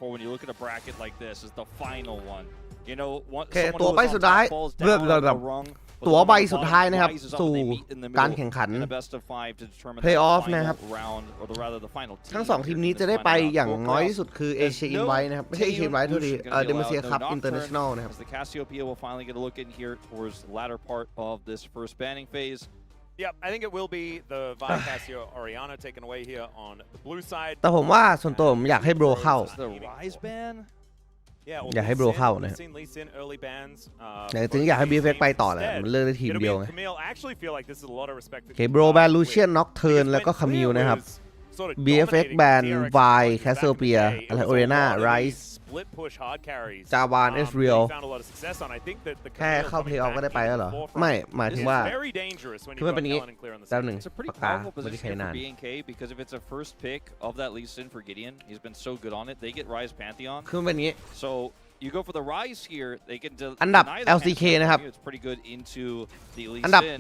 for when you look at a bracket like this is the final one. You know, ตัวใบสุดท้ายตัวใบสุดท้ายนะครับสู่การแข่งขัน Playoff นะครับทั้ง2ทีมนี้จะได้ไปอย่างน้อยที่สุดคือ Asia Invite นะครับไม่ใช่ Asia Invite ทุกทีDemacia Cup International นะครับ The Cassiopeia will finally get a look in here towards the latter part of this first banning phase. Yep, I think it will be the Vi Casio Oriana taken away here on the blue side. แต่ผมว่าส่วนตัวผมอยากให้โบรเข้า The Rise ban อยากให้โบรเข้านะครับแต่ถึงอยากให้ BFX ไปต่อแหละมันเลือกได้ทีมเดียวไงโอเคโบรแบนลูเชียนน็อกเทิร์นแล้วก็คามิลนะครับ BFX แบน Vi Cassiopeia อะไร Oriana Rise จาวาน Ezreal แค่เข้า Playoff ก็ได้ไปแล้วเหรอไม่หมายถึงว่าคือมันเป็นอย่างนี้แป๊บหนึ่งปากกาไม่ได้ใช้นาน because if it's a first pick of that Lee Sin for Gideon, he's been so good on it. They get Rise Pantheon. คือมันเป็นอย่างนี้ So you go for the Rise here, they can อันดับ LCK นะครับ it's pretty good into the Lee Sin. อันดับ1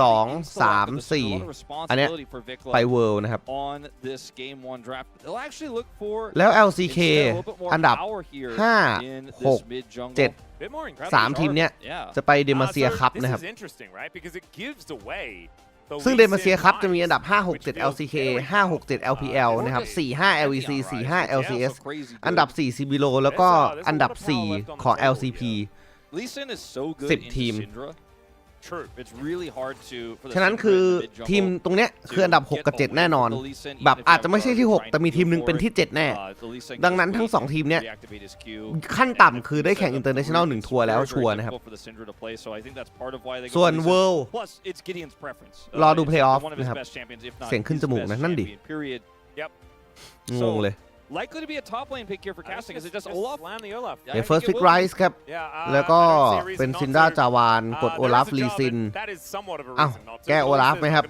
2 3 4อันเนี้ยไป World นะครับ on this game 1 draft. They'll actually look for แล้ว LCK อันดับ5 6 7 3ทีมเนี้ยจะไป Demacia Cup นะครับซึ่ง Demacia Cup จะมีอันดับ5 6 7 LCK 5 6 7 LPL นะครับ4 5 LEC 4 5 LCS อันดับ4 CBLO แล้วก็อันดับ4ของ LCP 10 ทีมฉะนั้นคือทีมตรงเนี้ยคืออันดับ6กับ7แน่นอนแบบอาจจะไม่ใช่ที่6แต่มีทีมนึงเป็นที่7แน่ดังนั้นทั้ง2ทีมเนี้ยขั้นต่ำคือได้แข่ง International 1 ทัวร์แล้วชัวร์นะครับส่วน World รอดู Playoff นะครับเสียงขึ้นจมูกนะนั่นดิงงเลย Likely to be a top lane pick here for casting. Is it just Olaf? First pick Rise ครับแล้วก็เป็นซินดราจาวานกดโอลาฟลีซินอ้าวแก้โอลาฟไหมครับ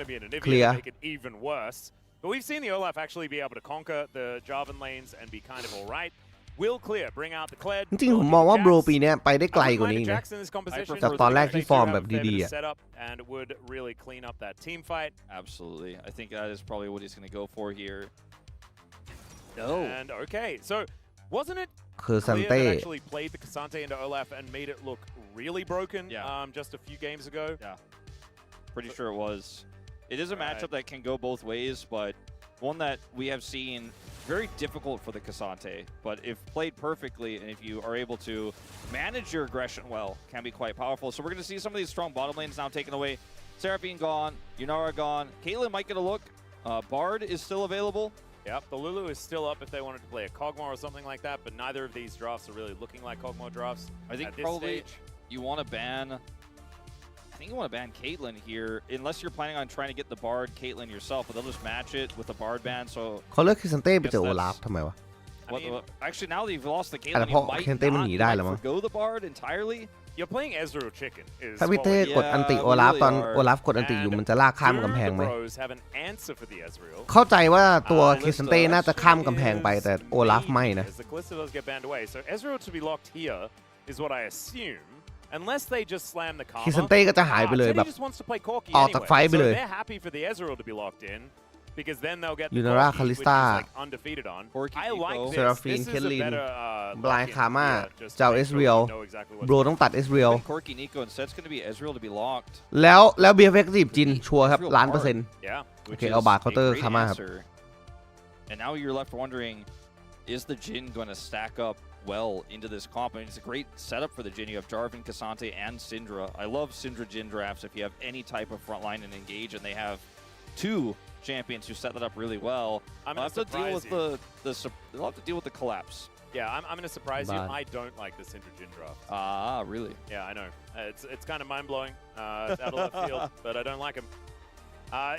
เคลียร์ But we've seen the Olaf actually be able to conquer the Jarvan lanes and be kind of all right. Will clear, bring out the Kled. จริงๆผมมองว่าโบรปีนี้ไปได้ไกลกว่านี้นะจากตอนแรกที่ฟอร์มแบบดีๆอ่ะ and would really clean up that team fight. Absolutely. I think that is probably what he's going to go for here.No. And okay, so wasn't it clear that actually played the Cassante into Olaf and made it look really broken just a few games ago? Yeah, pretty sure it was. It is a matchup that can go both ways, but one that we have seen very difficult for the Cassante. But if played perfectly and if you are able to manage your aggression well, can be quite powerful. So we're going to see some of these strong bottom lanes now taken away. Seraphine gone, Yunara gone. Caitlyn might get a look. Bard is still available.Yep, the Lulu is still up if they wanted to play a Kog'Maw or something like that, but neither of these drafts are really looking like Kog'Maw drafts. I think probably you want to ban. I think you want to ban Caitlyn here, unless you're planning on trying to get the Bard Caitlyn yourself, but they'll just match it with the Bard ban. So เขาเลือกคิสซันเต้ไปเจอโอลาฟทำไมวะ Actually, now that you've lost the Caitlyn, you might not forgo the Bard entirely.You're playing Ezreal chicken. ถ้าพี่เต้กดอันติโอลาฟตอนโอลาฟกดอันติอยู่มันจะลากข้ามกำแพงไหมเข้าใจว่าตัวคิสซันเต้น่าจะข้ามกำแพงไปแต่โอลาฟไม่นะคิสซันเต้ก็จะหายไปเลยแบบออกจากไฟไปเลยYunara, Kalista, Seraphine, Caitlyn, Blind Karma, เจ้า Ezreal โบรต้องตัด Ezreal แล้ว BFX จีบจินชัวร์ครับ1,000,000%โอเคเอาบาร์เคาน์เตอร์คาม่าครับ And now you're left wondering, is the Jhin going to stack up well into this comp? I mean, it's a great setup for the Jhin. You have Jarvan, Cassante, and Syndra. I love Syndra Jhin drafts if you have any type of frontline and engage, and they have two champions who set that up really well. They'll have to deal with they'll have to deal with the collapse. Yeah, I'm going to surprise you. I don't like the Syndra Jhin draft. Ah, really? Yeah, I know. It's kind of mind-blowing out of left field, but I don't like him.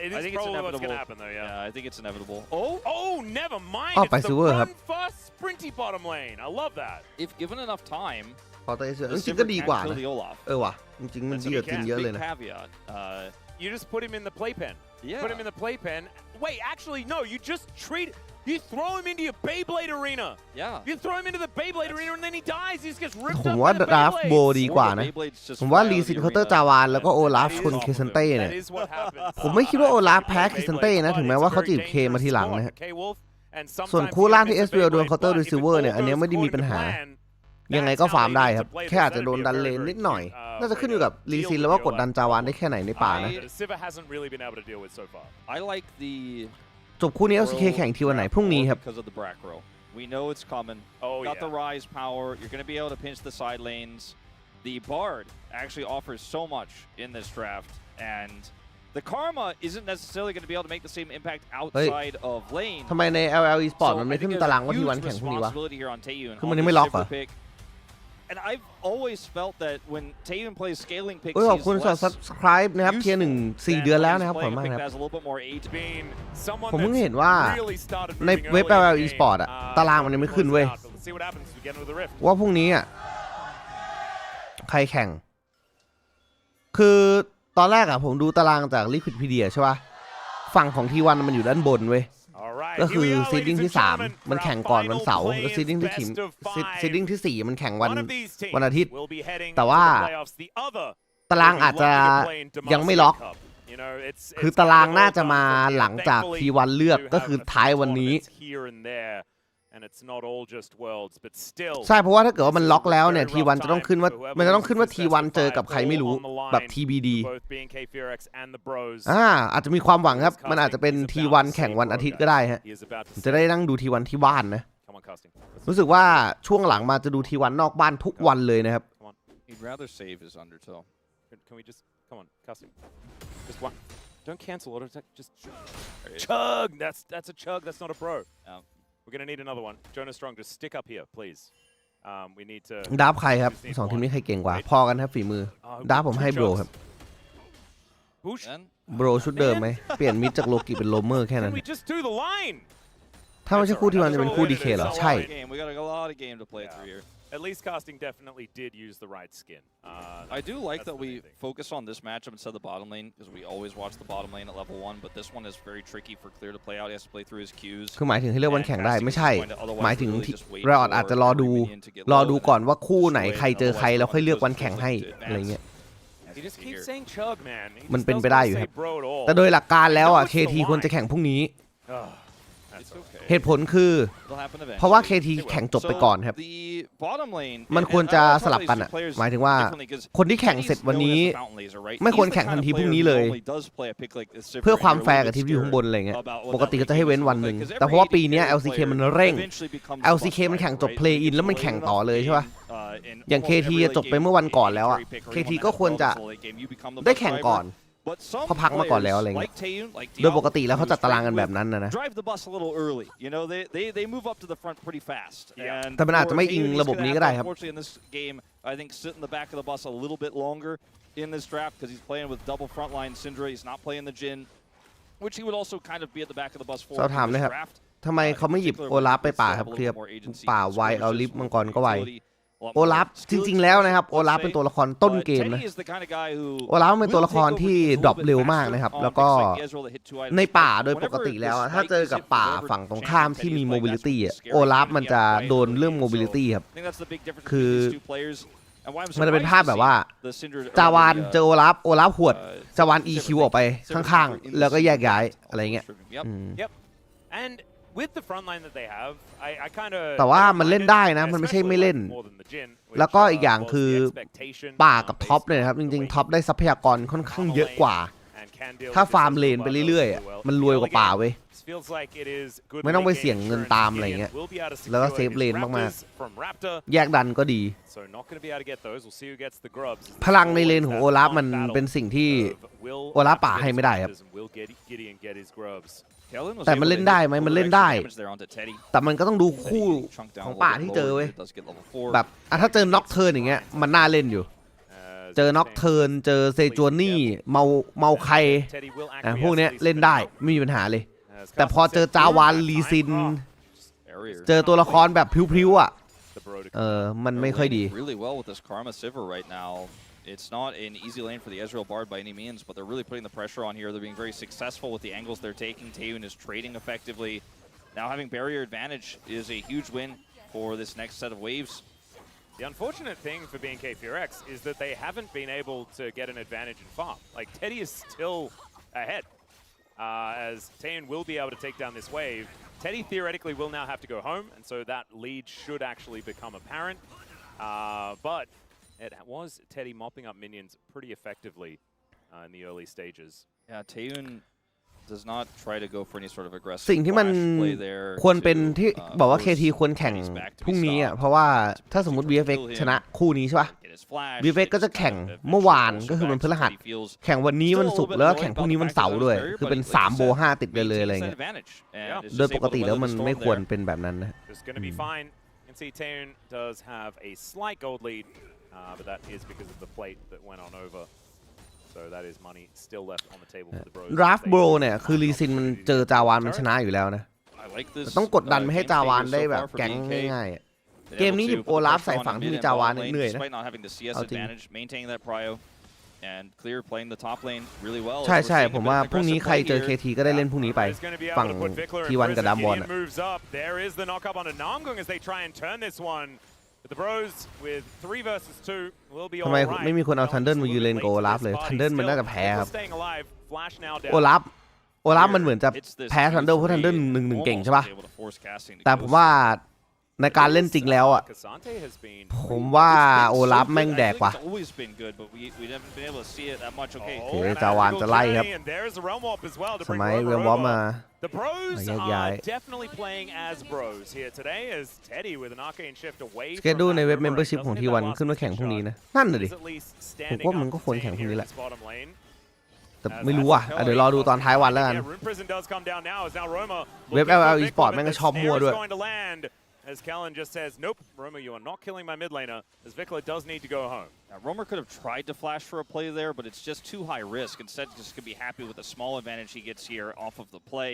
It is probably what's going to happen, though, yeah. I think it's inevitable. Oh, never mind. It's the run-first sprinty bottom lane. I love that. If given enough time, พอตัวจริงก็ดีกว่านะว่ะจริงมันดีกว่าจริงเยอะเลยนะ You just put him in the playpen. Yeah. Put him in the playpen. Wait, actually, no. You just you throw him into your Beyblade arena. Yeah. You throw him into the Beyblade arena and then he dies. He just gets ripped up ผมว่าดราฟโบดีกว่านะผมว่าลีซินเคาน์เตอร์จาวานแล้วก็โอลาฟชนคิสซันเต้เนี่ยผมไม่คิดว่าโอลาฟแพ้คิสซันเต้นะถึงแม้ว่าเขาจีบเคมาทีหลังนะฮะ and ส่วน sometimes คู่ล่างที่ it's a SBL big โดน lead, counter but if it receiver all เนี่ยอันนี้ goes ไม่ได้มี according ปัญ to หา plan, ยังไง that's ก็ how ฟาร์ม they ได้ need ครับ to play แค่อาจ this. จะ It's โดน gonna ดั be น a เล very, น very นิดหน่อย tricky น่าจะขึ้นอยู่กับ way ลี to ซิน deal แล้ว with ว่า the กดดัน OLAF จาวานได้ problem แค่ไหนในป่านะ that Siva hasn't really been able to deal with so far. I like the จบคู่นี้ LCK แข่งทีวันไหนพรุ่งนี้ครับ because of the Brack row. We know it's coming. Oh Got the yeah. rise power. You're going to be able to pinch the side lanes. The Bard actually offers so much in this draft, and the Karma isn't necessarily going to be able to make the same impact outside of lane. ทำไมใน LL Esport So มัน I ไม่ think ขึ้น there's ตาราง a ว่าทีวัน huge แข่งพรุ่งนี้วะ responsibility here on Taeyun คือมัน on ยัง this ไม่ล็อกเหรอ Silver pick. And I've always felt that when Taeyun plays scaling picks, เอ้ยขอบ he's คุณสำหรับ less subscribe นะครับเทียร์หนึ่ง useful 4 than เดือน when แล้ว he's นะครับขอบ playing คุณ a มาก pick ครับ that has a little bit more age. Being someone ผมเพิ่ง that's เห็นว่า really started ใน moving เว็บ early in LL the game. Esport อะตารางมันยังไม่ขึ้นเว้ย Let's see what happens as we get into the rift. ว่าพรุ่งนี้อ่ะใครแข่ง คือตอนแรกอ่ะผมดูตารางจาก Liquipedia ใช่ป่ะฝั่งของทีวันมันอยู่ด้านบนเว้ย Alright, ก็ here คือ we are, ซีดดิ้ง ladies ที่ and gentlemen, 3 มัน for แข่ง our ก่อนวัน final เสาร์ play แล้ว is ซีดดิ้งที่ best of ซีดดิ้ง 5. ที่ 4 มันแข่งวัน One of these teams วันอาทิตย์ will be heading แต่ to ว่า the playoffs. The other ตารางอาจจะ will likely play in ยังไม่ล็อก Cup. You know, it's คือ it's ตาราง kind of น่า all จะ done มา from here. หลังจาก Thankfully, ทีวันเลือก we do ก็ have คือ a few ท้ายวันนี้ tournaments here and there, and it's not all just worlds, but still ใช่เพราะว่าถ้าเกิดว่ามันล็อกแล้วเนี่ยทีวันจะต้องขึ้นว่ามันจะต้องขึ้นว่าทีวันเจอกับใครไม่รู้แบบ TBD both BNK Furex and the Bros. อาจจะมีความหวังครับมันอาจจะเป็นทีวันแข่งวันอาทิตย์ก็ได้ฮะ He is about to จะได้นั่งดูทีวันที่บ้านนะ come on, casting. รู้สึกว่าช่วงหลังมาจะดูทีวันนอกบ้านทุกวันเลยนะครับ Come on. He'd rather save his undertow. Can we just come on, casting? Just one. Don't cancel auto attack. Just chug. That's a chug. That's not a bro. We're gonna need another one. Jonas Strong, just stick up here, please. We need to. ดับใครครับสองทีมนี้ใครเก่งกว่าพอกันครับฝีมือดับผมให้โบรครับ Boosh. โบรชุดเดิมไหมเปลี่ยนมิดจากโลกิเป็นโลเมอร์แค่นั้น Can we just do the line? ถ้าไม่ใช่คู่ทีวันจะเป็นคู่ดีเคเหรอใช่ We got a lot of game to play through here. At least casting definitely did use the right skin. I do like that we focus on this matchup instead of the bottom lane because we always watch the bottom lane at level 1, but this one is very tricky for Clear to play out. He has to play through his cues. คือหมายถึงให้เลือกวันแข่งได้ไม่ใช่หมายถึงเราอาจจะรอดูก่อนว่าคู่ไหนใครเจอใครแล้วค่อยเลือกวันแข่งให้อะไรเงี้ย He just keeps saying chug, man. มันเป็นไปได้อยู่ครับแต่โดยหลักการแล้วอ่ะ KT ควรจะแข่งพรุ่งนี้เหตุผลคือเพราะว่า KT แข่งจบไปก่อนครับมันควรจะสลับกันอ่ะหมายถึงว่าคนที่แข่งเสร็จวันนี้ไม่ควรแข่งทันทีพรุ่งนี้เลยเพื่อความแฟร์กับทีมที่อยู่ข้างบนอะไรเงี้ยปกติก็จะให้เว้นวันหนึ่งแต่เพราะว่าปีนี้ LCK มันเร่ง LCK มันแข่งจบ play in แล้วมันแข่งต่อเลยใช่ป่ะอย่าง KT จบไปเมื่อวันก่อนแล้วอ่ะ KT ก็ควรจะได้แข่งก่อนเพราะพักมาก่อนแล้วอะไรเงี้ยโดยปกติแล้วเขาจัดตารางกันแบบนั้นนะแต่มันอาจจะไม่อิงระบบนี้ก็ได้ครับ I think sit in the back of the bus a little bit longer in this draft because he's playing with double frontline Syndra. He's not playing the Jin, which he would also kind of be at the back of the bus for in this draft. ทำไมเขาไม่หยิบโอลาฟไปป่าครับเคลียร์ป่าไวเอาลิฟมังกรก็ไวโอลาฟจริงๆแล้วนะครับโอลาฟเป็นตัวละครต้นเกมนะโอลาฟเป็นตัวละครที่ดรอปเร็วมากนะครับแล้วก็ในป่าโดยปกติแล้วถ้าเจอกับป่าฝั่งตรงข้ามที่มีโมบิลิตี้โอลาฟมันจะโดนเรื่องโมบิลิตี้ครับคือมันจะเป็นภาพแบบว่าจาวานเจอโอลาฟหวดจาวาน EQ ออกไปข้างๆแล้วก็แยกย้ายอะไรเงี้ยแต่ว่ามันเล่นได้นะมันไม่ใช่ไม่เล่นแล้วก็อีกอย่างคือป่ากับท็อปเนี่ยครับจริงๆท็อปได้ทรัพยากรค่อนข้างเยอะกว่าถ้าฟาร์มเลนไปเรื่อยๆมันรวยกว่าป่าเว้ยไม่ต้องไปเสี่ยงเงินตามอะไรเงี้ยแล้วก็เซฟเลนมากๆแยกดันก็ดีพลังในเลนของโอลาฟมันเป็นสิ่งที่โอลาฟป่าให้ไม่ได้ครับแต่มันเล่นได้ไหมมันเล่นได้แต่มันก็ต้องดูคู่ของป่าที่เจอเว้ยแบบถ้าเจอน็อกเทิร์นอย่างเงี้ยมันน่าเล่นอยู่เจอน็อกเทิร์นเจอเซจวนี่เมาไคพวกเนี้ยเล่นได้ไม่มีปัญหาเลยแต่พอเจอจาวานลีซินเจอตัวละครแบบพริ้วๆอ่ะมันไม่ค่อยดี It's not an easy lane for the Ezreal Bard by any means, but they're really putting the pressure on here. They're being very successful with the angles they're taking. Taeyun is trading effectively. Now having barrier advantage is a huge win for this next set of waves. The unfortunate thing for BNK Furex is that they haven't been able to get an advantage in farm. Like, Teddy is still ahead, as Taeyun will be able to take down this wave. Teddy theoretically will now have to go home, and so that lead should actually become apparent. But it was Teddy mopping up minions pretty effectively in the early stages. Yeah, Taeyun does not try to go for any sort of aggressive สิ่งที่มัน play there ควรเป็นที่ to, บอกว่า force KT ควรแข่ง Teddy's back to be พรุ่งนี้อ่ะ stopped. เพราะว่าถ้าสมมติ BFX ชนะคู่นี้ใช่ป่ะ Get his flash, BFX ก็จะแข่ง eventually เมื่อวาน also ก็คือวัน back พฤ to หัส Teddy feels แข่งวันนี้วันศุกร์แล้วก็แข่งพรุ่งนี้วันเสาร์ด้วยคือเป็น3 โบ 5 ติดกันเลยอะไรเงี้ย โดยปกติแล้วมันไม่ควรเป็นแบบนั้นนะ It's going to be fine. You can see Taeyun does have a slight gold lead, but that is because of the plate that went on over. So that is money still left on the table for the Bros. Draft Bro เนี่ยคือรีซินมันเจอจาวานมันชนะอยู่แล้วนะต้องกดดันไม่ให้จาวานได้แบบแก๊งง่ายๆเกมนี้หยิบโอลาฟใส่ฝั่งที่มีจาวานเหนื่อยนะเอาจริงใช่ผมว่าพรุ่งนี้ใครเจอ KT ก็ได้เล่นพรุ่งนี้ไปฝั่งทีวันกับดามบอล But the Bros with 3 versus 2 will be ทำ all ไม right. ไม่มีคนเอาทันเดอร์มายืนเลนโกโอลาฟเลยทันเดอร์มันน่าจะแพ้ครับโอลาฟมันเหมือนจะแพ้ทันเดอร์เพราะทันเดอร์1-1เก่งใช่ป่ะแต่ผมว่าในการเล่นจริงแล้วอ่ะผมว่าโอลาฟแม่งแดกว่ะโอเคจาวานจะไล่ครับสมัยเรียมวอมมาThe Bros are definitely playing as Bros here today as Teddy with an arcane shift away สเกดูในเว็บ membership ของทีวันขึ้นมาแข่งพรุ่งนี้นะนั่นน่ะดิผมว่ามันก็ควรแข่งพรุ่งนี้แหละแต่ไม่รู้อ่ะเดี๋ยวรอดูตอนท้ายวันแล้วกันเว็บ LL Esport แม่งก็ชอบมั่วด้วย As Callan just says, nope, Roma, you are not killing my mid laner, as Vikla does need to go home. Now, Romer could have tried to flash for a play there, but it's just too high risk. Instead, just going to be happy with the small advantage he gets here off of the play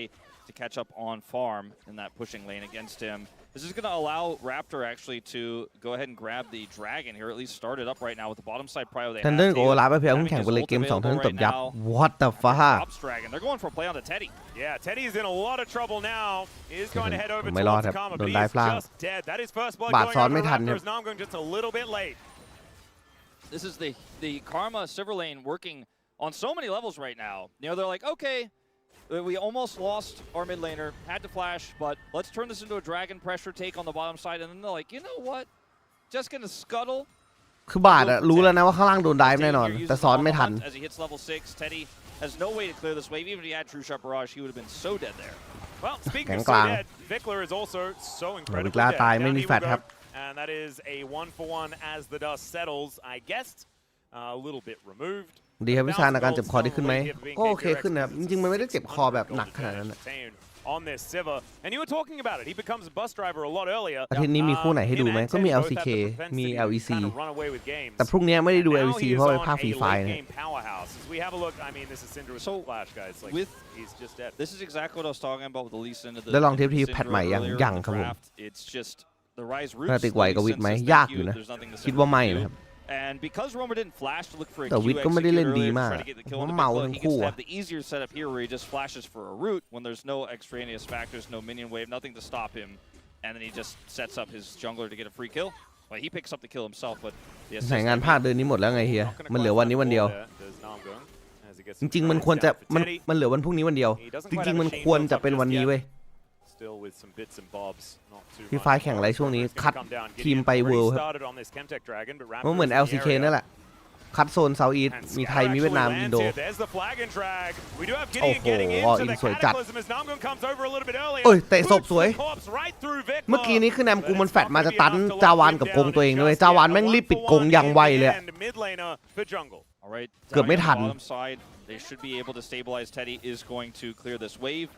to catch up on farm in that pushing lane against him. This is going to allow Raptor actually to go ahead and grab the dragon here, at least start it up right now with the bottom side prio they have. ทันเดอร์กับโอลาฟไปเพียงแข่งไปเลยเกม2ทันเดอร์ตบยับ What the fuck Dragon. They're going for a play on the Teddy. Yeah, Teddy's in a lot of trouble now. He's going to head over to Ozama, but he's just dead. That is first blood going over Raptors. Now I'm going just a little bit late. This is the Karma Silver Lane working on so many levels right now. You know, they're like, okay, we almost lost our mid laner, had to flash, but let's turn this into a dragon pressure take on the bottom side. And then they're like, you know what? Just going to scuttle. คือบาดอะรู้แล้วนะว่าข้างล่างโดนไดฟ์แน่นอนแต่ซ้อนไม่ทัน As he hits level 6, Teddy has no way to clear this wave. Even if he had True Shot Barrage, he would have been so dead there. Well, speaking of so dead, Vikla is also so incredibly dead. ตายไม่มีแฟตครับ And that is a 1-for-1 as the dust settles. I guessed a little bit removed. ดีครับวิชาในการเจ็บคอที่ขึ้นไหมก็โอเคขึ้นนะครับจริงๆมันไม่ได้เจ็บคอแบบหนักขนาดนั้น On this Siva, and you were talking about it. He becomes a bus driver a lot earlier. อาทิตย์นี้มีคู่ไหนให้ดูไหมก็มี LCK มี LEC แต่พรุ่งนี้ไม่ได้ดู LEC เพราะไปภาคฟรีไฟล์เนี่ย This is exactly what I was talking about with the Lee Sin. ได้ลองเทปที่แพทใหม่ยังครับผมน่าติดไหวกับวิดไหมยากอยู่นะคิดว่าไม่นะครับ And because Romer didn't flash to look for a Q แต่วิดก็ไม่ได้เล่นดีมากเพราะเมาทั้งคู่ he gets to have the easier setup here where he just flashes for a root when there's no extraneous factors, no minion wave, nothing to stop him, and then he just sets up his jungler to get a free kill. Well, he picks up the kill himself, but แข่งงานภาคเดือนนี้หมดแล้วไงเฮียมันเหลือวันนี้วันเดียวจริงๆมันควรจะมันเหลือวันพรุ่งนี้วันเดียวจริงๆมันควรจะเป็นวันนี้เว้ยพี่ไฟแข่งอะไรช่วงนี้คัดทีมไปเวิลด์ครับมันเหมือน LCK นั่นแหละคัดโซนเซาท์อีสต์มีไทยมีเวียดนามอินโดโอ้โหอินสวยจัดโอ้ยเตะศพสวยเมื่อกี้นี้คือแนมกูมันแฟดมาจะตันจาวานกับกงตัวเองด้วยจาวานแม่งรีบปิดกงอย่างไวเลยเกือบไม่ทัน They should be able to stabilize. Teddy is going to clear this wave.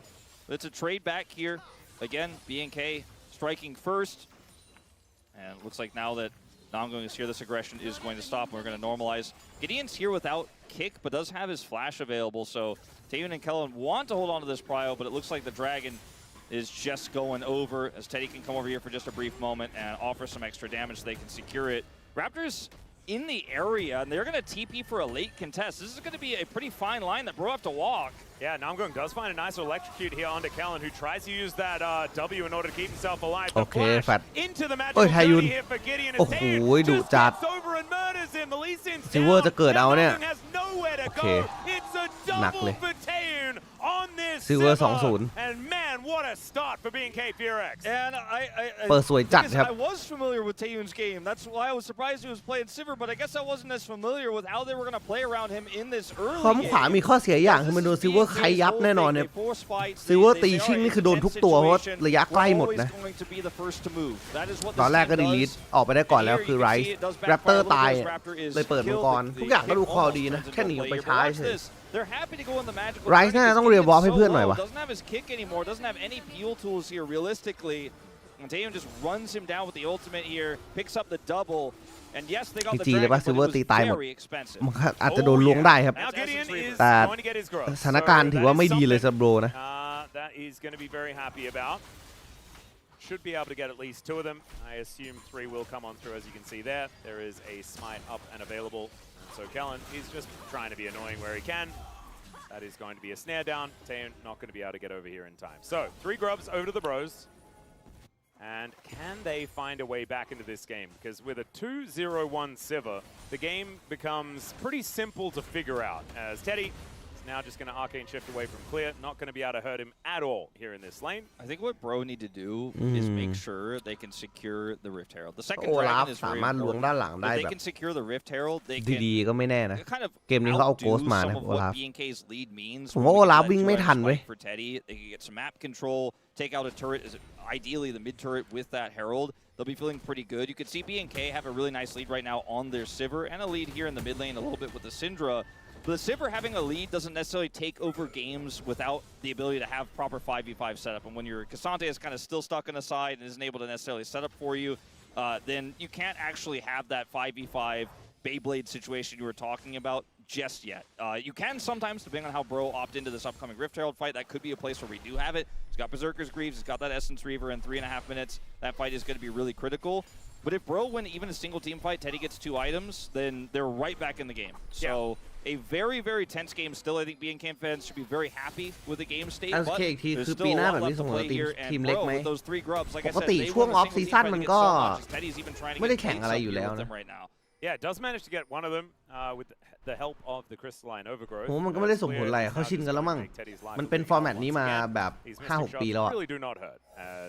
It's a trade back here. Again, BNK striking first. And it looks like now that Namgung is here, this aggression is going to stop. We're going to normalize. Gideon's here without kick, but does have his flash available. So Taeyun and Kellen want to hold on to this prio, but it looks like the dragon is just going over as Teddy can come over here for just a brief moment and offer some extra damage so they can secure it. Raptors in the area, and they're going to TP for a late contest. This is going to be a pretty fine line that Bro have to walk. Yeah, Namgung does find a nice electrocute here onto Kellen, who tries to use that W in order to keep himself alive. Okay, fat. Into the magical journey here for Gideon as Taeyun just gets over and murders him. The Lee Sin Silver จะเกิดเอาเนี่ย has nowhere to go. It's a double for Taeyun on this Silver Siva. 2-0 And man, what a start for BNK BFX. And I เปิดสวยจัดครับ I was familiar with Taeyun's game. That's why I was surprised he was playing Sivir, but I guess I wasn't as familiar with how they were going to play around him in this early ความขวามีข้อเสียอย่างคือมันโดนซิลเวอร์ใครยับแน่นอนเนี่ยซิลเวอร์ตีชิ่งนี่คือโดนทุกตัวเพราะระยะใกล้หมดนะตอนแรกก็ดีลิทออกไปได้ก่อนแล้วคือไรซ์แรปเตอร์ตายเลยเปิดมังกรทุกอย่างก็ดูคอดีนะแค่หนีออกไปช้าเฉยไรซ์น่าจะต้องเรียบวอลให้เพื่อนหน่อยวะ Taeyun just runs him down with the ultimate here, picks up the double, and yes, they got the จีเลยป่ะ dragon, ซิลเวอ but ร์ it ตี was ตายหมด very expensive. มันอาจจะโดนล้วงได้ครับ Now Gideon is แต่ going to get his growth. สถานการณ์ถือว่าไม่ดีเลยสำหรับโบรนะ That he's going to be very happy about. Should be able to get at least 2 of them. I assume 3 will come on through, as you can see there. There is a smite up and available. So Kellen, he's just trying to be annoying where he can. That is going to be a snare down. Taeyun not going to be able to get over here in time. So 3 grubs over to the bros. And can they find a way back into this game? Because with a 2-0-1 Sivir, the game becomes pretty simple to figure out. As Teddy is now just going to arcane shift away from clear, not going to be able to hurt him at all here in this lane. I think what Bro need to do is make sure they can secure the Rift Herald. The second โอลาฟ dragon is สา very มารถล้วงด้าน important. หลังได้ If they แบบ can secure the Rift Herald, they ดี can ๆก็ไม่แน่นะ kind of เกมนี้เขาเอา outdo โกสมา some นะ of โอลา what ฟ BNK's lead means. ผมว่าโอลาฟวิ่งไม่ทันเว้ย For Teddy, they can get some map control, take out a turret, ideally the mid turret with that Herald. They'll be feeling pretty good. You can see BNK have a really nice lead right now on their Sivir and a lead here in the mid lane a little bit with the Syndra. But the Sivir having a lead doesn't necessarily take over games without the ability to have proper 5v5 setup. And when your Cassante is kind of still stuck on the side and isn't able to necessarily set up for you, then you can't actually have that 5v5 Beyblade situation you were talking about just yet. You can sometimes, depending on how Bro opt into this upcoming Rift Herald fight, that could be a place where we do have it. He's got Berserker's Greaves, he's got that Essence Reaver in 3.5 minutes. That fight is going to be really critical. But if Bro win even a single team fight, Teddy gets 2 items, then they're right back in the game. So a very, very tense game still. I think BNK fans should be very happy with the game state. But LCK อีกที there's คือ still ปี a หน้า lot แบบนี้ left ส to มมติ play here. ทีม And เล็ก Bro, ไหม with those 3 grubs, like I ปก said, ติ they ช่วง won อ a อฟ single ซี team ซั่น fight มัน against ก็ so much. Teddy's even trying to ไม่ได้ get แข่งอะไรอยู่แล้ว with นะ them right now. Yeah, does manage to get one of them with the help of the crystalline overgrowth. ผมว่ามันก็ไม่ได้ส่งผลอะไรเขาชินกันแล้วมั้งมันเป็นฟอร์แมตนี้มาแบบ 5-6 ปีแล้วอะ Really do not hurt,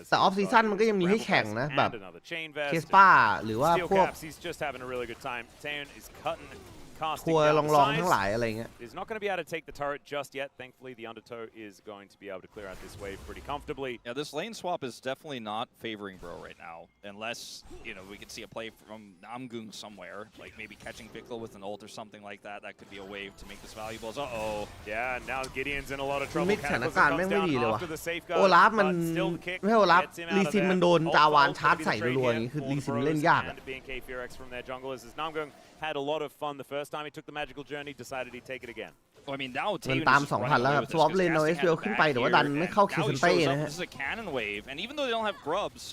แต่ออฟซีซั่นมันก็ยังมีให้แข่งนะแบบ and another chain vest เคสป้าหรือว่า Steel พวก caps, he's just having a really good time. Taeyun is cutting, casting ทัวร์ down ล the องๆทั้ง size. หลายอะไรเงี้ย Is not going to be able to take the turret just yet. Thankfully, the undertow is going to be able to clear out this wave pretty comfortably. Yeah, this lane swap is definitely not favoring Bro right now, unless, we could see a play from Namgung somewhere, like maybe catching Piccolo with an ult or something like that. That could be a wave to make this valuable. Uh-oh. Yeah, now Gideon's in a lot of trouble. มิดสถานการณ์แม่งไม่ดีเลยว่ะ After the safeguard, โอลาฟมัน but still the kick ไม่ใช่โอลาฟ gets him ลี out of ซิน there. มันโดน Ult จาวาน ult ชาร์จ gonna be ใส่ the trade รัวๆ here อย่างนี้คือ for ลี the ซิน Bros เล่นยากอะ and BNK BFX from their junglers as Namgung had a lot of fun the first time he took the magical journey, decided he'd take it again. Well, I mean, now มัน Taeyun ตาม is 2,000 running แล้ว away ครับ with ส this วอป because เลนเอา Casting เอสเวล has ขึ้น back ไปแต่ว่า here, ดันไม่เข้า and คิ now ส he เต้ shows up นะ and ฮะ this is a cannon wave, and even though they don't have grubs,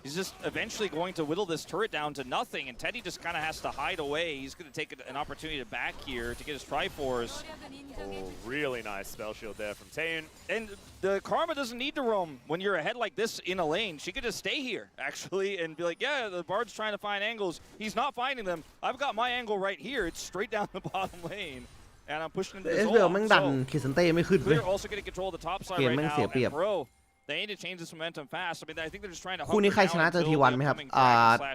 he's just eventually going to whittle this turret down to nothing, and Teddy just kind of has to hide away. He's going to take an opportunity to back here to get his Triforce. Oh, really nice spell shield there from Taeyun. And the Karma doesn't need to roam when you're ahead like this in a lane. She could just stay here, actually, and be like, yeah, the Bard's trying to find angles. He's not finding them. I've got my angle right here. It's straight down the bottom lane. And I'm pushing into เอ this สเวล ult. แม่งดันคิสเต้ไม่ขึ้นเลย Clear also getting control of the top side Game right แม่ง now. เสียเปรียบ And Bro, they need to change this momentum fast. I mean, I think they're just trying to คู่นี้ใครชนะเจอทีวันไหมครับ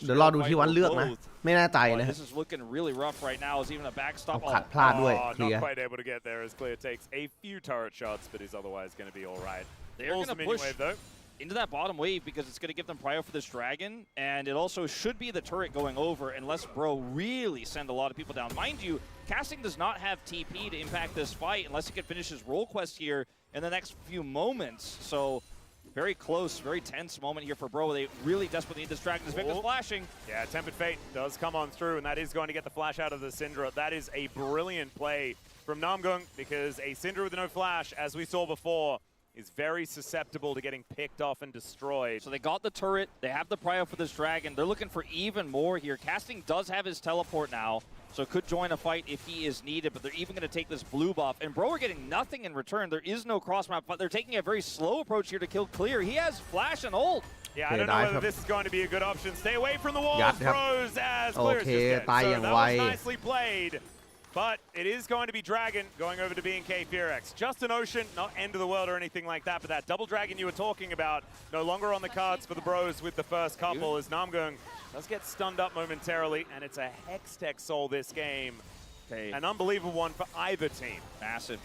เดี๋ยวรอดูทีวันเลือกนะไม่แน่ใจนะ This is looking really rough right now. Is even a backstop. ขัดพลาดด้วย Oh, เคลียร์ not quite able to get there as Clear takes a few turret shots, but is otherwise going to be all right. They're Pulls going the to minion push wave though. into that bottom wave because it's going to give them prio for this dragon, and it also should be the turret going over unless Bro really send a lot of people down. Mind you, Casting does not have TP to impact this fight unless he can finish his role quest here in the next few moments. So very close, very tense moment here for Bro. They really desperately need this dragon. This Victor's flashing. Yeah, Tempered Fate does come on through, and that is going to get the flash out of the Syndra. That is a brilliant play from Namgung because a Syndra with no flash, as we saw before, is very susceptible to getting picked off and destroyed. So they got the turret. They have the prio for this dragon. They're looking for even more here. Casting does have his teleport now, so could join a fight if he is needed, but they're even going to take this blue buff. And Bro are getting nothing in return. There is no cross map, but they're taking a very slow approach here to kill Clear. He has flash and ult. Yeah, I don't know whether this is going to be a good option. Stay away from the walls, Bros, as Clear is just dead. So that was nicely played. But it is going to be Dragon going over to B&K Fearex. Just an Ocean, not end of the world or anything like that, but that double Dragon you were talking about, no longer on the cards for the bros with the first couple as Namgung does get stunned up momentarily, and it's a Hextech soul this game. Okay. An unbelievable one for either team. Massive.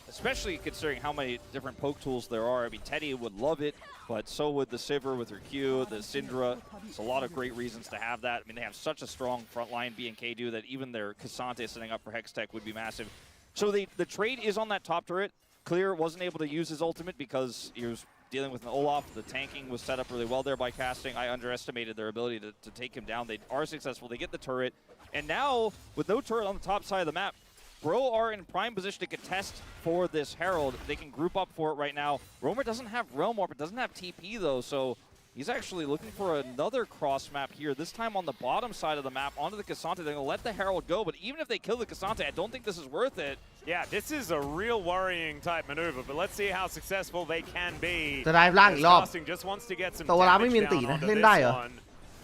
Especially considering how many different poke tools there are. I mean, Teddy would love it, but so would the Sivir with her Q, the Syndra. It's a lot of great reasons to have that. I mean, they have such a strong front line, B&K do, that even their Cassante setting up for Hextech would be massive. So the trade is on that top turret. Clear wasn't able to use his ultimate because he was dealing with an Olaf. The tanking was set up really well there by casting. I underestimated their ability to take him down. They are successful. They get the turret. And now, with no turret on the top side of the map, Bro are in prime position to contest for this Herald. They can group up for it right now. Roamer doesn't have Realm Warp, it doesn't have TP though, so he's actually looking for another cross map here, this time on the bottom side of the map, onto the Cassante. They're going to let the Herald go, but even if they kill the Cassante, I don't think this is worth it. Yeah, this is a real worrying type maneuver, but let's see how successful they can be. จะได้ล่างอีกรอบ Casting just wants to get some แต่เวลาไม่มี damage ตี down นะ onto เล่น this ได้เหรอ one.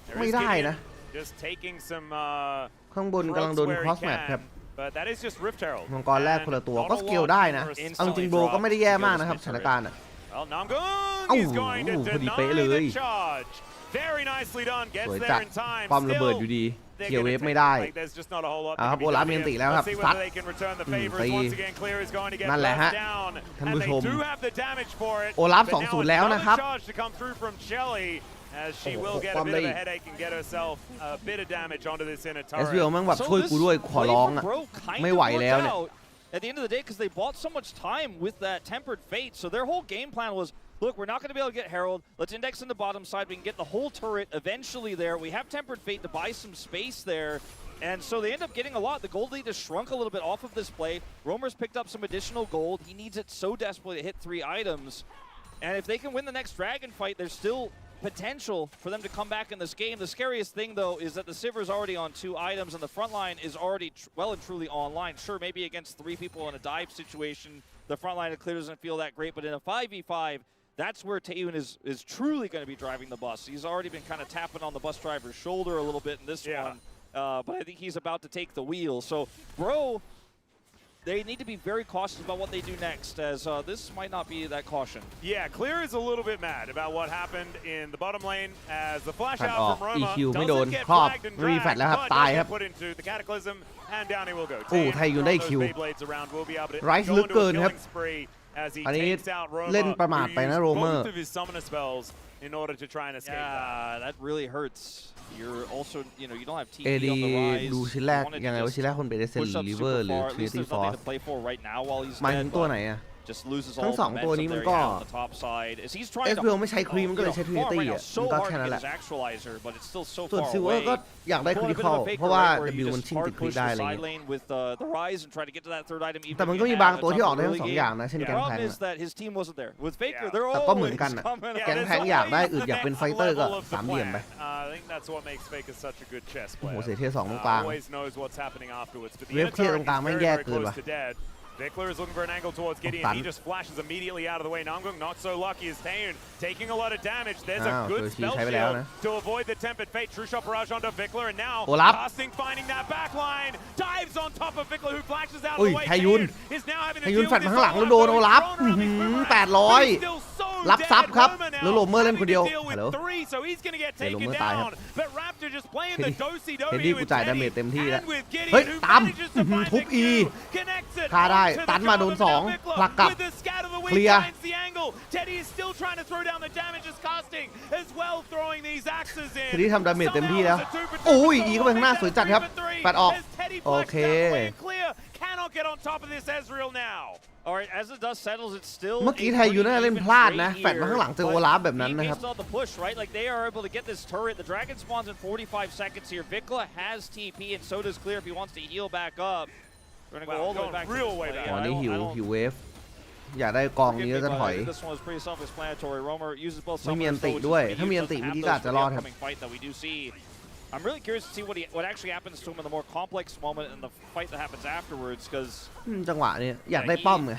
There ไม่ is ได้ Gideon นะ just taking some ข้างบนกำลังโดน throats where he cross map can, ครับ but that is just Rift Herald. มังกรแรกคนละตัว And ก็ not ส a เกล lot ได้นะ for a เอาจริง instantly โบรก็ไม่ได้แย่มาก drop นะครับ to ส go ถาน to การณ์ Well, Namgung Oh, is going to พอดีเป๊ะเลย deny the charge. Very nicely done. สวย Gets จัด there in time. ป้อมระเบิด Still, อยู่ดี they're เคลียร์เว gonna ฟไม่ take- ได้ like, there's just not a whole lot อ่าครับ that โอ can be ลา done มีอันติ here. แล้วครับ Let's see ซัด whether they can return the favors. ตี Once again, Clear is going to get นั่นแหละฮะ burst down, ท่าน and ผู้ they ชม do have the damage for it. โอลาฟ But now 2-0 แล้วนะครับ another charge to come through from Shelly, as she will get a ความ bit ได้ of อี a ก headache and get herself a bit of damage onto this inner เอสวี turret. แม่งแบบ So ช่วย this กูด้วยขอ play ร้อง from อ่ะ Bro kind ไม่ of ไหว worked แล้วเนี่ย out at the end of the day because they bought so much time with that Tempered Fate. So their whole game plan was, look, we're not going to be able to get Herald. Let's index in the bottom side. We can get the whole turret eventually there. We have Tempered Fate to buy some space there. And so they end up getting a lot. The gold lead has shrunk a little bit off of this play. Roamer's picked up some additional gold. He needs it so desperately to hit 3 items. And if they can win the next dragon fight, there's still potential for them to come back in this game. The scariest thing, though, is that the Sivir's already on 2 items, and the front line is already well and truly online. Sure, maybe against 3 people in a dive situation, the front line of Clear doesn't feel that great, but in a 5v5, that's where Taeyun is truly going to be driving the bus. He's already been kind of tapping on the bus driver's shoulder a little bit in this one, but I think he's about to take the wheel. So, Bro, they need to be very cautious about what they do next, as this might not be that caution. Yeah, Clear is a little bit mad about what happened in the bottom lane as the flash ขัด out ออก from Roma EQ ไม่โดน doesn't get ครอบ flagged and รีแฟลช dragged, แล้วครับ but ตาย does ครับ get put into the Cataclysm, and down he will go. โอ้ไทยยูนได้คิว ไรซ์ลึกเกินครับ อันนี้เล่นประมาทไปนะโรเมอร์ in order to try and escape that really hurts. You're also, you know, you don't have TP เอ on ดี the rise. ดูชิ้นแรก You wanted to ยังไงว่า just ชิ้นแรกคนเป็นเอเซน push up ลิเวอ super ร์หรือ far. At ทรี least ตี้ there's ฟอร์ nothing to play for right now while he's หมายถึ dead, งตัว but ไหนอะ just loses ทั้ all งสอง the ตัว momentum นี้มัน there ก็ on the top side. As he's เอ trying ส to วีไม่ใช้ครีมมันก็เลยใช้ทรี farm ตี้ right อ่ะ now มัน so ก็ hard แค่ to นั้น get แหละ his actualizer, but it's still so ส่วน far ซิลเวอ away. ร์ก็อยากได้ค Pulling ริ a ติ bit คอ of ล a faker, เพราะว่า right, where you W มัน just ชิงติด hard คลิ push ได้ the อะไร side เงี้ย lane with the rise and try to get to that third item. even แต่มัน if ก็ you มี can บาง have ตัว a ที่ออก tough ได้ทั้ early ง 2 game. อย่างนะเช่น The แกงแพ problem ง is that his team wasn't there. With Faker, Yeah. they're แต่ก็เหมือน always กันอะ coming แกง out. แพงอยากได้อึดอยากเป็นไฟเตอร์ก็3 เหลี่ยมไป I think that's what makes Faker such a good chess โอ้โห player. เสียเทียร์ 2 ตรงกลาง Always knows what's happening afterwards. But the เว็บ inner เทียร์ต turret รงกลาง is แม่ง very, แย่ very เกิน close ว่ะ to dead. Vickler is looking for an angle towards Gideon. Tan. He just flashes immediately out of the way. Namgung not so lucky as Taeyun, taking a lot of damage. There's a อ้าว good ตัวชี spell ใช้ไปแล้ว shield นะ to avoid the Tempered Fate. True shot barrage onto Vickler, and now โอลัฟ Casting finding that back line. Dives on top of Vickler, who flashes out of อุ้ย the way. ไทยุน Taeyun is now having ไท to ยุน deal แฟล with ช this มาข้างหลัง all แล้วโดน out, โอ though. ลัฟ He's thrown around the quick 800 He's still so รับซับ dead. ครับ Roma now แล้วโรเมอร์เล่นคนเดียว having to deal with ฮัลโหล three, so he's gonna get เดี๋ยวโร taken เมอร์ตายครับ down. But Raptor just playing the dosey เฮดดี้ do กู with จ่ายดาเมจ Teddy เต็มที่แล้ว and with Gideon, เฮ้ย who ตาม manages to find ทุบ the อี Q, connects it ฆ่าได้ onto the ตันมาโดน Jarvan, 2 Vickler ผลักกลับ with the scat of the เคลี weak ยร์ finds the angle. Teddy is still trying to throw down the damage as casting as well, throwing these axes in. ทีนี้ทำดาเมจเต็มที่แล้ว Somehow it's a 2 for 2 โอ้ย for อี 4, เข้าไปข้างหน้า makes สวย that จัดครับ 3 for 3 แปดออก as Teddy โอ flashes เค out the way and clear. Cannot get on top of this Ezreal now. All right, as the dust settles, it's still เมื่อกี้ไทยยูน่าเล่นพลาดนะ แฟลชมาข้างหลังเจอโอลาฟแบบนั้นนะครับ Saw the push, right? Like they are able to get this turret. The dragon spawns in 45 seconds here. Vikla has TP, and so does Clear if he wants to heal back up. We're gonna go all the way back. Real way back. อ๋อนี่หิวเวฟอยากได้กองนี้แล้วจะถอย This one was pretty self-explanatory. Roamer uses both ไม่มีอัน summoners, ติ so ด้วย just ถ้ามีอันติ doesn't เมื่อ have กี้ก็อาจ those จะ for ร the อดครับ upcoming fight that we do see. I'm really curious to see what actually happens to him in the more complex moment in the fight that happens afterwards, because จังหวะนี้อยากได้ป้อมไง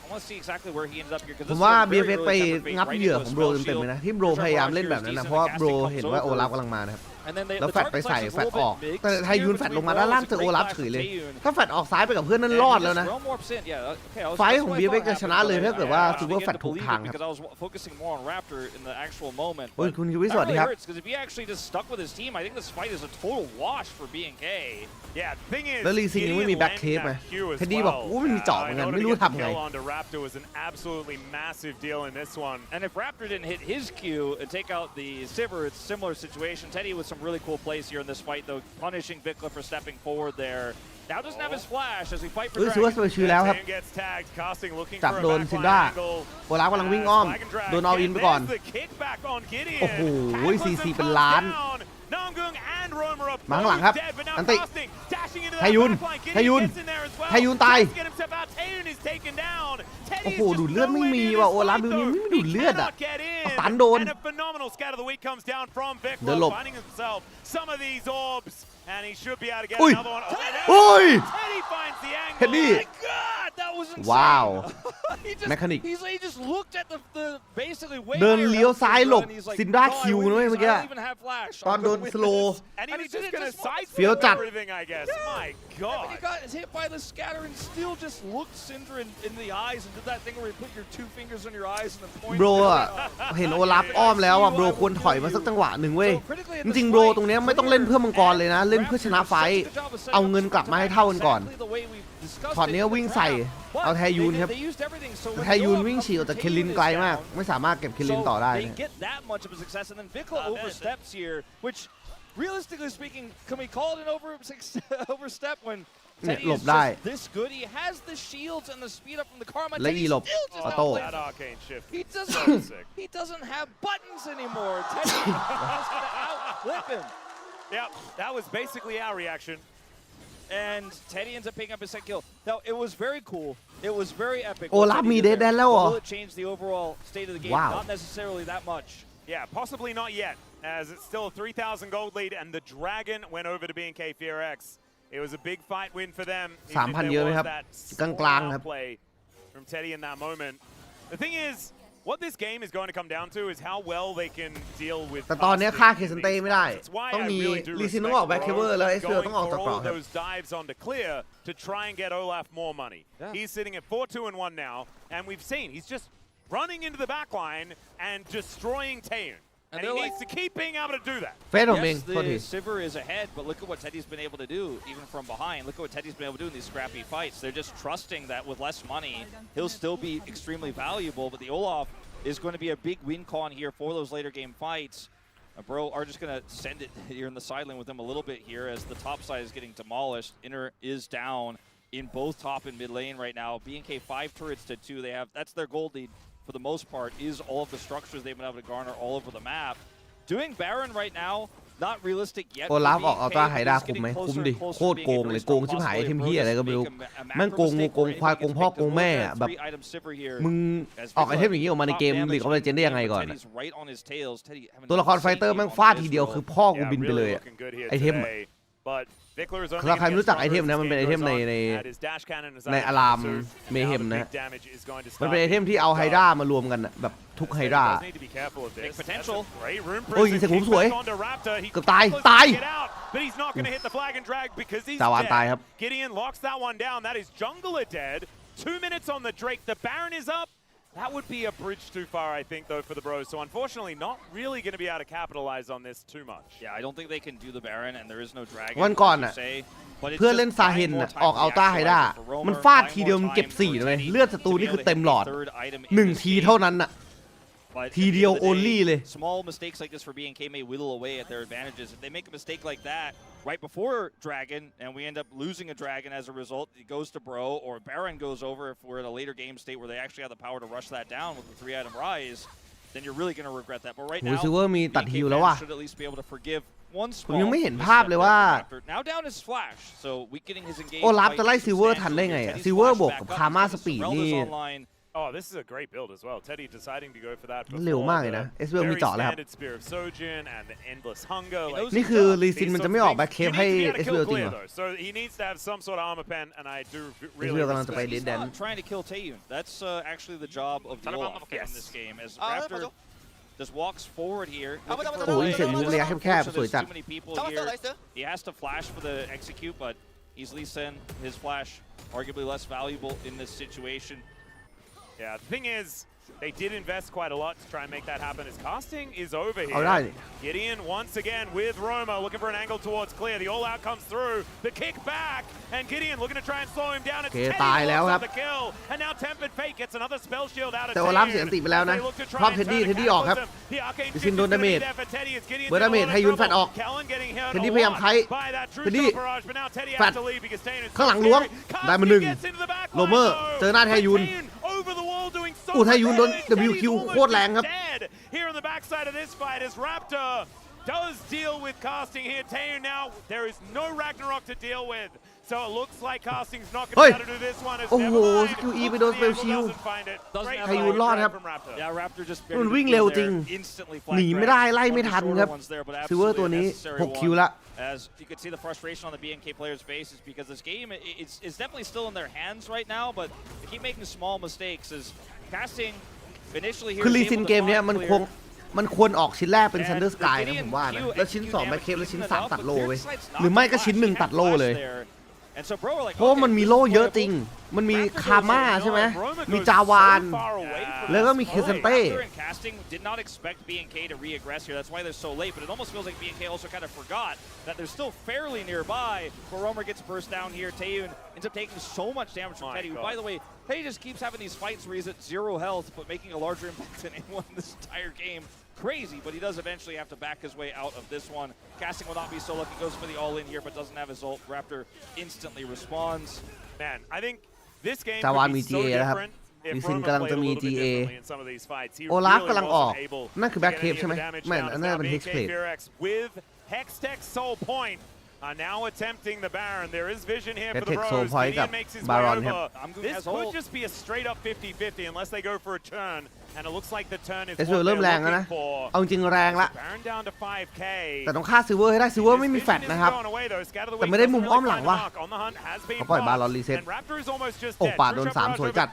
I want to see exactly where he ends up here. ผมว่า BFX ไปงับเหยื่อของโบรเต็มๆเลยนะที่โบรพยายามเล่นแบบนั้นนะเพราะว่าโบรเห็นว่าโอลาฟกำลังมานะครับ แล้วแฟดไปใส่แฟดออกแต่ไทยูนแฟดลงมาด้านล่างเจอโอลาฟเฉยเลยถ้าแฟดออกซ้ายไปกับเพื่อนนั่นรอดแล้วนะไฟของ BFX จะชนะเลยถ้าเกิดว่าซูเปอร์แฟดถูกทางครับโอ้ยคุณคิวิสวัสดีครับแล้วลีซิงยังไม่มีแบ็คเทปไหมเท็ดดี้บอกอู้ไม่มีเจาะเหมือนกันไม่รู้ทำไงAnd if Raptor didn't hit his Q and take out the Sivir, it's a similar situation. Teddy with some really cool plays here in this fight, though, punishing Vikla for stepping forward there. Now doesn't have his flash as we fight for Dragon. ซูเปอร์ชิลแล้วครับจับโดนซินด้าโอลาฟกำลังวิ่งอ้อมโดนเอาอินไปก่อนโอ้โหซีเป็นล้านมาข้างหลังครับอันติไทยูนตายโอ้โหดูดเลือดไม่มีว่ะโอลาฟดูนี่ไม่ดูดเลือดอ่ะตันโดนเดินหลบอุ้ยเฮดดี้ว้าวแมคานิกเดินเลี้ยวซ้ายหลบซินด้าคิวนะเมื่อกี้ตอนโดนสโลเฟี้ยวจัดโบรอะเห็นโอลาฟอ้อมแล้วอ่ะโบรควรถอยมาสักจังหวะหนึ่งเว้ยจริงๆโบรตรงนี้ไม่ต้องเล่นเพื่อมังกรเลยนะเล่นเพื่อชนะไฟเอาเงินกลับมาให้เท่ากันก่อนช็อตนี้วิ่งใส่เอาแทยูนครับแทยูนวิ่งฉีกออกจากเคลินไกลมากไม่สามารถเก็บเคลินต่อได้เนี่ยหลบได้และอีหลบออโต้Yeah, that was basically our reaction. And Teddy ends up picking up his second kill. Now, it was very cool. It was very epic. โอลาฟมีเดดแล้วเหรอ It changed the overall state of the game. Not necessarily that much. Yeah, possibly not yet, as it's still a 3,000 gold lead, and the Dragon went over to B&K FearX. It was a big fight win for them. 3,000 เยอะไหมครับกลางๆครับ From Teddy in that moment. The thing is, what this game is going to come down to is how well they can deal with. แต่ตอนนี้ฆ่าเคซันเต้ไม่ได้ต้องมีลีซินต้องออกแบ็คเคเวอร์แล้วเอสเปียต้องออกจากกรอบครับ those dives onto clear to try and get Olaf more money. He's sitting at 4-2-1 now, and we've seen he's just running into the back line and destroying Taeyeon. And he needs to keep being able to do that. Yes, the Sivir is ahead, but look at what Teddy's been able to do, even from behind. Look at what Teddy's been able to do in these scrappy fights. They're just trusting that with less money, he'll still be extremely valuable, but the Olaf is going to be a big win con here for those later game fights. Bro are just going to send it here in the side lane with them a little bit here as the top side is getting demolished. Inner is down in both top and mid lane right now. B&K 5 turrets to 2. They have, that's their gold lead for the most part, is all of the structures they've been able to garner all over the map. Doing Baron right now, not realistic yet. โอลาฟออกอัลตร้าไฮด้าคุ้มไหมคุ้มดิโคตรโกงเลยโกงชิบหายเทมเฮียอะไรก็ไม่รู้แม่งโกงงูโกงควายโกงพ่อโกงแม่แบบมึงออกไอเทมอย่างนี้ออกมาในเกมลีกออฟเลเจนด์ได้ยังไงก่อนตัวละครไฟเตอร์แม่งฟาดทีเดียวคือพ่อกูบินไปเลยไอเทมเราใครไม่รู้จักไอเทมนะมันเป็นไอเทมในอารามเมเฮมนะมันเป็นไอเทมที่เอาไฮด้ามารวมกันแบบทุกไฮด้าโอ้ยยิงเสกผมสวยเกือบตายจาวานตายครับ 2 minutes on the Drake. The Baron is up. That would be a bridge too far, I think, though, for the Bros. So unfortunately, not really going to be able to capitalize on this too much. Yeah, I don't think they can do the Baron, and there is no Dragon. วันก่อนน่ะเพื่อเล่นซาเฮนน่ะออกอัลต้าไฮด้ามันฟาดทีเดียวมันเก็บ4เลยเลือดศัตรูนี่คือเต็มหลอด1ทีเท่านั้นน่ะทีเดียว only เลย Small mistakes like this for B&K may whittle away at their advantages. If they make a mistake like that right before Dragon, and we end up losing a Dragon as a result, it goes to Bro, or Baron goes over if we're in a later game state where they actually have the power to rush that down with the 3-item rise, then you're really going to regret that. But right now, B&K should at least be able to forgive one small. ผมยังไม่เห็นภาพเลยว่า Now down is Flash, so weakening his engagement. โอลาฟจะไล่ซิลเวอร์ทันได้ไงอะซิลเวอร์บวกกับคาร์มาสปีดนี่ Oh, this is a great build as well. Teddy deciding to go for that. เร็วมากเลยนะเอสเวลมีเจาะแล้วครับ Spear of Sojin and the endless hunger. นี่คือลีซินมันจะไม่ออกแบ็คเคปให้เอสเวลจริงเหรอ So he needs to have some sort of armor pen, and I do เอส really. เวลกำลังจะไปเลดแดน Trying to kill Taeyeon. That's actually the job of the Olaf in this game. As Raptor just walks forward here. โอ้ยเสียงมุกระยะแคบๆสวยจัด Too many people here. He has to flash for the execute, but easily send his flash, arguably less valuable in this situation. Yeah, the thing is, they did invest quite a lot to try and make that happen. As casting is over here. All right. Gideon once again with Roma looking for an angle towards clear. The all-out comes through. The kick back, and Gideon looking to try and slow him down. It's Teddy ตายแล้วครับ the kill, and now Tempered Fate gets another spell shield out of แต่ว่ารับเสียงติไปแล้วนะพร้อมเท็ดดี้ออกครับดิซินโดนดาเมจเบอร์ดาเมจให้ยุนแฟดออกเท็ดดี้พยายามไคเท็ดดี้แฟดข้างหลังล้วงได้มา1โรเมอร์เจอหน้าไทยุนไทยุนโดน WQ โคตรแรงครับ Here on the backside of this fight as Raptor does deal with casting here. Taeyu now, there is no Ragnarok to deal with. So it looks like casting's not going to be able to do this one. โอ้โหสกิล E ไปโดนสเปลชิลไทยุนรอดครับ Yeah, Raptor just มันวิ่งเร็วจริงหนีไม่ได้ไล่ไม่ทันครับซิลเวอร์ตัวนี้6คิวละ As you can see, the frustration on the BNK players' faces because this game is definitely still in their hands right now, but they keep making small mistakes. As casting initially here, คือรีซินเกมเนี้ยมันควรออกชิ้นแรกเป็นซันเดอร์สกายนะผมว่านะแล้วชิ้น2แบ็คเคปแล้วชิ้น3ตัดโลเว้ยหรือไม่ก็ชิ้น1ตัดโลเลยเพราะมันมีโล่เยอะจริงมันมีคาม่าใช่ไหมมีจาวานแล้วก็มีเคเซนเต้ did not expect BNK to re-aggress here. That's why they're so late. But it almost feels like BNK also kind of forgot that they're still fairly nearby. But Romer gets burst down here. Taeyu ends up taking so much damage from Teddy. By the way, Teddy just keeps having these fights where he's at 0 health, but making a larger impact than anyone in this entire game. Crazy, but he does eventually have to back his way out of this one. Casting will not be so lucky. Goes for the all-in here, but doesn't have his ult. Raptor instantly responds. Man, I think this game จาวานมี could be so GA นะครับ different. ดิซินกำลังจะมี GA โอลาฟกำลังออกนั่นคือแบ็คเคปใช่ไหมไม่อันนั้นเป็น Hex Plate with Hextech Soul Point are now attempting the Baron. There is vision here for the Hextech Soul Bros. Point กับ Gideon makes his way Baron over. ครับ This could just be a straight up 50-50 unless they go for a turn. And it looks like the turn is แต่ซิลเวอร์เริ่มแรงแล้วนะ for. เอาจริงแรงละ Baron down to 5K. แต่ต้องฆ่าซิลเวอร์ให้ได้ซิลเวอร์ไม่มีแฟลชนะครับแต่ไม่ได้มุมอ้อมหลังว่ะเขาปล่อยบาลอนรีเซ็ตโอ้ปาดโดน3สวยจัด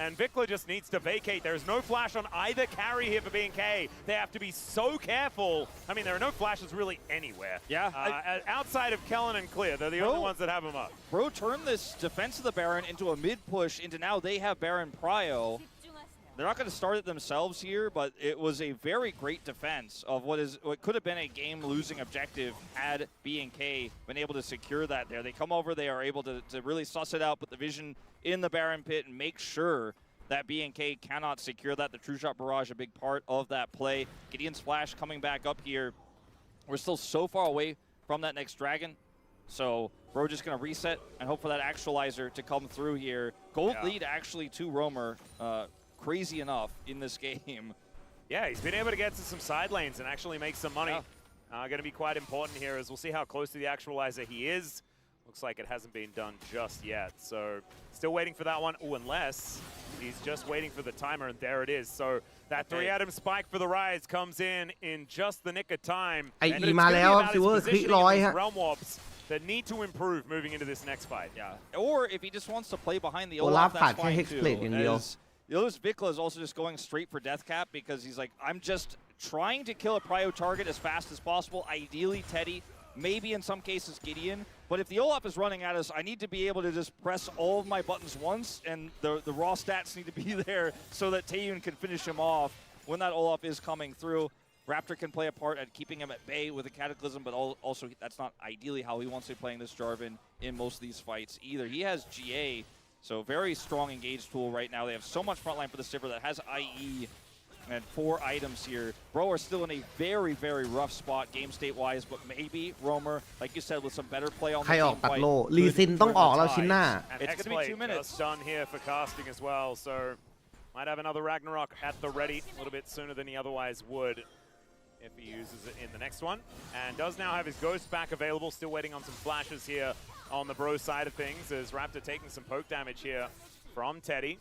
And Vikla just needs to vacate. There's no flash on either carry here for BNK. They have to be so careful. I mean, there are no flashes really anywhere. Yeah. Outside of Kellen and Clear, they're the only ones that have them up. Bro turned this defense of the Baron into a mid-push into now they have Baron Prio. They're not going to start it themselves here, but it was a very great defense of what could have been a game-losing objective had BNK been able to secure that there. They come over, they are able to really suss it out, put the vision in the Baron pit and make sure that BNK cannot secure that. The True Shot Barrage, a big part of that play. Gideon's flash coming back up here. We're still so far away from that next dragon. So Bro just going to reset and hope for that actualizer to come through here. Gold lead actually to Romer. Crazy enough in this game. Yeah, he's been able to get to some side lanes and actually make some money. Going to be quite important here as we'll see how close to the actualizer he is. Looks like it hasn't been done just yet. So still waiting for that one. Oh, unless he's just waiting for the timer, and there it is. So that 3-atom spike for the Rise comes in just the nick of time. ไออีมาแล้วซิลเวอร์คลิกร้อยฮะ realm warps that need to improve moving into this next fight. Yeah. Or if he just wants to play behind the Olaf, that's fine Hex too. Plate อย่างเดียว Those Vikla is also just going straight for death cap because he's like, I'm just trying to kill a prio target as fast as possible. Ideally, Teddy, maybe in some cases Gideon. But if the Olaf is running at us, I need to be able to just press all of my buttons once, and the raw stats need to be there so that Taeyun can finish him off when that Olaf is coming through. Raptor can play a part at keeping him at bay with a Cataclysm, but also that's not ideally how he wants to be playing this Jarvan in most of these fights either. He has GA. So very strong engage tool right now. They have so much frontline for the Sivir that has IE and 4 items here. Bro are still in a very, very rough spot game state-wise, but maybe Romer, like you said, with some better play on the ใครออก team ตัด fight. โลรีซินต้องออกแล้วชิ้นหน้า It's going to be 2 minutes. Just done here for casting as well, so might have another Ragnarok at the ready a little bit sooner than he otherwise would if he uses it in the next one. And does now have his Ghost back available, still waiting on some flashes here on the Bro side of things as Raptor taking some poke damage here from Teddy.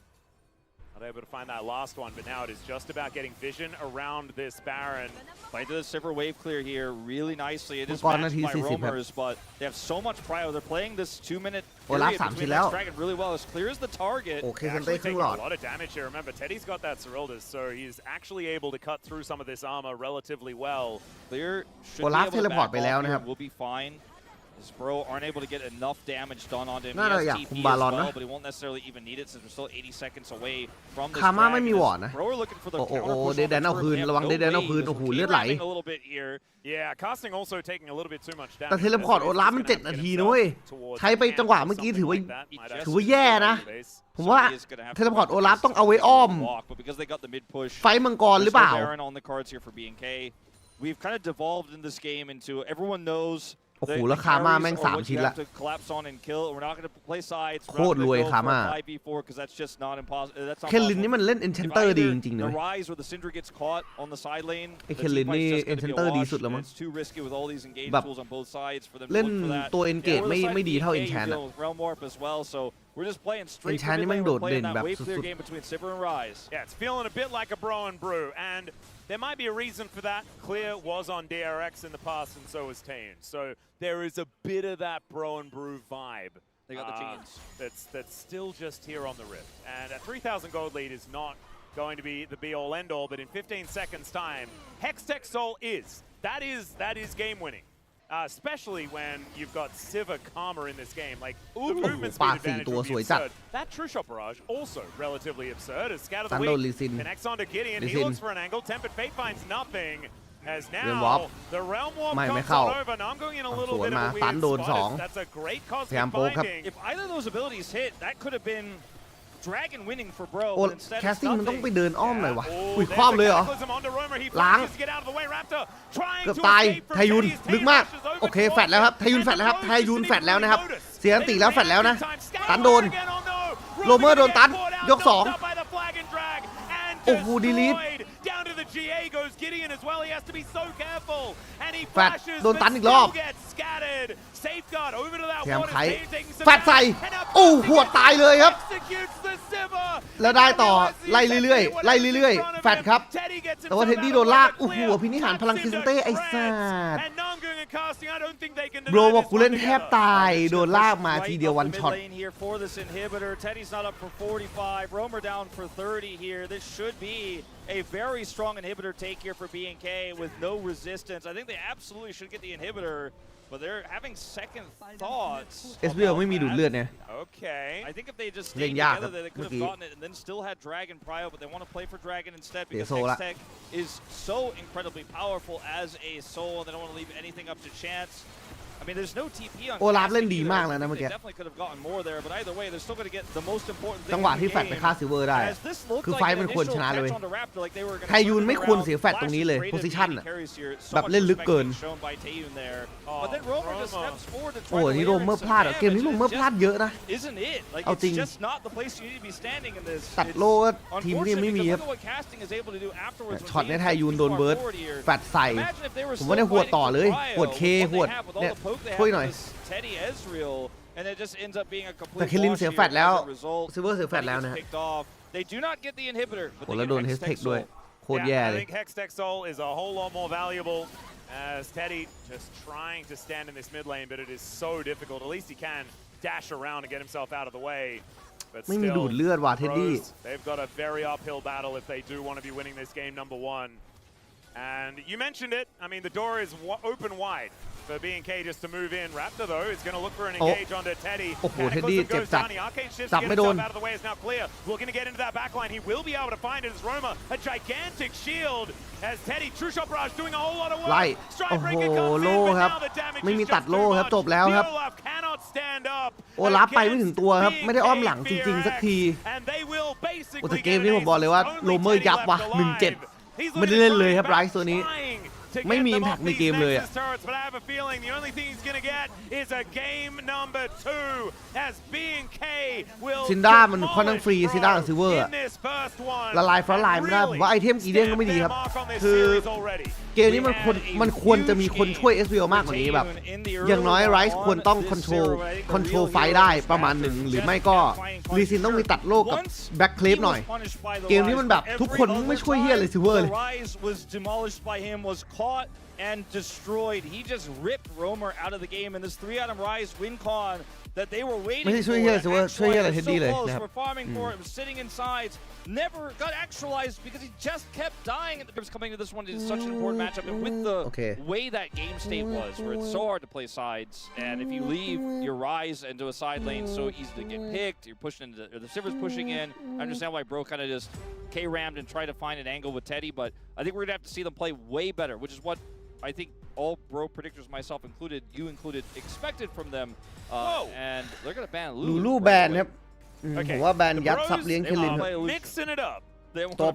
able to find that last one, but now it is just about getting vision around this Baron. Fight to the silver wave clear here really nicely. It is matched by roamers, but they have so much prio. They're playing this 2-minute period between Last Dragon really well. As clear as the target. Okay, actually taking a lot of damage here. Remember, Teddy's got that Serildus, so he's actually able to cut through some of this armor relatively well. Clear should be able to back off here. Will be fine. His bro aren't able to get enough damage done on him. He has TP as well, but he won't necessarily even need it since we're still 80 seconds away from this dragon. ไม่มีวอร์ดนะ Bro are looking for the โอ้เดดแดนเอาคืนระวังเดดแดนเอาคืนโอ้โหเลือดไหล a little bit here. Yeah, casting also taking a little bit too much damage. แต่เทเลพอร์ตโอลาฟมัน7 นาทีนะเว้ยใช้ไปจังหวะเมื่อกี้ถือว่าแย่นะผมว่าเทเลพอร์ตโอลาฟต้องเอาไว้อ้อมไฟมังกรหรือเปล่า We've kind of devolved in this game into everyone knows โอ้โหแล้วคาม่าแม่ง3 ชิ้นละโคตรรวยคาม่าเคนลินนี่มันเล่นเอนเชนเตอร์ดีจริงๆนะไอเคนลินนี่เอนเชนเตอร์ดีสุดแล้วมั้งแบบเล่นตัวเอนเกจไม่ดีเท่าเอนแชนอะเอนแชนนี่มันโดดเด่นแบบสุดๆ Yeah, it's feeling a bit like a bro and brew, and there might be a reason for that. Clear was on DRX in the past, and so was Tane. So there is a bit of that bro and brew vibe. They got the jeans. That's still just here on the Rift. And a 3,000 gold lead is not going to be the be-all, end-all, but in 15 seconds' time, Hextech Soul is. That is game-winning. Especially when you've got Siva Karma in this game. Like, the movement speed advantage would be absurd. That True Shot Barrage, also relatively absurd. As Scatter the Weak connects onto Gideon. He looks for an angle. Tempered Fate finds nothing. As now, the Realm Warp comes on over. Now I'm going in a little bit of a weird spot. That's a great cosmic finding. If either of those abilities hit, that could have been Dragon winning for Bro. โอ้แคสติ้งมันต้องไปเดินอ้อมหน่อยวะอุ้ยคว่ำเลยเหรอล้างเกือบตายไทยุนลึกมากโอเคแฟดแล้วครับไทยุนแฟดแล้วครับไทยุนแฟดแล้วนะครับเสียอันติแล้วแฟดแล้วนะตันโดนโรเมอร์โดนตันยก2โอ้โหดีลีทแฟดโดนตันอีกรอบแถมไคแฟดใส่โอ้หัวตายเลยครับแล้วได้ต่อไล่เรื่อยๆแฟดครับแต่ว่าเท็ดดี้โดนลากโอ้โหพินิหารพลังคิสเต้ไอ้สัสโบรบอกกูเล่นแทบตายโดนลากมาทีเดียววันช็อต A very strong inhibitor take here for BNK with no resistance. I think they absolutely should get the inhibitor, but they're having second thoughts. SBL ไม่มีดูดเลือดเนี่ย Okay. I think if they just stayed together, they could have gotten it and then still had Dragon prio, but they want to play for Dragon instead because Hextech is so incredibly powerful as a soul, and they don't want to leave anything up to chance. I mean, there's no TP on โอลาฟเล่นดีมากแล้วนะเมื่อกี้ definitely could have gotten more there, but either way, they're still going to get the most important thing. จังหวะที่แฟดไปฆ่าซิลเวอร์ได้คือไฟมันควรชนะเลยไทยูนไม่ควรเสียแฟดตรงนี้เลยโพซิชั่นอะแบบเล่นลึกเกินโอ้นี่โรเมอร์พลาดอ่ะเกมนี้โรเมอร์พลาดเยอะนะเอาจริงตัดโล่ทีมนี้ไม่มีครับช็อตนี้ไทยูนโดนเบิร์ดแฟดใส่ผมว่าได้หวดต่อเลยหวดเคหวดเนี่ยช่วยหน่อยแต่เคลินเสียแฟดแล้วซิลเวอร์เสียแฟดแล้วนะฮะโอ้แล้วโดนเฮสเทคด้วยโคตรแย่เลย Hextech Soul is a whole lot more valuable as Teddy just trying to stand in this mid lane, but it is so difficult. At least he can dash around and get himself out of the way. But still, ไม่มีดูดเลือดว่ะเท็ดดี้ they've got a very uphill battle if they do want to be winning this game number 1. And you mentioned it. I mean, the door is open wide for B&K just to move in. Raptor, though, is going to look for an engage onto Teddy. โอ้โหเท็ดดี้เจ็บจัดจับไม่โดน out of the way is now clear. Looking to get into that backline. He will be able to find it as Roma. A gigantic shield as Teddy. True Shot Barrage doing a whole lot of work. ไล่โอ้โหโล่ครับไม่มีตัดโล่ครับจบแล้วครับโอลาฟไปไม่ถึงตัวครับไม่ได้อ้อมหลังจริงๆสักทีโอ้แต่เกมนี้ผมบอกเลยว่าโรเมอร์ยับว่ะ 1-7 ไม่ได้เล่นเลยครับไรซ์ตัวนี้ to ไม่ get มี them impact off ใน these เกมเลยอะ Nexus turrets, but I have a feeling the only thing he's gonna get is a game number 2 as B&K will ซินด้ามันค่อนข้างฟรีซินด้ากับซิลเวอร์ in this first one ละลายฟลอตไลน์ไม่ได้ผมว่าไอเทมกี่เด้งก็ไม่ดีครับคือเกมนี้มันควรจะมีคนช่วย SBO มากกว่านี้แบบอย่างน้อยไรซ์ควรต้องคอนโทรลไฟได้ประมาณหนึ่งหรือไม่ก็ลีซินต้องมีตัดโลกกับแบ็คเคลฟหน่อยเกมนี้มันแบบทุกคนไม่ช่วยเฮียเลยซิลเวอร์เลย and destroyed. He just ripped Roamer out of the game in this 3-item Rise win con that they were waiting for. ช่วยเฮียซิลเวอร์ช่วยเฮียอะไรเท็ดดี้เลยนะครับ We're farming for it. Was sitting inside. Never got actualized because he just kept dying. And the coming to this one is such an important matchup, and with the way that game state was, where it's so hard to play sides, and if you leave your Rise into a side lane, so easy to get picked. You're pushing into the Sivir's pushing in. I understand why Bro kind of just K-rammed and tried to find an angle with Teddy, but I think we're gonna have to see them play way better, which is what I think all Bro predictors, myself included, you included, expected from them. And they're gonna ban Lulu. Lulu ban ครับผมว่าแบนยัดซับเลี้ยงเคลิน mixing it up. ตัวต่อ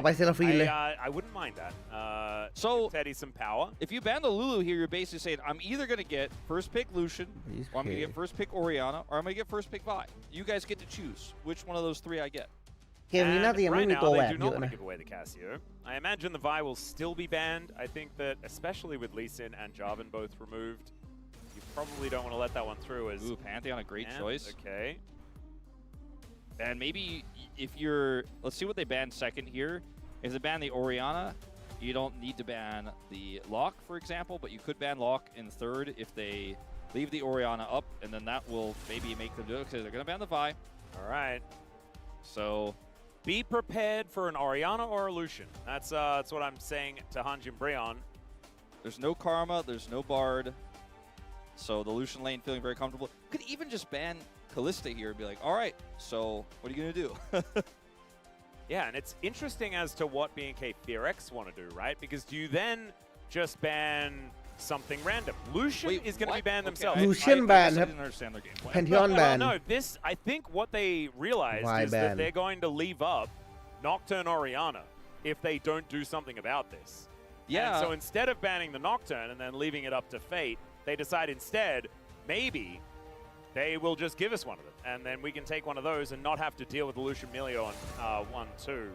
ไปเซราฟีนเลย I wouldn't mind that. So Teddy some power. If you ban the Lulu here, you're basically saying I'm either gonna get first pick Lucian, or I'm gonna get first pick Orianna, or I'm gonna get first pick Vi. You guys get to choose which one of those three I get. เกมนี้น่าจะยังไม่มีตัวแหวกเยอะนะ I imagine the Vi will still be banned. I think that especially with Lee Sin and Jarvan both removed, you probably don't want to let that one through. As Pantheon, a great choice. Okay. And maybe if you're, let's see what they ban second here. If they ban the Orianna, you don't need to ban the Lock, for example, but you could ban Lock in third if they leave the Orianna up, and then that will maybe make them do it because they're going to ban the Vi. All right. So be prepared for an Orianna or a Lucian. That's what I'm saying to Hanjin Breon. There's no Karma, there's no Bard. So the Lucian lane feeling very comfortable. Could even just ban Kalista here and be like, all right, so what are you going to do? Yeah, and it's interesting as to what B&K Fearx want to do, right? Because do you then just ban something random? Lucian is going to be banned themselves. Lucian ban ครับ didn't understand their game plan. Pantheon ban No, this, I think what they realized is that they're going to leave up Nocturne Orianna if they don't do something about this. Yeah. And so instead of banning the Nocturne and then leaving it up to fate, they decide instead, maybe they will just give us one of them, and then we can take one of those and not have to deal with the Lucian Melio on 1-2.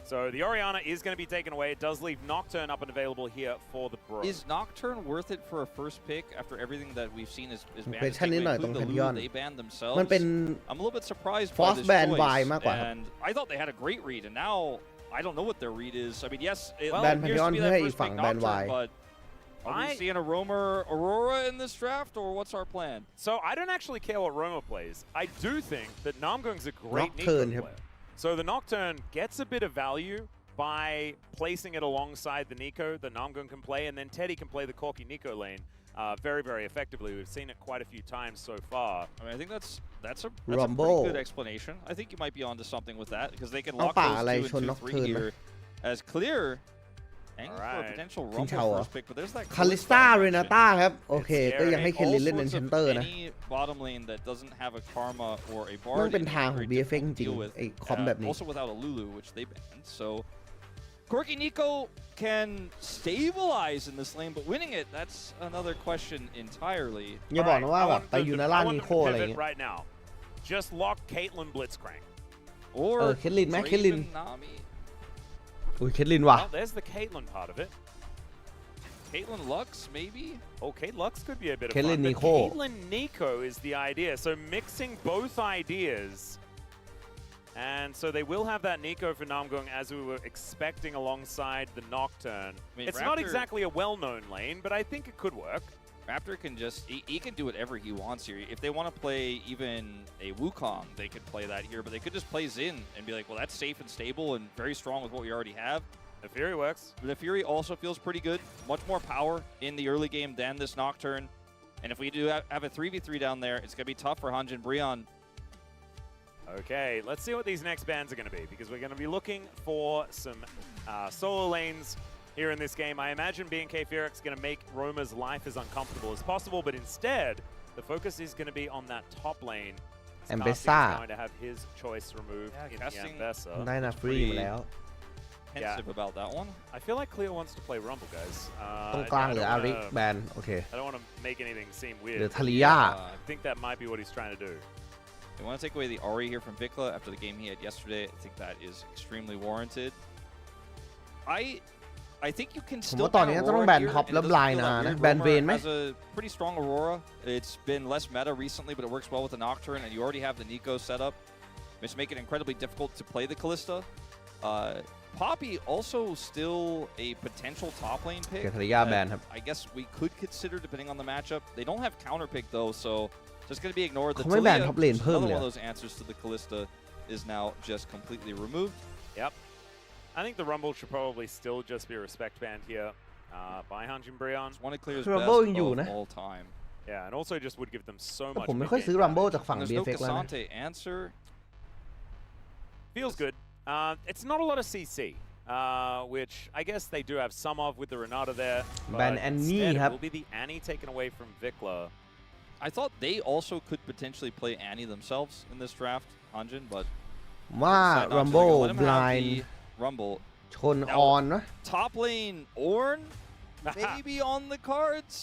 So the Orianna is going to be taken away. It does leave Nocturne up and available here for the Bro. Is Nocturne worth it for a first pick after everything that we've seen is banned? เป็นชั้นนิดหน่อยตรง Pantheon They banned themselves. มันเป็น I'm a little bit surprised by Force this ban choice. Vi มากกว่า And I thought they had a great read, and now I don't know what their read is. I mean, yes, it ban appears to Pantheon be เพื่อ that ให้อีก first ฝั่ง pick แบน Nocturne, Vi but are we seeing a Roamer Aurora in this draft, or what's our plan? So I don't actually care what Roma plays. I do think that Namgung's a great Nocturne Nico player. So the Nocturne gets a bit of value by placing it alongside the Nico that Namgung can play, and then Teddy can play the Corki Nico lane very, very effectively. We've seen it quite a few times so far. I mean, I think that's a pretty good explanation. I think you might be onto something with that because they can lock those 2 and 2-3 here as clear. For a potential Rumble first pick, but there's that Kalista Renata ครับโอเคก็ยังให้เคลินเล่นเป็นเซนเตอร์นะ Any bottom lane that doesn't have a Karma or a Bard มันเป็นทางของ BFX จริงๆไอ้คอมแบบนี้ also without a Lulu, which they banned. So Corki Nico can stabilize in this lane, but winning it, that's another question entirely. อย่าบอกนะว่าแบบไปยูนาร่านิโคอะไรอย่างเงี้ย right now. Just lock Caitlyn Blitzcrank. Or เคลินไหมเคลิน Nami. อุ้ยเคลินว่ะ Well, there's the Caitlyn part of it. Caitlyn Lux, maybe? Oh, Caitlyn Lux could be a bit of Caitlyn fun. Nico. Caitlyn Nico is the idea. So mixing both ideas. And so they will have that Nico for Namgung as we were expecting alongside the Nocturne. I mean, it's not exactly a well-known lane, but I think it could work. Raptor can just, he can do whatever he wants here. If they want to play even a Wukong, they could play that here, but they could just play Xin and be like, well, that's safe and stable and very strong with what we already have. The Fury works. The Fury also feels pretty good. Much more power in the early game than this Nocturne. And if we do have a 3v3 down there, it's going to be tough for Hanjin Breon. Okay, let's see what these next bans are going to be, because we're going to be looking for some solo lanes here in this game. I imagine B&K Fearx is going to make Roma's life as uncomfortable as possible, but instead, the focus is going to be on that top lane. Ambessa going to have his choice removed in the Ambessa. ได้นะฟรีมาแล้ว pensive about that one. I feel like Cleo wants to play Rumble, guys. ตรงกลางหรืออาริแบนโอเค I don't want to make anything seem weird. หรือทาริยา I think that might be what he's trying to do. They want to take away the Ari here from Vikla after the game he had yesterday. I think that is extremely warranted. I think you can still ban Aurora here, and it doesn't feel that weird. Romer has a pretty strong Aurora. It's been less meta recently, but it works well with the Nocturne, and you already have the Nico set up, which make it incredibly difficult to play the Callista. Poppy also still a potential top lane pick. I guess we could consider depending on the matchup. They don't have counter pick though, so just going to be ignored. The Talia, another one of those answers to the Callista, is now just completely removed. Yep. I think the Rumble should probably still just be a respect band here by Hanjin Brion. It's one of Clear's best of all time. Yeah, and also just would give them so much. ผมไม่ค่อยซื้อ Rumble จากฝั่ง There's no BFX แล้วนะ Cassante answer. Feels good. It's not a lot of CC, which I guess they do have some of with the Renata there. Ban Annie it will be the Annie taken away from Vikla. I thought they also could potentially play Annie themselves in this draft, Hanjin, but ว่า Rumble blind Rumble ชนออนนะ top lane Ornn maybe on the cards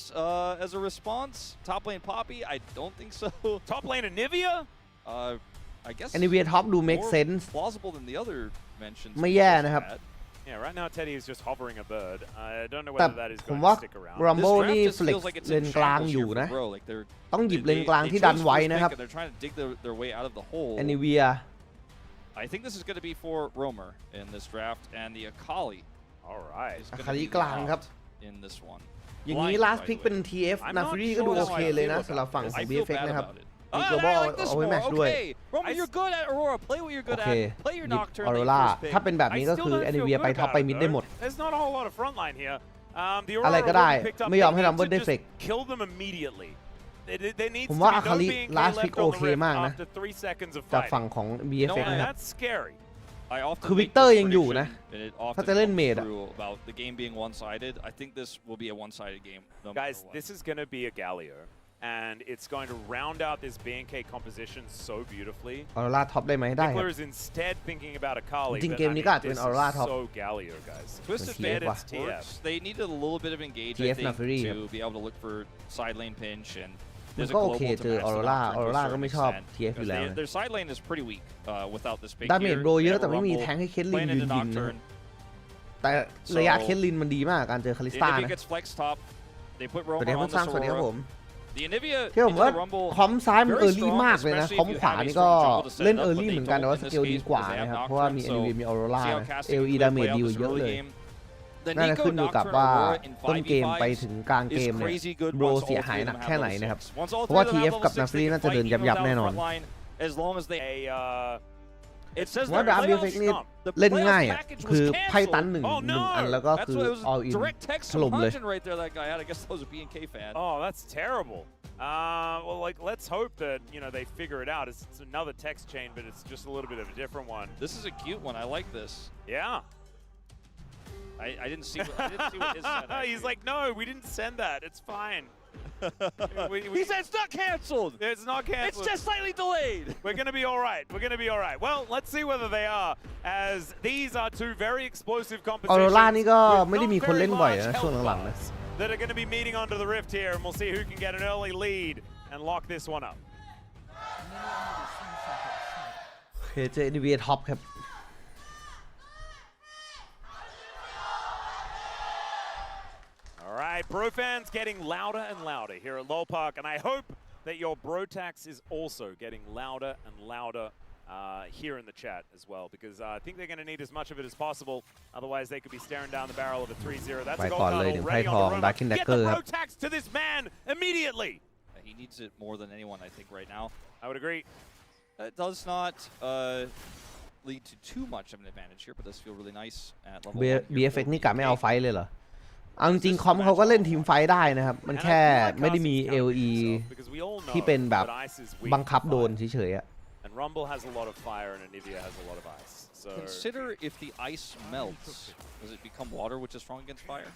as a response. Top lane Poppy, I don't think so. Top lane Anivia? I guess Anivia top ดู make sense plausible than the other mentions. ไม่แย่นะครับ Yeah, right now Teddy is just hovering a bird. I don't know แต่ whether that is ผม going ว่า to stick around. Rumble นี่ flex เลนกลางอยู่นะต้องหยิบเลนกลางที่ดันไว้นะครับ They're trying to dig their way out of the hole. Anivia I think this is going to be for Romer in this draft, and the Akali. All right. Akali กลางครับ in this one. อย่างนี้ last pick เป็น TF นาฟรีก็ดูโอเคเลยนะสำหรับฝั่งของ BFX นะครับมี global เอาไว้แมทช์ด้วย Romer, you're good at Aurora. Play what you're good at. Play your Nocturne. Aurora ถ้าเป็นแบบนี้ก็คือ Anivia ไปท็อปไปมิดได้หมด There's not a whole lot of front line here. The อะไร Aurora ก็ได้ picked up. ไม่ยอมให้ Rumble ได้ flex Kill them immediately. There needs ผม to ว่า be no Akali being last pick left on โอ the เค rift มากนะ after 3 seconds of จาก fighting. ฝั่งของ BFX นะครับ That's scary. คือ Victor ยังอยู่นะถ้าจะเล่นเมด about the game being one-sided. I think this will be a one-sided game. Guys, this is going to be a Galio, and it's going to round out this BNK composition so beautifully. Aurora ท็อปได้ไหมได้ครับ Vikla is instead thinking about Akali, จริง but เกมนี้ก็อาจจะเป็น Aurora ท็อป so Galio, guys. Twisted Bandits works. They needed a little bit of engage, I think, to be able to look for side lane pinch and. มันก็โอเคเจอ Aurora ก็ไม่ชอบ TF อยู่แล้ว Their side lane is pretty weak without this pick ดาเมจโรเยอะแต่ไม่มีแทงให้เคทลินยืนยิงนะแต่ระยะเคทลินมันดีมากการเจอคาลิสตานะตัวนี้ค่อนข้างสวัสดีครับผมที่ผมว่าคอมซ้ายมันเออร์ลี่มากเลยนะคอมขวานี่ก็เล่นเออร์ลี่เหมือนกันแต่ว่าสเกลดีกว่านะครับเพราะว่ามี Anivia มี Aurora นะ LE ดาเมจดีกว่าเยอะเลยน่าจะขึ้นอยู่กับว่าต้นเกมไปถึงกลางเกมเนี่ยโบรเสียหายหนักแค่ไหนนะครับเพราะว่า TF กับนาฟรีน่าจะเดินยับแน่นอนว่าดา BFX นี่เล่นง่ายอ่ะคือไพ่ตันหนึ่งอันแล้วก็คือ all in ถล่มเลย Oh, that's terrible. Well, like, let's hope that, they figure it out. It's another text chain, but it's just a little bit of a different one. This is a cute one. I like this. Yeah. I didn't see what his said. He's like, no, we didn't send that. It's fine. He said it's not canceled. It's not canceled. It's just slightly delayed. We're going to be all right. We're going to be all right. Well, let's see whether they are, as these are two very explosive compositions. Aurora นี่ก็ไม่ได้มีคนเล่นบ่อยนะช่วงหลังๆนะ that are going to be meeting onto the rift here, and we'll see who can get an early lead and lock this one up. โอเคเจอ Anivia ท็อปครับAll right, bro fans getting louder and louder here at Lolpark, and I hope that your brotax is also getting louder and louder here in the chat as well, because I think they're going to need as much of it as possible. Otherwise, they could be staring down the barrel of a 3-0. That's a goal card already on the run. Get the brotax to this man immediately. He needs it more than anyone, I think, right now. I would agree. That does not lead to too much of an advantage here, but does feel really nice at level 1. BFX นี่กะไม่เอาไฟเลยเหรอเอาจริงๆคอมเขาก็เล่นทีมไฟได้นะครับมันแค่ไม่ได้มี LE ที่เป็นแบบบังคับโดนเฉยๆอะ Rumble has a lot of fire and Anivia has a lot of ice. So consider if the ice melts, does it become water, which is strong against fire?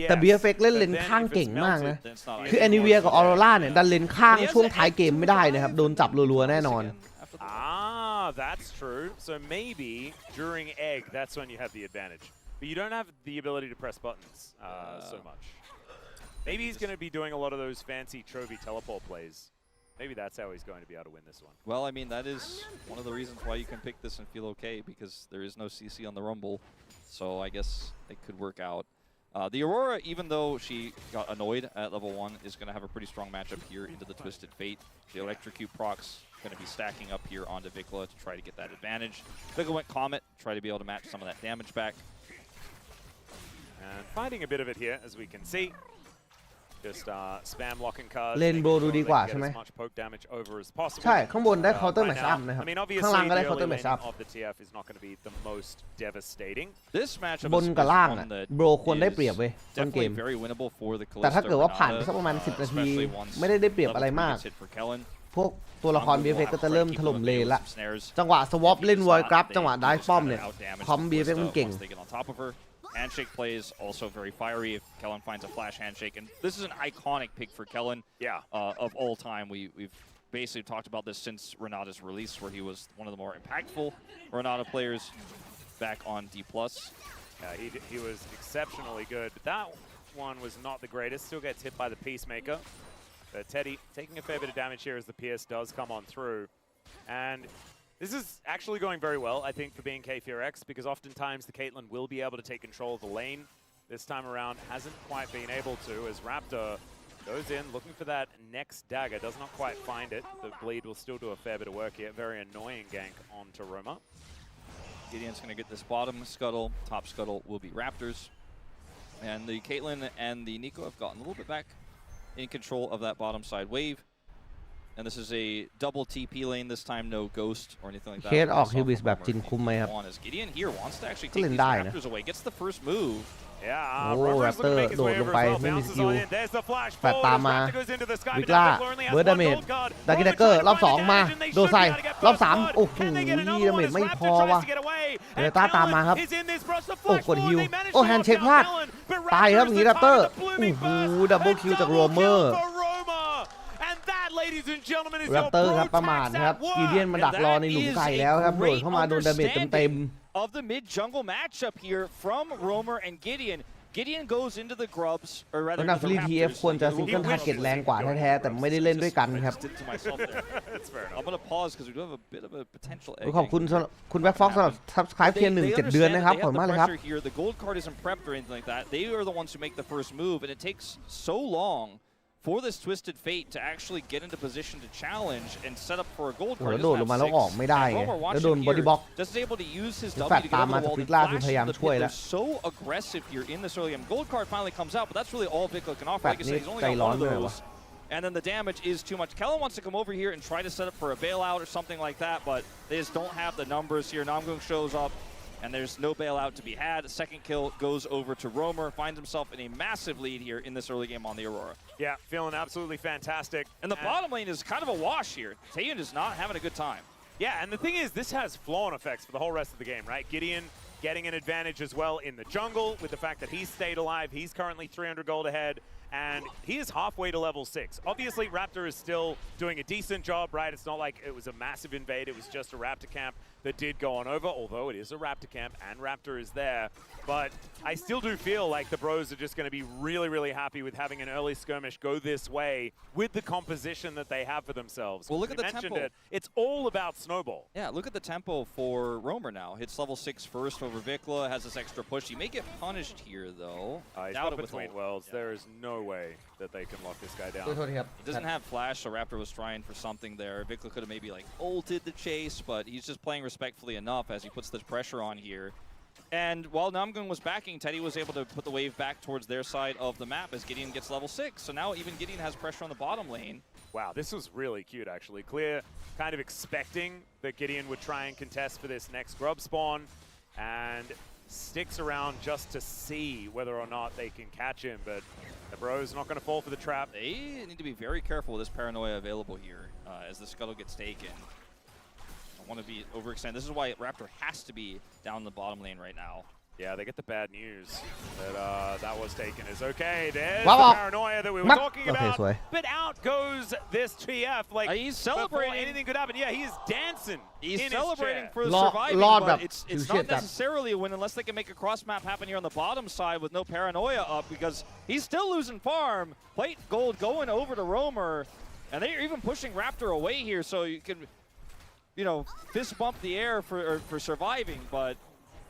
แต่ BFX เล่นเลนข้างเก่งมากนะคือ Anivia กับ Aurora เนี่ยดันเลนข้างช่วงท้ายเกมไม่ได้นะครับโดนจับรัวๆแน่นอน that's true. So maybe during egg, that's when you have the advantage. But you don't have the ability to press buttons so much. Maybe he's going to be doing a lot of those fancy trophy teleport plays. Maybe that's how he's going to be able to win this one. Well, I mean, that is one of the reasons why you can pick this and feel okay, because there is no CC on the Rumble. So I guess it could work out. The Aurora, even though she got annoyed at level 1, is going to have a pretty strong matchup here into the Twisted Fate. The Electrocute procs going to be stacking up here onto Vikla to try to get that advantage. Vikla went Comet, try to be able to match some of that damage back. And finding a bit of it here, as we can see. Just spam locking cards. เลนโบดูดีกว่าใช่ไหม as much poke damage over as possible. ใช่ข้างบนได้ counter match up นะครับ I mean, ข้างล่าง obviously, ก็ได้ the counter early match lane up of the TF is not going to be the most devastating. This matchup บน is กับล่าง one อ่ะ that โบรควรได้เปรียบเว้ยต้นเก definitely ม very winnable for the แต่ถ้า Kalista เกิดว่าผ่านไป Renata, สักประมาณ 10 นาที especially once ไม่ได้เปรียบอะไร level มาก 3 gets hit for Kellen. พวกตัวละคร Nonggoong BFX will ก็จะ have to เริ่ม try to ถ keep ล่ม him เล away น from ละ some snares. จังหวะสวอปเล่นวอยกราฟ They จังหวะ just ได้ป้อม kinda เนี่ย outdamage คอม the BFX Kalista มันเก่ง once they get on top of her. Handshake plays also very fiery if Kellen finds a flash handshake, and this is an iconic pick for Kellen. Yeah. Of all time, we've basically talked about this since Renata's release, where he was one of the more impactful Renata players back on D+. He was exceptionally good, but that one was not the greatest. Still gets hit by the Peacemaker. But Teddy taking a fair bit of damage here as the PS does come on through. And this is actually going very well, I think, for being K4X, because oftentimes the Caitlyn will be able to take control of the lane. This time around, hasn't quite been able to, as Raptor goes in, looking for that next dagger, does not quite find it. The bleed will still do a fair bit of work here. Very annoying gank onto Roma. Gideon's going to get this bottom scuttle. Top scuttle will be Raptors. And the Caitlyn and the Nico have gotten a little bit back in control of that bottom side wave. And this is a double TP lane this time, no ghost or anything like that. เคสออกฮิวิสแบบจินคุมไหมครับ As Gideon here wants to actually ก็ take เล่น these ได้นะ Raptors away. Gets the first move. Yeah, Oh, Rover's Raptor looking to make his way โดดลง over ไป as well. ไม่มี Bounces สกิล on in. There's the flash แฟด forward ตาม as มา Raptor goes into the sky, วิ but กล่า Vikla only has เบิร์ดดา one เมจ gold card. ดากิ Rover เดเกอร์ trying to รอบ find 2 มา advantage, and they โดนใส่ should be able to get รอบ first 3 blood. โอ้โห Can they get another ดา one เมจ as ไม่ Raptor พอ tries ว่ะ to get away? เดี๋ยว And ต้าตามมาครับ Kellen is in this brush. The โอ้ flash กด forward, ฮิว they managed โอ้ to แฮน knock ด์เช็ค down พลาด Kellen, but ตายครับ Raptor อ is ย่างนี้ the แรปเตอร์ target, the โอ้ blooming โห burst, ดับเบิล and คิวจาก double โรเมอ kill ร์ for Roma. And that, ladies and gentlemen, is แร your ปเตอร์ครับ pro ประมาท tax นะครับ at กีเดียน work. มาดักรอในหลุมไก่แล้วครับโดดเข้ามาโดนดาเมจเต็ม Of the mid-jungle matchup here from Romer and Gideon. Gideon goes into the grubs, or ๆ rather แล้วนา the ฟิลี TF Raptors. ควรจะซิงเกิลทาร์เก็ตแรงกว่าแท้ๆแต่ไม่ได้เล่นด้วยกันครับ I just did it to myself there. That's fair enough. I'm going to pause because we do have a bit of a potential egg. ขอบคุณสำหรับคุณแบ็คฟ็อกซ์สำหรับ subscribe เพียง1 7 เดือนนะครับขอบคุณมากเลยครับ Here. The gold card isn't prepped or anything like that. They are the ones who make the first move, and it takes so long for this Twisted Fate to actually get into position to challenge and set up for a gold โอ้ card. แล้วโดดลงมาแล้วออกไม่ได้ไงแล้วโดนบอดี้บ็อก Just able to use his แฟ W ด to ตาม get มา over the ส wall. ปิกล่าคือ Flash พยายาม into the ช่วย pit. แล้ว They're so aggressive here in this early game. Gold card finally comes out, but that's really all Vikla can offer. แฟด Like I นี่ said, he's only ใจ got ร้อน one of เลยวะ those. And then the damage is too much. Kellen wants to come over here and try to set up for a bailout or something like that, but they just don't have the numbers here. Nonggoong shows up, and there's no bailout to be had. Second kill goes over to Romer, finds himself in a massive lead here in this early game on the Aurora. Yeah, feeling absolutely fantastic. And the bottom lane is kind of a wash here. Taeyun is not having a good time. Yeah, and the thing is, this has flow-on effects for the whole rest of the game, right? Gideon getting an advantage as well in the jungle with the fact that he's stayed alive. He's currently 300 gold ahead, and he is halfway to level 6. Obviously, Raptor is still doing a decent job, right? It's not like it was a massive invade. It was just a Raptor camp that did go on over, although it is a Raptor camp and Raptor is there. But I still do feel like the bros are just going to be really, really happy with having an early skirmish go this way with the composition that they have for themselves. Well, look at the tempo. It's all about snowball. Yeah, look at the tempo for Romer now. Hits level 6 first over Vikla, has this extra push. He may get punished here, though. He's up between worlds. Yeah. There is no way that they can lock this guy down. He doesn't have flash, so Raptor was trying for something there. Vikla could have maybe like ulted the chase, but he's just playing respectfully enough as he puts the pressure on here. And while Namgoong was backing, Teddy was able to put the wave back towards their side of the map as Gideon gets level 6. So now even Gideon has pressure on the bottom lane. Wow, this was really cute, actually. Clear kind of expecting that Gideon would try and contest for this next grub spawn, and sticks around just to see whether or not they can catch him, but the bro's not going to fall for the trap. They need to be very careful with this paranoia available here as the scuttle gets taken. Don't want to be overextended. This is why Raptor has to be down the bottom lane right now. Yeah, they get the bad news that that was taken as okay. There's Wow. the paranoia that we were talking about. Okay, But out goes this TF. Like he's celebrating. before anything could happen. Yeah, he is dancing. He's in celebrating his chair. for Lord- surviving, Lord but up. it's not necessarily a win unless they can make a cross map happen here on the bottom side with no paranoia up, because he's still losing farm. Plate gold going over to Roamer, and they're even pushing Raptor away here, so you can, you know, fist bump the air for surviving, but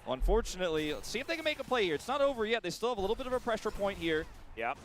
unfortunately, let's see if they can make a play here. It's not over yet. They still have a little bit of a pressure point here. Yep.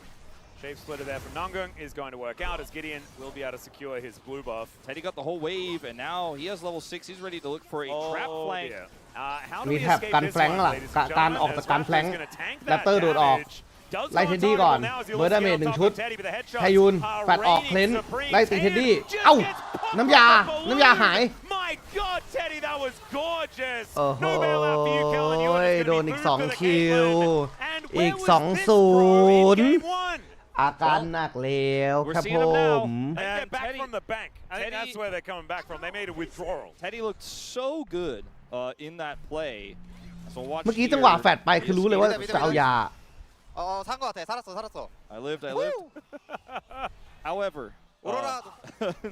Shape splitter there from Nongung is going to work out as Gideon will be able to secure his blue buff. Teddy got the whole wave, and now he has level 6. He's ready to look for a trap flank. Dear. How do มี we แท็บ escape กัน this แฟลง one, ล่ะ ladies and การ gentlemen, ออกจาก as การแฟลง Raptor's gonna tank แรป that เตอร์โดดออก damage. Does ไล่ go เท็ on ดดี้ก่อน target now as he เบอร์ looks ดาเมจ on หนึ่ง top ชุด of Teddy with the headshots. ไทยูน Are แฟดออก reigning เคลน supreme. ไล่ตีเท็ดดี้ Just เอ้า gets popped น้ำยา by the น้ำยาหาย balloon. My God, Teddy, that was gorgeous. โอ้โห No bailout for you, Kellen. You are just โด gonna น be อีก food for 2 the คิว Caitlyn. And อี where ก was this, 2-0 bro, in game 1? อาการหนักแล้วครับ We're ผ seeing him now. ม They And get back Teddy- from the bank. I think Teddy- that's where they're coming back from. They made a withdrawal. Teddy looked so good in that play. So watch เมื่อกี้ here. จังหวะแฟดไปคือรู้เลยว่าจะเอายา 산거 같아. 살았어. I lived. However, 오로라.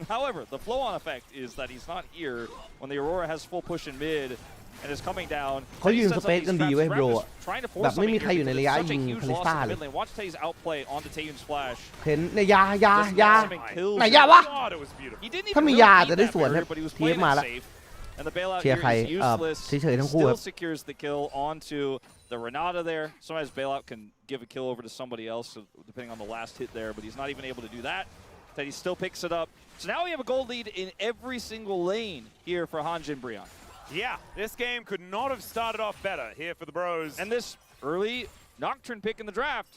however, the flow-on effect is that he's not here when the Aurora has full push in mid and is coming down. เขายืน Teddy ส sets เป up ซ these กันดี traps. เว้ย Raptors โบร trying to แบ force บไม่มี something ใครอยู่ใน here ระยะ because ยิง it's คา such ลิ a ส huge ตา loss เล in ย mid lane. Watch Teddy's outplay on the Taeyun's flash. เห็นในยายา Kills ไหน it. ยาวะ God, it was beautiful. He didn't ถ้า even มี really ยา need จะได้ that สวน barrier, but he was เทียบ playing มา it แล้ว safe. And the bailout เชียร์ here ใคร is useless. เฉยๆทั้งคู่ค Still รับ secures the kill onto the Renata there. Sometimes bailout can give a kill over to somebody else, depending on the last hit there, but he's not even able to do that. Teddy still picks it up. So now we have a gold lead in every single lane here for Hanjin Brion. Yeah, this game could not have started off better here for the bros. And this early Nocturne pick in the draft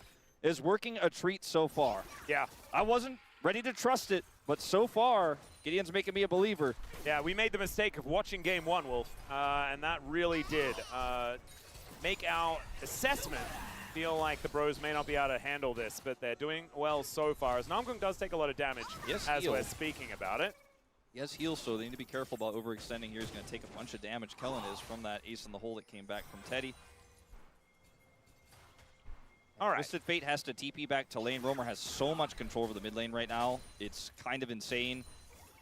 is working a treat so far. Yeah, I wasn't ready to trust it, but so far, Gideon's making me a believer. yeah, we made the mistake of watching game 1, Wolf, and that really did make our assessment feel like the bros may not be able to handle this, but they're doing well so far, as Namgung does take a lot of damage Yes, as heal. we're speaking about it. He has heals, so they need to be careful about overextending here. He's going to take a bunch of damage. Kellen is from that ace in the hole that came back from Teddy. All right. Twisted Fate has to TP back to lane. Roamer has so much control over the mid lane right now. It's kind of insane.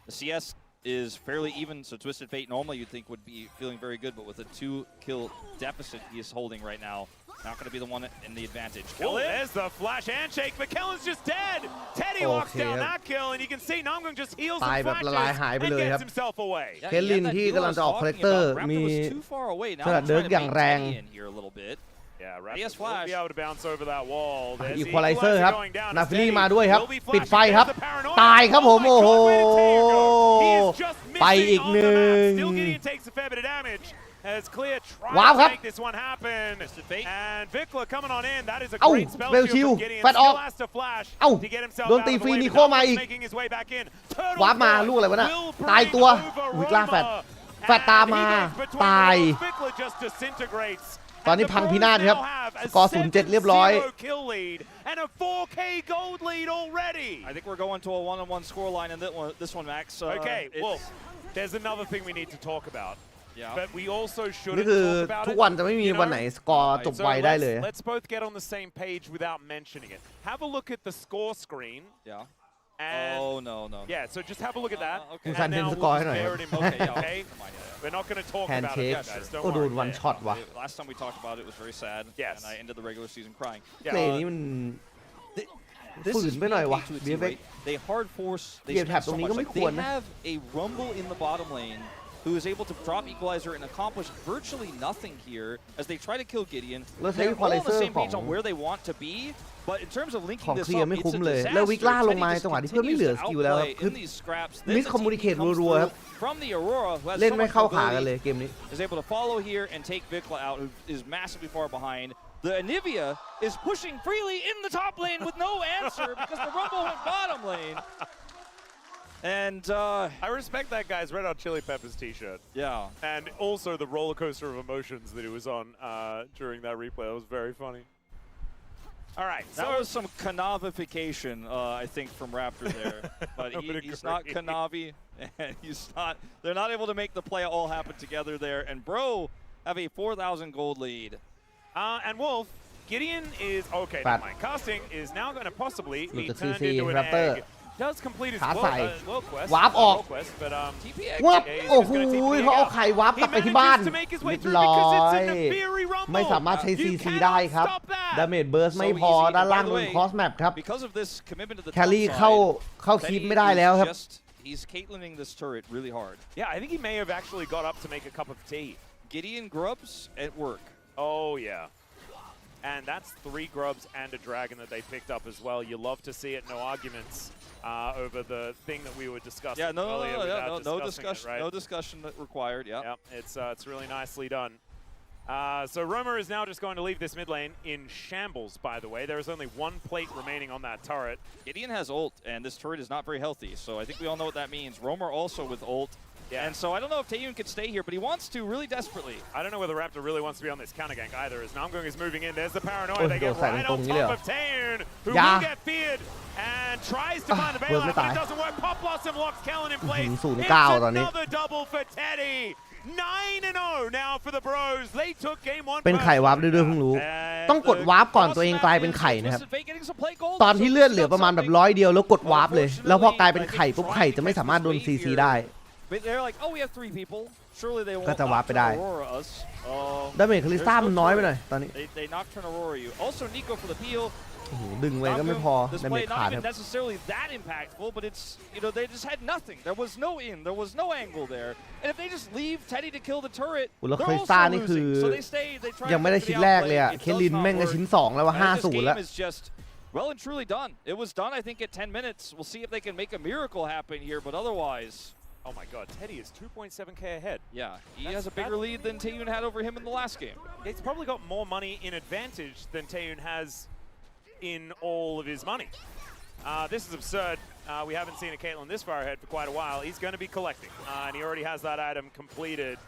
The CS is fairly even, so Twisted Fate normally you'd think would be feeling very good, but with a 2-kill deficit he is holding right now, not going to be the one in the advantage. Oh, there's the flash handshake, but Kellen's just dead. Teddy locks down that kill, and you can see Namgung just heals ตาย and แบบละลาย flashes หายไป and เลยครับ gets himself away. Yeah, Kelly he had that ที่ heal กำลังจะออก I was collector talking about. มี Raptor was too far away. Now ขนาด they're เดิร์ก trying to อย่าง bait แรง Teddy in here a little bit. Yeah, He has Raptors will flash. be able to bounce over that wall. There's the Equalizer ครับ going down. นาฟิลี่ Teddy มาด้วยครับ will be ปิด flashing. ไฟครับ There's the paranoia. ตายครับผม Oh โอ้ my โห God, where did Tengu go? He is just ไป missing อีก on ห the นึ่ง map. Still Gideon takes a fair bit of damage. As Clear tries ว้าวครับ to make this one happen. And Vikla coming on in. That is a เอ้า great spell เบลชิล shield from Gideon. แฟดออก Still has to flash เอ้า to get himself โดน out ตี of ฟ the รี way. นิ But โคมา Naldo's อีก making his way back in. วาร์ปมา Turtle ลูกอะไรวะน่ะ will ตาย bring ตัว over วิกล่าแฟด Roma. แฟดตามมา And he goes between ตาย those. Vikla just disintegrates. ตอนนี้ And the พัง Bros พินาศครับ now have a สกอร์ 0-7 เรียบร้อย 7-0 kill lead and a 4K gold lead already. I think we're going to a one-on-one scoreline in this one, Max. Okay, well, there's another thing we need to talk about. Yeah. But we also นี่ shouldn't คือ talk about ทุก it. วันจะไม่มี you วันไหน know? สกอร์จบ So ไวได้เลย let's both get on the same page without mentioning it. Have a look at the score screen. Yeah. And Oh, no. yeah, so just have a look at that. Okay. ซัน And เทน now สกอร์ we'll ให้หน่อย just ค bear รับ it in mind, Okay, yeah. okay? Come on, yeah. We're not going to talk about it, Handshake guys. โอ้ Don't โดน worry. วันช็อตว่ะ Last time we talked about it, it was very sad. Yes. And I ended the regular season crying. เพลงนี้มัน This ฝืน is ไปหน่อยว่ะ BFX, BFX They hard force. They เหยียบแท็บ spend ตรง so นี้ much. ก็ไม่ Like, ควร they นะ have a Rumble in the bottom lane who is able to drop Equalizer and accomplish virtually nothing here as they try to kill Gideon. แล้วใช้ They're all on the Equalizer same ของ page on where they want to be, but in terms of ข linking อง this เคลียร์ up, ไม่ it's คุ้ม a เลย disaster. แล้ววิกล่าลง Teddy มา just จังหวะที่เพื่อนไม่ continues เหลือ to สกิลแล้วครับ outplay คือ in these scraps. Then มิส the คอมมูนิ TP เคต comes รัวๆ through ครับ from the Aurora, who has เล่น so ไม่ much เข้าขากัน mobility, เลยเกมนี้ is able to follow here and take Vikla out, who is massively far behind. The Anivia is pushing freely in the top lane with no answer because the Rumble went bottom lane. And I respect that guy's Red Hot Chili Peppers t-shirt. yeah, And also the roller coaster of emotions that he was on during that replay. That was very funny. All right, that so was some Kanavification, I think, from Raptor there. But I would he's not agree. Kanavi, and he's not. They're not able to make the play all happen together there. And Bro have a 4,000 gold lead. And Wolf, Gideon is okay. Never mind. Casting is now going to possibly be turned into an egg. Does complete his world quest. วาร์ปออก but วับโอ้โหเขาเอาไข่วาร์ปกลับไปที่บ้านเรียบร้อยไม่สามารถใช้ CC ได้ครับดาเมจเบิร์สไม่พอด้านล่างโดนคอสแมปครับแคลรี่เข้าคีปไม่ได้แล้วครับ He's Caitlining this turret really hard. Yeah, I think he may have actually got up to make a cup of tea. Gideon grubs at work. Oh yeah. And that's 3 grubs and a dragon that they picked up as well. You love to see it. No arguments over the thing that we were discussing earlier. No discussion. Right? No discussion required. Yeah. It's really nicely done. So Romer is now just going to leave this mid lane in shambles. By the way, there is only 1 plate remaining on that turret. Gideon has ult, and this turret is not very healthy. So I think we all know what that means. Romer also with ult. Yeah. And so I don't know if Taeyun could stay here, but he wants to really desperately. I don't know whether Raptor really wants to be on this counter gank either, as Namgung is moving in. There's the paranoia. They get right on top of Taeyun, who will get feared and tries to find the bailout, but it doesn't work. Pop Blossom locks Kellen in place. It's another double for Teddy. 9-0 now for the Bros. They took game 1. เป็นไข่วาร์ปด้วยเพิ่งรู้ต้องกดวาร์ปก่อนตัวเองกลายเป็นไข่นะครับตอนที่เลือดเหลือประมาณแบบ100 เดียวแล้วกดวาร์ปเลยแล้วพอกลายเป็นไข่ปุ๊บไข่จะไม่สามารถโดน CC ได้ ก็จะวาร์ปไปได้ดาเมจคาริซ่ามันน้อยไปหน่อยตอนนี้ดึงไว้ก็ไม่พอดาเมจขาดครับแล้วคาริซ่านี่คือยังไม่ได้ชิ้นแรกเลยอะเคลินแม่งก็ชิ้น2แล้วว่า5-0แล้ว Well and truly done. It was done, I think, at 10 minutes. We'll see if they can make a miracle happen here, but otherwise... Oh my god, Teddy is 2.7k ahead. Yeah, he has a bigger lead than Taeyun had over him in the last game. He's probably got more money in advantage than Taeyun has in all of his money. This is absurd. We haven't seen a Caitlyn this far ahead for quite a while. He's going to be collecting, and he already has that item completed.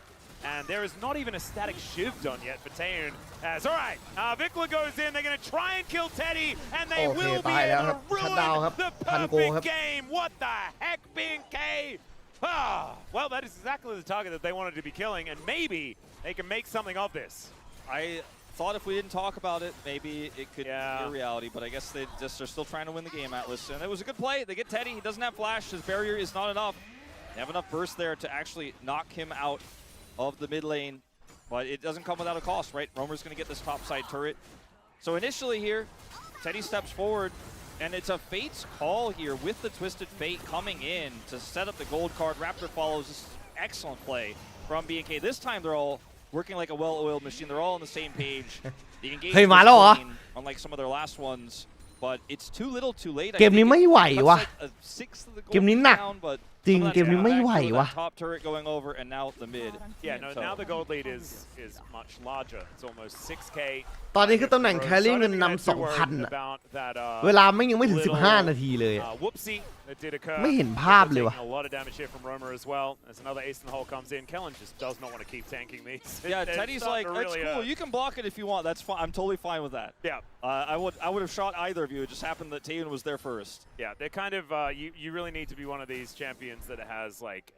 And there is not even a static shiv done yet for Taeyun. All right, Vikla goes in. They're going to try and kill Teddy, and they will be able to ruin the perfect game. What the heck, BNK? Well, that is exactly the target that they wanted to be killing, and maybe they can make something of this. I thought if we didn't talk about it, maybe it could be a reality, but I guess they just are still trying to win the game, Atlas. And it was a good play. They get Teddy. He doesn't have flash. His barrier is not enough. They have enough burst there to actually knock him out of the mid lane, but it doesn't come without a cost, right? Romer's going to get this top side turret. So initially here, Teddy steps forward, and it's a Fate's call here with the Twisted Fate coming in to set up the gold card. Raptor follows this excellent play from BNK. This time they're all working like a well-oiled machine. They're all on the same page. The engagement is clean, unlike some of their last ones, but it's too little too late. เกมนี้ไม่ไหววะเกมนี้หนักจริงเกมนี้ไม่ไหววะ Top turret going over and now the mid. Yeah, no, now the gold lead is much larger. It's almost 6k. ตอนนี้คือตำแหน่งแครี่เงินนำ 2,000 อะเวลาไม่ยังไม่ถึง15 นาทีเลยไม่เห็นภาพเลยวะ A lot of damage here from Romer as well. As another ace in the hole comes in, Kellen just does not want to keep tanking these. Yeah, Teddy's like, it's cool. You can block it if you want. That's fine. I'm totally fine with that. Yeah. I would have shot either of you. It just happened that Taeyun was there first. Yeah, they're kind of you really need to be one of these champions that has like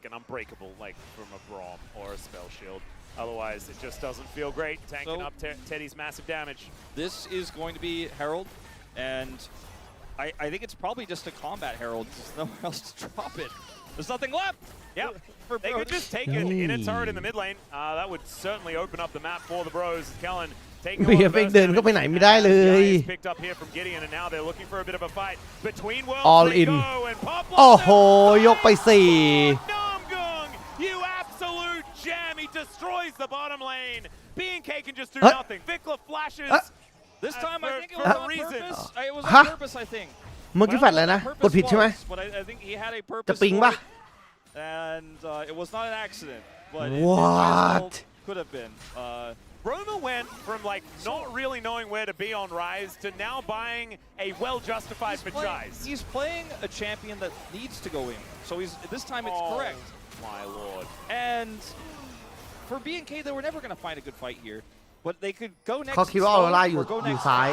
an unbreakable, like from a Braum or a spell shield. Otherwise, it just doesn't feel great tanking up Teddy's massive damage. This is going to be Herald, and I think it's probably just a combat Herald. There's nowhere else to drop it. There's nothing left. Yeah, they could just take it in a turret in the mid lane. That would certainly open up the map for the Bros. Kellen taking BFX เดินเข้าไปไหนไม่ได้เลย picked up here from Gideon, and now they're looking for a bit of a fight between worlds. All in. โอ้โหยกไป4 You absolute gem! He destroys the bottom lane. BNK can just do nothing. Vikla flashes. This time I think it was on purpose. It was on purpose, I think. เมื่อกี้แฟลชเลยนะกดผิดใช่ไหม But I think he had a purpose. จะปิงป่ะ And it was not an accident. But What? It could have been. Roma went from like not really knowing where to be on Rise to now buying a well-justified franchise. He's playing a champion that needs to go in. So this time it's correct. My lord. And for BNK, they were never going to find a good fight here. But they could go next. เขาคิดว่าออโรร่าอยู่ซ้าย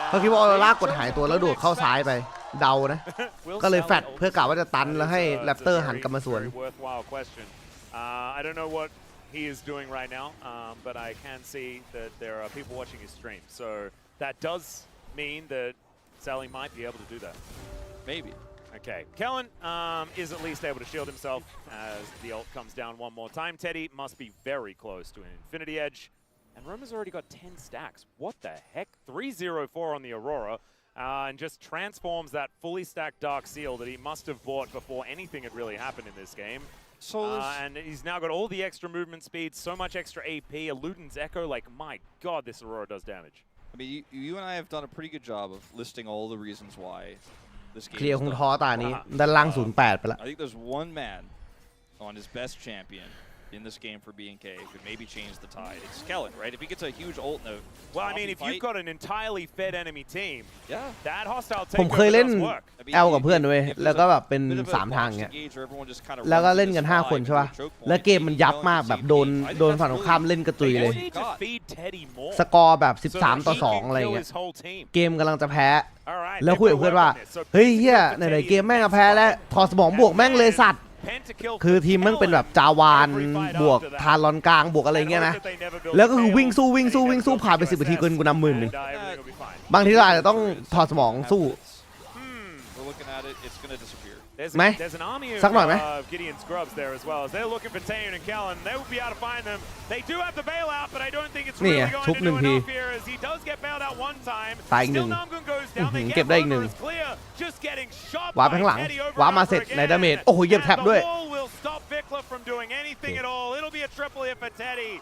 เขาคิดว่าออโรร่ากดหายตัวแล้วโดดเข้าซ้ายไปเดานะก็เลยแฟดเพื่อกะว่าจะตันแล้วให้แรปเตอร์หันกลับมาสวน I don't know what he is doing right now, but I can see that there are people watching his stream. So that does mean that Sally might be able to do that. Maybe. Okay, Kellen is at least able to shield himself as the ult comes down one more time. Teddy must be very close to an Infinity Edge. And Roma's already got 10 stacks. What the heck? 304 on the Aurora. And just transforms that fully stacked Dark Seal that he must have bought before anything had really happened in this game. So and he's now got all the extra movement speed, so much extra AP, Eluden's Echo. Like, my God, this Aurora does damage. I mean, you and I have done a pretty good job of listing all the reasons why this เคลียร์ game คง is ท้อ done. ตานี้ด้านล่าง08ไปละ I think there's one man on his best champion in this game for B&K could maybe change the tide. It's Kellen, right? If he gets a huge ult in a Well, I mean, if you've got an entirely fed enemy team, yeah, that hostile ผมเคย takeover เล่น does work. แอลกับเพื่อนด้วยแล้วก็แบบเป็น3ทางเงี้ยแล้วก็เล่นกัน5คนใช่ป่ะแล้วเกมมันยับมากแบบโดนฝั่งตรงข้ามเล่นกระจุยเลย They need to feed Teddy more สกอร์แบบ so that 13 ต่อ he can 2 อะไร kill เงี้ย his whole team. เกมกำลังจะแพ้ All right, แล้ว they คุยกับ put เพื่อน work ว่า on this. So เฮ้ย Pentakill เฮีย for ไหน Teddy ๆเกม is แม่งก็แพ้แล้วถอดสมองบวกแม่งเลยสัตว์ Pentakill คือ for ทีมแม่งเป็นแบบ Kellen. จาวาน Every fight บวก after that. ทารอนกลางบวกอะไรเงี้ยนะ And hope that they never build แล้วก็คือ tails, วิ่งสู้ they never build ผ่านไป10 นาทีเกินกูนำหมื่นหนึ่ง and, everything will be fine. บางทีเราอาจจะต้องถอดสมองสู้ We're looking at it. It's going to disappear. There's an army of Gideon's grubs there as well. As they're looking for Tayon and Kellen, they will be able to find them. They do have the bailout, but I don't think it's really going to do enough here as he does get bailed out one time. Still Namgun goes down. They get Romer is clear. Just getting shot วาร์ป by ข้างหลัง Teddy over วาร์ป and มา over เสร็จ again. ในดาเมจโอ้โหเหยียบแท็บ And ด้วย the wall will stop Vikla from doing anything at all. It'll be a triple here for Teddy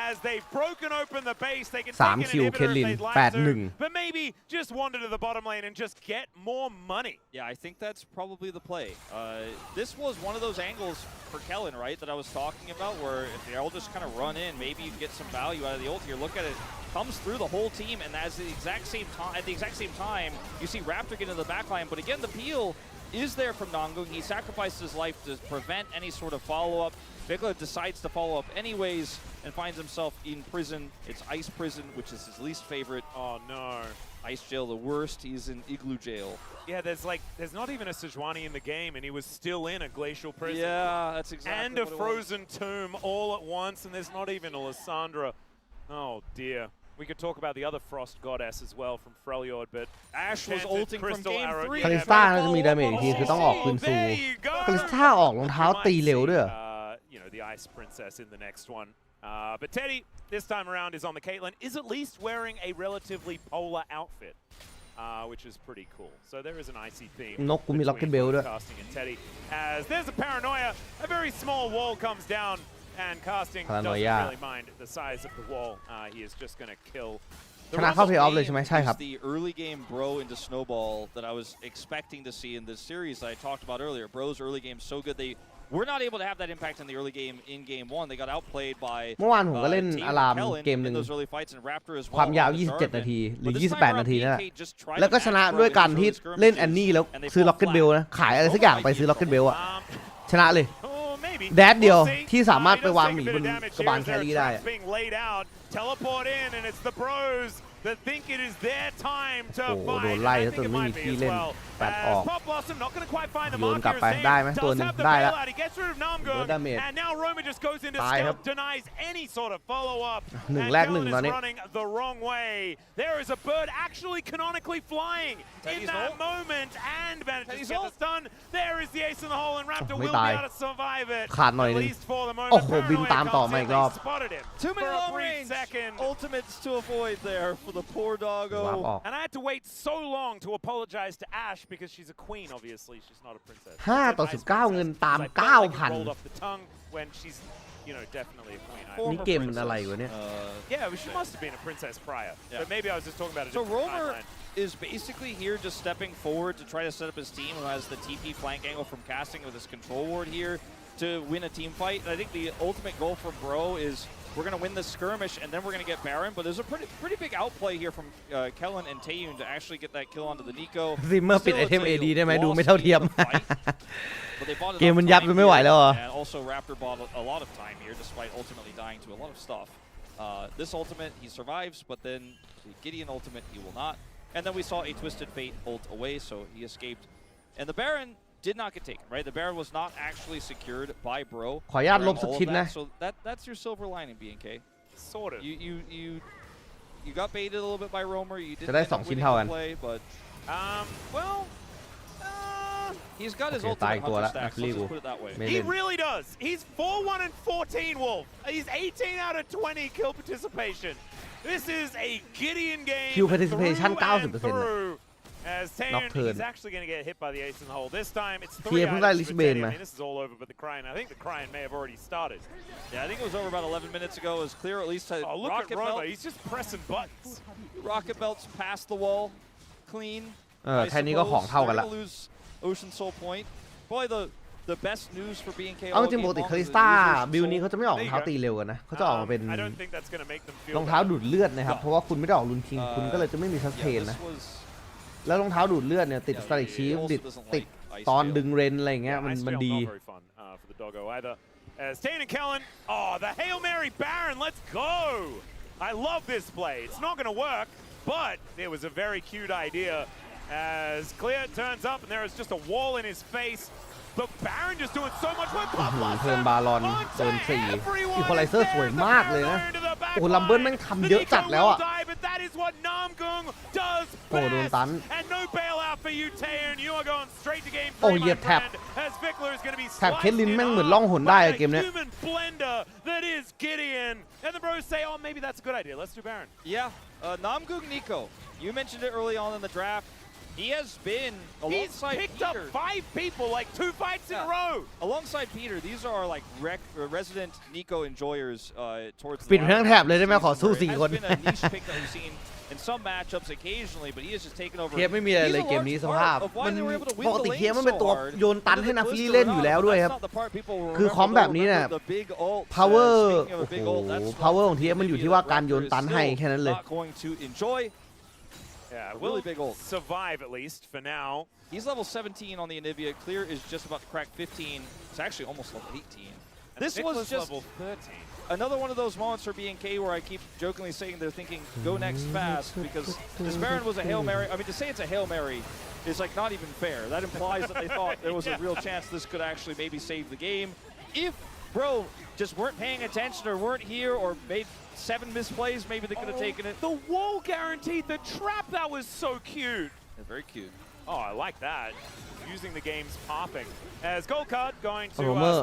as they've broken open the base. They can take an 3 คิว inhibitor เคลลิ if น they'd like to, 8-1 but maybe just wander to the bottom lane and just get more money. Yeah, I think that's probably the play. This was one of those angles for Kellen, right, that I was talking about, where if they all just kind of run in, maybe you get some value out of the ult here. Look at it, comes through the whole team, and at the exact same time, you see Raptor get into the backline. But again, the peel is there from Namgung. He sacrificed his life to prevent any sort of follow-up. Vikla decides to follow up anyways and finds himself in prison. It's Ice Prison, which is his least favorite. Oh no. Ice Jail, the worst. He's in Igloo Jail. Yeah, there's not even a Sejuani in the game, and he was still in a glacial prison. Yeah, that's exactly and what a it frozen tomb all at once, and there's not even a Lysandra. Oh dear. We could talk about the other Frost Goddess as well from Freljord, but Ash was ulting from game 3. คาลิสตาน่าจะมีดาเมจอีกทีคือต้องออกปืนซูคาลิสตาออกรองเท้าตีเร็วด้วย You know, the Ice Princess in the next one. But Teddy, this time around, is on the Caitlyn, is at least wearing a relatively polar outfit, which is pretty cool. So there is an icy theme นกกูมีล็อกเก็ตเบลด้วย casting and Teddy. As there's a paranoia, a very small wall comes down, and casting doesn't really mind the size of the wall. He is just going to kill. ชนะเข้าเพลย์ออฟเลยใช่ไหมใช่ครับ The early game Bro into Snowball that I was expecting to see in this series that I talked about earlier. Bro's early game so good they were not able to have that impact in the early game in game 1. They got outplayed by เมื่อวานผมก็เล่นอารามเกมหนึ่งความยาว 27 นาทีหรือ 28 นาทีนั่นแหละแล้วก็ชนะด้วยการที่เล่นแอนนี่แล้วซื้อล็อกเก็ตเบลนะขายอะไรสักอย่างไปซื้อล็อกเก็ตเบลอะชนะเลยแดดเดียวที่สามารถไปวางหมีบนกระบาลแครี่ได้ Teleport in, and it's the Bros that think it is their time to fight. โดนไล่แล้วจนไม่มีที่เล่นแปดออก Pop Blossom not going to quite find the โยน mark กลับ here. ไปได้ไหมตัวหนึ่งได้แล้ว He gets rid of Namgung, and now Roma just goes into stealth, denies any sort of follow-up. 1 And แรก 1 Kellen ตอน is นี้ running the wrong way. There is a bird actually canonically flying in that moment, and manages to get the stun. There is the ace in the hole, and Raptor will be able to survive it. ขาดหน่อย At นึง least for the moment. โอ้โหบินตามต่อมาอีกรอบ Spotted him 2 minute for a long brief range second. ultimates to avoid there for the poor doggo. วาร์ปออก And I had to wait so long to apologize to Ash because she's a queen, obviously. She's not a princess. 5 ต่อ 19 เงินตาม I felt like it 9,000 rolled off the tongue when she's, you know, definitely a queen. นี่เกมมันอะไรวะเนี่ย Yeah, but she must have been a princess prior. Yeah. But maybe I was just talking about a So different Romer timeline. is basically here just stepping forward to try to set up his team, who has the TP flank angle from casting with his control ward here to win a team fight. And I think the ultimate goal for Bro is we're going to win this skirmish and then we're going to get Baron. But there's a pretty big outplay here from Kellen and Taeyun to actually get that kill onto the Nico. ซิมเมอร์ปิดไอเทม AD ได้ไหมดูไม่เท่าเทียม But they bought เกมมันยับจนไม่ไหวแล้วอ่ะ And also Raptor bought a lot of time here despite ultimately dying to a lot of stuff. This ultimate, he survives, but then the Gideon ultimate, he will not. And then we saw a Twisted Fate ult away, so he escaped. And the Baron did not get taken, right? The Baron was not actually secured by Bro. ขออนุญาตลบสักชิ้นนะ So that's your silver lining, BNK. Sort of. You got baited a little bit by Roamer. You didn't จะได้ end 2 up ชิ้น winning เท่า the กัน play, but Well, he's got his โอเคตาย ultimate อีกตัว hunter ละ stacks. รี Let's กู just put it that way. ไม่ he เล่น really does. He's 4-1 and 14, Wolf. He's 18 out of 20 kill participation. This is a Gideon game. Kill participation through and 90% through. As Tayan, Nocturne. he's actually going to get hit by the ace in the hole. This time, it's 3 เพิ่งได้ items Lich for Bane Teddy. I มา mean, this is all over, but the Crane, I think the Crane may have already started. Yeah, I think it was over about 11 minutes ago. It was clear at least. Oh, look Rocket at Roma. Belt. He's just pressing buttons. Rocket Belt's past the wall, clean. แค่นี้ก็ของเท่ากันละ Lose Ocean Soul Point. Boy, the best news for BNK. เอาจริงปกติคาริสตาบิลนี้เขาจะไม่ออกรองเท้าตีเร็วกันนะเขาจะออกมาเป็น I don't think that's going to make them feel รองเท้าดูดเลือดนะครับเพราะว่าคุณไม่ได้ออกรุนคิงคุณก็เลยจะไม่มีซัสเทนนะแล้วรองเท้าดูดเลือดเนี่ยติดสตาร์ทชีฟติดตอนดึงเรนอะไรอย่างเงี้ยมันดี As Tane and Kellen, oh, the Hail Mary Baron, let's go! I love this play. It's not going to work, but it was a very cute idea. As Clear turns up and there is just a wall in his face. The Baron just doing so much work. เทิร์นบารอนโดน4อีควอไลเซอร์สวยมากเลยนะโอ้ลัมเบิร์นแม่งทำเยอะจัดแล้วอ่ะโอ้โดนตันโอ้เหยียบแท็บแท็บเคทลินแม่งเหมือนล่องหนได้อะเกมเนี้ย Yeah, Namgung Nico. You mentioned it early on in the draft. He has been alongside He's picked Peter. up 5 people, like 2 fights in a row. Alongside Peter, these are like resident Nico enjoyers towards the ปิดทั้งแถบเลยได้ไหมขอสู้4 คน Has been a niche pick that we've seen in some matchups occasionally, but he has just taken over. เทียบไม่มีอะไรเลยเกมนี้สภาพมันปกติเทียบมันเป็นตัวโยนตันให้นักฟรีเล่นอยู่แล้วด้วยครับคือคอมแบบนี้เนี่ย power โอ้โห power ของเทียบมันอยู่ที่ว่าการโยนตันให้แค่นั้นเลย Yeah, really big ult. Survive at least for now. He's level 17 on the Anivia. Clear is just about to crack 15. It's actually almost level 18. And This was just level 13. Another one of those moments for BNK where I keep jokingly saying they're thinking go next fast because this Baron was a Hail Mary. I mean, to say it's a Hail Mary is like not even fair. That implies that they thought there was a real chance this could actually maybe save the game. If Bro just weren't paying attention or weren't here or made 7 misplays, maybe they could have taken it. The wall guaranteed the trap. That was so cute. Yeah, very cute. Oh, I like that. Using the game's pathing. As Gold Card going to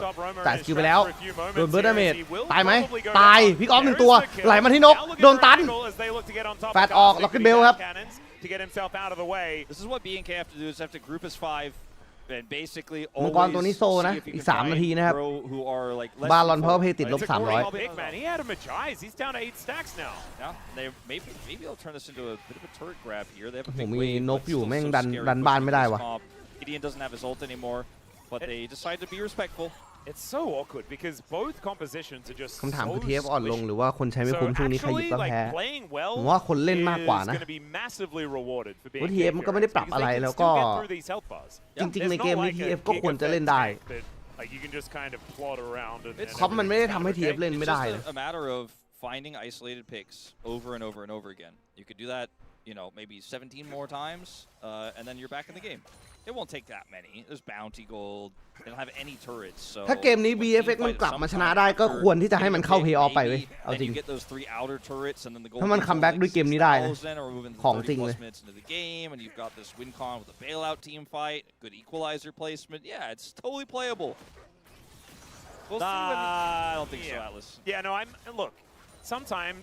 stop Romer จ่าย in ส his กิลไปแล้ว tracks for a few โดน moments เบิร์ดดาเมจ here, as he will ตายไหม probably go ตาย down. พิกออฟ There 1 is ตัว the kill. ไหลมาที่นก Now look at โดนตัน Vertical as they look to get on top of Fat Gus.ออก He Rocket could Bell use ครับ cannons to get himself out of the way. This is what BNK have to do is have to group as 5 and basically มังกรตัวนี้โซนะ see if you อีก can 3 นาทีนะครับ find Bro who are like less บาลอน than เพราะว่าเพ four. ย์ติดลบ It's a great 300 pick, man. He had him a eyes. He's down to 8 stacks now. Yeah, they maybe they'll turn this into a bit of a turret grab here. They have a ผม big มี wave, น but กอยู่ still แม่ง so ดัน scary ดันบ้านไม่ได้ pushing วะ this mob. Gideon doesn't have his ult anymore, but they decide to be respectful. It's so awkward because both compositions are just คำถาม so คือเทียบอ่อนลง squishy. หรือว่าคนใช้ไม่คุ้ม So ช่วงนี้ใครหยิบ actually, ก็ like แพ้ playing well ผมว่าคนเล่นมากกว่า is นะ going to be massively rewarded for ว่า being ทีเอฟมันก็ไม่ได้ปรับอะไรแล้วก็ จริงๆในเกมนี้ทีเอฟก็ควรจะเล่นได้ Like you can just kind of plod around and คอมมันไม่ได้ทำให้ทีเอฟเล่น It's ไม่ได้ just เลย a matter of finding isolated picks over and over and over again. You could do that, maybe 17 more times, and then you're back in the game. It won't take that many. There's bounty gold. They don't have any turrets. So ถ้าเกมนี้ BFX มันกลับมาชนะได้ก็ควรที่จะให้มันเข้าเพย์ออฟไปเว้ยเอาจริง You get those 3 outer turrets and then the gold ถ้ามันคัมแบ็กด้วยเกมนี้ได้นะ ของจริงเลย minutes into the game and you've got this win con with a bailout team fight, good equalizer placement. Yeah, it's totally playable. We'll see I don't think so, Atlas. Yeah, no, look, sometimes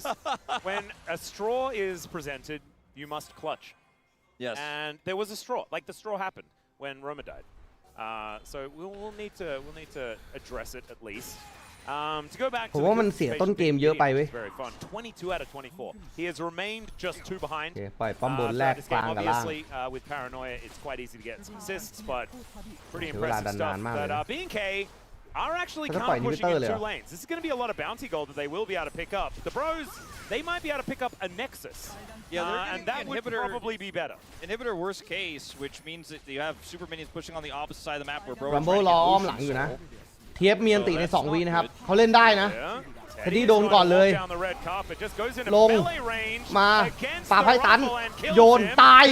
when a straw is presented, you must clutch. Yes. And there was a straw. Like the straw happened when Roma died. So we'll need to address it at least. To go back to ผมว่ามันเสียต้นเกมเยอะไปเว้ย very fun. 22 out of 24. He has remained just 2 behind. โอเคปล่อยป้อมบนแรก This กลาง game, กับล่าง obviously, with Paranoia, it's quite easy to get some assists, but pretty เสียเวลา impressive ดัน stuff. นานมากเลย But นะ BNK are actually เขาจะปล่อย counter pushing in อินฮิบิเตอร์เลยเหร 2 อ lanes. This is going to be a lot of bounty gold that they will be able to pick up. The Bros, they might be able to pick up a Nexus. Yeah, they're and getting that would inhibitor. probably be better. Inhibitor worst case, which means that you have super minions pushing on the opposite side of the map where Bro รัมเบิลรออ้อมหลังอยู่นะ เทียบมีอันติใน2 วีนะครับเขาเล่นได้นะ Yeah. เทดดี้โดนก่อนเลยลงมาปาไพ่ตันโยนตาย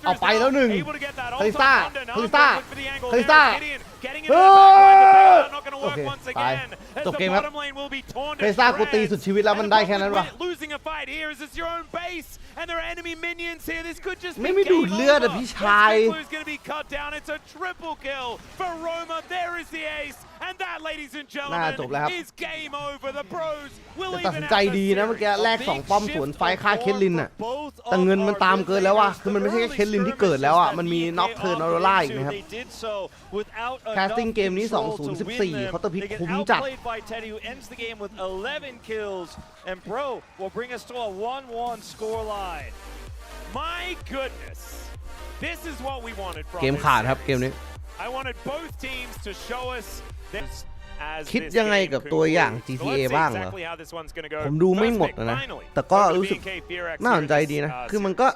เอาไปแล้วหนึ่งคาริซ่าโอเคตายจบเกมครับคาริซ่ากูตีสุดชีวิตแล้วมันได้แค่นั้นวะไม่ดูดเลือดอะพี่ชายน่าจบแล้วครับแต่ตัดสินใจดีนะเมื่อกี้แลก2ป้อมสวนไฟฆ่าเคทลินอะแต่เงินมันตามเกินแล้วว่ะคือมันไม่ใช่แค่เคทลินที่เกิดแล้วอะมันมีน็อกเทิร์นออโรร่าอีกนะครับแคสติ้งเกมนี้2014เขาตัวพลิกคุ้มจัดAnd Bro will bring us to a 1-1 scoreline. My goodness, this is what we wanted from เกมขาดครับเกมนี้ I wanted both teams to show us this as คิดยังไงกับตัวอย่าง GTA บ้างเหรอผมดูไม่หมดนะแต่ก็รู้สึกน่าสนใจดีนะคือมันก็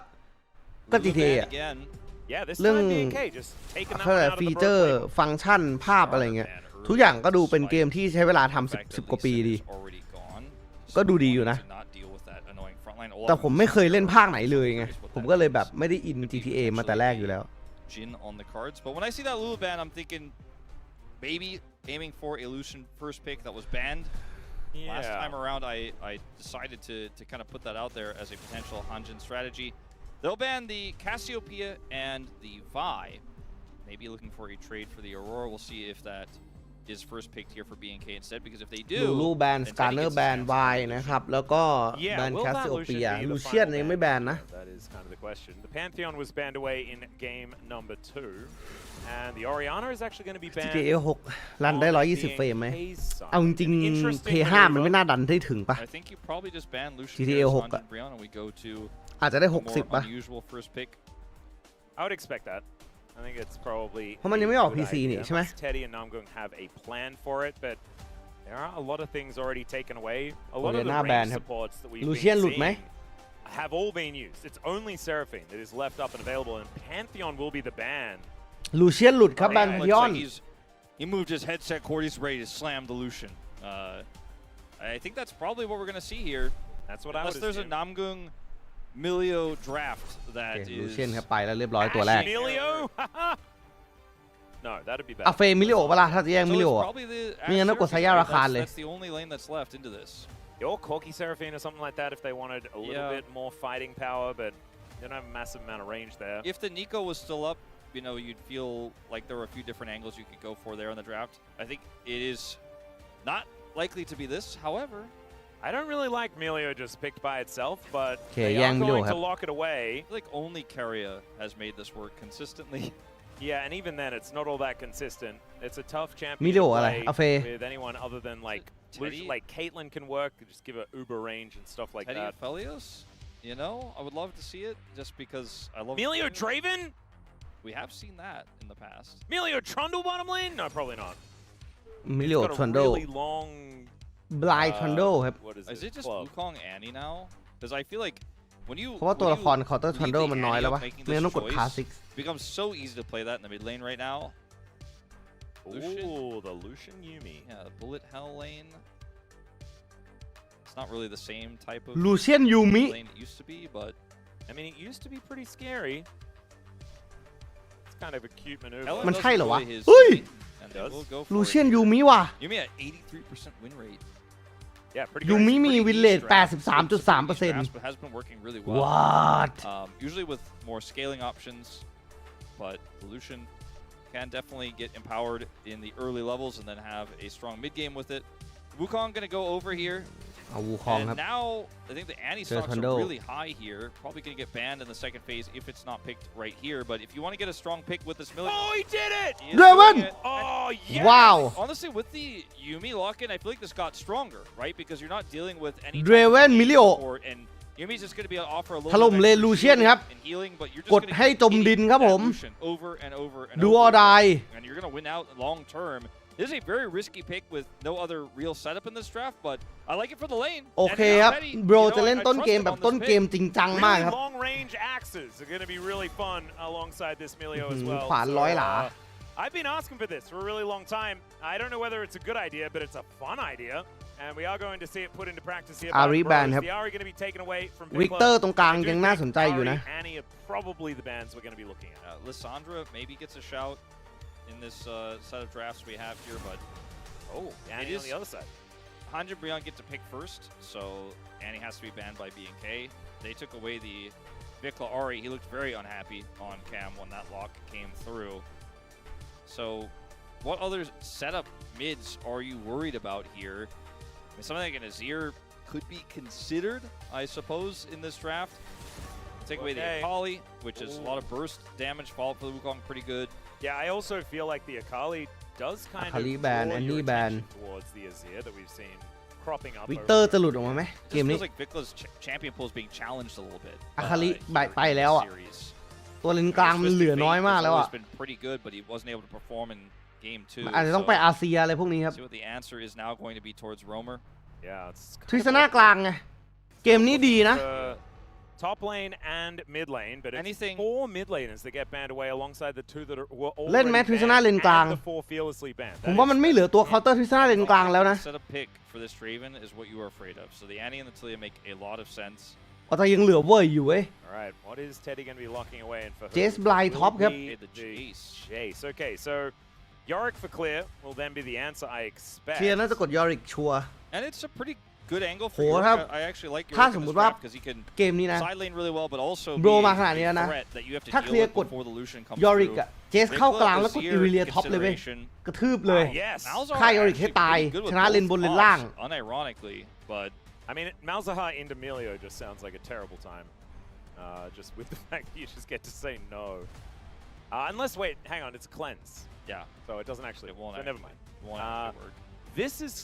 GTA อะเรื่องฟีเจอร์ฟังก์ชันภาพอะไรเงี้ยทุกอย่างก็ดูเป็นเกมที่ใช้เวลาทำ10 กว่าปีดีก็ดูดีอยู่นะแต่ผมไม่เคยเล่นภาคไหนเลยไงผมก็เลยแบบไม่ได้อิน GTA มาแต่แรกอยู่แล้ว on the cards, but when I see that Lulu ban, I'm thinking maybe aiming for Illusion first pick that was banned. Last time around, I decided to kind of put that out there as a potential Hanjin strategy. They'll ban the Cassiopeia and the Vi. Maybe looking for a trade for the Aurora. We'll see if that is first picked here for BNK instead, because if they do, Lulu ban, Scanner ban, Vi นะครับแล้วก็ ban Cassiopeia, Lucian ยังไม่ ban นะ That is kind of the question. The Pantheon was banned away in game number 2, and the Oriana is actually going to be banned. GTA 6 รันได้120 เฟรมไหมเอาจริงๆ P5 มันไม่น่าดันได้ถึงปะ I think you probably just ban Lucian GTA 6 อะ Brianna. We go to อาจจะได้60 ปะ unusual first pick. I would expect that. I think it's probably เพราะมันยังไม่ออก PC นี่ใช่ไหม Teddy and Namgung have a plan for it, but there are a lot of things already taken away. A lot of the range supports that we've been seeing have all been used. It's only Seraphine that is left up and available, and Pantheon will be the ban. Lucian หลุดครับ ban Pantheon. He moved his headset cord. He's ready to slam the Lucian. I think that's probably what we're going to see here. That's what I would assume. Unless there's a Namgung Milio draft that is. Lucian ครับไปแล้วเรียบร้อยตัวแรก Milio? No, that'd be bad. เฟมิลิโอเวลาถ้าจะแย่งมิลิโอไม่งั้นต้องกดไซย่าราคาเลย That's the only lane that's left into this. Or Corki Seraphine or something like that if they wanted a little bit more fighting power, but they don't have a massive amount of range there. If the Nico was still up, you know, you'd feel like there were a few different angles you could go for there in the draft. I think it is not likely to be this. However, I don't really like Milio just picked by itself, but they are going to lock it away. I feel like only Keria has made this work consistently. Yeah, and even then, it's not all that consistent. It's a tough champion Milio to อะไร play with anyone other than like Caitlyn can work. Just give her uber range and stuff like Teddy that. Aphelios, you know, I would love to see it just because I love Milio Draven. We have seen that in the past. Milio Trundle bottom lane? No, probably not. Milio Trundle. Really long. Blind Trundle ครับ Is it just Wukong Annie now? Because I feel like when you เพราะว่าตัวละครเคาน์เตอร์ Trundle มันน้อยแล้ววะไม่งั้นต้องกดคลาสสิก It becomes so easy to play that in the mid lane right now. Ooh, the Lucian Yuumi. Yeah, the bullet hell lane. It's not really the same type of Lucian Yuumi lane it used to be, but I mean, it used to be pretty scary. It's kind of a cute maneuver. มันใช่เหรอวะเฮ้ย Lucian Yuumi ว่ะ Yuumi at 83% win rate. Yeah, pretty ยูมิมีวินเลท 83.3% has been working really well. What? Usually with more scaling options, but Lucian can definitely get empowered in the early levels and then have a strong mid game with it. Wukong gonna go over here. เอาวูคองครับ And now I think the Annie stocks are really high here. Probably gonna get banned in the second phase if it's not picked right here. But if you want to get a strong pick with this Millie, oh, he did it! Draven! Oh, yes! Wow! Honestly, with the Yuumi lock-in, I feel like this got stronger, right? Because you're not dealing with any Draven Milio support, and Yumi's just gonna be able to offer a little ถล่มเลน Lucian ครับ and healing, but you're ก just ด gonna ให้จมดินครับผม over and over and Do over, or die and you're gonna win out long term. This is a very risky pick with no other real setup in this draft, but I like it for the lane. โอเคครับโบรจะเล่นต้นเกมแบบต้นเกมจริงจังมากครับ Long range axes are going to be really fun alongside this Milio as well. ขวานร้อยหลา I've been asking for this for a really long time. I don't know whether it's a good idea, but it's a fun idea. And we are going to see it put into practice here. Ari ban ครับ The Ari going to be taken away from วิกเตอร์ตรงกลางยังน่าสนใจอยู่นะ Annie are probably the bans we're going to be looking at. Lissandra maybe gets a shout in this set of drafts we have here, but Annie on the other side. Hanji and Brion get to pick first, so Annie has to be banned by B&K. They took away the Vikla Ari. He looked very unhappy on cam when that lock came through. So what other setup mids are you worried about here? I mean, something like an Azir could be considered, I suppose, in this draft. Take away the Akali, which is a lot of burst damage, follow up for the Wukong pretty good. Yeah, I also feel like the Akali does kind Akali of ban, draw Annie your ban. attention towards the Azir that we've seen cropping up. วิกเตอร์จะหลุดออกมาไหม It เก just มนี้ feels like Vikla's champion pool is being challenged a little bit. Akali here ไป in แล้ว this อ่ะ series. ตัวเลนกลางมันเหลือน้อยมากแล้วอ่ะ He's been pretty good, but he wasn't able to perform in game 2. อาจจะต้องไปอาเซียอะไรพวกนี้ครับ See what the answer is now going to be towards Roamer. Yeah, it's ทริสนากลางไงเกมนี้ดีนะ top lane and mid lane, but it's Anything- 4 mid laners that get banned away alongside the 2 that were เล่นแมท already ทริสนา banned เลนกลาง and the 4 fearlessly banned. ผมว่ามันไม่เหลือตัวเคาน์เตอร์ทริสนาเลนกลางแล้วนะ Set up pick for this Draven is what you are afraid of. So the Annie and the Talia make a lot of sense. แต่ยังเหลือเว่ยอยู่เว้ย All right, what is Teddy going to be locking away in for her? Jace Blind top ครับ Okay, the Jace. Jace. Okay, so Yorick for clear will then be the answer I expect. เคลียร์น่าจะกดยอริกชัวร์ And it's a pretty good angle for โห Yorick. ครับ I actually like ถ้า Yorick ส in ม this มุติว่า draft because he can เกมนี้นะ side lane really well, but also be โบรมาขนาดนี้แล้ว a นะ threat that you have to ถ้า deal เคลียร์ with กด before the Lucian comes ยอริก through. อะเจสเข้ากลางแล้วกดอิวิเลียท็อปเลยเว้ย กระทืบเลย Yes. Malzahar ฆ่ายอริกให้ actually ตาย pretty good with ชนะเลน both บนเลนล่าง tops, unironically, but I mean, Malzahar into Melio just sounds like a terrible time. Just with the fact that you just get to say no. Unless, wait, hang on, it's a cleanse. yeah, So it doesn't actually, it won't so actually, never mind. it won't actually work. This is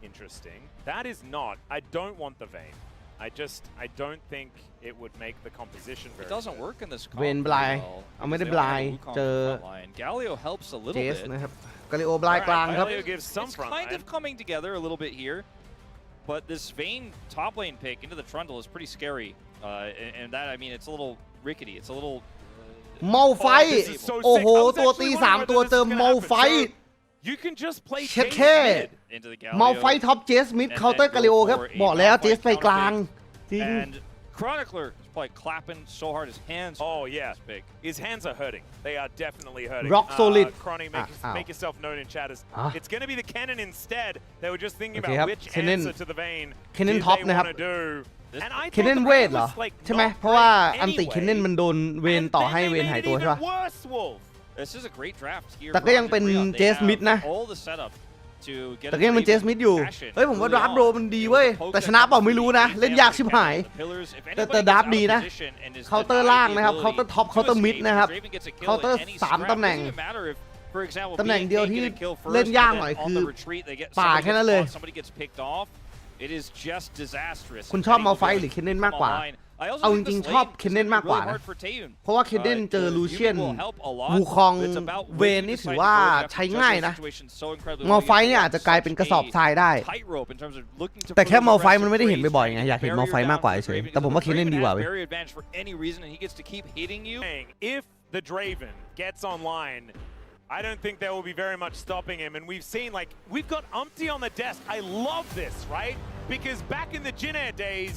interesting. That is not, I don't want the Vayne. I don't think it would make the composition very It doesn't good. work in this comp เวนบลาย very well เอาไม่ได้ because บ they ลาย only have Wukong เจอ in the front line. Galio helps a เจ little ส bit. นะครับกาลิโอบลายกลางครับ Galio gives some It's front kind line. of coming together a little bit here, but this Vayne top lane pick into the trundle is pretty scary. And that, I mean, it's a little rickety. It's a little เมาไฟ this is so โอ้โห sick. I was ตัว actually ตี wondering 3 ตัว whether เจอ this is gonna เมา happen. ไฟ You can just play เช็ด Jace แค่ mid. into the เมาไฟ Galio. ท็อปเจสมิดเคาน์เตอร์กาลิโอครับ บอกแล้วเจสไปกลาง จริง And Chronicler is probably clapping so hard his hands. Oh, yeah. This big. His hands are hurting. They are definitely hurting. Rock solid. Chronic, make yourself known in chat. It's going to be the cannon instead. They were just thinking Okay, aboutครับ which Kennen answer to the Vayne Kennen did top they นะครับ want to do. And I เคนเน thought น the เวท Vayne เหรอ was, like, ใช่ไหม not เพราะว่า great อันติ anyway. เคนเนนมันโดนเวน And ต่อ then ให้ they เวน made หาย it ตัว even ใช่ปะ worse, Wolf. This is a great draft here. แต่ก็ยังเป็น They เจสมิดนะ have all the setup to get แต่ก็ยังเป็นเจสมิดอยู่ เฮ้ยผมว่าดราฟโรมันดีเว้ย แต่ชนะเปล่าไม่รู้นะ เล่นยากชิบหาย แต่ดราฟดีนะ เคาน์เตอร์ล่างนะครับ เคาน์เตอร์ท็อป เคาน์เตอร์มิดนะครับ เคาน์เตอร์3 ตำแหน่ง ตำแหน่งเดียวที่เล่นยากหน่อยคือป่าแค่นั้นเลย คุณชอบมาไฟหรือเคนเนนมากกว่า เอาจริงๆชอบเคนเนนมากกว่านะ เพราะว่าเคนเนนเจอลูเชียน วูคอง เวนนี่ถือว่าใช้ง่ายนะ มอไฟเนี่ยอาจจะกลายเป็นกระสอบทรายได้ แต่แค่มอไฟมันไม่ได้เห็นบ่อยๆไง อยากเห็นมอไฟมากกว่าเฉยแต่ผมว่าเคนเนนดีกว่าเว้ย If the Draven gets online, I don't think there will be very much stopping him. And we've seen, like, we've got Umpty on the desk. I love this, right? Because back in the Jinair days,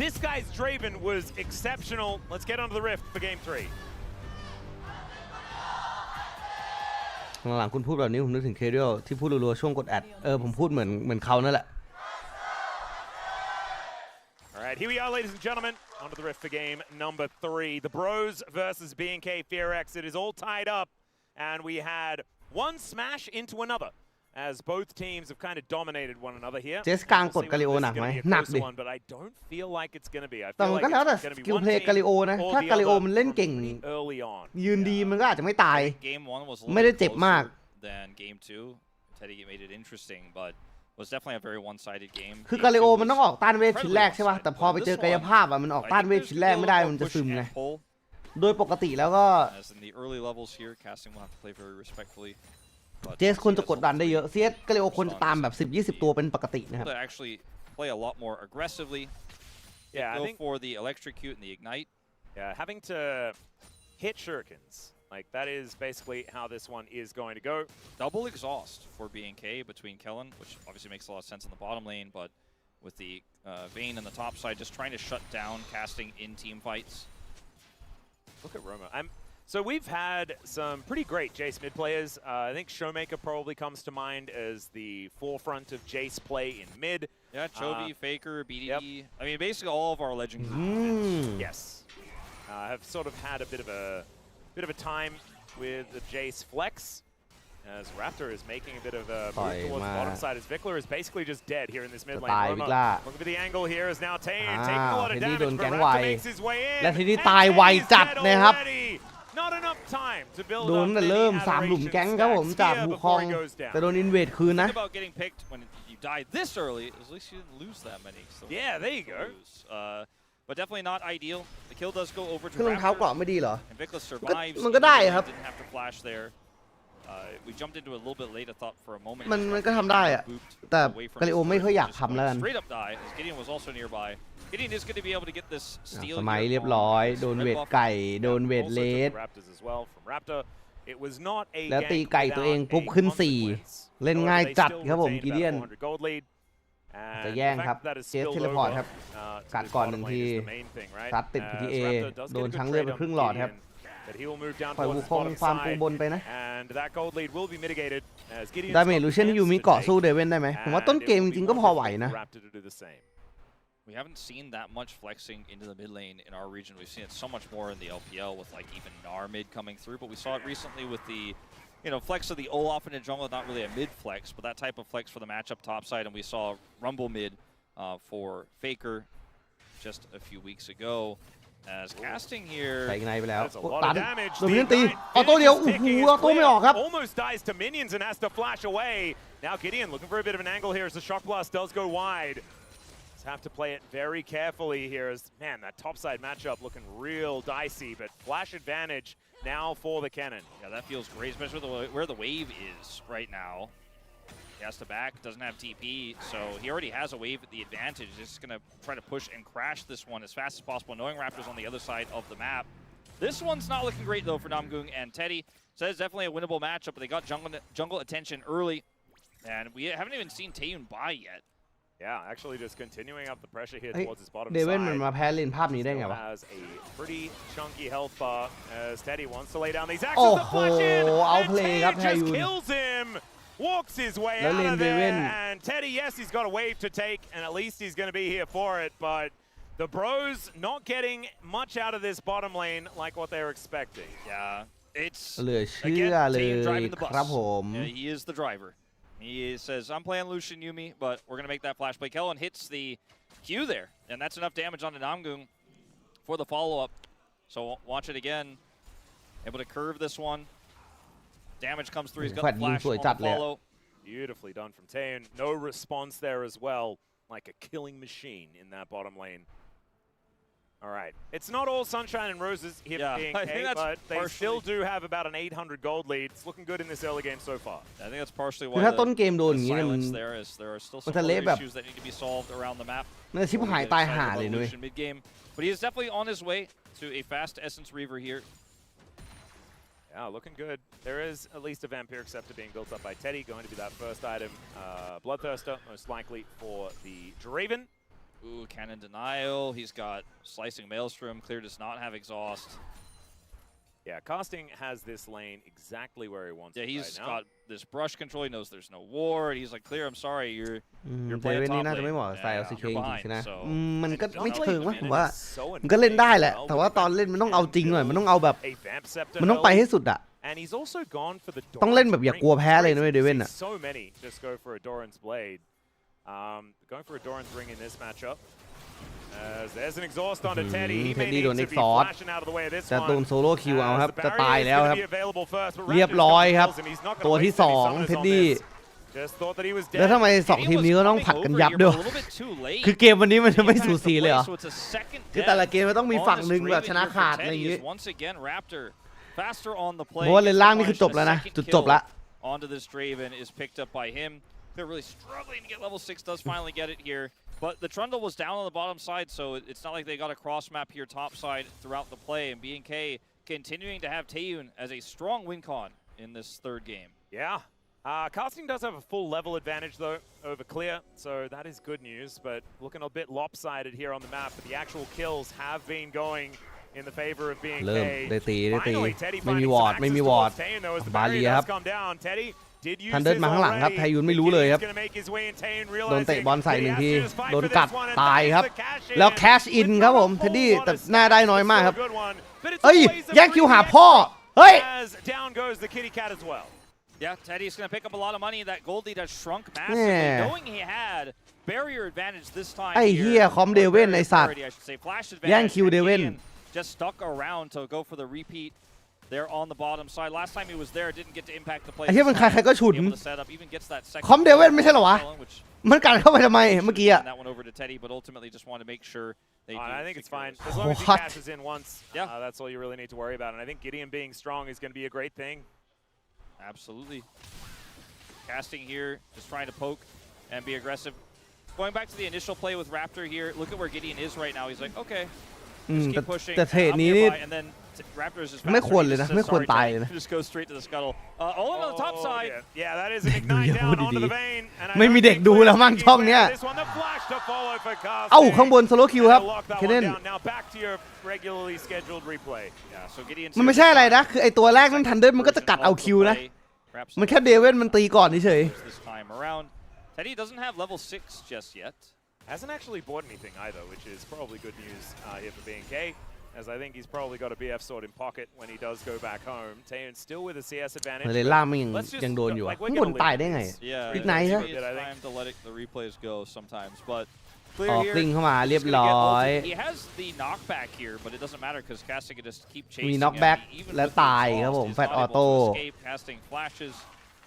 this guy's Draven was exceptional. Let's get onto the rift for game 3. หลังๆคุณพูดแบบนี้ผมนึกถึงเคเรียลที่พูดรัวๆช่วงกดแอดผมพูดเหมือนเขานั่นแหละ All right, here we are, ladies and gentlemen, onto the rift for game number 3. The Bros versus B&K FearX. It is all tied up, and we had one smash into another, as both teams have kind of dominated one another here. เจสกลางกดกาลิโอหนักไหมหนักดิ But I don't feel like it's going to be. I แต่ feel มัน like ก็แล้วแต่ it's ส going to กิ be ล one เพลย์ team กาลิโอนะ or ถ้า the กาลิโอ other มันเล่น from เก่ง pretty early on. ยืนดีมันก็อาจจะไม่ตาย Game 1 was a ไม่ได้ little เจ็บมาก closer than game 2. Teddy made it interesting, but was definitely a very one-sided game. คือกาลิโอมันต้องออกต้านเวทชิ้นแรกใช่ป่ะ แต่พอไปเจอกายภาพมันออกต้านเวทชิ้นแรกไม่ได้มันจะซึมไง โดยปกติแล้วก็ As in the early levels here, casting will have to play very respectfully. เจสควรจะกดดันได้เยอะเซียสกาลิโอควรจะตามแบบ10-20 ตัวเป็นปกตินะครับ To actually play a lot more aggressively. Yeah, I Go think for the electrocute and the ignite. having to hit shurikens Like, that is basically how this one is going to go. Double exhaust for BNK between Kellen, which obviously makes a lot of sense in the bottom lane, but with the Vayne on the top side, just trying to shut down casting in team fights. Look at Roma. So we've had some pretty great Jace mid players. I think Showmaker probably comes to mind as the forefront of Jace play in mid. Yeah, Chovy, Faker, BDD. Yep. I mean, basically all of our legends. Yes. Have sort of had a bit of a time with the Jace flex. As Raptor is making a bit of a move towards the bottom side, as Vikler is basically just dead here in this mid lane. Roma, looking for the angle here is now Tane taking a lot of damage, but Raptor makes his way in. และทีนี้ตายไวจัดนะครับ Not enough time to build โดนแต่เริ่ม3หลุมแก๊งครับผมจากบุคองแต่โดนอินเวดคืนนะ About getting picked when you die this early, at least you didn't lose that many. So yeah, there you go. But definitely not ideal. The kill does go over to คือรองเท้าเกราะไม่ดีเหรอ and Vikla survives. มันก็ได้ครับ Didn't have to flash there. We jumped into it a little bit late. I thought for a moment. มันก็ทำได้อะแต่กาลิโอไม่ค่อยอยากทำแล้วกัน Straight up die. As Gideon was also nearby. Gideon is going to be able to get this steal. สมัยเรียบร้อยโดนเวทไก่โดนเวทเลสแล้วตีไก่ตัวเองปุ๊บขึ้น4เล่นง่ายจัดครับผมกิเดียนจะแย่งครับเจสเทเลพอร์ตครับกัดก่อน1ทีซัดติด PTA โดนช้างเลือดไปครึ่งหลอดครับปล่อยวูคงฟาร์มปูบนไปนะดาเมจลูเชียนที่ยูมิเกาะสู้เดเว่นได้ไหมผมว่าต้นเกมจริงๆก็พอไหวนะ We haven't seen that much flexing into the mid lane in our region. We've seen it so much more in the LPL with like even Gnar mid coming through, but we saw it recently with the flex of the Olaf in the jungle, not really a mid flex, but that type of flex for the matchup top side, and we saw Rumble mid for Faker just a few weeks ago. As casting here, ใส่ในไปแล้วตันโดนมินตีเอาตัวเดียวโอ้โหเอาตัวไม่ออกครับ Almost dies to minions and has to flash away. Now Gideon looking for a bit of an angle here as the shock blast does go wide. Have to play it very carefully here as, man, that topside matchup looking real dicey, but flash advantage now for the cannon. Yeah, that feels great, especially where the wave is right now. He has to back, doesn't have TP, so he already has a wave at the advantage. He's just going to try to push and crash this one as fast as possible, knowing Raptors on the other side of the map. This one's not looking great, though, for Namgung and Teddy. So it's definitely a winnable matchup, but they got jungle attention early, and we haven't even seen Taeyun buy yet. Yeah, actually just continuing up the pressure here towards his bottom เด side. เว่นมันมาแพ้เลนภาพนี้ได้ไงวะ Has a pretty chunky health bar as Teddy wants to lay down these โอ้ axes. โหเอาเพลย์ครับแท Just ยูน kills him, walks his way แล้ว out เลน of เดเว่น there. And Teddy, yes, he's got a wave to take, and at least he's going to be here for it. But the Bros not getting much out of this bottom lane like what they were expecting. Yeah, it's เหลือเชื่อเลยครับผม Yeah, he is the driver. He says, I'm playing Lucian Yumi, but we're going to make that flash play. Kellen hits the Q there, and that's enough damage on the Namgung for the follow-up. So watch it again. Able to curve this one. Damage comes through. He's got the flash on the follow. Beautifully done from Taeyun. No response there as well. Like a killing machine in that bottom lane. All right. It's not all sunshine and roses here for BNK, but they still do have about an 800 gold lead. It's looking good in this early game so far. I think that's partially why คือถ้าต้นเกมโดนอย่างนี้ the มัน silence there is there are still some มันจะเละ other แบบ issues that need to be solved around the map. มันจะชิบหายตายห่าเลยนุ้ย Mid game, but he is definitely on his way to a fast Essence Reaver here. Yeah, looking good. There is at least a Vampiric Scepter being built up by Teddy, going to be that first item. Bloodthirster, most likely for the Draven. Ooh, cannon denial. He's got slicing Maelstrom. Clear does not have exhaust. Yeah, Casting has this lane exactly where he wants it. Yeah, he's right now. got this brush control. He knows there's no ward. He's like, Clear, I'm sorry, you're เด playing เว่น top นี่น่าจะ lane. ไม่เหมาะกับสไตล์ Yeah, LCK you're จริง behind, ๆนะ so มันก็ไม่ Don't เชิง blame ว่า him, ผม and ว่า it's so มันก็เล่นได้แหละ annoying แต่ว่าตอนเล่นมันต้องเอาจริงหน่อยมันต้องเอาแบบ A Vamp Scepter มันต้องไปให้สุดอะ and he's also gone for the ต้องเล่นแบบอย่ากลัวแพ้เลยนะเว้ยเดเว่นอะ So many just go for a Doran's Blade. Going for a Doran's Ring in this matchup. As there's an exhaust onto Teddy. He may need to be flashing out of the way of this จะโดน one. โซโล่คิวเอาครับ จะตายแล้วครับ As the barrier is gonna be available first, but เรียบ Raptors ร้อยครับ tells him he's not gonna ตัวที่ waste any 2 summoners เท็ด on ดี้ this. Just thought that he was แล้ว dead. ทำไม2ทีมนี้ก็ต้องผัดกันยับด้วย คือเกมวันนี้มันจะไม่สูสีเลยเหรอ คือแต่ละเกมมันต้องมีฝั่งหนึ่งแบบชนะขาดอะไรอย่างงี้ เพราะว่าเลนล่างนี่คือจบแล้วนะ จุดจบละ Onto this Draven is picked up by him. They're really struggling to get level 6. Does finally get it here. But the Trundle was down on the bottom side, so it's not like they got a cross map here top side throughout the play. And BNK continuing to have Taeyun as a strong win con in this third game. Yeah. Casting does have a full level advantage, though, over Clear, so that is good news, but looking a bit lopsided here on the map, but the actual kills have been going in the favor of being เริ่ม Cage. ได้ตี Finally, Teddy ไม่มี finding วอ some ร์ด ไม่ access มีวอร์ด towards Taeyun, though, as the บา barrier เลียครับ does come down. Teddy did use ทันเดิล his มาข้างหลังครับ already. ไทยุนไม่รู้เลยครับ Gideon's gonna make his way, and Taeyun โดนเตะ realizing บอลใส่ that ห he นึ่ง has ที to just fight โดน for กัด this one, and ตาย that is ครับ the cash in. แล้วแคชอินครับผมเทดดี้ What a แต่หน้าได้น้อยมากครับ good one, but it's เอ้ย always a แย่งคิว free หา hit พ่อ เฮ้ย as down goes the kitty cat as well. Yeah, Teddy's going to pick up a lot of money. That gold lead has shrunk massively, Yeah. knowing he had barrier advantage this time. ไอ้เหี้ย here, คอม or เดเว่น barrier ไอ้สัตว์ authority, I should say. Flash แย่ง advantage, คิว and เดเว่น Gideon just stuck around to go for the repeat there on the bottom side. Last time he was there, didn't get to impact the play. ไอ้เหี้ยมันใครๆก็ฉุน Able to set up, even gets that second คอมเดเว่นไม่ใช่เหรอวะ which มันกัดเข้าไปทำไมเมื่อกี้อะ that one over to Teddy, but ultimately just want to make sure they do I think it's secure fine. this. As long as he What? cashes in once, Yeah. That's all you really need to worry about. And I think Gideon being strong is going to be a great thing. Absolutely. Casting here, just trying to poke and be aggressive. Going back to the initial play with Raptor here, look at where Gideon is right now. He's like, okay, อืม just แต่ keep pushing. แต่เทรด I'm นี้นี่ nearby, and then Raptor is just ไม่ faster. ควร He เลย just นะ says, ไม่ควร "Sorry, ตาย Teddy." เลยนะ Just goes straight to the scuttle. All on the top Oh, side. yeah, that is an ignite down onto the vein. And I ไม่มี don't เด็ก think ดู Clear's แล้วมั้ง looking ช่อง for เนี้ย this one. The flash to follow for Casting. เอ้าข้างบนโซโลคิวครับ And lock that เคเน one น down. Now back to your regularly scheduled replay. Yeah, so Gideon's มัน here ไม่ใช่ this อะไร time. นะ คือไอตัวแรกนั่นทันเดิลมันก็จะกัดเอาคิวนะ Perhaps มันแค่เดเว่นมันตีก่อนเฉย this time around. Teddy doesn't have level 6 just yet. Hasn't actually bought anything either, which is probably good news here for BNK, as I think he's probably got a BF sword in pocket when he does go back home. Taeyun still with a CS ๆ advantage. เลย but ล่างมันยัง let's just ยังโดนอยู่อะ like, we're ข้างบน gonna ตาย live ได้ไง with this. Yeah, Ignite, it's huh? maybe it's time to let the replays go sometimes, but อ clear อก here. ซิงเข้ามาเรียบ He's gonna ร้ get อย ulted. He has the knockback here, but it doesn't matter because Casting can just keep chasing มี him. knockback Even และ with the ตายครับ exhaust, ผม he's แฟต not ออ able โต้ to escape. Casting flashes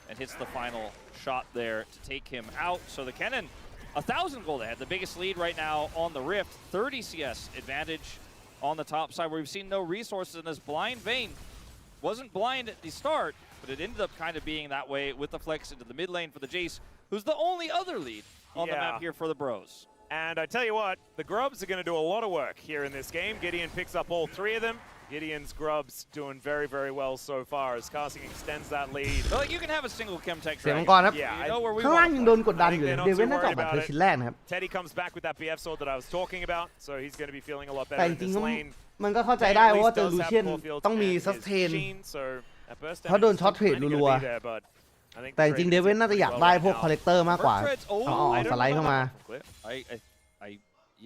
and hits the final shot there to take him out. So the Kennen, 1,000 gold ahead, the biggest lead right now on the Rift. 30 CS advantage on the top side, where we've seen no resources in this blind vein. Wasn't blind at the start, but it ended up kind of being that way with the flex into the mid lane for the Jace, who's the only other lead on the map here for the Bros. And I tell you what, the Grubs are going to do a lot of work here in this game. Gideon picks up all three of them. Gideon's Grubs doing very, very well so far as Casting extends that lead. But like you can have a single Chemtech เสียงมัง dragon. กรครับ Yeah, You know where we ข้างล่าง want ยัง to โด play. นกดดันอยู่เลย I เด think เว่น they're น่าจะอ not อกมา too เธอ worried ชิ้นแรกนะครับ Teddy comes back with that BF sword that I was talking about, so he's going to be feeling a lot แต่ better จ in ริง this ๆ lane. มันก็เข้าใจได้เพราะว่าเจอลูเชียนต้องมีซัสเทน เพราะโดนช็อตเทรดรัว แต่จริงๆเดเว่นน่าจะอยากได้พวกคอลเลกเตอร์มากกว่า Threads. Oh, เอาออกสไลด์เข้ามา I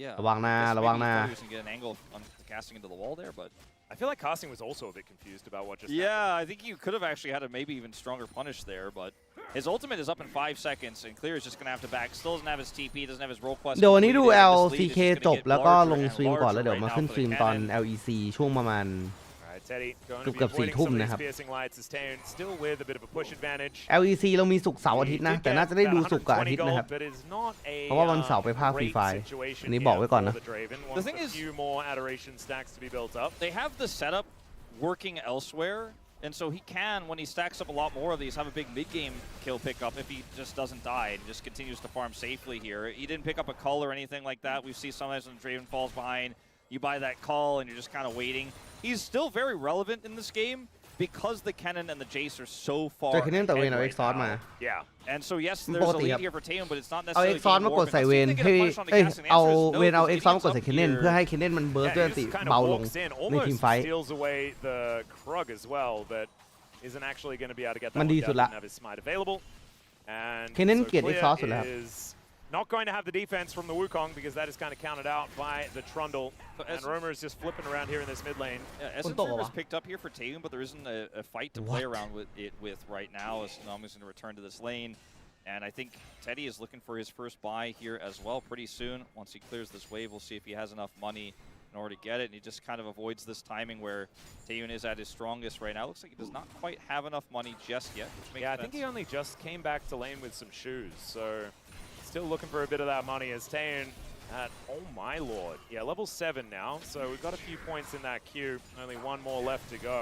yeah. ระวังนะ I guess ระวัง maybe นะ he thought he was gonna get an angle on casting into the wall there, but I feel like Casting was also a bit confused about what just yeah, I think you could have actually had a maybe even stronger punish there, but his ultimate is up in 5 seconds, and Clear is just gonna have to back. Still doesn't have his TP, doesn't have his role quest. เดี๋ยววันนี้ดู completed, and this lead is LCK just จ gonna บ get แล้วก็ larger ลง and สตรีมก่อน แล้ว larger เดี๋ยว right มา now ขึ้น for ส the ตรีมตอน Cannon. LEC ช่วงประมาณ Alright, Teddy going to be เกือบ avoiding 4 ทุ่ม some of นะครับ these piercing lights as Taeyun still with a bit of a push advantage. LEC เรามีศุกร์เสาร์อาทิตย์นะ แต่น่าจะได้ดูศุกร์กับอาทิตย์นะครับ เพราะว่าวันเสาร์ไปภาค Free Fire อันนี้บอกไว้ก่อนนะ The thing is, few more adoration stacks to be built up. they have the setup working elsewhere, and so he can, when he stacks up a lot more of these, have a big mid-game kill pickup if he just doesn't die and just continues to farm safely here. He didn't pick up a cull or anything like that. We see sometimes when Draven falls behind, you buy that cull and you're just kind of waiting. He's still very relevant in this game because the Kennen and the Jace are so far เจอ Kennen แต่เวน ahead เอา right Exhaust มา now. Yeah. And so yes, ป there's ก a ติ lead ครับ here for Taeyun, but it's not เอา necessarily เอ็กซอนมากดใส่เวนให้เอาเวนเอาเอ็กซอนมากดใส่เคนเนนเพื่อให้เคนเนนมันเบิร์ส Yeah, ด้วย he ติ just kind เบา of ลง walks in, ในทีม almost ไฟท์ steals away the Krug as well, but isn't actually going to be able to get that มัน one ดี down. สุดละ Doesn't have his smite available. And เคนเนน so เกลียด Clear Exhaust สุดแล้ว is not going to have the defense from the Wukong because that is kind of counted out by the Trundle. And Romer is just flipping around here in this mid lane. Yeah, Essence was picked up here for Taeyun, but there isn't a fight to play around with it right now, as Nami's going to return to this lane. And I think Teddy is looking for his first buy here as well pretty soon. Once he clears this wave, we'll see if he has enough money in order to get it. And he just kind of avoids this timing where Taeyun is at his strongest right now. Looks like he does not quite have enough money just yet, which makes Yeah, I sense. think he only just came back to lane with some shoes, so still looking for a bit of that money as Taeyun at, oh my lord. Yeah, level 7 now, so we've got a few points in that queue. Only one more left to go,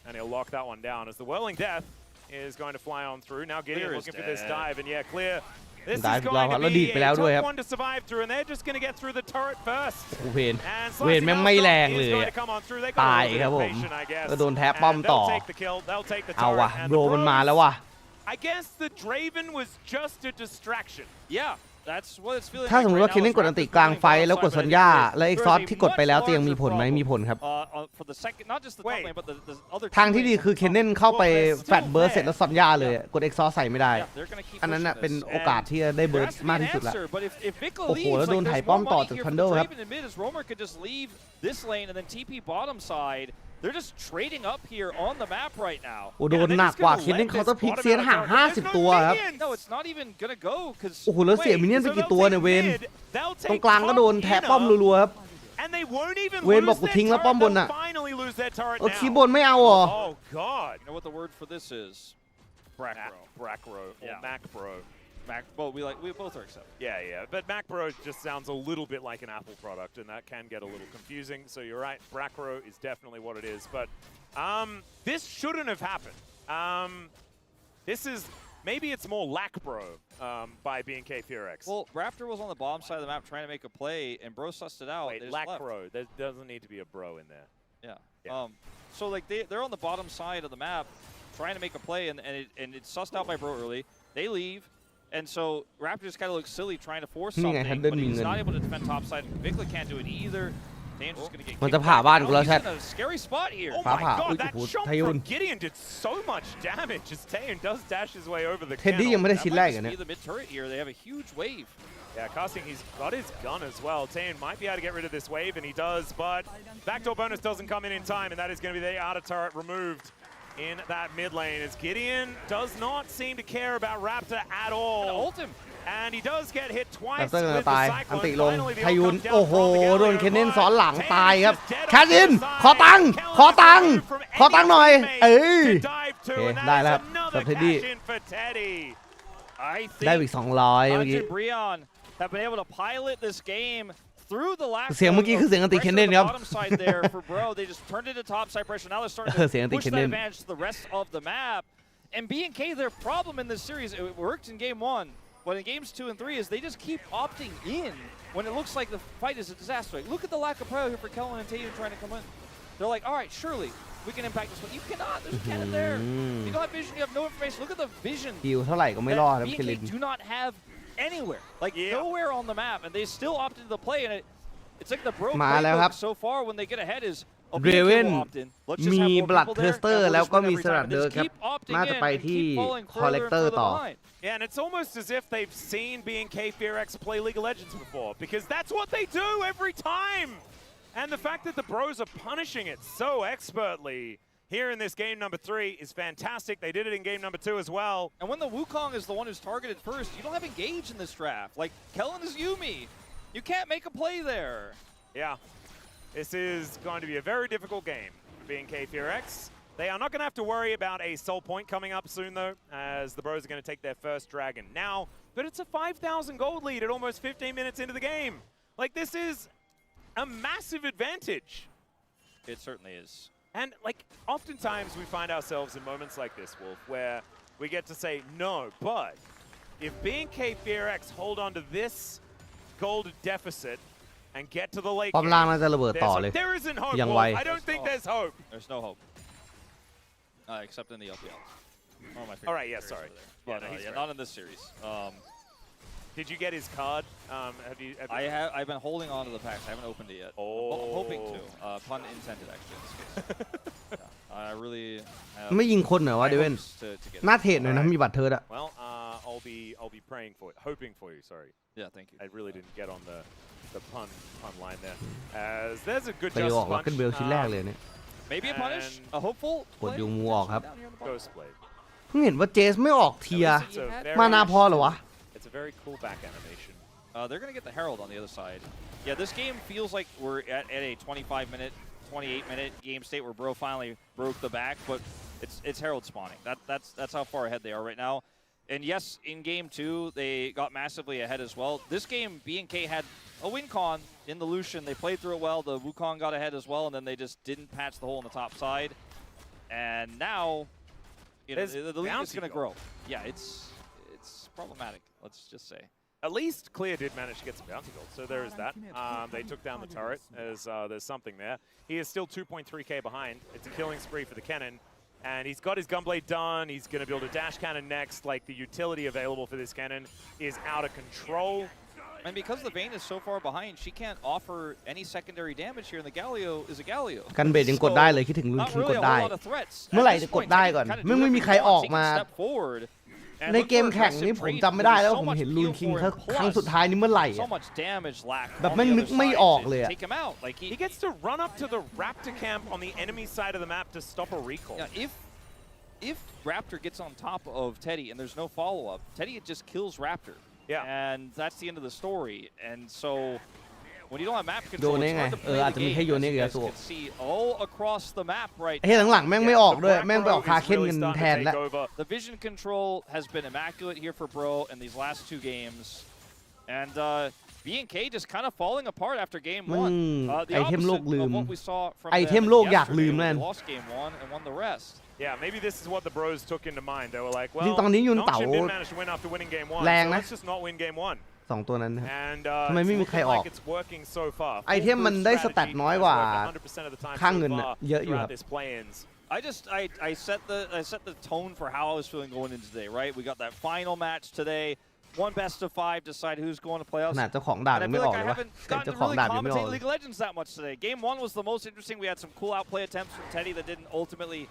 and he'll lock that one down as the Whirling Death is going to fly on through. Now Gideon looking for this dive, and yeah, Clear This Dive is going Glove to แล้วดีด be ไปแล้ว a ด้วยครั tough บ one to survive through, and they're just going to get through the turret first. เวน And เวนแม่งไม่แรงเลย is going อะ to come on through. They got ตาย a little ครับ bit ผ of ม patience, I guess. ก็โดนแทะป้อม And ต่อ they'll take the kill. They'll take the เอา turret. ว่ะ And โบร the มันมา Bros, แล้วว่ะ I guess the Draven was just a distraction. Yeah, that's what it's feeling ถ้า like สมมติ right ว่า now เคนเน่น is กดอันติ Raptors กลาง running ไฟ bottom แล้วกด side, สัญ but ญา it- และเอ็ก there's ซอส a ที่กดไปแล้ว much จะยังมีผลไหม larger มีผลครับ for the second, not just the top Wait. lane, but the other ทางที่ดี two คือ lanes เคนเน่นเข้าไป Well, แฟดเบิร์สเสร็จแล้วสัญญาเลยอะกดเอ็กซอสใส่ไม่ได้ Yeah, they're gonna keep อันนั้น pushing น่ะเป็น this. โอกาส And ที่จะได้เบิ there ร์ส has to be มาก an ที่สุดละ answer, but if Vickle โอ้โห leaves, แล้วโดน like, ไถ there's ป้อม no ต่อ money จาก here ทั for น the เดิลครับ Draven in mid as Roamer could just leave this lane and then TP bottom side. They're just trading up here on the map right now. โอ้โดนหนักกว่าเคนเน่นเขาต้องพลิกเซียนห่าง50 ตัวครับ No, it's not even gonna go because โอ้โหแล้วเสียมินเนี่ยนไป So กี่ they'll ตัว take เนี่ยเวน mid, they'll ตรง take กลางก็โดน top แทะป้อม inner, รัวๆครับ and they won't even เวน lose บอกกู their ทิ้งแล้ว turret. ป้อมบน They'll น่ะ finally lose their turret เออ now. คีย์บนไม่เอาเหรอ Oh God. you know what the word for this is? Bracro. Bracro or Yeah. Macbro. Mac. Well, we both are accepted. Yeah, but Macbro just sounds a little bit like an Apple product, and that can get a little confusing. So you're right, Bracro is definitely what it is. But this shouldn't have happened. This is maybe it's more Lacbro by BNK Furex. Well, Raptor was on the bottom side of the map trying to make a play, and Bro sussed it out. Wait, They just left. Lacbro. There doesn't need to be a bro in there. Yeah. So like they're on the bottom side of the map trying to make a play, and it's sussed out by Bro early. They leave, and so Raptor just kind of looks silly trying to force Ni something, ngay, but Handen he's Mingen. not able to defend top side. Vikla can't do it either. Dan's just gonna get มัน kicked จะผ่า back บ้าน out. กูแล้ว He's แชท in a scary spot here. Oh Phá my phá. God, Ui, that cục shot Taeyun. from Gideon did so much damage as Taeyun does dash his way over the เท็ดดี้ยัง canal. ไม่ได้ That ชิ้น might แรก just อ่ะ be เนี่ย the mid turret here. They have a huge wave. Yeah, casting, he's got his gun as well. Taeyun might be able to get rid of this wave, and he does, but backdoor bonus doesn't come in time, and that is going to be the outer turret removed in that mid lane, as Gideon does not seem to care about Raptor at And all. ult him. And he does get hit แร twice ปเตอร์ with ตาย the อันติ cyclone. ลง Finally, the ไท ult ยุน comes down โอ้โห from the Galio, โดนเคนเน่น but สอนหลัง Taeyun ตายครับ is just dead แคท on อิน the other ขอตังค์ side. ขอตังค์ Kellen is removed from ขอตังค์หน่อย any เอ้ย teammate to dive to, โอเค and that ได้ is แล้ว another กับเท็ดดี้ cash in for Teddy. I ได้ think อีก200เมื่อกี้ Hunter Breon have been able to pilot this game through the lack เสียงเมื่อกี้คือเสียงอันติ pressure เคน on เน่น the ครับ bottom side there for Bro. They just turned it to top side pressure. Now they're starting เสียงอัน to ติ push เคน that เน่น advantage to the rest of the map. And B&K, their problem in this series, it worked in game 1, but in games 2 and 3 is they just keep opting in when it looks like the fight is a disaster. Like, look at the lack of priority here for Kellen and Tatum trying to come in. They're like, all right, surely we can impact this one. You cannot. There's a cannon there. You don't have vision. You have no information. Look at the vision ฮิวเท่าไหร่ก็ไม่รอดครับ that เคลิน B&K do not have anywhere. Like, Yeah. nowhere on the map, and they still opted to play, and it's like the Bro มาแล้วครับ playbook so far when they get ahead is, oh, Draven B&K will opt in. Let's just มี have more บลัด people เท there, สเตอร์ and แล้ว we'll ก็ just มี win ส every ลัด time. เดิ And ร์ just ครับ keep opting น่าจะ in ไป and ที่ keep falling คอลเลก further เตอ and ร์ further ต่อ behind. Yeah, and it's almost as if they've seen B&K Fearex play League of Legends before, because that's what they do every time. And the fact that the Bros are punishing it so expertly here in this game number 3 is fantastic. They did it in game number 2 as well. And when the Wukong is the one who's targeted first, you don't have engage in this draft. Like, Kellen is Yumi. You can't make a play there. Yeah, this is going to be a very difficult game for B&K Fearex. They are not going to have to worry about a soul point coming up soon, though, as the Bros are going to take their first dragon now. But it's a 5,000 gold lead at almost 15 minutes into the game. Like, this is a massive advantage. It certainly is. And, like, oftentimes we find ourselves in moments like this, Wolf, where we get to say no, but if B&K Fearex hold on to this gold deficit and get to the late ป้อม game, ล่างน่าจะระเบิดต่อเลย there isn't hope, ยัง Wolf. ไว I don't think there's hope. There's no hope. Except in the LPL. Oh, my All right, yeah, sorry. But Yeah, no, he's yeah, right. not in this series. Did you get his card? I've been holding on to the packs. I haven't opened it yet. Oh. I'm hoping to. Pun intended, actually, in this case. Yeah, I really have ไม่ยิงคนเหรอวะ high เดเวน hopes to get หน้า it. เทรดหน่อยนะมีบัตรเทิร์ดอะ Well, I'll be praying for it, hoping for you. Sorry, Yeah, thank you. I really didn't get on the pun line there. As there's a good ตีอ just อกล็อก punch. เกินเบลชิ้นแรกเลยเนี่ย Maybe a punish, And- a hopeful กด play ยูมูออกครับ down here on the bottom. Ghost Blade. เพิ่งเห็นว่าเจสไม่ออกเทีย It's a very- มานาพอเหรอวะ It's a very cool back animation. They're going to get the Herald on the other side. Yeah, this game feels like we're at a 25-minute, 28-minute game state where Bro finally broke the back, but it's Herald spawning. That's how far ahead they are right now. And yes, in game 2, they got massively ahead as well. This game, B&K had a win con in the Lucian. They played through it well. The Wukong got ahead as well, and then they just didn't patch the hole on the top side. And now, you know, There's the lead is bounty going to goal. grow. Yeah, it's problematic. Let's just say. At least Clear did manage to get some bounty gold, so there is that. They took down the turret as there's something there. He is still 2.3k behind. It's a killing spree for the cannon. And he's got his gunblade done. He's going to build a dash cannon next. Like, the utility available for this cannon is out of control. And because the Vayne is so far behind, she can't offer any secondary damage here, and the Galio is a Galio. กันเบดยังกดได้เลยคิดถึงลูนคิงกดได้เมื่อไหร่จะกดได้ก่อนไม่มีใครออกมาในเกมแข่งนี่ผมจำไม่ได้แล้วผมเห็นลูนคิงครั้งสุดท้ายนี่เมื่อไหร่แบบไม่นึกไม่ออกเลย He gets to run up to the Raptor camp on the enemy side of the map to stop a recall. If Raptor gets on top of Teddy and there's no follow-up, Teddy just kills Raptor. Yeah. And that's the end of the story. And so when you don't have map control, it's hard to play the game. As you can see all across the map right now. เฮ้ยหลังๆแม่งไม่ออกด้วยแม่งไปออกคาเคนกันแทนแล้ว The vision control has been immaculate here for Bro in these last two games. And B&K just kind of falling apart after game one. The opposite of what we saw from them yesterday. They lost game one and won the rest. Yeah, maybe this is what the Bros took into mind. They were like, จริง well, ตอนนี้ยุนเต๋า Noxian didn't manage to win after winning game one, แรง so นะ let's just not win game one. 2ตัวนั้นนะครับ And ทำไมไม่มีใครออก like it's working so far. ไอเทมมันได้สแตทน้อยกว่า 100% of the time ค่า so เงิน far เยอะอยู่ครับ throughout this play-ins. I set the tone for how I was feeling going into today, right? We got that final match today. One best of 5 decide who's going to playoffs. ขนาดเจ้าของดาบยังไม่ออกเลยวะ Gotten to really commentate League of Legends that much today. Game 1 was the most interesting. We had some cool outplay attempts from Teddy that didn't ultimately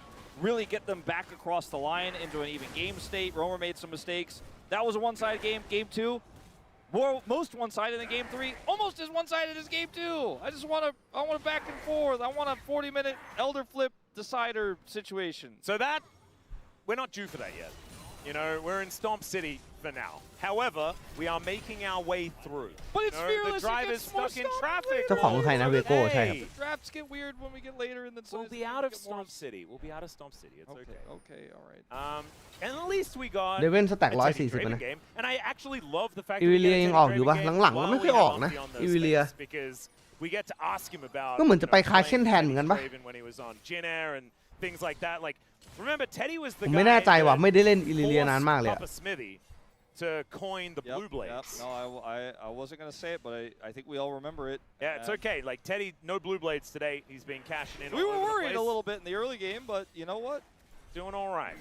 really get them back across the line into an even game state. Romer made some mistakes. That was a one-sided game. Game 2, most one-sided in game 3, almost as one-sided as game 2. I want a back and forth. I want a 40-minute elder flip decider situation. So that, we're not due for that yet. You know, we're in Stomp City for now. However, we are making our way through. But it's fearless. The drive is stuck in traffic. เจ้าของใครนะเวโก้ใช่ครับ Drafts get weird when we get later in the season. We'll be out of Stomp City. We'll be out of Stomp City. It's okay. Okay, all right. And at least we got เดวินสแต็ก a 140 นะ game. And I actually love the fact อีวิเลียยังออกอยู่ปะหลังๆก็ไม่ค่อยออกนะอีวิเลีย because we get to ask him about ก็เหมือนจะไปคาเคนแทนเหมือนกันปะ when he was on Jin Air and things like that. Like, remember Teddy was the ผม guy ไม่แน่ใจว่ะไม่ได้เล่นอีวิเลียนานมากเลย Papa Smithy to coin the blue blades. No, I wasn't going to say it, but I think we all remember it. Yeah, it's okay. Like, Teddy, no blue blades today. He's been cashing in. We were worried a little bit in the early game, but you know what? Doing all right.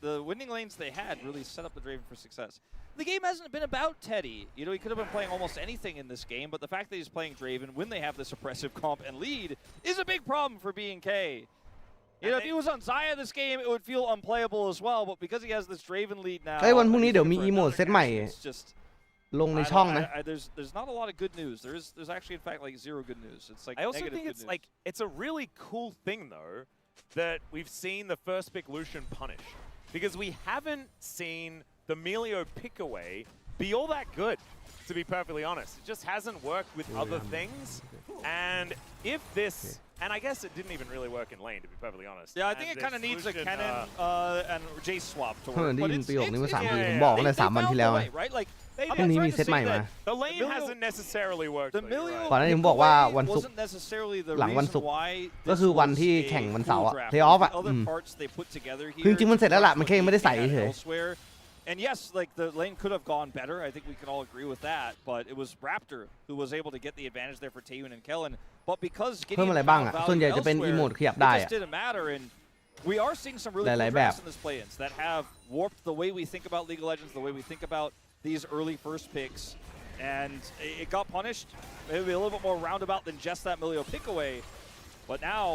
The winning lanes they had really set up the Draven for success. The game hasn't been about Teddy. You know, he could have been playing almost anything in this game, but the fact that he's playing Draven when they have this oppressive comp and lead is a big problem for B&K. You know, if he was on Zaya this game, it would feel unplayable as well, but because he has this Draven lead now... เฮ้ยวันพรุ่งนี้เดี๋ยวมีอีโมดเซตใหม่ ลงในช่องนะ There's not a lot of good news. There's actually, in fact, like zero good news. It's like I also think it's a really cool thing, though, that we've seen the first pick Lucian punish. Because we haven't seen the Melio pick away be all that good, to be perfectly honest. It just hasn't worked with other things. And if this... And I guess it didn't even really work in lane, to be perfectly honest. Yeah, I think it kind of needs a Kennen and Jace swap to เพิ่ง work. ได้ But ยิน it's ประโยคนี้มา3 ปี yeah, ผมบอกตั้งแต่ they 3 วัน found ที่แล้ว the ไง way, right? Like, พรุ่งนี้มี I'm เซต trying ใหม่ to say มา that The lane hasn't necessarily worked. The Melio ก่อนหน้านี้ผมบอกว่าวันศุกร์ wasn't necessarily the หลังวัน reason ศุกร์ why ก็ this คือวัน was ที่ a แข่งวัน cool เสาร์อะ draft. เพลย์ออฟ The อะ other parts they put together คือ here จริงๆมันเสร็จแล้วล่ะ was มันแค่ยังไม่ได้ใส่ looking เฉ at ย elsewhere. And yes, like the lane could have gone better. I think we can all agree with that. But it was Raptor who was able to get the advantage there for Taeyun and Kellen. But because เพิ่ม getting อะไรบ้างอะ ส่วนใหญ่จะเป็นอีโมดขยับได้ it อะ just didn't matter. And we are seeing some really ห cool ลายๆแบบ drafts in this play-ins that have warped the way we think about League of Legends, the way we think about these early first picks. And it got punished. Maybe a little bit more roundabout than just that Melio pick away. But now,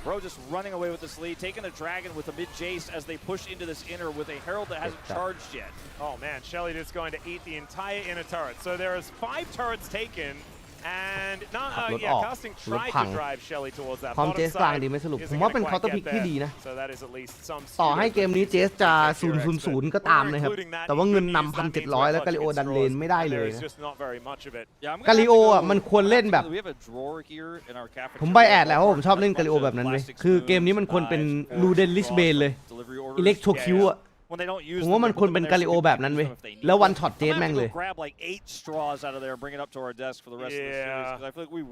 Bro just running away with this lead, taking a Dragon with a mid-Jace as they push into this inner with a Herald that hasn't charged yet. Oh man, Shelly is going to eat the entire inner turret. So there is 5 turrets taken. And casting tried to drive Shelly towards that ความ bottom เจสกลาง side. ดีไม่สรุป Isn't ผมว่า gonna เป็น quite เคาน์เตอร์ get พิกที่ there. ดีนะ So that is at least some ต่อให้เกมนี้เจสจะ T-Rex, 0-0 ก็ตามนะครับ แต่ว่าเงินนำ 1,700 แล้วกาลิโอดันเลนไม่ได้เลย There's นะ just not very much of it. Yeah, I'm กา gonna ลิ have โอ to อ่ะ go- มันควรเล่นแบบ We have a drawer here in our cafeteria. ผมใบแอดแล้วว่าผมชอบเล่นกาลิโอแบบนั้นเว้ยคือเกมนี้มันควรเป็นลูเดนลิสเบนเลย Delivery orders. อิเล็กโทรคิวอ่ะ When they don't use ผมว่ามันควรเป็นกาลิโอแบบนั้นเว้ยแล้ววันช็อตเจสแม่งเลย grab like 8 straws out of there and bring it up to our desk for the rest of the series. 'Cause I feel like we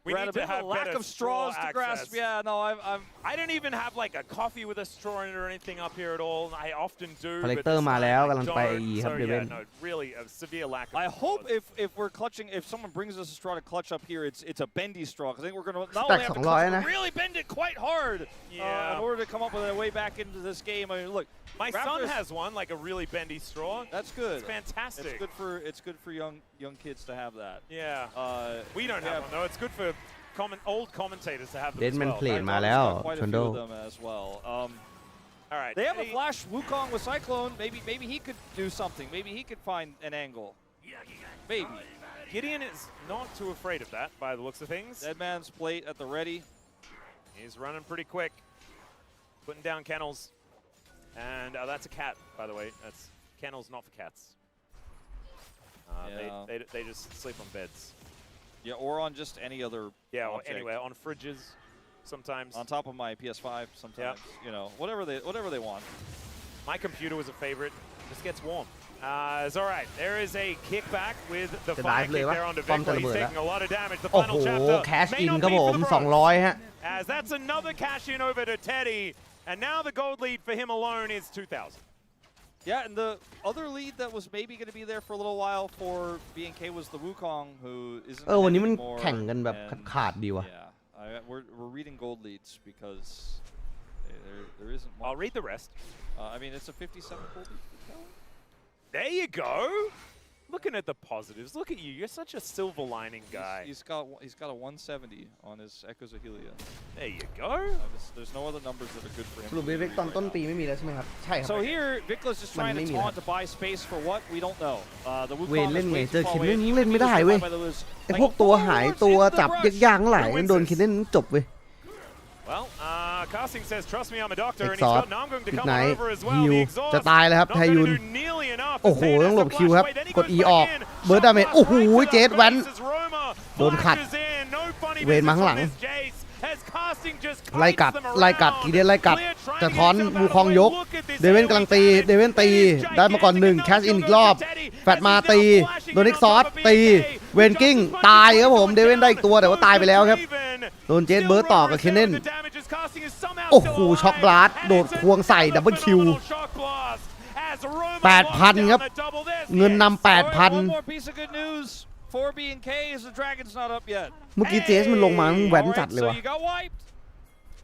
We need to have lack of straws to grasp. Yeah, no, I don't even have like a coffee with a straw in it or anything up here at all. I often do. คอลเลกเตอร์มาแล้วกำลังไปครับเดวิน No, really a severe lack of. I hope if we're clutching, if someone brings us a straw to clutch up here, it's a bendy straw. Because I think we're going to not only have to clutch, but really bend it quite hard in order to come up with a way back into this game. I mean, look, my son has one, like a really bendy straw. That's good. It's fantastic. It's good for young kids to have that. Yeah. We don't have one though. It's good for old commentators to have them เดน as แมน well. เพลนมาแล้วชนโด All right. They have a flash Wukong with Cyclone. Maybe he could do something. Maybe he could find an angle. Maybe. Gideon is not too afraid of that by the looks of things. Dead man's plate at the ready. He's running pretty quick. Putting down kennels. And that's a cat, by the way. That's kennels, not for cats. They just sleep on beds. Yeah, or on just any other. Yeah, or anywhere on fridges, sometimes. On top of my PS5, sometimes. You know, whatever they want. My computer was a favorite. Just gets warm. It's all right. There is a kickback with the fire kick there onto Victor. He's taking a lot of damage. The โอ้ final โห chapter แคช may อิน not ครับ be ผ for ม the pros. 200ฮะ As that's another cash in over to Teddy, and now the gold lead for him alone is 2,000. Yeah, and the other lead that was maybe going to be there for a little while for B&K was the Wukong, who isn't. วันนี้มัน anymore, แข่งกันแบบ and ขาดๆดีว่ะ yeah, we're reading gold leads because there isn't much. I'll read the rest. I mean, it's a 57 gold lead. There you go. Looking at the positives. Look at you. You're such a silver lining guy. He's got a 170 on his Echoes of Helia. There you go. There's no other numbers that are good for him. สรุป BFX ตอนต้นปีไม่มีแล้วใช่ไหมครับใช่ครับ So here, Vicla's just trying to taunt to buy space for what we don't know. The เวน Wukong เล่ is นไง way เจอ too คิ far นเล่น away. เล่นไม่ได้เว้ย ไอพวกตัวหายตัวจับยากๆหลายโดนคินเล่นจบเว้ย Well, Casting says, trust me, I'm a doctor, and he's Exhaust got, now I'm going to อีก come ไหน on over as well. ฮิว The exhaust จะตายแล้วครับ not ไท going ยุน to do nearly enough. โอ้โห As ต้องหลบ Thanos คิวครับ flashed away, then he กด goes E back ออก in. เบิร์ดดาเมจ Shot โอ้โห blast เจสแวน faces Roma, โดนขัด flashes in. No funny เวนมาข้างหลัง business from this Jace, as Casting just ไล่กัด kites them ไล่กัด around. กีเดนไล่กัด Clear trying จะ to ท้อน get some วูคองยก Look at this เดเว่นกำลังตี AoE เดเว่นตี ได้มาก่อนหนึ่งแคชอินอีกรอบแฟดมาตีโดนเอ็กซอร์ตีเวนกิ้งตายครับผมเดเว่นได้อีกตัวแต่ว่าตายไปแล้วครับโดนเจสเบิร์ดต่อกับเคนเนนโอ้โหช็อกบลาสโดดควงใส่ดับเบิลคิว 8,000 ครับเงินนำ 8,000 One more piece of good news for B&K is the Dragon's not up yet. เมื่อกี้เจสมันลงมาแหวนจัดเลย So ว่ะ you got wiped,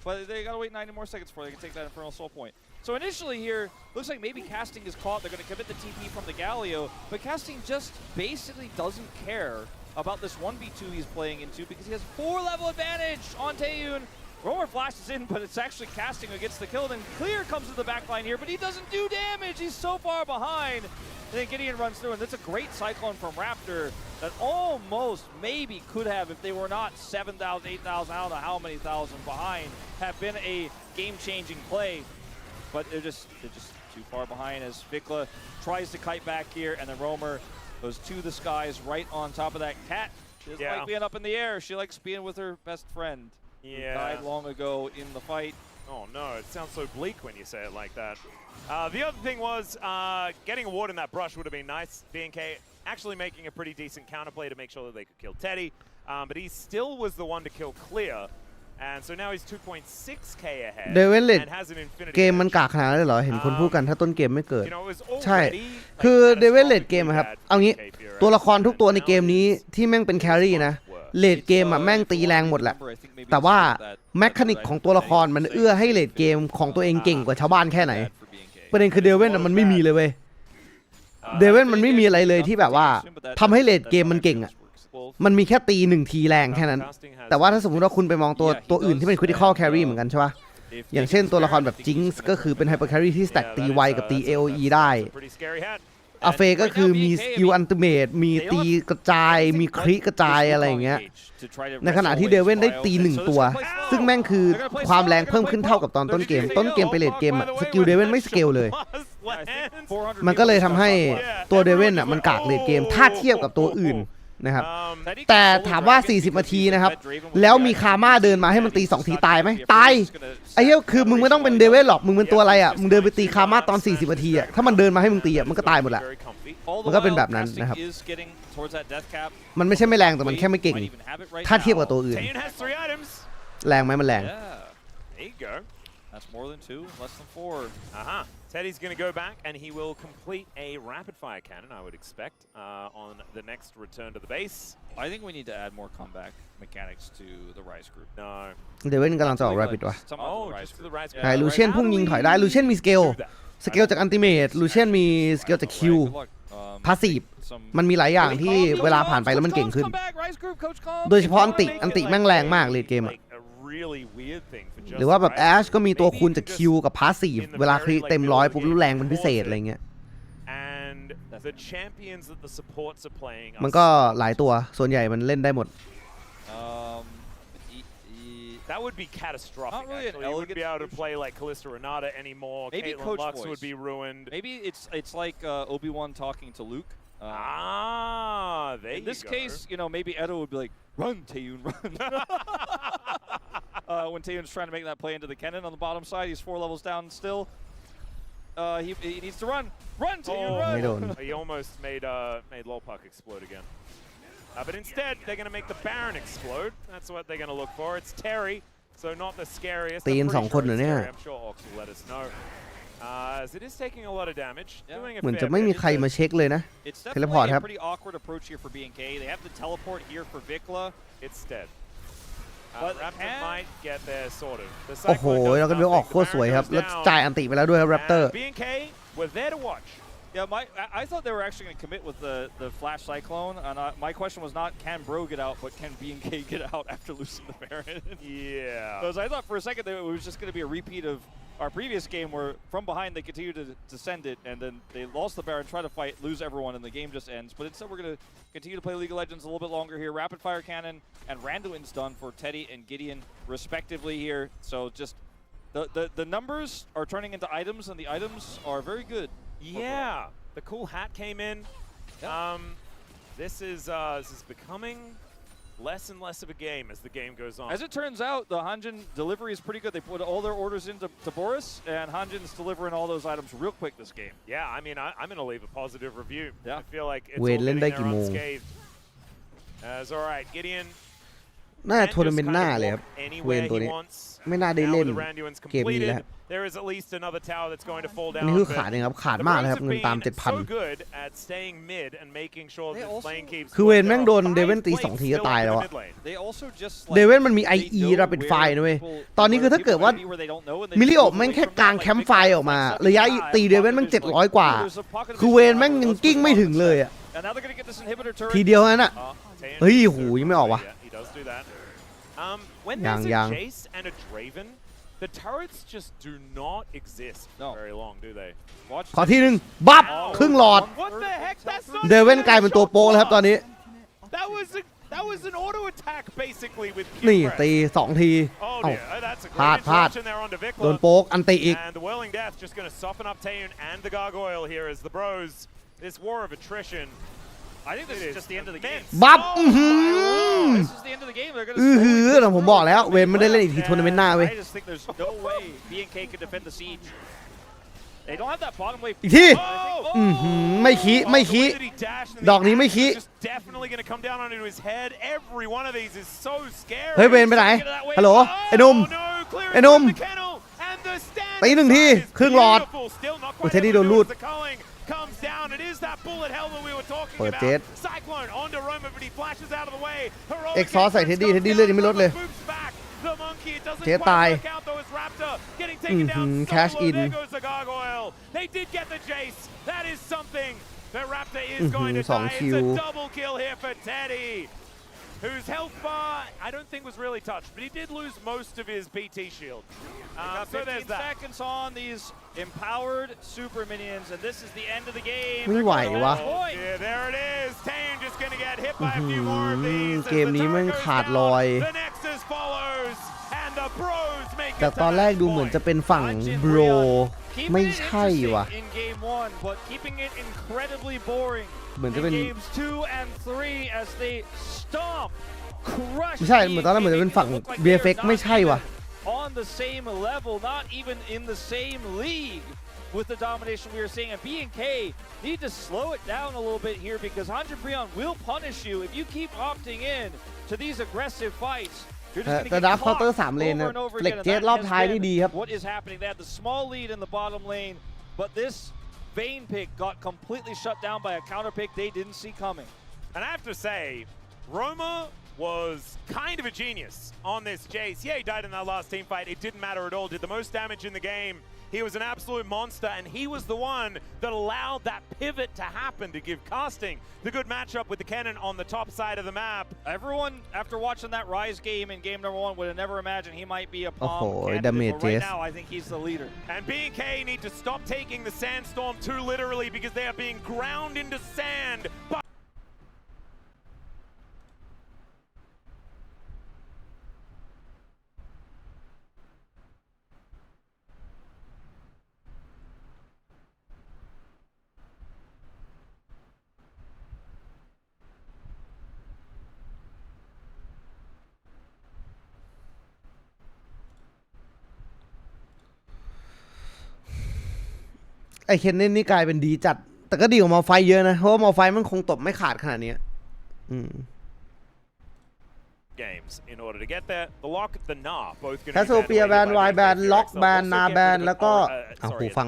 but they gotta wait 90 more seconds before they can take that Infernal Soul point. So initially here, looks like maybe Casting is caught. They're gonna commit the TP from the Galio, but Casting just basically doesn't care about this 1v2 he's playing into because he has 4-level advantage on Taeyun. Romer flashes in, but it's actually Casting who gets the kill. Then Clear comes to the back line here, but he doesn't do damage. He's so far behind. And then Gideon runs through, and that's a great Cyclone from Raptor that almost maybe could have, if they were not 7,000, 8,000, I don't know how many thousand behind, have been a game-changing play. But they're just too far behind as Vikla tries to kite back here, and then Romer goes to the skies right on top of that cat. She doesn't like being up in the air. She likes being with her best friend. Who died long ago in the fight. Oh no, it sounds so bleak when you say it like that. The other thing was getting a ward in that brush would have been nice. B&K actually making a pretty decent counterplay to make sure that they could kill Teddy, but he still was the one to kill Clear. And so now he's 2.6k ahead เดวินเลด and has an infinity เกมมันกากขนาดนั้นเลยเหรอเห็นคนพูดกันถ้าต้นเกมไม่เกิด You know, it was ใช่ already คือ like เดวินเลดเกมครับเอางี้ BFX ตัวละครทุกตัวในเกมนี้ที่แม่งเป็นแครี่นะเลดเกมอะแม่งตีแรงหมดแหละแต่ว่าแมคานิกของตัวละครมันเอื้อให้เลดเกมของตัวเองเก่งกว่าชาวบ้านแค่ไหนประเด็นคือเดวินมันไม่มีเลยเว้ยเดวินมันไม่มีอะไรเลยที่แบบว่าทำให้เลดเกมมันเก่งอะมันมีแค่ตี1ทีแรงแค่นั้นแต่ว่าถ้าสมมติว่าคุณไปมองตัวอื่นที่เป็น critical carry เหมือนกันใช่ปะอย่างเช่นตัวละครแบบจิงส์ก็คือเป็น hyper carry ที่ stack ตีไวกับตี AoE ได้อาเฟก็คือมีสกิลอันติเมตมีตีกระจายมีคริกระจายอะไรอย่างเงี้ยในขณะที่เดวินได้ตี1ตัวซึ่งแม่งคือความแรงเพิ่มขึ้นเท่ากับตอนต้นเกมไปเลดเกมอะสกิลเดวินไม่สเกลเลยมันก็เลยทำให้ตัวเดวินอะมันกากเลดเกมถ้าเทียบกับตัวอื่น นะครับแต่ถามว่า40นาทีนะครับแล้วมีคาม่าเดินมาให้มันตี2ทีตายไหมตายไอ้เหี้ยคือมึงไม่ต้องเป็นเดเวลหรอกมึงเป็นตัวอะไรอ่ะมึงเดินไปตีคาม่าตอน40นาทีอ่ะถ้ามันเดินมาให้มึงตีอ่ะมันก็ตายหมดแหละมันก็เป็นแบบนั้นนะครับมันไม่ใช่ไม่แรงแต่มันแค่ไม่เก่งถ้าเทียบกับตัวอื่นแรงไหมมันแรงThat's more than 2, less than 4. Teddy's going to go back and he will complete a rapid fire cannon, I would expect, on the next return to the base. I think we need to add more comeback mechanics to the Rise group. No. เดวินกำลังจะออก rapid ว่ะ Oh, just to the Rise group. ใช่ลูเชียนพุ่งยิงถอยได้ลูเชียนมีสเกลจากอันติเมตลูเชียนมีสเกลจากคิวพาสซีฟมันมีหลายอย่างที่เวลาผ่านไปแล้วมันเก่งขึ้นโดยเฉพาะอันติแม่งแรงมากเลยเกมอะหรือว่าแบบแอชก็มีตัวคูณจากคิวกับพาสซีฟเวลาคลิเต็ม100ปุ๊บแรงเป็นพิเศษอะไรเงี้ยมันก็หลายตัวส่วนใหญ่มันเล่นได้หมดThat would be catastrophic. Not really actually. You wouldn't be able to play like Kalista Renata anymore. Maybe Caitlyn Coach Lux Voice would be ruined. Maybe it's like Obi-Wan talking to Luke. There in this case, you know, maybe Edo would be like, "Run, Taeyun, run." When Taeyun's trying to make that play into the cannon on the bottom side, he's 4 levels down still. He needs to run, Taeyun, run. He almost made Lolpuck explode again. But instead, they're going to make the Baron explode. That's what they're going to look for. It's Terry, so not the scariest. ตีน2คนเหรอเนี่ย I'm sure Ox will let us know. As it is taking a lot of damage. เหมือนจะไม่มีใครมาเช็คเลยนะ เทเลพอร์ตครับ Pretty awkward approach here for BNK. They have the teleport here for Vikla. It's dead. Raptor might get there sorted. โอ้โหเราก็ดูออกโคตรสวยครับแล้วจ่ายอันติไปแล้วด้วยครับ Raptor. BNK, we're there to watch. Yeah, I thought they were actually going to commit with the Flash Cyclone, and my question was not can Bro get out, but can B&K get out after losing the Baron? Yeah. Because I thought for a second that it was just going to be a repeat of our previous game where from behind they continued to send it, and then they lost the Baron, try to fight, lose everyone, and the game just ends. But instead we're going to continue to play League of Legends a little bit longer here. Rapid Fire Cannon and Randuin's done for Teddy and Gideon respectively here. So just the numbers are turning into items, and the items are very good. Yeah, the cool hat came in. Yep. This is becoming less and less of a game as the game goes on. As it turns out, the Hanjin delivery is pretty good. They put all their orders into Boris, and Hanjin's delivering all those items real quick this game. Yeah, I mean, I'm going to leave a positive review. Yeah. I feel like it's all getting there unscathed. All right, Gideon. น่าจะทัวร์นาเมนต์หน้าเลยครับเวนตัวนี้ไม่น่าได้เล่นเกมนี้แล้วนี่คือขาดนะครับขาดมากเลยครับเงินตาม 7,000 คือเวนแม่งโดนเดเวนตี2ทีก็ตายแล้วอะเดเวนมันมี IE รับเป็นไฟนะเว้ยตอนนี้คือถ้าเกิดว่ามิลิโอแม่งแค่กลางแคมป์ไฟออกมาระยะตีเดเวนแม่ง700กว่าคือเวนแม่งยังกิ้งไม่ถึงเลยอะทีเดียวนั่นอะเฮ้ยหูยังไม่ออกวะWhen there's a Jace and a Draven, the turrets just do not exist for very long, do they? ขอทีนึงบับครึ่งหลอด What the heck? That's not เดเวนกลายเป็นตัวโป๊แล้วครับตอนนี้ That was an auto attack basically with นี่ตี2ทีพลาดโดนโป๊กอันตีอีก And the Whirling Death just going to soften up Taeyun and the Gargoyle here as the Bros. This war of attrition.I think this is just the end of the game. บับ This is the end of the game. They're going to ผมบอกแล้วเวนไม่ได้เล่นอีกทีทัวร์นาเมนต์หน้าเว้ย I just think there's no way B&K can defend the siege. They don't have that bottom wave. อีกทีไม่ขี้ดอกนี้ไม่ขี้เฮ้ยเวนไปไหนฮัลโหลไอ้หนุ่มตี1ทีครึ่งหลอดโอ้เทดดี้โดนลูดcomes down. It is that bullet hell that we were talking about. Cyclone onto Roma, but he flashes out of the way. เอ็กซอสใส่เท็ดดี้เลือดยังไม่ลดเลย The monkey, it doesn't quite work out though. It's Raptor getting taken down. Cash in. There goes the Gargoyle. They did get the Jace. That is something that Raptor is going to die. It's a double kill here for Teddy, whose health bar I don't think was really touched, but he did lose most of his BT shield. So there's that. Seconds on these empowered super minions, and this is the end of the game. ไม่ไหววะ Yeah, there it is. Taeyun just going to get hit by a few more of these. เกมนี้แม่งขาดลอย The Nexus follows, and the Bros make แต่ตอนแรกดูเหมือนจะเป็นฝั่งโบรไม่ใช่ว่ะเหมือนจะเป็นไม่ใช่เหมือนตอนแรกเหมือนจะเป็นฝั่ง BFX ไม่ใช่ว่ะ on the same level, not even in the same league with the domination we are seeing. And B&K need to slow it down a little bit here because Hanjin Breon will punish you if you keep opting in to these aggressive fights. You're just going to get caught over and over again. And that is what is happening. They had the small lead in the bottom lane, but this Vayne pick got completely shut down by a counter pick they didn't see coming. And I have to say, Roma was kind of a genius on this Jace. Yeah, he died in that last team fight. It didn't matter at all. Did the most damage in the game. He was an absolute monster, and he was the one that allowed that pivot to happen to give Casting the good matchup with the cannon on the top side of the map. Everyone, after watching that Rise game in game number 1, would have never imagined he might be a palm candidate, but right now, I think he's the leader. And B&K need to stop taking the sandstorm too literally because they are being ground into sand byไอเคนเน่นนี่กลายเป็นดีจัดแต่ก็ดีกว่ามาไฟเยอะนะเพราะว่ามาไฟมันคงตบไม่ขาดขนาดนี้games in order to get there. The lock, the nah, both going to be แคสโซเปียแบนไวแบนล็อกแบนนาแบนแล้วก็หูฟัง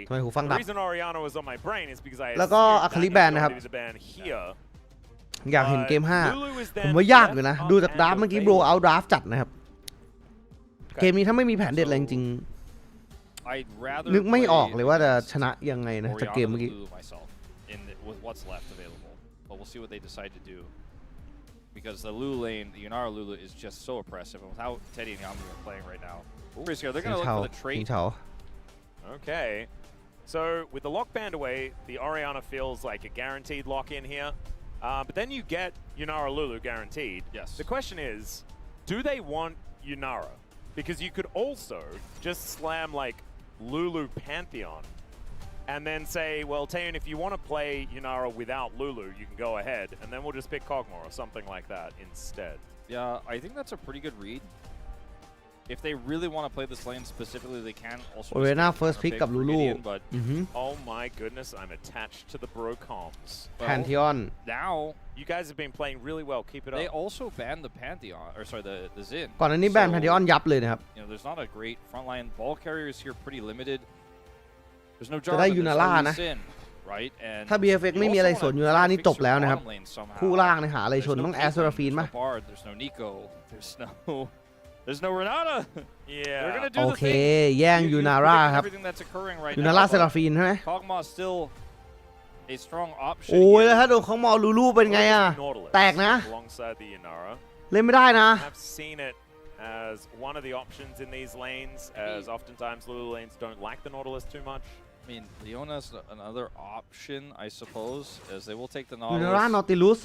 ทำไมหูฟังดับ The reason Oriana was on my brain is because I แล้วก็อะคาลิแบนนะครับอยากเห็นเกม 5ผมว่ายากอยู่นะดูจากดราฟเมื่อกี้โบรเอาดราฟจัดนะครับเกมนี้ถ้าไม่มีแผนเด็ดอะไรจริงนึกไม่ออกเลยว่าจะชนะยังไงนะจากเกมเมื่อกี้ Because the Lulu lane, the Yunara Lulu is just so oppressive, and without Teddy and Yami playing right now, they're going to look for the trait. Okay, so with the lock band away, the Oriana feels like a guaranteed lock in here, but then you get Yunara Lulu guaranteed. Yes. The question is, do they want Yunara? Because you could also just slam like Lulu Pantheon and then say, well, Taeyeon, if you want to play Yunara without Lulu, you can go ahead, and then we'll just pick Kog'Maw or something like that instead. Yeah, I think that's a pretty good read. If they really want to play this lane specifically, they can also. Oriana first pick กับ Lulu. But oh my goodness, I'm attached to the bro comms. Pantheon. Now you guys have been playing really well. Keep it up. They also banned the Pantheon, or sorry, the Xin. ก่อนหน้านี้แบน Pantheon ยับเลยนะครับ You know, there's not a great frontline. Ball carriers here pretty limited. There's no จะได้ Jarvan, ยูนาร่านะ Sin, right? And ถ้า BFX ไม่มีอะไรสนยูนาร่านี่จบแล้วนะครับคู่ล่างในหาอะไรชนต้องแอสเซอราฟีนป่ะ There's no Nico. There's no Renata. Yeah. They're gonna do โอ the เค thing. แย่งยูนาร่าครับ Everything that's occurring right ยูนาร่า now. เซราฟีนใช่ไหม Kog'Maw still a strong option. โอ้ยแล้วถ้าโดนเขามอลูลูเป็นไงอะแตกนะ Alongside the Yunara. เล่นไม่ได้นะ I've seen it as one of the options in these lanes, as oftentimes Lulu lanes don't like the Nautilus too much. I mean, Leona's another option, I suppose, as they will take the ยูนาร่า Nautilus. นอติลูส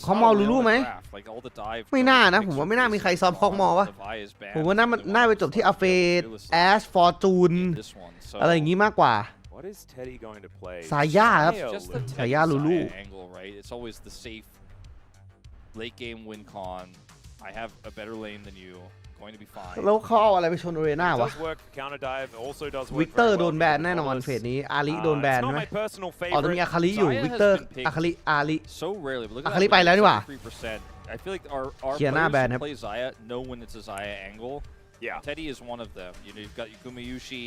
เขามอลูลูไหมไม่น่านะผมว่าไม่น่ามีใครซ้อมคอกมอวะผมว่าน่าไปจบที่อาเฟดแอสฟอร์จูนอะไรอย่างงี้มากกว่าสายาครับสายาลูลู It's always the safe late game win con. I have a better lane than you. Going to be fine. แล้วเขาเอาอะไรไปชนโอเรน่าวะ วิกเตอร์โดนแบนแน่นอนเฟสนี้อาริโดนแบนใช่ไหมอ๋อจะมีอาคาริอยู่วิกเตอร์อาคาริอาคาริไปแล้วนี่หว่า I feel like our players who play Xayah know when it's a Xayah angle. Yeah. Teddy is one of them. You know, you've got Yukuma Yushi,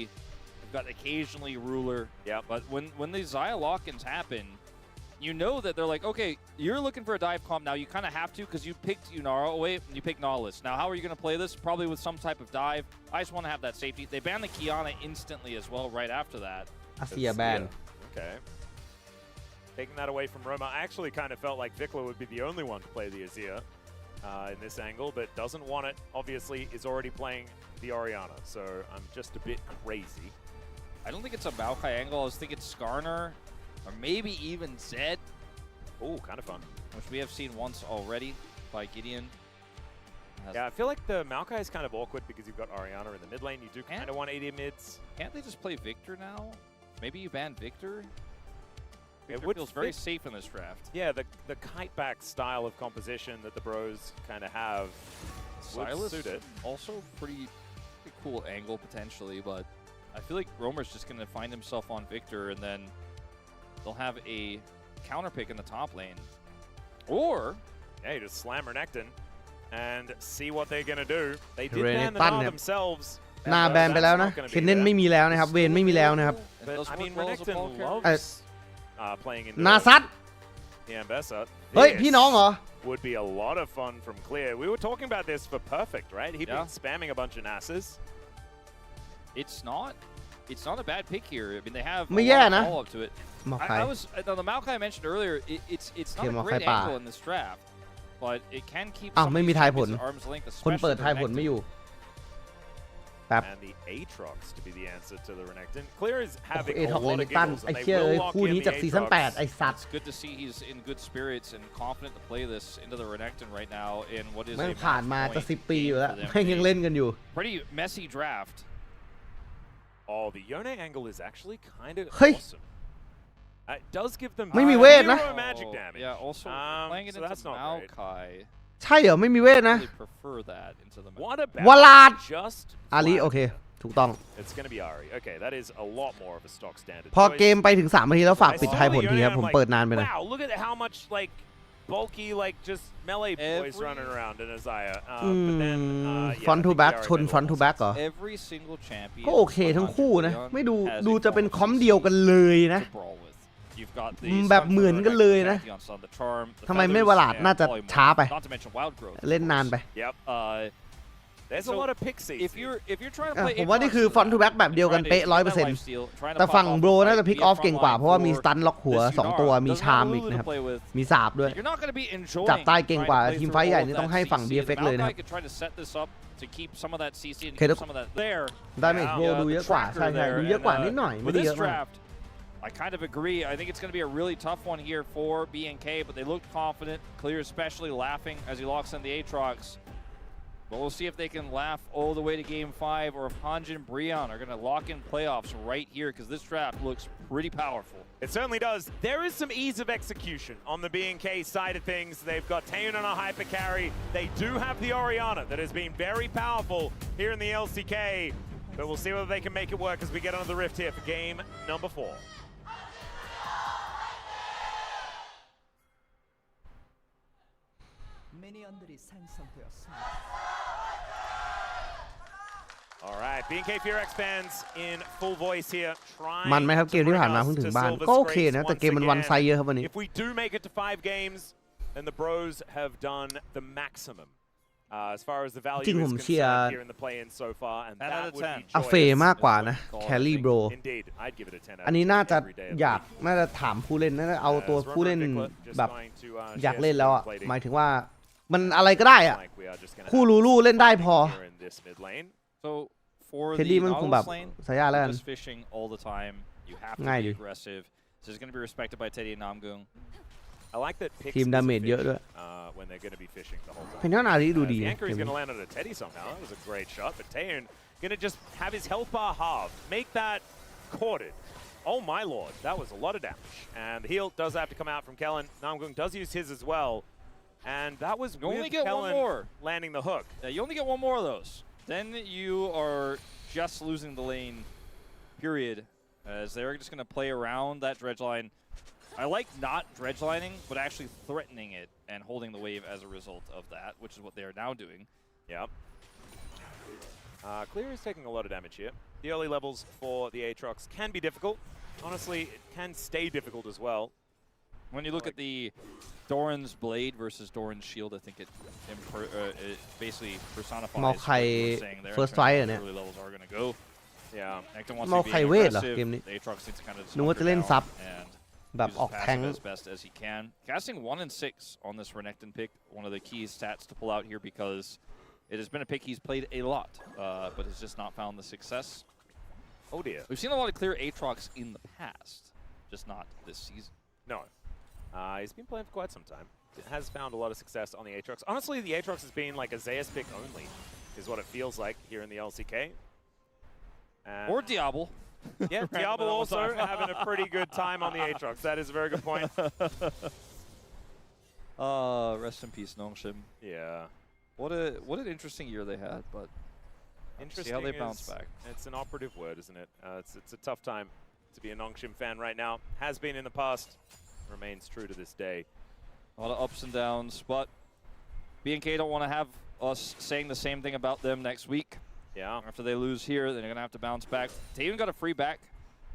you've got occasionally Ruler. Yeah. But when these Xayah lock-ins happen, you know that they're like, okay, you're looking for a dive comp now. You kind of have to because you picked Yunara away and you picked Nautilus. Now, how are you going to play this? Probably with some type of dive. I just want to have that safety. They banned the Kiana instantly as well right after that. Asia ban. Okay. Taking that away from Roma. I actually kind of felt like Vikla would be the only one to play the Azir in this angle, but doesn't want it. Obviously, is already playing the Oriana, so I'm just a bit crazy. I don't think it's a Malphite angle. I was thinking Skarner. Or maybe even Zed. Oh, kind of fun. Which we have seen once already by Gideon. Yeah, I feel like the Maokai is kind of awkward because you've got Orianna in the mid lane. You do kind of want AD mids. Can't they just play Victor now? Maybe you ban Victor? It Victor feels very safe in this draft. Yeah, the kite back style of composition that the bros kind of have would suit it. Also pretty cool angle potentially, but I feel like Roamer's just going to find himself on Victor, and then they'll have a counter pick in the top lane. Or yeah, you just slam Renekton and see what they're going to do. They did ban the Nile themselves. หน้าแบนไปแล้วนะเคนเน่นไม่มีแล้วนะครับเวนไม่มีแล้วนะครับ But I mean, Renekton loves playing in หน้าซัด the Ambessa. เฮ้ยพี่น้องเหรอ Would be a lot of fun from Clear. We were talking about this for Perfect, right? He'd been spamming a bunch of Nasses. It's not a bad pick here. I mean, they have a ไม่แย่นะ follow up to it. I was the Maokai I mentioned earlier. It's not a great angle in this draft, but it can keep อ้าวไม่มีทายผล arm's length. คนเปิดทายผลไม่อยู่ And the Aatrox to be the answer to the Renekton. Clear is having เอ a ท็อกเล lot น of ตัน giggles, ไอ้ and เชี่ย they เอ้ย will lock คู่ in นี้ the จากซีซั่น 8 Aatrox. ไอ้สัตว์ It's good to see he's in good spirits and confident to play this into the Renekton right now in what is แม่ง a ผ่านมาจะ point 10 ปีอยู่แล้ว game for them. แม่งยังเล่นกันอยู่ Pretty messy draft. Oh, the Yone angle is actually kind of เฮ้ย awesome. It does give them ไม่มีเวทนะ zero magic damage. Yeah, also playing it so into that's not great. Maokai. ใช่เหรอไม่มีเวทนะ Really prefer that into the What about วลาด just อาลี flat? โอเคถูกต้อง It's going to be Ari. Okay, that is a lot more of a stock standard. พอ choice. เกมไปถึง3 นาทีแล้วฝาก I ปิด saw ทายผล the ที Yone, ครับ I'm ผม like, เปิดนานไปหน่อย Wow, look at how much like bulky, like just melee boys running around in Azaya. But then, yeah, ฟอน I ทู think แบ็ก Ari ชน made a ฟอน lot ทู more แบ็ก sense. เหรอ Every single champion ก็โอเคทั้งคู่นะ Beyond ไม่ดู has ดู a จะเป็น form คอมเดียวกันเลยนะ to brawl with. You've got the แบบเหมือนกันเลยนะ Pantheon Sun, the Charm, the ทำไมไม่ Feathers, วลาด and น่าจะ Polymorph. ช้าไป Not to mention Wild Growth. เล่นนานไป Yep. There's So a lot of picks. If you're trying to play ผมว่านี่คือฟอนทูแบ็กแบบเดียวกันเป๊ะ 100% แต่ฝั่งโบรน่าจะพิกออฟเก่งกว่าเพราะว่ามีสตันล็อกหัว 2 ตัวมีชามอีกนะครับมีสาบด้วย You're not going to be enjoying จับใต้เก่งกว่า trying to play ทีม through ไฟท์ใหญ่ all of นี่ that ต้องให้ฝั่ง CC. BFX เลยนะครับ Malphite could try to set this up to keep some of that CC and โอเค keep some of that there. ได้ไหมโบดูเยอะกว่าใช่ๆดูเยอะกว่านิดหน่อยไม่ With ได้เย this อะมาก draft, I kind of agree. I think it's going to be a really tough one here for BNK, but they look confident. Clear especially laughing as he locks in the Aatrox. But we'll see if they can laugh all the way to Game 5 or if Hanjin and Breon are going to lock in playoffs right here because this draft looks pretty powerful. It certainly does. There is some ease of execution on the B&K side of things. They've got Taeyeon on a hyper carry. They do have the Orianna that has been very powerful here in the LCK. But we'll see whether they can make it work as we get onto the Rift here for game number 4. All right, B&K FearX fans in full voice here, trying มันไหมครับ to เกมที่ bring ผ่านมา us เพิ่งถึ to งบ้าน silver ก็โอเค scrapes นะแต่ once เกมมันวันไซ again. เยอะครับวันนี้ If we do make it to 5 games, then the bros have done the maximum as far as the จริ value ง is ผมเชียร์ concerned here in the play-in so far, and Ten out that of would 10. be อาเฟ joyous. มากกว่านะแคลรี่โบร Indeed, I'd give it a 10 out อัน of นี้น่าจะ 10 every day of อยาก the week. น่าจะถามผู้เล่นน่าจะเอาตัว As ผู้เล่น Romer Dicklet just แบบ trying to, อยาก share เล่นแล้วอ่ะ some plating. หมายถึงว่ามันอะไรก็ได้อ่ะ Like we are just gonna คู่ have ลูลูเล่นได้พอ here in this mid lane. So for เคน the ดี้มันคงแบบ Nautilus lane, สายยาแล้วกัน just fishing all the time. You have to ง่าย be ดิ aggressive. This is going to be respected by Teddy and Namgung. I like that Pix ทีม is ดา a เมจเยอะ fish, ด้วย when they're going to be fishing the whole time. เพนนาดีดูดี The นะ anchor is going to land on a Teddy somehow. That was a great shot, but Taeyeon going to just have his health bar halved, make that corded. Oh my lord, that was a lot of damage. And the heal does have to come out from Kellen. Namgung does use his as well. And that was You only with get one Kellen more. landing the hook. Yeah, you only get one more of those. Then you are just losing the lane, period, as they're just going to play around that dredge line. I like not dredge lining, but actually threatening it and holding the wave as a result of that, which is what they are now doing. Yep. Clear is taking a lot of damage here. The early levels for the Aatrox can be difficult. Honestly, it can stay difficult as well. When you look at the Doran's blade versus Doran's shield, I think it basically personifies what Malphite you were saying there. first in terms of fight, how the innit? early levels are going to go. Yeah. Necton wants Malphite to be being เวทเหรอ aggressive. เกมนี้ The Aatrox needs to kind of just นึกว่า hunker จะเล่น down ซับ and แบบ use อ his อกแทง passive as best as he can. Casting 1 and 6 on this Renekton pick, one of the key stats to pull out here because it has been a pick he's played a lot, but has just not found the success. Oh dear. We've seen a lot of clear Aatrox in the past, just not this season. No. He's been playing for quite some time. Has found a lot of success on the Aatrox. Honestly, the Aatrox has been like a Zeus pick only, is what it feels like here in the LCK. Or Diablo. Yeah, Diablo also having a pretty good time on the Aatrox. That is a very good point. Rest in peace, Nongshim. Yeah. What an interesting year they had, but see how they bounce back. It's an operative word, isn't it? It's a tough time to be a Nongshim fan right now. Has been in the past, remains true to this day. A lot of ups and downs, but B&K don't want to have us saying the same thing about them next week. Yeah. After they lose here, they're going to have to bounce back. They even got a free back.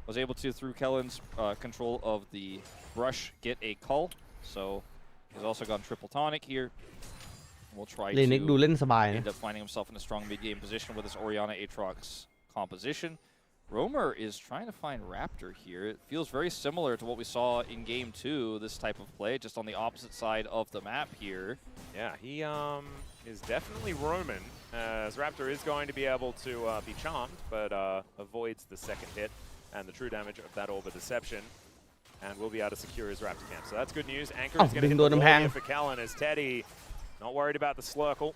Was able to, through Kellen's control of the brush, get a cull. So he's also gone triple tonic here. We'll try to end up finding himself in a strong mid-game position with his Orianna Aatrox composition. Romer is trying to find Raptor here. It feels very similar to what we saw in Game 2, this type of play, just on the opposite side of the map here. Yeah, he is definitely Roman, as Raptor is going to be able to be charmed, but avoids the second hit and the true damage of that Orb of Deception, and will be able to secure his Raptor camp. So that's good news. Anchor is going to hit the wall here for Kellen, as Teddy not worried about the Slurkle.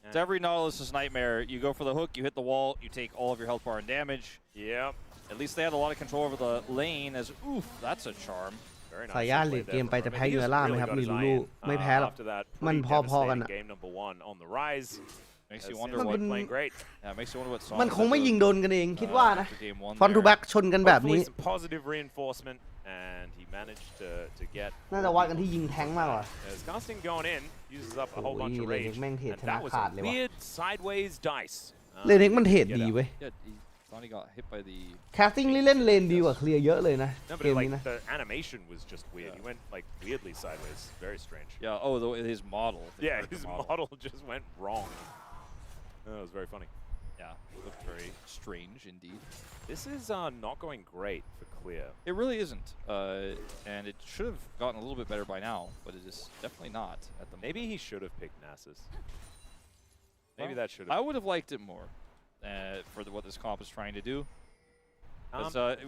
It's every Nautilus's nightmare. You go for the hook, you hit the wall, you take all of your health bar and damage. Yep. At least they had a lot of control over the lane as, oof, that's a charm. สายย่าหลีกเกมไปจะแพ้ยูเอล่าไหมครับมีลูลูไม่แพ้หรอกมันพอๆกันอะ Makes you wonder what playing great. Yeah, makes you wonder what song. มันคงไม่ยิงโดนกันเองคิดว่านะฟอนทูแบ็กชนกันแบบนี้ positive reinforcement and he managed to get น่าจะวัดกันที่ยิงแทงมากกว่า as casting going in uses up a whole bunch of เลน rage เทคแม่งเทรด and ชนะ that was ขาด a เลยว่ะ weird sideways dice เลนเทคมันเทรดดีเว้ย Yeah, thought he got hit by the แคสติ้งเล่นเลนดีกว่าเคลียร์เยอะเลยนะ no, เก but ม like นี้นะ the animation was just weird. He went like weirdly sideways. Very strange. Yeah, oh, his model. Yeah, his model just went wrong. That was very funny. Yeah, it looked very strange indeed. This is not going great for Clear. It really isn't, and it should have gotten a little bit better by now, but it is definitely not at the moment. Maybe he should have picked Nasus. Maybe that should have. I would have liked it more for what this comp is trying to do.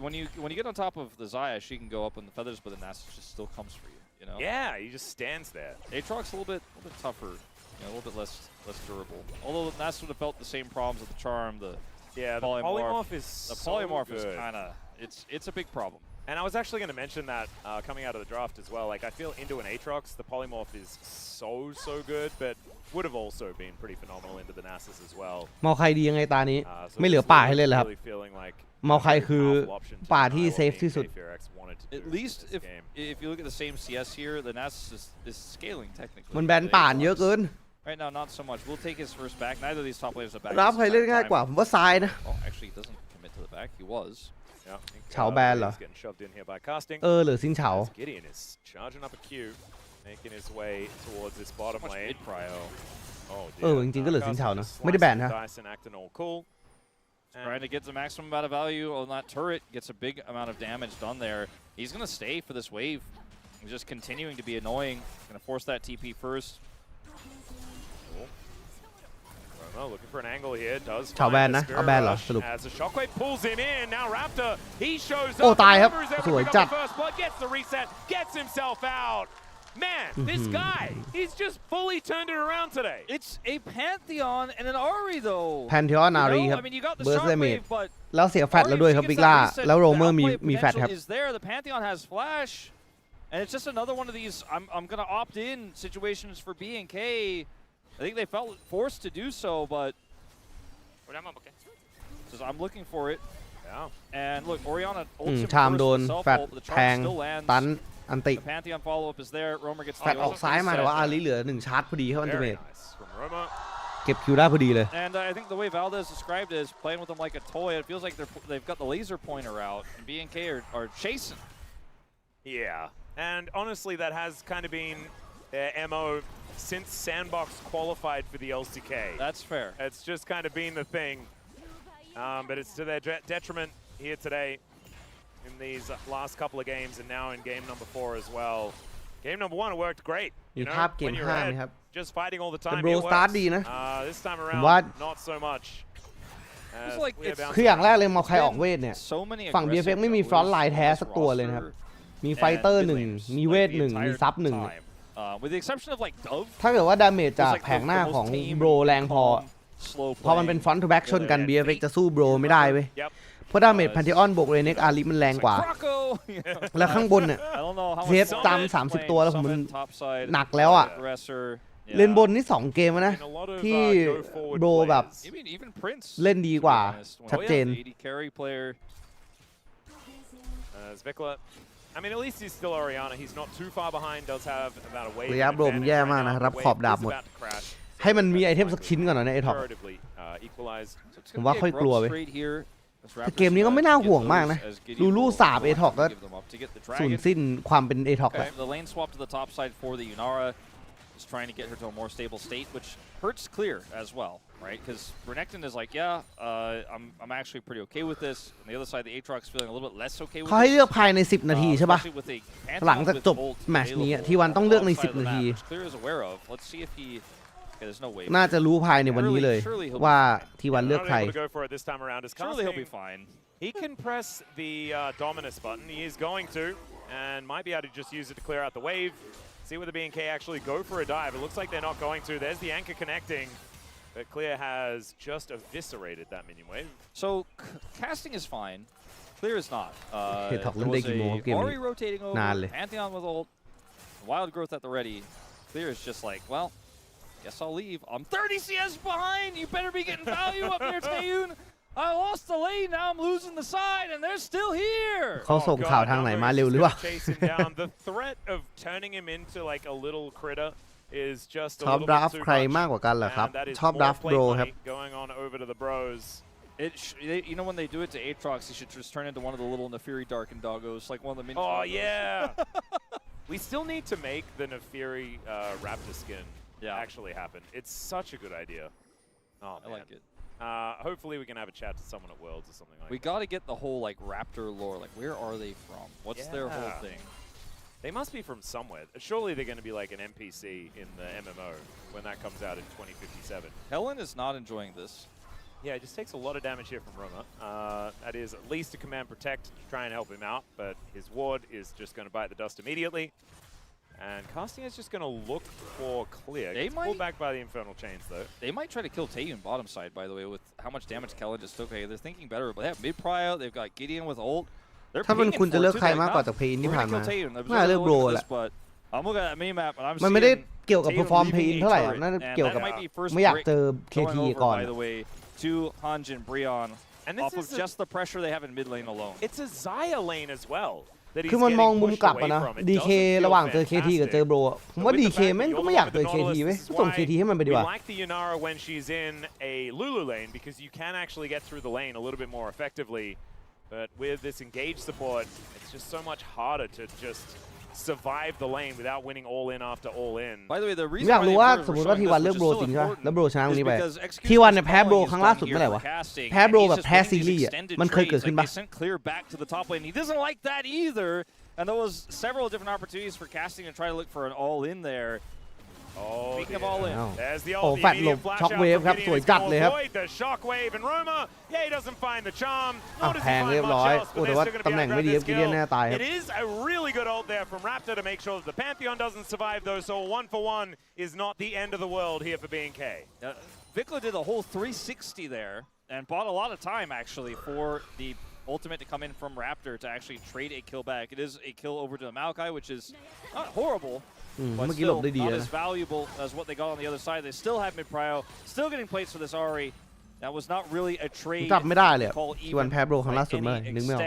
When you get on top of the Xayah, she can go up on the feathers, but the Nasus just still comes for you. You know? Yeah, he just stands there. Aatrox a little bit tougher, you know, a little bit less durable. Although the Nasus would have felt the same problems with the charm, the polymorph is kind of it's a big problem. And I was actually going to mention that coming out of the draft as well. Like I feel into an Aatrox, the polymorph is so good, but would have also been pretty phenomenal into the Nasus as well. เมาใครดียังไงตานี้ไม่เหลือป่าให้เล่นแล้วครับเมาใครคือป่าที่เซฟที่สุด At least if you look at the same CS here, the Nasus is scaling technically. มันแบนป่านเยอะเกิน Right now, not so much. We'll take his first back. Neither of these top players are back. รับใครเล่นง่ายกว่าผมว่าซ้ายนะ Oh, actually, he doesn't commit to the back. He was. เฉาแบนเหรอเหรือซินเฉา Gideon is charging up a Q, making his way towards this bottom lane. จริงๆก็เหลือซินเฉานะไม่ได้แบนฮะ Trying to get the maximum amount of value on that turret, gets a big amount of damage done there. He's going to stay for this wave. He's just continuing to be annoying. Going to force that TP first. Looking for an angle here. Does เฉาแบนนะเอาแบนเหรอสรุป as the shockwave pulls him in. Now Raptor, he shows up. โอ้ตายครับสวยจัด Gets the reset, gets himself out. Man, this guy, he's just fully turned it around today. It's a Pantheon and an Ari though. แพนเทออนอารีครับเบิร์สเดเมจแล้วเสียแฟตแล้วด้วยครับบิ๊กล่าแล้วโรเมอร์มีแฟตครับ The Pantheon has flash, and it's just another one of these I'm gonna opt in situations for B&K. I think they felt forced to do so, but I'm looking for it. Yeah. And look, Orianna ults him ชามโดน first, แฟต the แทง charm still lands. ตันอันติ The Pantheon follow-up is there. Romer gets แฟตออกซ้ายมาแต่ว่าอารีเหลือ1ชาร์จพอดีเข้าอันติเมต Nice from Roma. เก็บคิวได้พอดีเลย And I think the way Valdez described it is playing with them like a toy. It feels like they've got the laser pointer out, and B&K are chasing. Yeah, and honestly, that has kind of been their MO since Sandbox qualified for the LCK. That's fair. It's just kind of been the thing, but it's to their detriment here today in these last couple of games, and now in game number 4 as well. Game number 1 worked great. You know, when you're ahead, just fighting all the time. Bro start ดีนะ This time around, not so much. คืออย่างแรกเลยเมาใครออกเวทเนี่ยฝั่ง BFX ไม่มีฟรอนต์ไลน์แท้สักตัวเลยนะครับ มีไฟเตอร์1มีเวท1มีซับ1 with the exception of like Dove ถ้าเกิดว่าดาเมจจากแผงหน้าของโบรแรงพอมันเป็นฟรอนต์ทูแบ็กชนกัน BFX จะสู้โบรไม่ได้เว้ยเพราะดาเมจพันธิออนบวกเรเน็กอาริมันแรงกว่าแล้วข้างบนเนี่ยเซฟตาม30 ตัวแล้วผมมันหนักแล้วอ่ะเล่นบนนี่2 เกมนะที่โบรแบบเล่นดีกว่าชัดเจนระยะโบรมแย่มากนะรับขอบดาบหมดให้มันมีไอเทมสักชิ้นก่อนนะไอท็อปผมว่าค่อยกลัวไปแต่เกมนี้ก็ไม่น่าห่วงมากนะลูสาบเอท็อกก็สูญสิ้นความเป็นเอท็อกแล้ว trying to get her to a more stable state, which hurts clear as well, right? Because Renekton is like, yeah, I'm actually pretty okay with this. On the other side, the Aatrox feeling a little bit less okay with this. เขาให้เลือกภายใน10 นาทีใช่ปะหลังจากจบแมตช์นี้ที่วันต้องเลือกใน10 นาทีน่าจะรู้ภายในวันนี้เลยว่าที่วันเลือกใคร Surely he'll be fine. He can press the Dominus button. He is going to, and might be able to just use it to clear out the wave. See whether BNK actually go for a dive. It looks like they're not going to. There's the anchor connecting, but Clear has just eviscerated that minion wave. So casting is fine. Clear is not. There was a Ori rotating over, Pantheon with ult, Wild Growth at the ready. Clear is just like, well, guess I'll leave. I'm 30 CS behind. You better be getting value up there, Taeyun. I lost the lane, now I'm losing the side, and they're still here. เขาส่งข่าวทางไหนมาเร็วหรือเปล่า The threat of turning him into like a little critter is just ชอบดราฟใครมากกว่ากันเหรอครับชอบดราฟโบรครับ Going on over to the bros. You know when they do it to Aatrox, he should just turn into one of the little Nefiri Darkened doggos, like one of the mini. Oh yeah. We still need to make the Nefiri Raptor skin actually happen. It's such a good idea. Oh man. I like it. Hopefully we can have a chat to someone at Worlds or something like that. We got to get the whole like Raptor lore. Like, where are they from? What's their whole thing? They must be from somewhere. Surely they're going to be like an NPC in the MMO when that comes out in 2057. Helen is not enjoying this. Yeah, it just takes a lot of damage here from Roma. That is at least a command protect to try and help him out, but his ward is just going to bite the dust immediately. And casting is just going to look for Clear. Gets pulled back by the Infernal Chains, though. They might try to kill Taeyun bottom side, by the way, with how much damage Kellen just took. Hey, they're thinking better, but they have mid-prio, they've got Gideon with ult. ถ้าเป็นคุณจะเลือกใครมากกว่าจากเพย์อินที่ผ่านมาน่าเลือกโบรแหละมันไม่ได้เกี่ยวกับเพอร์ฟอร์มเพย์อินเท่าไหร่น่าจะเกี่ยวกับไม่อยากเจอ KT ก่อน to Hanjin Brion off of just the pressure they have in mid lane alone. It's a Xayah lane as well. คือมันมองมุมกลับอะนะ DK ระหว่างเจอ KT กับเจอโบรผมว่า DK แม่งก็ไม่อยากเจอ KT เว้ยส่ง KT ให้มันไปดีกว่า like the Yunara when she's in a Lulu lane because you can actually get through the lane a little bit more effectively, but with this engage support it's just so much harder to just survive the lane without winning all in after all in. By the way, the reason อยากรู้ว่าสมมติว่าทีวันเลือกโบรจริงใช่ไหมแล้วโบรชนะตรงนี้ไปทีวันเนี่ยแพ้โบรครั้งล่าสุดเมื่อไหร่วะแพ้โบรแบบแพ้ซีรีส์อ่ะมันเคยเกิดขึ้นปะ He doesn't like that either, and there was several different opportunities for casting to try to look for an all in there. Oh, speaking of all in, there's the โอ้แฟดหลบช็อคเวฟครับสวยจัดเลยครับ The shock wave and Roma, yeah, he doesn't find the charm. แพงเรียบร้อยโอ้แต่ว่าตำแหน่งไม่ดีครับกิเลียนแน่ตายครับ It is a really good ult there from Raptor to make sure that the Pantheon doesn't survive though, so 1-for-1 is not the end of the world here for BNK. Vikla did a whole 360 there and bought a lot of time actually for the ultimate to come in from Raptor to actually trade a kill back. It is a kill over to the Maokai, which is not horrible, but still not as valuable as what they got on the other side. They still have mid-prio, still getting plates for this Ahri. That was not really a trade. จับไม่ได้เลยที่วันแพ้โบรครั้งล่าสุดเมื่อไหร่นึกไม่ออก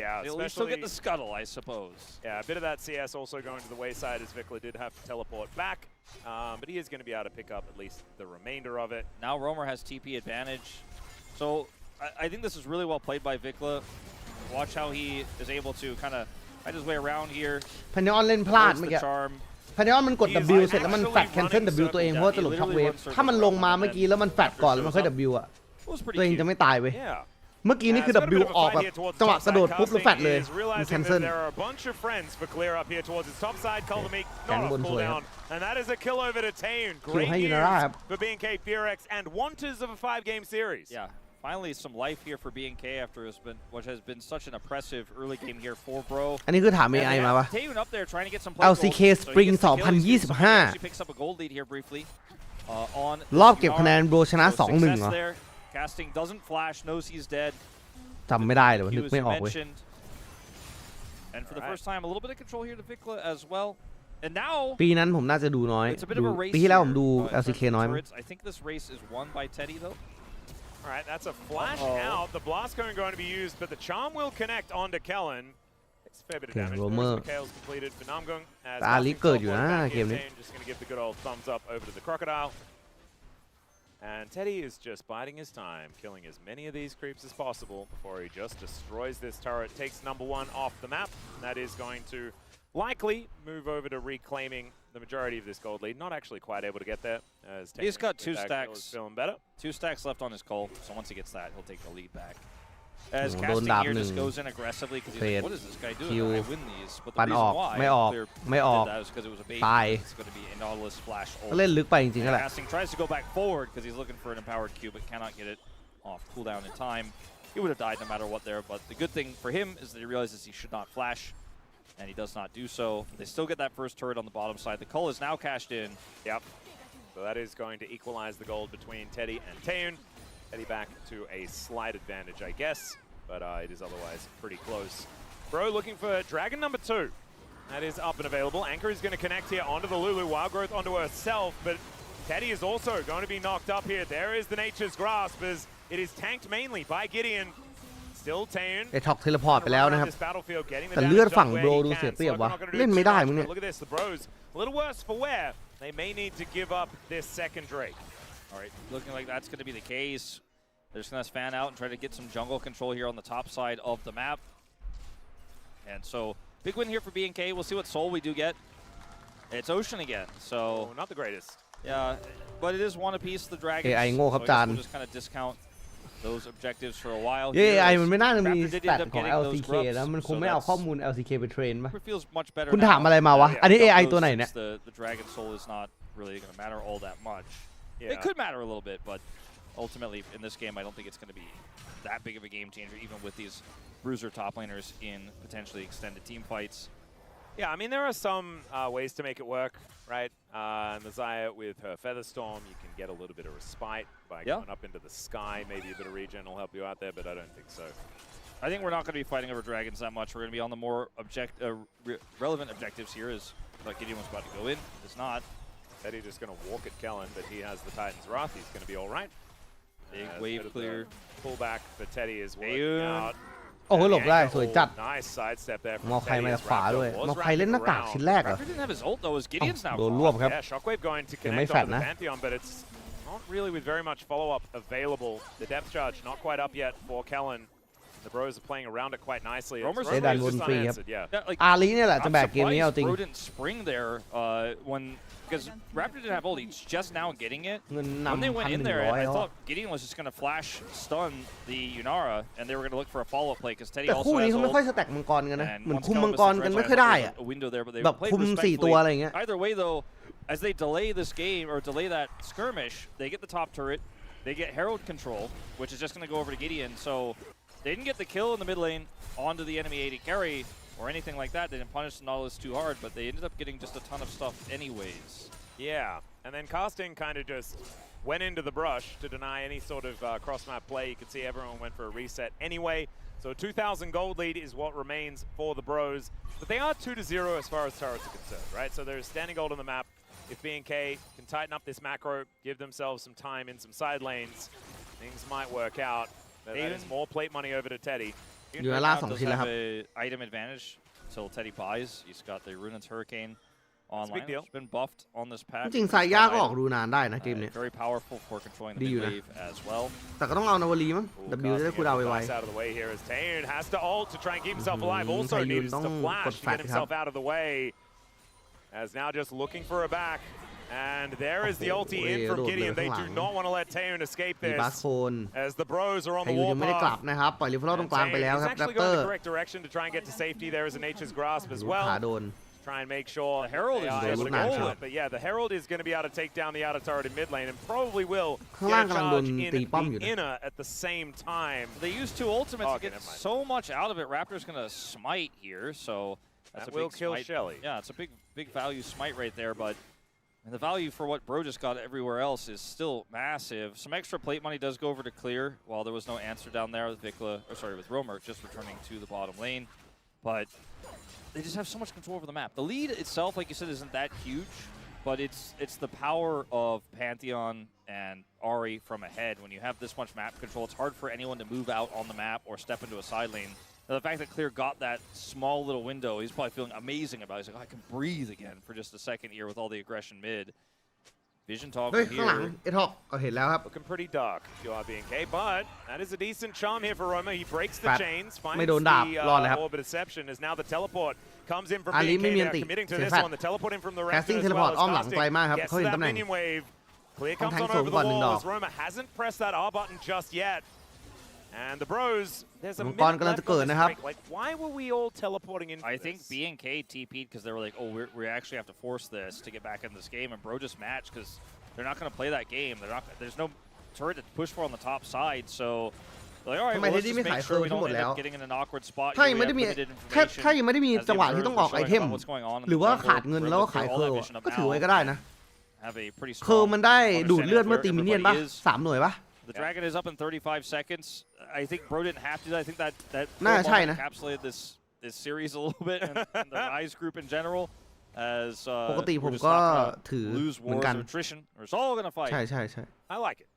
Yeah, they'll at least still get the scuttle, I suppose. Yeah, a bit of that CS also going to the wayside as Vikla did have to teleport back, but he is going to be able to pick up at least the remainder of it. Now Romer has TP advantage, so I think this is really well played by Vikla. Watch how he is able to kind of find his way around here. พันยอนเล่นพลาดเมื่อกี้พันยอนมันกด W เสร็จแล้วมันแฟดแคนเซิล W ตัวเองเพราะว่าจะหลบช็อคเวฟถ้ามันลงมาเมื่อกี้แล้วมันแฟดก่อนแล้วมันค่อย W อ่ะตัวเองจะไม่ตายเว้ยเมื่อกี้นี่คือ W ออกแบบจังหวะกระโดดปุ๊บแล้วแฟดเลยมันแคนเซิลแกงบนสวยครับคิวให้ยูนาร่าครับ for BNK, BFX, and wanters of a 5-game series. Yeah, finally some life here for B&K after what has been such an oppressive early game here for Bro. อันนี้คือถาม AI มาปะ Tengu up there trying to get some LCK Spring 2025 picks up a gold lead here briefly. On รอบเก็บคะแนนโบชนะ 2-1 เหรอ Casting doesn't flash, knows he's dead. จำไม่ได้เลยนึกไม่ออกเว้ย And for the first time, a little bit of control here to Vikla as well. And now ปีนั้นผมน่าจะดูน้อยปีที่แล้วผมดู LCK น้อย I think this race is won by Teddy though. All right, that's a flash out. The blast cone going to be used, but the charm will connect onto Kellen. It's a fair bit of damage. Mikhail's completed for Namgung. อาลิเกิดอยู่นะเกมนี้ Just going to give the good old thumbs up over to the crocodile. And Teddy is just biding his time, killing as many of these creeps as possible before he just destroys this turret, takes number 1 off the map. And that is going to likely move over to reclaiming the majority of this gold lead. Not actually quite able to get there. As he's got 2 stacks. Feeling better. 2 stacks left on his call, so once he gets that, he'll take the lead back. As casting here just goes in aggressively because he's like, what is this guy doing? I win these. But the reason why that is because it was a bait. It's going to be a Nautilus flash. เล่นลึกไปจริงๆนั่นแหละ Casting tries to go back forward because he's looking for an empowered Q, but cannot get it off cooldown in time. He would have died no matter what there, but the good thing for him is that he realizes he should not flash, and he does not do so. They still get that first turret on the bottom side. The cull is now cashed in. Yep. So that is going to equalize the gold between Teddy and Taeun. Teddy back to a slight advantage, I guess, but it is otherwise pretty close. Bro looking for Dragon number 2. That is up and available. Anchor is going to connect here onto the Lulu, Wild Growth onto herself, but Teddy is also going to be knocked up here. There is the Nature's Grasp as it is tanked mainly by Gideon. Still Taeun. ไอ้ท็อกเทเลพอร์ตไปแล้วนะครับแต่เลือดฝั่งโบรดูเสียเปรียบวะเล่นไม่ได้มึงเนี่ย Look at this, the Bros a little worse for wear. They may need to give up this second Drake. All right, looking like that's going to be the case. They're just going to fan out and try to get some jungle control here on the top side of the map. And so, big win here for B&K. We'll see what soul we do get. It's Ocean again, so... Oh, not the greatest. Yeah, but it is one apiece, the Dragon. AI โง่ครับจาน We'll just kind of discount those objectives for a while. AI มันไม่น่าจะมีสแตทของ LCK นะมันคงไม่เอาข้อมูล LCK ไปเทรนป่ะ feels much better คุณถามอะไรมาวะ อันนี้ AI ตัวไหนเนี่ย The Dragon Soul is not really going to matter all that much. It could matter a little bit, but ultimately in this game I don't think it's going to be that big of a game changer, even with these bruiser top laners in potentially extended team fights. Yeah, I mean, there are some ways to make it work, right? Messiah with her Featherstorm, you can get a little bit of respite by going up into the sky. Maybe a bit of regen will help you out there, but I don't think so. I think we're not going to be fighting over dragons that much. We're going to be on the more relevant objectives here. Is like Gideon was about to go in. It's not. Teddy just going to walk at Kellen, but he has the Titan's Wrath. He's going to be all right. Big wave clear. Pullback for Teddy is working out. โอ้โหหลบได้สวยจัด Nice side step there. มอใครมาจากขวาด้วยมอใครเล่นหน้ากากชิ้นแรกเหรอ Raptor didn't have his ult though. His Gideon's now. โดนรวบครับ Yeah, Shockwave going to connect onto the Pantheon, but it's not really with very much follow-up available. The depth charge not quite up yet for Kellen. The Bros are playing around it quite nicely. Romer's just unanswered, yeah. อาลีเนี่ยแหละจะแบกเกมนี้เอาจริง Bro didn't spring there when because Raptor didn't have ult. He's just now getting it. เงิน When they นำ went in 1,100 there, I แล้ว thought Gideon was just going to flash stun the Yunara, and they were going to look for a follow-up play because Teddy แต่ also คู่นี้ has เขาไม่ค่อย ult. สแต็กมังกรกันนะ And เหมือน once คุมมัง Columbus กร and กัน Dredge ไม่ค่อยได้อะ a window there, but they แบบ played คุม4 ตัว respectfully. อะไรอย่างเงี้ย Either way, though, as they delay this game or delay that skirmish, they get the top turret, they get Herald control, which is just going to go over to Gideon. So they didn't get the kill in the mid lane onto the enemy AD carry or anything like that. They didn't punish the Nautilus too hard, but they ended up getting just a ton of stuff anyways. Yeah, and then Casting kind of just went into the brush to deny any sort of cross-map play. You could see everyone went for a reset anyway. So 2,000 gold lead is what remains for the Bros. But they are 2-0 as far as turrets are concerned, right? So there's standing gold on the map. If B&K can tighten up this macro, give themselves some time in some side lanes, things might work out. But that is more plate money over to Teddy. Yunara does 2 ชิ้นแล้วครับ have a item advantage until Teddy buys. He's got the Runaan's Hurricane online. big deal. It's been buffed on this patch. จริงๆสายยาก็ออกดูนานได้นะเกมนี้ Very powerful for controlling the ดี mid อยู่นะ wave as well. แต่ก็ต้องเอานาวลีมั้ง W จะได้คูลดาวน์ไว Nice out of the way here as Taeun has to ult to try and keep himself alive. Also Taeun needs to ต้อง flash กด to แฟลช get ครับ himself out of the way. As now just looking for a back. And there is the ulti in from Gideon. They do not want to let Taeun escape มี this. บาสโคน As the Bros are on ไท the ยูยังไม่ได้กลับ warpath. นะครับปล่อยริฟเฟิลตรงกลางไปแล้ว He's ครับ actually แรปเตอ going ร์ the correct direction to try and get to safety. There is a Nature's Grasp as ขา well. โดน try and make sure the Herald is able to just go rolling. it. But yeah, the Herald is going to be able to take down the outer turret in mid lane and probably will ข้าง get ล่าง a กำลังโดน charge ตี in ป้อมอยู่ the นะ inner at the same time. They use two ultimates Oh, to okay, get never mind. so much out of it. Raptor's going to smite here, so that's That a will big kill smite. Shelly. Yeah, it's a big value smite right there, but the value for what Bro just got everywhere else is still massive. Some extra plate money does go over to clear while there was no answer down there with with Romer just returning to the bottom lane. But they just have so much control over the map. The lead itself, like you said, isn't that huge, but it's the power of Pantheon and Ahri from ahead. When you have this much map control, it's hard for anyone to move out on the map or step into a side lane. Now, the fact that Clear got that small little window, he's probably feeling amazing about it. He's like, oh, I can breathe again for just a second here with all the aggression mid. Vision เฮ้ย toggle ข้างหลัง here. เอทอกเอาเห็นแล้วครับ Looking pretty dark, if you are BNK, but that is a decent charm here for Roma. He breaks the Fat. chains, finds ไม่โดนดาบ รอดเลยครับ the orb of deception as now the teleport comes in from อาลี BNK. ไม่มีอัน They're ติ committing to เสีย this แฟลช one. The teleport in from the Casting Raptor as teleport well. อ้อมหลังไกลมากครับ Gets เขา to เห็น that ตำแหน่ง minion wave. Clear ต้อง comes แทง on สูง over ก่ the อน1 ดอก wall as Roma hasn't pressed that R button just yet. And the Bros, there's a มัง minute กรกำลัง left จะเกิด on this นะครับ break. Like, why were we all teleporting into I think this? BNK TP'd because they were like, oh, we actually have to force this to get back in this game, and Bro just matched because they're not going to play that game. There's no turret to push for on the top side, so they're like, all right, ทำไม well, let's ที่ just ไม่ make ขาย sure we ทั้งหม don't ด end แล้ว up getting in an awkward spot. ถ้า here. ยัง We ไม่ have ได้มี limited ถ้า information ยังไม่ได้มี as the จังหวะที่ observers ต้องออก are ไอ showing เทม about what's going on in หรือ the ว่า jungle. ขาดเงิน We're แล้วก็ looking ขาย through เคอ all ร์ that vision up ก็ถือ now. ไว้ก็ได้นะ Have a pretty เคอร์ strong มันได้ดูดเลือด understanding เมื่อ of ตี where มินเนี่ยน everybody ปะ is. 3 หน่วยปะ The dragon is up in 35 seconds. I think Bro didn't have to do that. I think that น่าใช่นะ encapsulated this series a little bit and the Rise group in general. As ปกติผ we're ม just ก็ not gonna ถือ lose เหมือน wars กัน or attrition. We're all gonna fight. ใช่ใช่ใช่ I like it.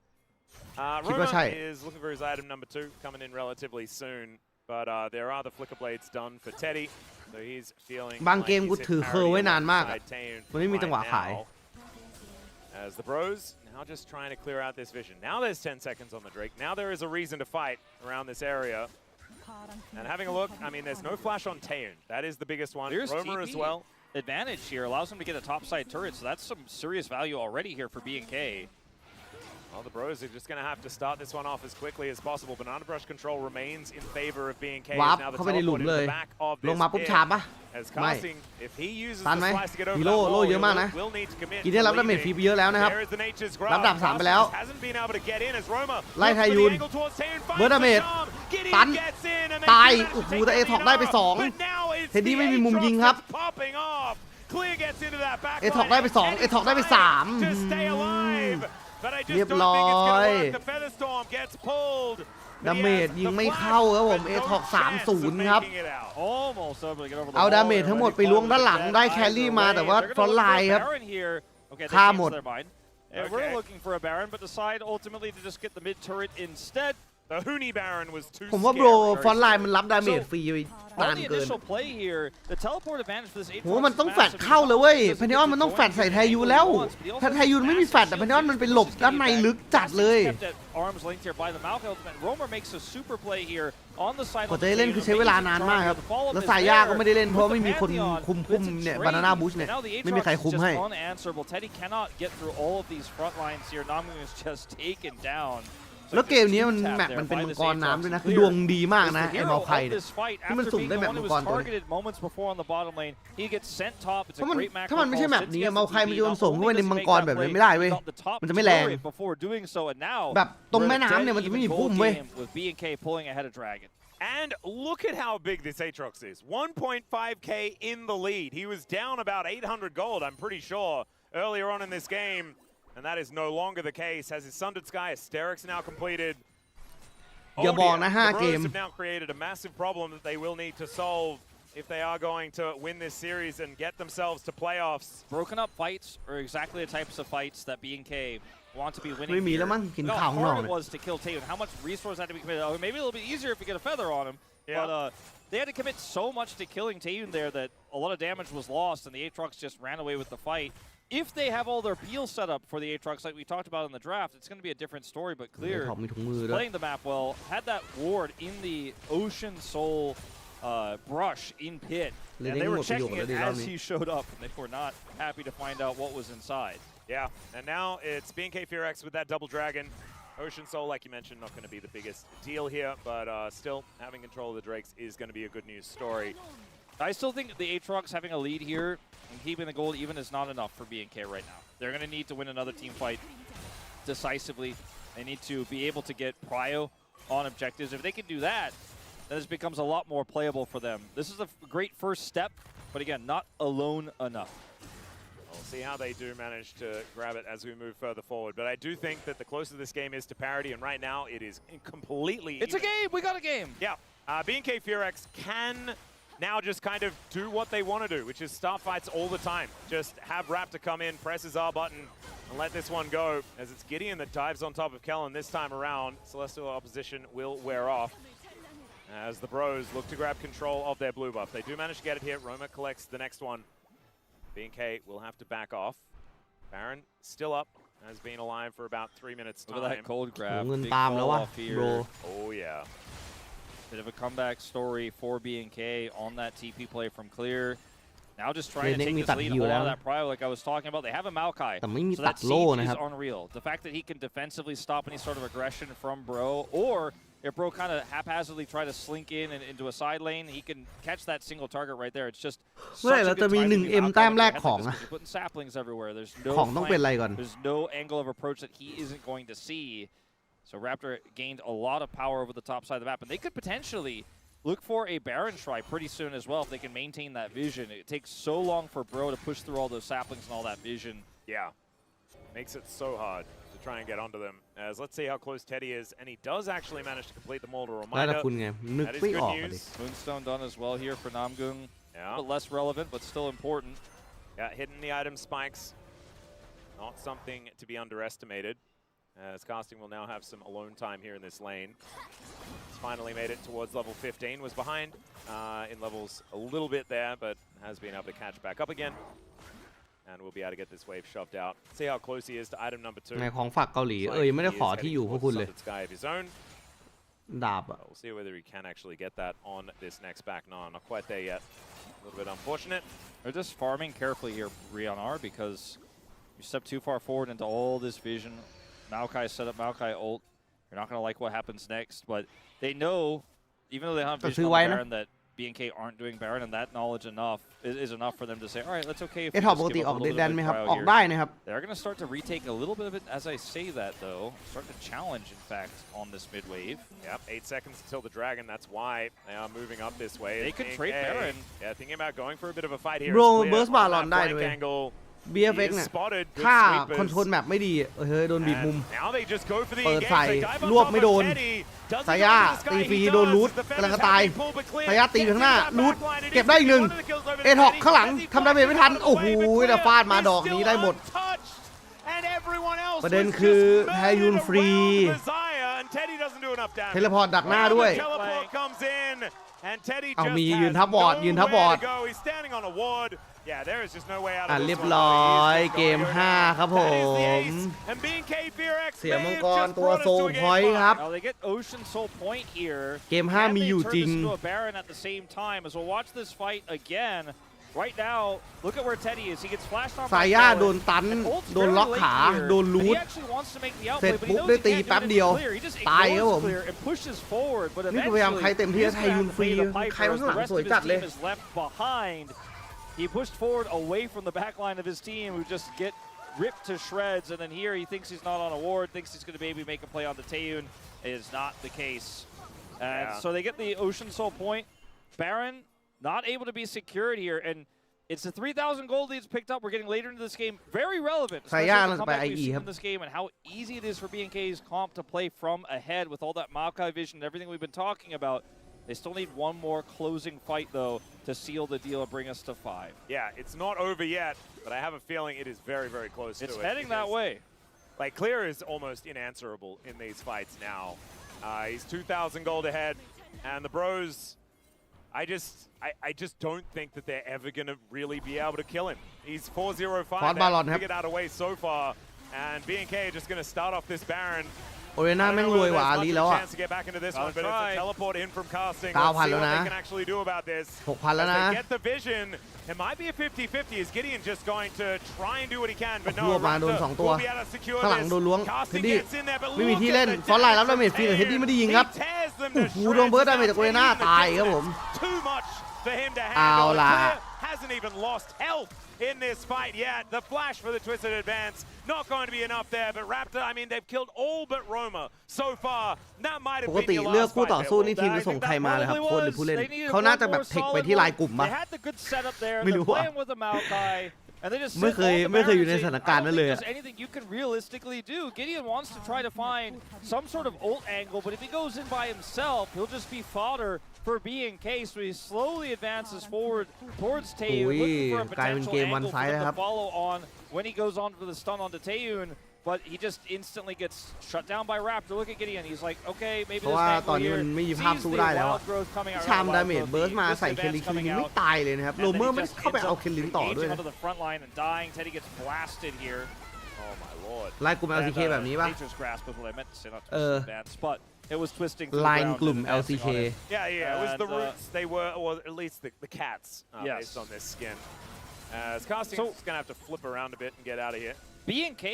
คิดว่าใช่ Roma is looking for his item number 2, coming in relatively soon. But there are the flicker blades done for Teddy, so he's feeling บาง like เกม he's กู hit ถือเคอร์ parity ไว้นานมากอะ alongside Taeun มันไม่มีจังหวะ right ขาย now. As the Bros now just trying to clear out this vision. Now there's 10 seconds on the Drake. Now there is a reason to fight around this area. And having a look, I mean, there's no flash on Taeun. That is the biggest one. There's Romer TP as well. advantage here allows him to get a topside turret, so that's some serious value already here for BNK. Well, the Bros are just going to have to start this one off as quickly as possible. Banana Brush control remains in favor of BNK. วาร์ป Now the เข้าไปในหลุม teleport เลย in the back of ล this งมาปุ๊บ pit. ชาร์ปปะ As ไม่ casting, if he uses ทัน the ไหม slice to get over ฮี that โร่โล่ wall, เยอะมากนะ will need to commit. กินได้รับดาเมจฟรีไปเยอะแล้วนะครับ There is the nature's รับ grasp. ดาบ3ไปแล้ว Hasn't been able to get in as Roma ไล่ looks ไท for the ยูน angle towards Taeun, finds เบิร์ดดาเมจ the charm. Gideon ตัน gets in and they ตาย do manage โอ้ to โห take แต่ the เอทอกได้ไป lead off. 2 But now it's เทดดี้ the ไม่มีมุม Aatrox ยิงครับ that's popping off. Clear gets into that back เอทอกได้ไป 2 เอทอกได้ไป 3 to stay alive. But I เรีย just บ don't ร้ think อ it's ย going to work. The Featherstorm gets pulled. ดาเมจยิงไม่เข้าครับผม เอทอก 3-0 ครับ Almost able to get over the เอา wall ดาเมจ there ทั้งหมด when ไป he ล้วง fought ด้านหลัง with ได้ that แครี่ either มา way. แต่ว่า They're ฟรอน gonna ต์ไล look น์ for ค a รับ Baron here. Okay, theyฆ่า changed หมด their mind. And we're looking for a Baron, but decide ultimately to just get the mid turret instead. The Huni Baron was too ผมว่าโบร scary. ฟรอนต์ไลน์มันรับดาเมจฟรีไป On นาน the เกิน initial play here, the teleport advantage for this โห Aatrox มันต้อง is แฟด massive. เข้าเลยเว้ย He พานิออนมันต้องแฟดใส่ไทยูแล้ว ถ้าไทยูไม่มีแฟดแต่พานิออนมันไปหลบด้านในลึกจัดเลย Kept at arm's length here by the Malphite ultimate. Romer makes a super play here on the side. กว่าจะได้เล่นคือใช้เวลานานมากครับ แล้วสายยากก็ไม่ได้เล่นเพราะไม่มีคนคุมเนี่ยบานาน่าบูชเนี่ยไม่มีใครคุมให้ unanswerable. Teddy cannot get through all of these front lines here. Namu is just taken down. แล้วเกมนี้มันแมปมันเป็นมังกรน้ำด้วยนะคือดวงดีมากนะไอ้มาไพ่เนี่ยที่มันสุ่มได้แมปมังกรตัวนี้เพราะมันถ้ามันไม่ใช่แมปนี้มาไพ่มันโยนส่งเข้าไปในมังกรแบบนี้ไม่ได้เว้ยมันจะไม่แรงแบบตรงแม่น้ำเนี่ยมันจะไม่มีพุ่มเว้ย And look at how big this Aatrox is. 1.5k in the lead. He was down about 800 gold, I'm pretty sure, earlier on in this game. And that is no longer the case. Has his Sundered Sky Asterix now completed? อย่าบอกนะ the 5 เกม Bros have now created a massive problem that they will need to solve if they are going to win this series and get themselves to playoffs. Broken up fights are exactly the types of fights that BNK want to be winning. ไม่มีแล้วมั้งกินข้าวข้างนอก How hard เนี่ it ย was to kill Taeun, how much resource had to be committed. Oh, maybe a little bit easier if you get a feather on him. Yeah. But they had to commit so much to killing Taeun there that a lot of damage was lost, and the Aatrox just ran away with the fight. If they have all their peel set up for the Aatrox like we talked about in the draft, it's going to be a different story, but Clear ท็อปมีถุงมือด้วย playing the map well, had that ward in the Ocean Soul brush in pit, and they were checking it as he showed up, and they were not happy to find out what was inside. Yeah, and now it's BNK Fearex with that double dragon. Ocean Soul, like you mentioned, not going to be the biggest deal here, but still having control of the Drakes is going to be a good news story I still think the Aatrox having a lead here and keeping the gold even is not enough for BNK right now. They're going to need to win another team fight decisively. They need to be able to get prio on objectives. If they can do that, then this becomes a lot more playable for them. This is a great first step, but again, not alone enough. We'll see how they do manage to grab it as we move further forward. But I do think that the closer this game is to parity, and right now it is completely It's even. a game! We got a game! Yeah. BNK Furex can now just kind of do what they want to do, which is start fights all the time. Just have Raptor come in, press his R button, and let this one go. As it's Gideon that dives on top of Kellen this time around. Celestial opposition will wear off as the Bros look to grab control of their blue buff. They do manage to get it here. Roma collects the next one. BNK will have to back off. Baron still up, has been alive for about 3 minutes time. Look at that cold grab. เงิน Big ตามแล้ว fall วะ off here. bro Oh yeah. Bit of a comeback story for BNK on that TP play from Clear. Now just trying to take this lead and hold on to that prio like I was talking about. They have a Maokai. แต่ไม่มี So ตัด that โล่ siege นะค is รับ unreal. The fact that he can defensively stop any sort of aggression from Bro, or if Bro kind of haphazardly try to slink in and into a side lane, he can catch that single target right there. It's just เมื่อไหร่ such a เราจะ good มี time to be 1M Maokai แต้ม when แร you're ก ahead ของ like อะ this, 'cause you're putting saplings everywhere. There's no ของต้องเป็นอะไรก่อน there's no angle of approach that he isn't going to see. So Raptor gained a lot of power over the top side of the map, and they could potentially look for a Baron Shrine pretty soon as well if they can maintain that vision. It takes so long for Bro to push through all those saplings and all that vision. Yeah. Makes it so hard to try and get onto them. As let's see how close Teddy is, and he does actually manage to complete the Molder แล้วแต่ reminder. คุณไงนึก That is ไม่ good ออกอะดิ news. Moonstone done as well here for Namgung. Yeah. But less relevant, but still important. Yeah, hitting the item spikes. Not something to be underestimated. As Casting will now have some alone time here in this lane. He's finally made it towards level 15. Was behind in levels a little bit there, but has been able to catch back up again. And we'll be able to get this wave shoved out. See how close he is to item number 2. ในของฝากเกาหลียังไม่ได้ขอที่อยู่พวกคุณเลย Sky of his own. ดาบอะ We'll see whether he can actually get that on this next back. No, not quite there yet. A little bit unfortunate. They're just farming carefully here, Rianar, because you step too far forward into all this vision. Maokai set up Maokai ult. You're not going to like what happens next, but they know, even though they have vision on the Baron, that BNK aren't doing Baron, and that knowledge is enough for them to say, all right, that's okay if เอ we ทอป just ปกติ give อ up อก a เด little ดแดน bit ไหม of ครับ cryo ออก here. ได้นะครับ They're going to start to retake a little bit of it as I say that, though. Start to challenge, in fact, on this mid wave. Yep, 8 seconds until the Dragon. That's why they are moving up this way. They could trade Baron. Yeah, thinking about going for a bit of a fight here. Bro, It's clear burst on that ballon ได้ flank ด้วย angle. BFX He is เนี่ย spotted. Good ถ้า sweepers. คอนโทรลแมปไม่ดีเฮ้ยโดนบีบมุม And now they just go for the เปิด engage. ใส่ They dive on รวบ top ไม่ of โดน Teddy. Does he สาย go า for the sky? ตีฟรี He โดน does. รูท The กำลัง Feathers จะตาย have been pulled, but clear. สายาตีไปข้างหน้า Gets into รูท that backline. It เก็บ is ได้อีกหนึ่ง one of the kills over เอทอก Teddy. ข้างหลัง As he ทำดาเมจไม่ทัน flies โอ้โห away, but แต่ clear. ฟาดมา He's ดอกนี้ still ได้หมด untouched. And everyone else ประเด็น was คือ just แฮยุน murdered ฟรี around Messiah, and Teddy doesn't do enough damage. เทเลพอร์ตดักหน้าด้วย Teleport comes in, and Teddy เอา just มี has ยืนทับบอร์ดยืนทับบอร์ด nowhere to go. He's standing on a ward. Yeah, there is just no way out of เรี this ยบ one. ร้อย He's เกม going 5 ครับผ That is the ม ace, and BNK Furex เสีย may มัง have กร just ตัว brought us โซ to a พอย game ต์ครับ Now they get Ocean Soul Point here. เกม 5 มีอยู่จริง Can they turn this into a Baron at the same time as we'll watch this fight again. Right now, look at where Teddy is. He gets flashed on สายาโดนตัน โดนล็อกขา โดนรูท เสร็จปุ๊บได้ตีแป๊บเดียว ตายครับผม นี่พยายามใครเต็มที่ไทยยุนฟรี ใครข้างหลังสวยจัดเลย He pushed forward away from the back line of his team, who just get ripped to shreds. And then here he thinks he's not on a ward, thinks he's going to maybe make a play on the Taeyun. It is not the case. And so they get the Ocean Soul point. Baron not able to be secured here. And it's the 3,000 gold leads picked up. We're getting later into this game. Very relevant. Especially the comeback we've seen in this game and how easy it is for BNK's comp to play from ahead with all that Maokai vision and everything we've been talking about. They still need one more closing fight, though, to seal the deal and bring us to 5. Yeah, it's not over yet, but I have a feeling it is very, very close to it. It's heading that way. Like, Clear is almost unanswerable in these fights now. He's 2,000 gold ahead, and the Bros, I just don't think that they're ever going to really be able to kill him. He's 4-0-5. They've figured out a way so far, and BNK are just going to start off this Baron. โอเรน่าแม่งรวยกว่าอาลีแล้วอ่ะ 9,000 แล้วนะ 6,000 แล้วนะ Get the vision. It might be a 50-50 as Gideon just going to try and do what he can, but รวบ no. มาโดน 2 ตัว Will be able to secure ข้างหลัง this. โดนล้วง Casting เท็ดดี้ gets in there, but ไม่มี look ที่ at เล่น the ฟอนต์ไลน์รับ damage ดาเมจฟรีแต่เท็ดดี้ไม่ได้ยิง He ครับ tears them โอ้ to โหโดนเบิร์ด shreds. ดาเมจจากโอเรน่า Now ตายครับผม Too much for him to handle. Clear hasn't even lost health in this fight yet. The flash for the twisted advance not going to be enough there, but Raptor, I mean, they've killed all but Roma so far. That might have ปก been ติ your เลือก last คู่ต่อ fight. สู้นี่ทีมจะส่งใครมาเลยครับโค้ชหรือผู้เล่นเขาน่าจะแบบเทคไปที่ลายกลุ่มมั้ย ไม่รู้อะ ไม่เคยอยู่ในสถานการณ์นั้นเลยอะ anything you can realistically do. Gideon wants to try to find some sort of ult angle, but if he goes in by himself, he'll just be fodder for BNK. So he slowly advances forward towards Taeyun, looking for a potential angle for them to follow on when he goes on for the stun onto Taeyun. But he just instantly gets shut down by Raptor. Look at Gideon. He's like, okay, maybe เพราะ this ว่า angle ตอนนี้ here มันไม่มีภาพ sees สู้ the ได้แล้ว wild growth coming out. ชามดาเมจเบิร์สมาใส่เคลลินคิงไม่ตายเลยนะครับโรเมอร์ไม่ได้เข้าไปเอาเคลลินต่อด้วยนะ onto the front line and dying. Teddy gets blasted here. Oh my lord. ไล่กลุ่ม LCK แบบนี้ป่ะ Nature's grasp is what I meant to say, not twisted advance, but it was twisting through ไล the น์ ground กลุ่ม and advancing LCK on it. Yeah, it was the And, roots. They were, or at least the cats, Yes. based on this skin. As Casting is going to have to flip around a bit and get out of here. B&K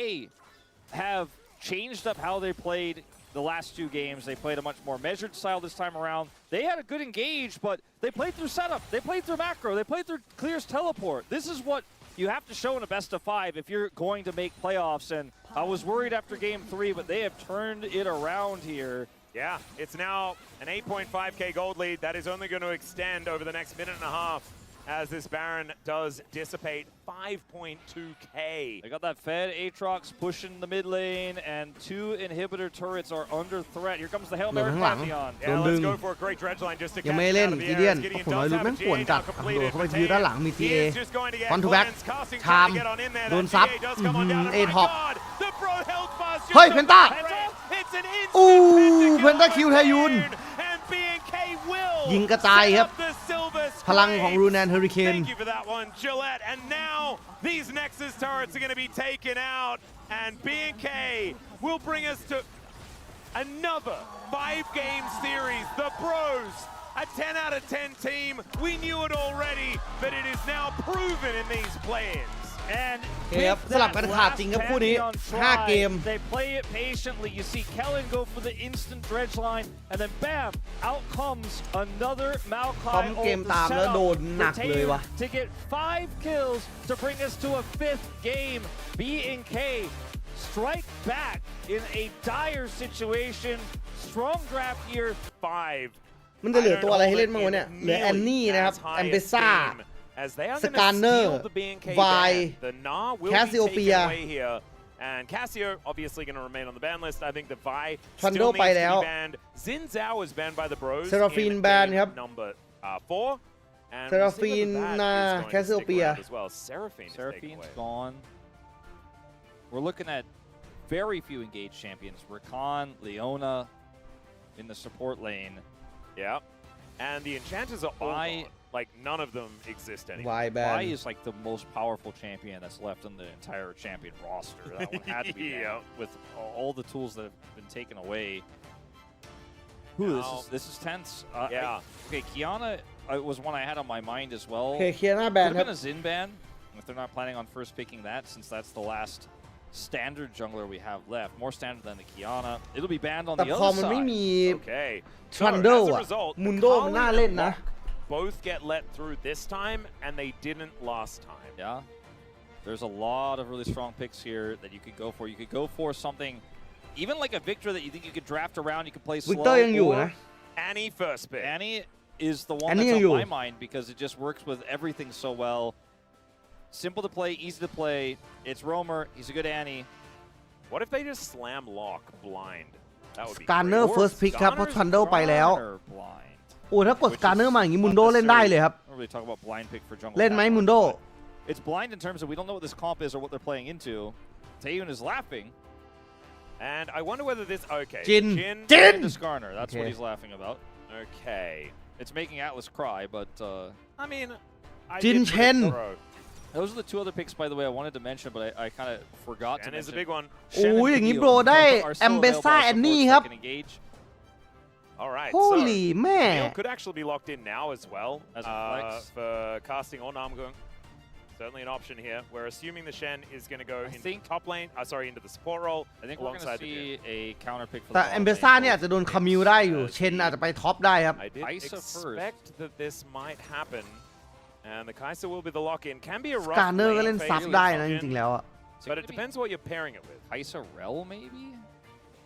have changed up how they played the last two games. They played a much more measured style this time around. They had a good engage, but they played through setup. They played through macro. They played through Clear's teleport. This is what you have to show in a best of 5 if you're going to make playoffs. And I was worried after game 3, but they have turned it around here. Yeah, it's now an 8.5k gold lead that is only going to extend over the next minute and a half as this Baron does dissipate 5.2k. They got that fed Aatrox pushing the mid lane, and 2 inhibitor turrets are under threat. Here comes the Hail Mary Pantheon. Yeah, let's go for a great dredge line just to ยัง catch ไม่ it เล่น out of the กี air. เดียน Gideon ผมน้อย does ลุ้น have แม่ง a ป่วน GA จัด now โด completed ดเข้าไป for ยืนด้านหลัง Taeyun. มี He ทีเอ is just going to get วันทูแบ็ก one. Casting ชาม trying to get on in there. โดน That ซับ GA does come on down. Oh เอ my ท็อป God, the bro held fast. เฮ้ยเพนต้า It's an อู้ instant เพนต้าคิวไทยุน and B&K will ยิงกระจายครับ set up the silver พลังของ screen. รูแนนเฮอริเคน Thank you for that one, Gillette. And now these Nexus turrets are going to be taken out, and B&K will bring us to another 5-game series. The Bros, a 10 out of 10 team. We knew it already, but it is now proven in these play-ins. And ครับสลับกันขาดจริงครับคู่นี้5เกม they play it patiently. You see Kellen go for the instant dredge line, and then bam, out comes another พร้อม Malphite เกมตามแล้วโดนหนักเลยวะ to get 5 kills to bring us to a 5th game. B&K strike back in a dire situation. Strong draft here. 5. มันจะเหลือตัวอะไรให้เล่นบ้างวะเนี่ยเหลือแอนนี่นะครับแอมเบซ่า As they are Scanner, going to steal the B&K Vi, ban. The Na will Cassiopeia. be taken away here. And Cassio obviously going to remain on the ban list. I think the Vi Trundle still needs ไป to แล้ว be banned. Xin Zhao is banned by the Bros. Seraphine in ban game ครับ number 4. And Seraphine we'll see whether that na is going to stick Cassiopeia. around as well. Seraphine is taken Seraphine's away. gone. We're looking at very few engaged champions. Rakan, Leona in the support lane. Yeah. And the enchanters are all Vi- gone. Like, none of them exist anymore. วายแบน Vi is like the most powerful champion that's left on the entire champion roster. That one had to be Yeah. banned with all the tools that have been taken away. This is tense. Yeah. Okay, Kiana was one I had on my mind as well. โอเคเคลียร์หน้าแบน Could ค have รับ been a Xin ban if they're not planning on first picking that, since that's the last standard jungler we have left. More standard than the Kiana. It'll be banned on แต่ the พอ other มันไม่ side. มี Okay. So, Trundle as a อะ result, มุนโดมันน่า Kali เล่น and นะ Locke both get let through this time, and they didn't last time. Yeah. There's a lot of really strong picks here that you could go for. You could go for something, even like a Victor that you think you could draft around. You could play slow. วิกเตอร์ยังอยู่นะ Annie first pick. Annie is the one Annie that's on you. my mind because it just works with everything so well. Simple to play, easy to play. It's Roamer. He's a good Annie. What if they just slam Locke blind? That would be การเนอร์ great. first pick ครับเพราะ Skarner's Trundle ไปแล้ว Skarner blind. โอ้ถ้ากดการเนอร์มาอย่างนี้มุนโดเล่นได้เลยครับ I don't really talk about blind pick for jungle. เล่นไหม back. มุนโด It's blind in terms of we don't know what this comp is or what they're playing into. Taeyun is laughing. And I wonder whether this. Okay. Jin. Jin. Jin. Into Skarner. That's what Okay. he's laughing about. Okay. It's making Atlas cry, but I mean, I Jin did Chen. predict Bro. those are the 2 other picks, by the way, I wanted to mention, but I kind of forgot to Chen is mention. a big one. โอ้ยอย่างนี้โบรได้ are แอ still มเบซ่า available แอน as นี่ supports ครับ that can engage. All right. Holy so, แม่ Neil could actually be locked in now as well As a flex. for casting on Armgung. certainly an option here. We're assuming the Shen is going to go into top lane. Sorry, into the support role. I think we're going to see a counter pick for แต่ the เอมเบซ่าเนี่ยอาจจะโดนคามิวได้อยู่เชนอาจจะไปท็อปได้ครับ I did expect that this might happen, and the Kai'Sa will be the lock-in. Can be a rough การเนอร์ก็เล่น lane ซับ phase ได้ with นะจ Shen, ริงๆแล้วอะ but it depends what you're pairing it with. Kai'Sa Rel maybe,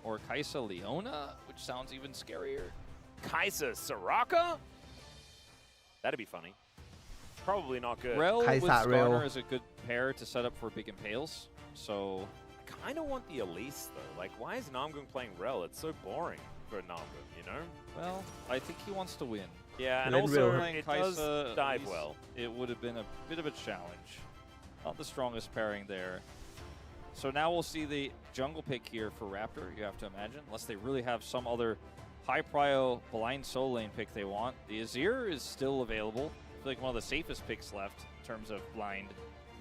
or Kai'Sa Leona, which sounds even scarier. Kai'Sa Soraka? That'd be funny. Probably not good. Rel with Kai'Sa Rel. Skarner is a good pair to set up for big impales. So I kind of want the Elise though. Like, why is Namgung playing Rel? It's so boring for Namgung, you know? well, I think he wants to win. Yeah, and Let also Rel. it does Kai'Sa, dive Elise, well. It would have been a bit of a challenge. Not the strongest pairing there. So now we'll see the jungle pick here for Raptor, you have to imagine, unless they really have some other high prio blind soul lane pick they want. The Azir is still available. I feel like one of the safest picks left in terms of blind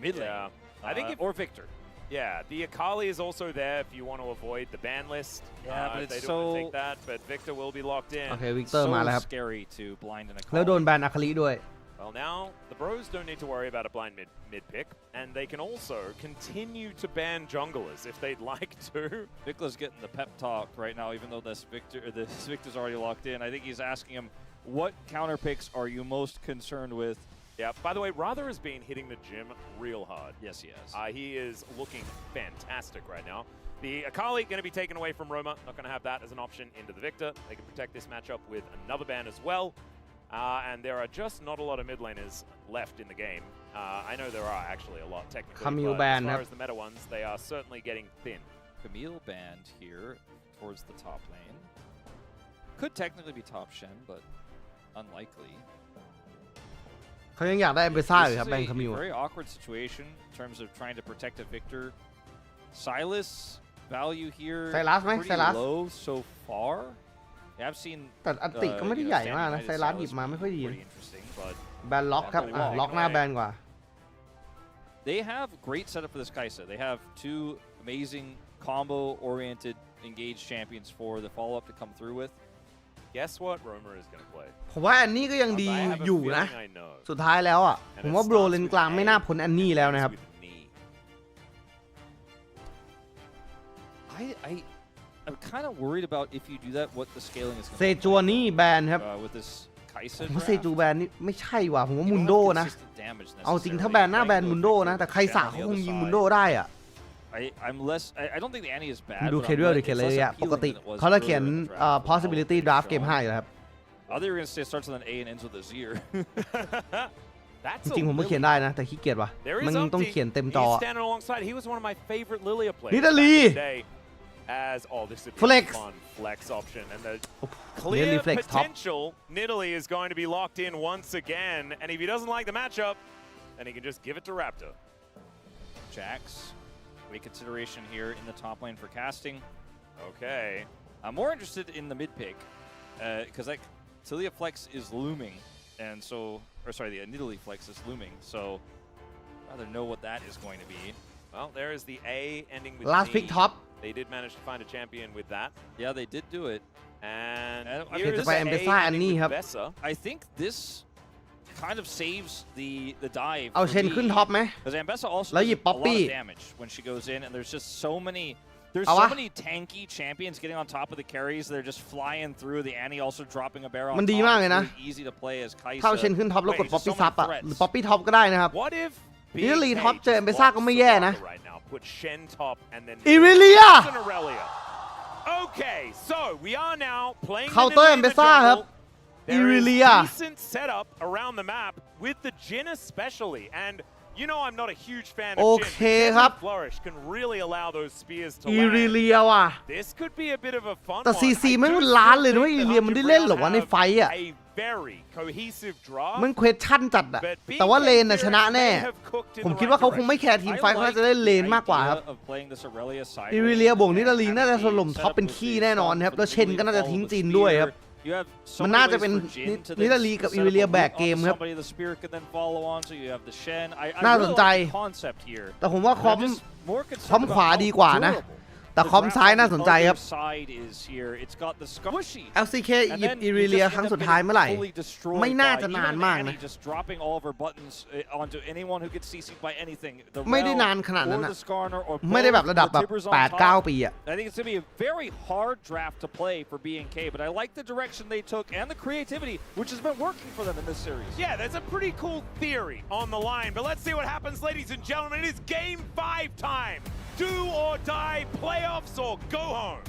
mid lane. Yeah. I think or Victor. Yeah, the Akali is also there if you want to avoid the ban list. Yeah, but if they it's don't want to so take that, but Victor will be locked in. โอเควิกเตอร์มาแล้วครับ scary to blind an แล้วโดน Akali. แบนอาคาลิด้วย Well, now the bros don't need to worry about a blind mid pick, and they can also continue to ban junglers if they'd like to. Victor's getting the pep talk right now, even though this Victor's already locked in. I think he's asking him, what counter picks are you most concerned with? Yeah, by the way, Razer has been hitting the gym real hard. Yes, he has. He is looking fantastic right now. The Akali going to be taken away from Roma. Not going to have that as an option into the Victor. They can protect this matchup with another ban as well. And there are just not a lot of mid laners left in the game. I know there are actually a lot technically, Camille but ban, as far yep. as the meta ones, they are certainly getting thin. Camille banned here towards the top lane. Could technically be top Shen, but unlikely. เขายังอยากได้เอมเบซ่าอยู่ This ครับ is แบนคามิว a very awkward situation in terms of trying to protect a Victor. Silas value here Silasไหม pretty Silas low so far. Yeah, I've seen แต่อันติก็ไม่ได้ you know, ใหญ่มาก Stand นะ United ไซรัส Silas หยิบมาไม่ค่อยดี pretty interesting, but แบนล็อกครับล็อกหน้าแบนกว่า they have great setup for this Kai'Sa. They have two amazing combo-oriented engaged champions for the follow-up to come through with. Guess what Roma is going to play? ผมว่าแอนนี่ก็ยังดี I have a อยู่นะ feeling I know. สุดท้ายแล้วอ่ะผมว่าโบรเลนกลางไม่น่าพ้นแอนนี่แล้วนะครับ With me. I'm kind of worried about if you do that, what the scaling is เซ going to จัวนี่แบนครับ with this Kai'Sa ผมว่าเซ draft. จูแบนนี่ไม่ใช่ว่ะผมว่า You มุ don't นโด have นะ consistent damage เอาจริง necessarily. ถ้าแบนหน้าแบนมุนโดนะ แต่ใครสา Shen on เขา the คง other ยิง side. มุนโดได้อ่ะ I'm less. I don't think the Annie is bad. ดู but เค I'm เรียล less- ดิเค it's เล less ยอ่ะ appealing ปกติ than it was เขาจะเขียน earlier in the draft. possibility draft เกม5อยู่แล้วครับ I thought you were going to say it starts with an A and ends with a Z. That's จริงๆผมก็เขียนได้นะแต่ขี้เกียจว่ะ There มัน is ต้อง Umpty. เขียนเต็มจอ He's standing alongside. He was one of my favorite Lilia players. Nidalee. back in the day. As this would be Flex. a fun flex option, and the Nearly clear flex top. potential. Nidalee is going to be locked in once again, and if he doesn't like the matchup, then he can just give it to Raptor. Jax, great consideration here in the top lane for casting. Okay. I'm more interested in the mid pick because like Tilia Flex is looming, and so, or sorry, the Nidalee Flex is looming. So, I'd rather know what that is going to be. Well, there is the A ending with last D. pick top They did manage to find a champion with that. Yeah, they did do it. And Okay, here is to buy A Embessa and ending with Knee, Bessa. I think this kind of saves the dive. เอาเชนขึ้นท็อปไหม Because Ambessa alsoแล้ว does หยิบ a lot Poppy. of damage when she goes in, and there's just so many. There's เอา so วะ many tanky champions getting on top of the carries. They're just flying through. The Annie also dropping a barrel. มัน on ดี top. มาก It's เลยนะ really easy to play as ถ้าเอาเช Kai'Sa. นขึ้นท็อปแล้วกด Wait, ป๊อปปี้ so ซั many บอ่ะ threats. หรือป๊อปปี้ท็อปก็ได้นะครับ What if Nidalee BFX top เจอ Embessa blocks ก็ไม่แย่นะ Soraka right now, put Shen top and then Irelia and Irelia. Okay, so we are now playing the Counter Nidalee in the Embessa ครับ jungle. There is Irelia decent setup around the map with the Jhin especially, and you know I'm not a huge fan of โอ Jhin. เค but ครับ Deadly Flourish can really allow those spears to อี land. ริเลียว่ะ This could be a bit of a fun แต่ one. ซีซี I ไม่ do มัน still ล้านเลยนะ think ว่าอี that เลียมันได้เล่นเหรอวะใน Underground ไฟท์อ่ะ have a very cohesive draft. มันเควสชั่นจัดอ่ะ but แต่ว่าเลน BFX น่ะชนะแน่ may have cooked in ผม the คิด right ว่าเขาคง direction. ไม่แคร์ทีม I ไฟท์เขาน่า like จะเล่นเลน the มากกว่าครับ idea of playing this Irelia side อี lane ริเลียบวก and นิดาลี having น่าจะ the ถล่ม setup ท็อปเป็น with ขี้ the แน่นอนครับ Storm แล้วเชน for ก็น่าจะ the ทิ้ง Lead จีน Spear. ด้วยครับ You have so มัน many น่าจะ ways เป็น for Jhin to นิ then ดาลีกับ set อี up ริเลีย a แบก route เกม onto ครับ somebody. The spear could then follow on, so you have the Shen. I น่า really สนใจ like the concept here. แต่ผมว่าคอม I'm just more concerned คอม about ขวา how ดีกว่านะ durable แต่คอมซ้ายน่าสนใจครับ LCK หยิบอิริเลียครั้งสุดท้ายเมื่อไหร่ไม่น่าจะนานมากนะไม่ได้นานขนาดนั้นนะไม่ได้แบบระดับแบบ 8-9 ปีอะ I think it's going to be a very hard draft to play for BNK, but I like the direction they took and the creativity, which has been working for them in this series. Yeah, there's a pretty cool theory on the line, but let's see what happens, ladies and gentlemen. It is Game 5 time. Do or die, playoffs or go home.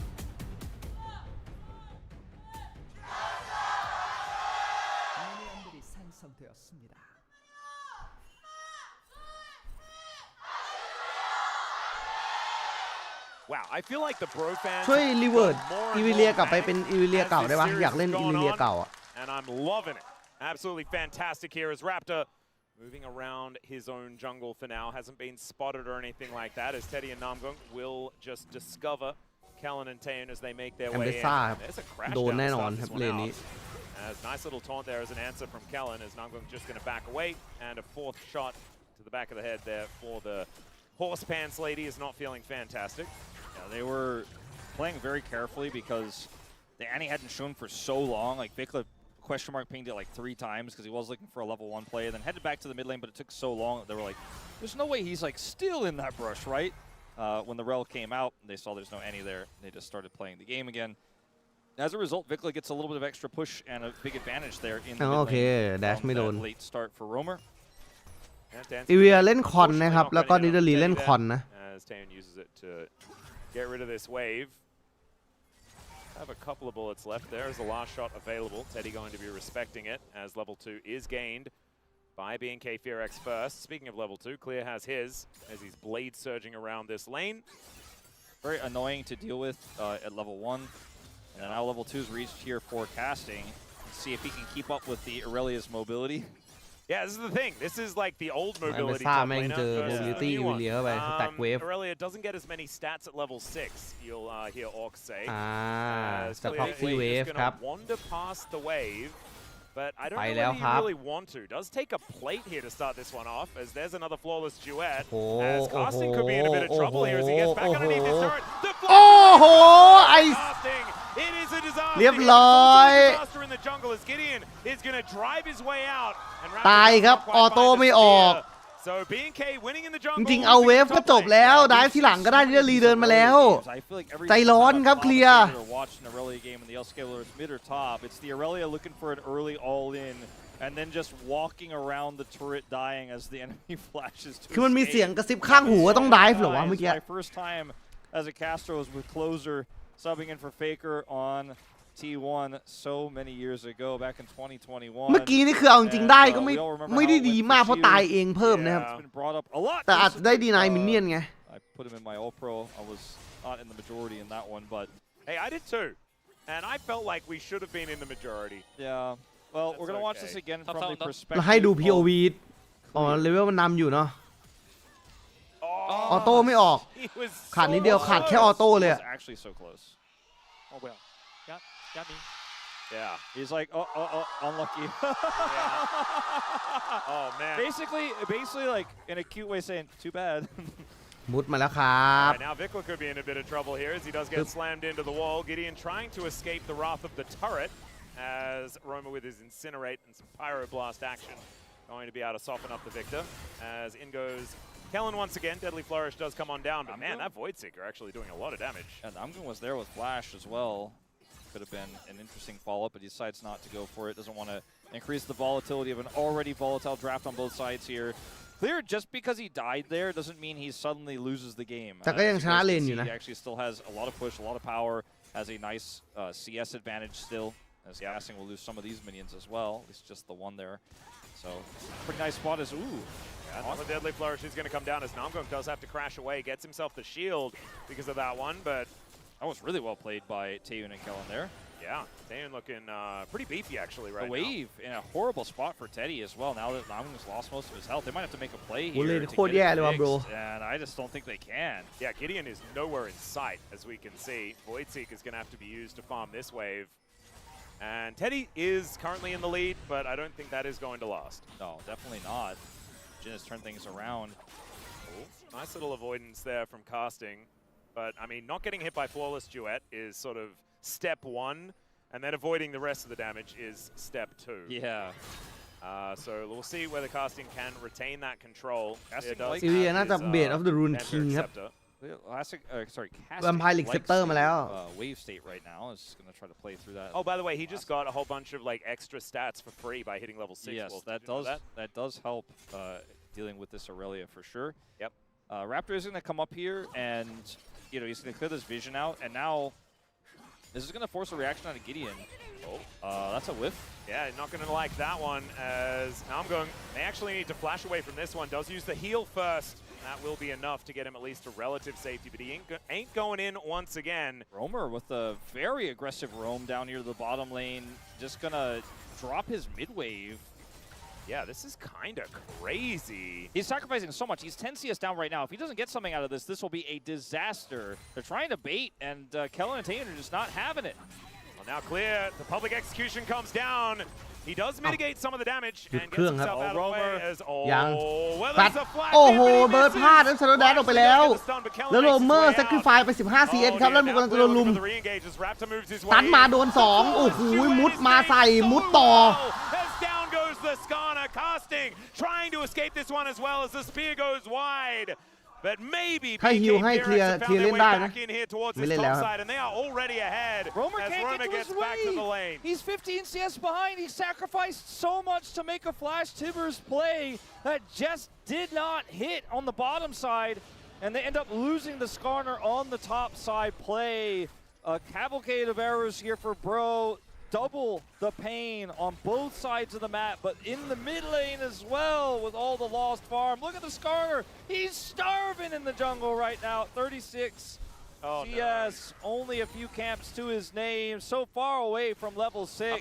Wow, I feel like the bro fans ช่วยรีเวิร์ดอิริเลียกลับไปเป็นอิริเลียเก่าได้ปะอยากเล่นอิริเลียเก่าอะ And I'm loving it. Absolutely fantastic here as Raptor moving around his own jungle for now. Hasn't been spotted or anything like that as Teddy and Namgung will just discover Kellen and Taeun as they make their way in. There's a crash down to start this one out. As nice little taunt there as an answer from Kellen as Namgung just going to back away. And a fourth shot to the back of the head there for the horse pants lady is not feeling fantastic. Yeah, they were playing very carefully because the Annie hadn't shown for so long. Like Vikla question mark pinged it like 3 times because he was looking for a level 1 play, then headed back to the mid lane, but it took so long that they were like, there's no way he's like still in that brush, right? When the rel came out, they saw there's no Annie there. They just started playing the game again. As a result, Vikla gets a little bit of extra push and a big advantage there in the mid lane from that late start for Roamer. อิริเลียเล่นคอนนะครับแล้วก็นิดาลีเล่นคอนนะ As Taeun uses it to get rid of this wave. Have a couple of bullets left there as the last shot available. Teddy going to be respecting it as level 2 is gained by BNK FearX first. Speaking of level 2, Clear has his as he's blade surging around this lane. Very annoying to deal with at level 1. And now level 2's reached here for casting. Let's see if he can keep up with the Irelia's mobility. Yeah, this is the thing. This is like the old mobility top laner versus the new one. Irelia doesn't get as many stats at level 6, you'll hear Orc say. จะพ็อกซี่เวฟครับ Wander past the wave, but I don't know if you really want to. Does take a plate here to start this one off, as there's another flawless duet. As Casting could be in a bit of trouble here as he gets back underneath his turret. The Casting! It is a disaster. เรียบร้อย Disaster in the jungle as Gideon is going to drive his way out. ตายครับออโต้ไม่ออก So BNK winning in the jungle. จริงๆเอาเวฟก็จบแล้วได้ที่หลังก็ได้นิดาลีเดินมาแล้วใจร้อนครับเคลียร์ It's the Irelia looking for an early all in and then just walking around the turret dying as the enemy flashes to คือมันมีเสียงกระซิบข้างหูว่าต้องดิฟเหรอวะเมื่อกี้ First time as a Castro was with Closer subbing in for Faker on T1 so many years ago back in 2021 เมื่อกี้นี่คือเอาจริงได้ก็ไม่ได้ดีมากเพราะตายเองเพิ่มนะครับแต่อาจจะได้ดีนายมินเนี่ยนไง I put him in my all pro. I was not in the majority in that one, but hey, I did too, and I felt like we should have been in the majority. Yeah. Well, we're gonna watch this again from the perspective. เราให้ดู POV อ๋อเลเวลมันนำอยู่เนาะออโต้ไม่ออกขาดนิดเดียวขาดแค่ออโต้เลย Actually, so close. Oh well, got me. Yeah. He's like, unlucky. Oh man. Basically, like in a cute way, saying, "Too bad." มุดมาแล้วครับ Right, now Vikla could be in a bit of trouble here as he does get slammed into the wall. Gideon trying to escape the wrath of the turret as Roma with his Incinerate and some Pyroblast action going to be able to soften up the Victor. As in goes Kellen once again. Deadly Flourish does come on down, but man, that Void Seeker actually doing a lot of damage. And Namgun was there with Flash as well. Could have been an interesting follow-up, but he decides not to go for it. Doesn't want to increase the volatility of an already volatile draft on both sides here. Clear, just because he died there doesn't mean he suddenly loses the game. แต่ก็ยังชนะเลนอยู่นะ He actually still has a lot of push, a lot of power, has a nice CS advantage still. As Casting will lose some of these minions as well. It's just the one there. So, pretty nice spot as, ooh. Yeah, another Deadly Flourish is going to come down as Namgung does have to crash away. Gets himself the shield because of that one, but that was really well played by Taeun and Kellen there. Yeah, Taeun looking pretty beefy actually right now. The wave in a horrible spot for Teddy as well. Now that Namgung's lost most of his health, they might have to make a play here to get it fixed, and I just don't think they can. Yeah, Gideon is nowhere in sight, as we can see. Void Seek is going to have to be used to farm this wave. And Teddy is currently in the lead, but I don't think that is going to last. No, definitely not. Jin has turned things around. Ooh, nice little avoidance there from Casting. But I mean, not getting hit by flawless duet is sort of step one, and then avoiding the rest of the damage is step two. Yeah. So we'll see whether Casting can retain that control. Casting Irelia น่าจะ Blade of the Rune King ครับ Vampire League Scepter มาแล้ว Wave state right now is going to try to play through that. Oh, by the way, he just got a whole bunch of like extra stats for free by hitting level 6. Yes, that does help dealing with this Irelia for sure. Yep. Raptor is going to come up here and he's going to clear this vision out, and now this is going to force a reaction on a Gideon. Oh, that's a whiff. Yeah, not going to like that one as Namgung, they actually need to flash away from this one. Does use the heal first. That will be enough to get him at least a relative safety, but he ain't going in once again. Roamer with a very aggressive roam down here to the bottom lane. Just going to drop his mid-wave. Yeah, this is kind of crazy. He's sacrificing so much. He's 10 CS down right now. If he doesn't get something out of this, this will be a disaster. They're trying to bait, and Kellen and Taylor are just not having it. Well, now clear. The public execution comes down. He does mitigate some of the damage and gets เครื่องครับ himself out of the way as ยัง well, ปัด there's a flash โอ้โห in, but he เบิร์ด misses. พลาดแล้วชาโดว์แดนออกไปแล้ว แล้วโรเมอร์ Way out. sacrifice ไป 15 CS ครับ แล้วมีกำลังจะโดนลุม The re-engage as Raptor moves his way ตันมา in. โดน 2 โอ้โห มุดมาใส่ มุดต่อ As down goes the Skana, Casting trying to escape this one as well as the spear goes wide. But maybe ให้ฮิว BK ให้ Pyrrhex เคลียร์ have เคลีย found ร์ their เล่น way ได้นะ back in here towards ไม่ this เล่น top แล้วครับ side, and they are already ahead. Roamer as can't Roamer get to gets his back to the way. lane. He's 15 CS behind. He sacrificed so much to make a Flash Tibbers play that just did not hit on the bottom side, and they end up losing the Skarner on the top side play. A cavalcade of errors here for Bro. Double the pain on both sides of the map, but in the mid lane as well with all the lost farm. Look at the Skarner. He's starving in the jungle right now. 36 CS, no. Only a few camps to his name. So far away from level 6.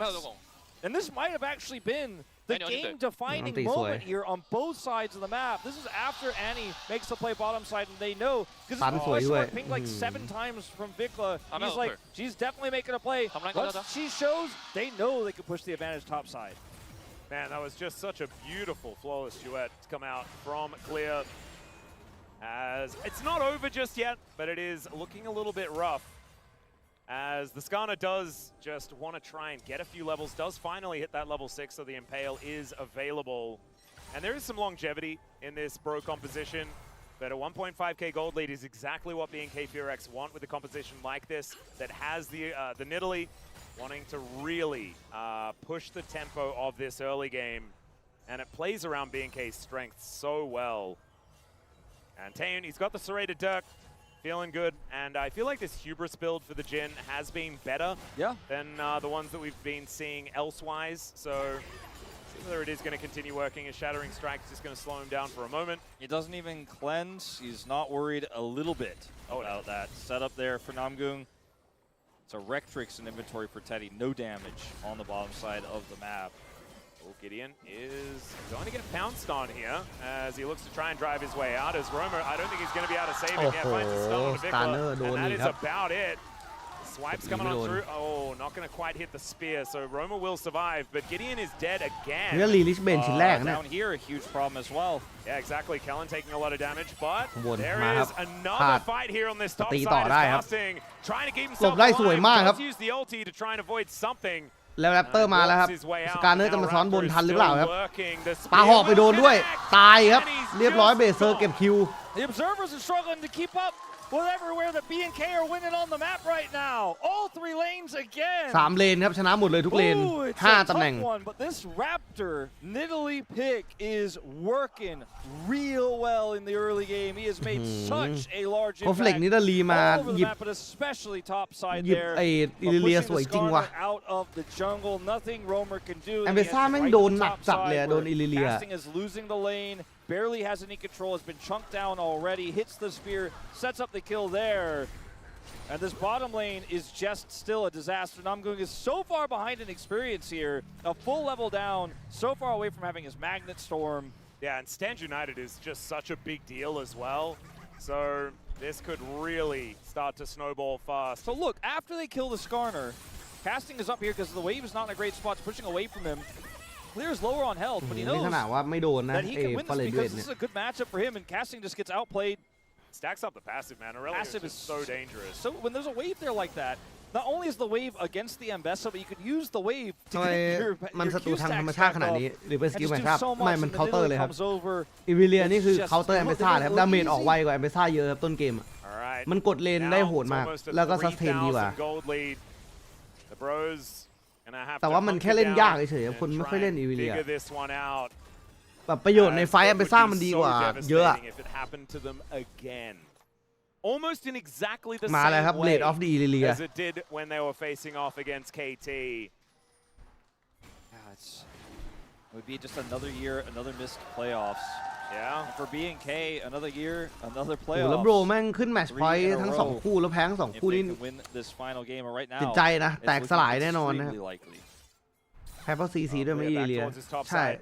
And this might have actually been the game-defining moment here on both sides of the map. This is after Annie makes the play bottom side, and they know, because this question pinged like 7 times from Vikla. He's like, she's definitely making a play. Once she shows, they know they can push the advantage top side. Man, that was just such a beautiful, flawless duet to come out from Clear. As it's not over just yet, but it is looking a little bit rough. As the Skana does just want to try and get a few levels, does finally hit that level 6, so the Impale is available. And there is some longevity in this Bro composition, but a 1.5k gold lead is exactly what BNK Pyrrhex want with a composition like this that has the Nidalee wanting to really push the tempo of this early game, and it plays around BNK's strengths so well. And Taeun, he's got the serrated Dirk. Feeling good, and I feel like this Hubris build for the Jhin has been better than the ones that we've been seeing elsewise, so see whether it is going to continue working. A Shattering Strike is just going to slow him down for a moment. He doesn't even cleanse. He's not worried a little bit about that setup there for Namgung. It's a Rectrix in inventory for Teddy. No damage on the bottom side of the map. Oh, Gideon is going to get pounced on here as he looks to try and drive his way out. As Roamer, I don't think he's going to be able to save him yet. Finds a stun on Vikla, and that is about it. Swipes coming on through. Oh, not going to quite hit the spear, so Roamer will survive, but Gideon is dead again. นี่รีลิชเบนชิ้นแรกนะ Down here, a huge problem as well. Yeah, exactly. Kellen taking a lot of damage, but วน there มาครับ is another fight here on this top ตีต่อ side. ได้ครับ Casting, trying to keep หล himself บได้สวยมาก alive. ครับ Does use the ulti to try and avoid something. แล้วแรปเตอร์มาแล้วครับ สกาเนอร์จะมาซ้อนบนทันหรือเปล่าครับ ปาหอกไปโดนด้วย ตายครับ เรียบร้อยเบสเซอร์เก็บคิว The observers are struggling to keep up with everywhere that B&K are winning on the map right now. All 3 lanes again. 3 เลนครับ ชนะหมดเลยทุกเลน 5 ตำแหน่ง one, but this Raptor Nidalee pick is working real well in the early game. He has made such a large เขาเฟล็ก impact นิดาลีมา all over ห the ยิบ map, but especially top side หยิบ there. ไอ้อิ But เลีย pushing สวย the จริงว่ะ Skarner out of the jungle, nothing Roamer can do. แอม And เบ he ซ่า has to แม่ง right โด to น the หนัก top จัดเลย side โดน where อิเลีย Casting is losing the lane, barely has any control, has been chunked down already, hits the spear, sets up the kill there. And this bottom lane is just still a disaster. Namgung is so far behind in experience here, a full level down, so far away from having his Magnet Storm. Yeah, and Stand United is just such a big deal as well. So this could really start to snowball fast. So look, after they kill the Skarner, Casting is up here because the wave is not in a great spot, it's pushing away from him. Clear is lower on health, but he นี่ knows ขนาดว่าไม่โดนนะ that he เอ can win ฟา this เลดเว because ท this เนี่ย is a good matchup for him, and Casting just gets outplayed. Stacks up the passive, man. Irelia Passive is so dangerous. So when there's a wave there like that, not only is the wave against the Ambessa, but you could use the wave ทำ to ไม get your มันศัตรู Q ทางธรรม stack ชาติ stacked ขนาด up นี้หรือเป็นส and กิล just ไหม do ครับ so ไม่ much มัน and เคาน์เตอร์ Manila เลยครับ comes over. อิวิเลียนี่คือ It's เคาน์เตอร์ just แอมเบซ่าเลยครับ really ดาเมจออกไว easy. กว่าแอมเบซ่าเยอะครับต้นเกม All right. มันกดเลนได้ Now โหด it's มาก almost a แล้วก็ซัสเทนดีกว่า 3,000 gold lead. The Bros gonna have แต่ to ว่ามัน hunker แค่เล่น down ยากเฉย and ๆคนไม่ try ค่อยเล่น and อิวิเลีย figure this one out. แบบประโยชน์ในไฟท์แอมเบซ่ามันดีกว่า เยอะ If it happened to them again. Almost in exactly the มาแล้วครับ same เล way ดออฟดีอิเลีย as it did when they were facing off against KT. Yeah, it would be just another year, another missed playoffs. Yeah. And for B&K, another year, another โอ้แล้ว playoffs. โบรแม่งขึ้นแมตช์พอยต์ทั้ง 2 คู่แล้วแพ้ทั้ง 2 If คู่ they นี่ can win this final game, or right ติด now, ใจนะ it's แตก looking สลายแน่นอนนะ extremely likely. แพ้เพราะซีซีด้วยไม่ Back อิเลีย towards his top ใช่ side.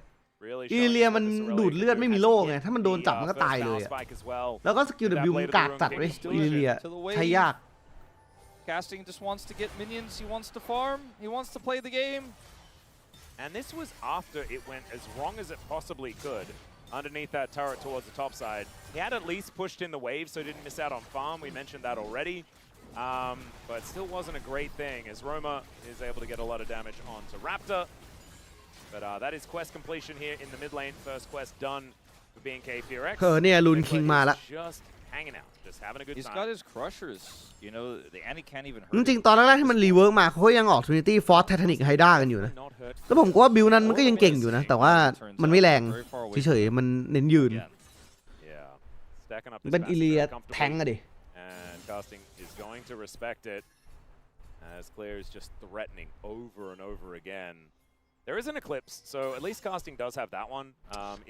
Really อิ showing เลีย us มัน what this ดูด Irelia เลือด can ไม่ do มี as โล่ he ไง gets ถ้ามันโดนจับมันก็ the ตาย first เลย foul อะ spike as well. แล้วก็สกิล W มันกากจัดเว้ยอิเลียใช้ยาก Casting just wants to get minions, he wants to farm, he wants to play the game. And this was after it went as wrong as it possibly could underneath that turret towards the top side. He had at least pushed in the wave, so he didn't miss out on farm. We mentioned that already. But still wasn't a great thing as Roma is able to get a lot of damage onto Raptor. But that is quest completion here in the mid lane. First quest done for B&K FearX. เนี่ยลุนคิงมาละ Just hanging out, just having a good He's time. got his crushers, you know, the Annie can't even จ hurt ริง him. ๆตอนแรกๆที่มันรีเวิร์กมาเขาก็ยังออก Trinity Force Titanic Hydra กันอยู่นะ Not hurt. แล้วผมก็ว่าบิลนั้นมันก็ยังเก่งอยู่นะ แต่ว่ามันไม่แรงเฉยๆมันเน้นยืน Yeah. Stacking up มัน this เป็นอิ fast เลีย very แท comfortably. งอะดิ And casting is going to respect it as Clear is just threatening over and over again. There is an eclipse, so at least casting does have that one.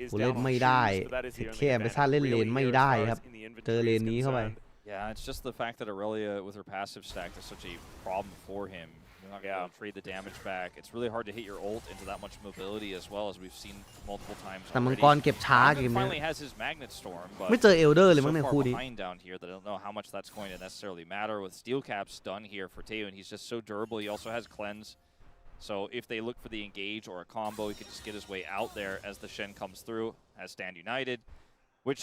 Is เล่น down on ไม่ได้ shoes, but that is the แค่ only แอมเบซ่า advantage เล่นเลน really ไม่ here as ได้ far ครับ as in the เจอ inventory เล is นนี้เข้าไป concerned. Yeah, it's just the fact that Irelia with her passive stack is such a problem for him. You're not going to be able to trade the damage back. It's really hard to hit your ult into that much mobility as well, as we've seen multiple times แต่มัง already. กรเก็บช้าเก Ivan มนี้ finally has his Magnet Storm, but ไม่เจอเอลเดอร์เลย so มั้งใน far คู่นี้ behind down here that I don't know how much that's going to necessarily matter. With Steel Caps done here for Teo, and he's just so durable. He also has Cleanse. So if they look for the engage or a combo, he could just get his way out there as the Shen comes through, as Stand United, which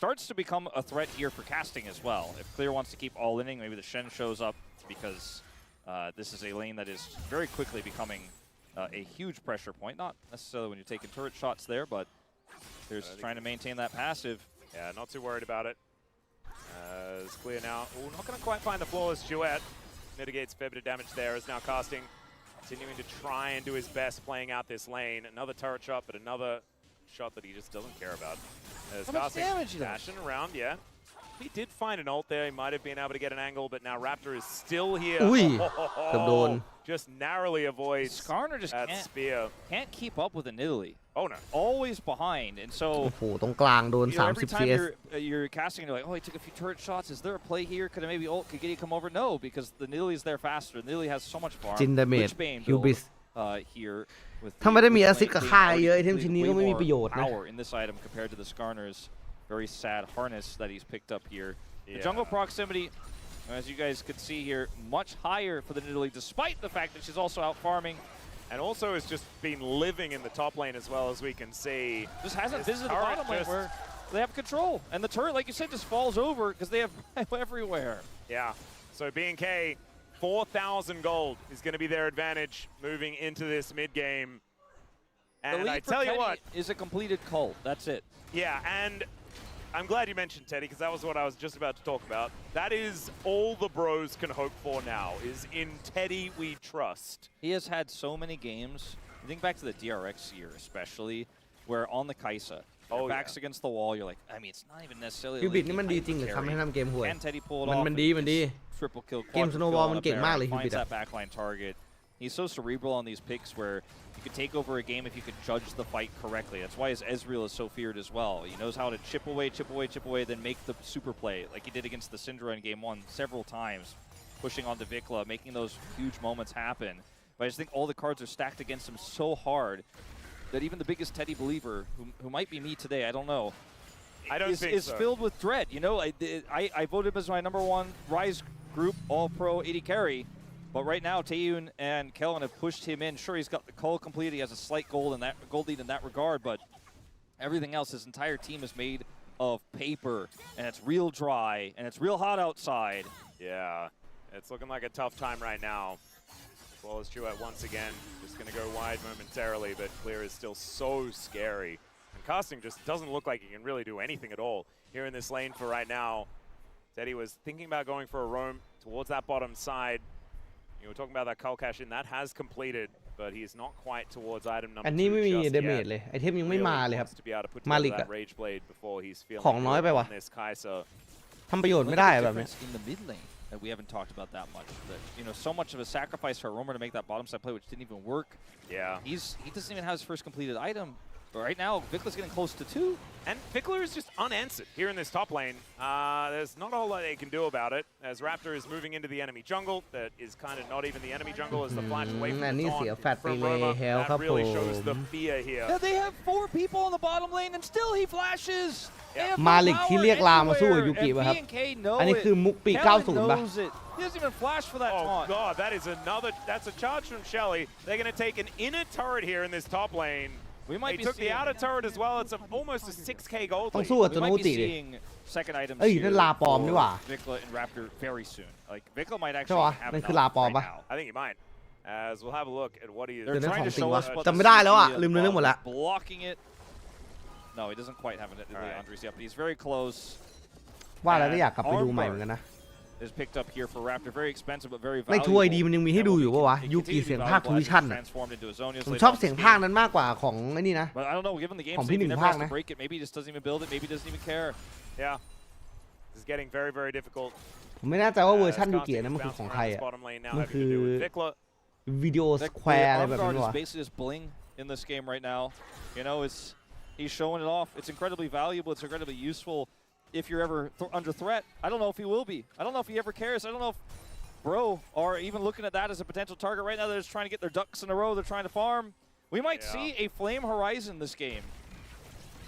starts to become a threat here for casting as well. If Clear wants to keep all-inning, maybe the Shen shows up because this is a lane that is very quickly becoming a huge pressure point. Not necessarily when you're taking turret shots there, but Clear's trying to maintain that passive. Yeah, not too worried about it. As Clear now, not going to quite find the flawless duet. Mitigates a fair bit of damage there as now casting. Continuing to try and do his best playing out this lane. Another turret shot, but another shot that he just doesn't care about. As How much damage is that? dashing around, yeah. He did find an ult there. He might have been able to get an angle, but now Raptor is still here. อุ้ยเกือบโดน Just narrowly avoids Skarner just that spear. can't keep up with an Italy. Oh no. Always behind, and so โอ้โหตรงกลางโดน you know, every 30 time CS you're casting, you're like, oh, he took a few turret shots. Is there a play here? Could maybe ult? Could Giddy come over? No, because the Nidalee there faster. Nidalee has so much farm. จินดาเมจ Lichbane ฮิว build, บิส here. With ถ้าไม่ได้มี Lichbane แอสซิสต์กับ being ค่าเยอะไอ already เทมชิ้นนี้ก็ไม่มี way ประโยช more น์นะ power in this item compared to the Skarner's very sad harness that he's picked up here. The Yeah. jungle proximity, as you guys could see here, much higher for the Nidalee, despite the fact that she's also out farming. And also has just been living in the top lane as well, as we can see. Just hasn't This visited the turret bottom lane just- where they have control. And the turret, like you said, just falls over because they have everywhere. Yeah. So B&K, 4,000 gold is going to be their advantage moving into this mid game. The And lead I for tell you Teddy what, is a completed cult. That's it. yeah, and I'm glad you mentioned Teddy because that was what I was just about to talk about. That is all the bros can hope for now, is in Teddy we trust. He has had so many games. I think back to the DRX year especially, where on the Kaisa, your back's against the wall, you're like, I mean, it's not even necessarily คิวบิด like นี่มันดีจริงหรือทำให้ทำเกมห่วย Can Teddy pull it มัน off? มัน and ดีมันดี gets triple kill, เกม quadruple Snowball kill มัน on เก่ง Baron, มากเลย finds Hubit อะ that backline target. He's so cerebral on these picks where you could take over a game if you could judge the fight correctly. That's why his Ezreal is so feared as well. He knows how to chip away, then make the super play like he did against the Syndra in game 1 several times, pushing onto Vikla, making those huge moments happen. But I just think all the cards are stacked against him so hard that even the biggest Teddy believer, who might be me today, I don't know, I don't think is so. filled with dread. You know, I voted him as my #1 Rise group All-Pro 80 carry. But right now, Taeyun and Kellen have pushed him in. Sure, he's got the call completed. He has a slight gold lead in that regard. But everything else, his entire team has made of paper, and it's real dry, and it's real hot outside. Yeah, it's looking like a tough time right now. Flawless duet once again, just going to go wide momentarily, but clear is still so scary. And casting just doesn't look like he can really do anything at all here in this lane for right now. Teddy was thinking about going for a roam towards that bottom side. You were talking about that Cull Cash in, that has completed, but he's not quite towards item number 2 just yet. อันนี้ไม่มีเดเมจเลยไอเทมยังไม่มาเลยครับ มาลิกอะของน้อยไปวะทำประโยชน์ไม่ได้แบบนี้ In the mid lane that we haven't talked about that much. That, you know, so much of a sacrifice for a roamer to make that bottom side play, which didn't even work. Yeah. He doesn't even have his first completed item. But right now, Vicla's getting close to 2. And Vickler is just unanswered here in this top lane. There's not a whole lot they can do about it, as Raptor is moving into the enemy jungle. That is kind of not even the enemy jungle as the flash away from the taunt from Roma. That really shows the fear here. Yeah, they have 4 people on the bottom lane, and still he flashes. Yeah. มาลิกที่เรียกลามาสู้กับยูกิป่ะครับ อันนี้คือมุกปี 90 ป่ะ He doesn't even flash for that taunt. Oh god, that's a charge from Shelly. They're going to take an inner turret here in this top lane. They took the outer turret as well. It's almost a 6k gold ต้อง lead. สู้กับตัวโนจิดิ second item เอ้ยนั่นลาปลอมนี่หว่า Vicla and Raptor very soon. Like Vicla might ใช่ actually ปะ have นั่นคือ enough ลาปลอม right ปะ now. I think he might. As we'll have a look at what he is เดี๋ยวนั้น trying ของ to จริง show วะ us what จำไม่ได้แล้วอ่ะ the ลืมเรื่องหมดละ blocking it. No, he doesn't quite have it in the Andres yet, but he's very close. ว่าแล้วก็อยากกลับไปดูใหม่เหมือนกันนะ Is picked up here for Raptor. Very expensive, but very ใน valuable. ทัวร์ไอดีมันยังมีให้ดูอยู่ปะวะยูกิเสียงภาคทวิชั่นผมชอบเสียงภาคนั้นมากกว่าของไอ้นี่นะ But I don't know. Given the game, ของ state, พี่ he หนึ่ง never ภาค has to นะ break it. Maybe he just doesn't even build it. Maybe he doesn't even care. Yeah. This is getting very, very difficult. ผมไม่แน่ใจว่าเวอร์ชันยูกินั้นมันคือของใครอ่ะ มันคือวิดีโอสแควร์อะไรแบบนี้ Is วะ basically just bling in this game right now. You know, he's showing it off. It's incredibly valuable. It's incredibly useful. If you're ever under threat, I don't know if he will be. I don't know if he ever cares. I don't know if Bro are even looking at that as a potential target right now. They're just trying to get their ducks in a row. They're trying to farm. We might see a flame horizon this game.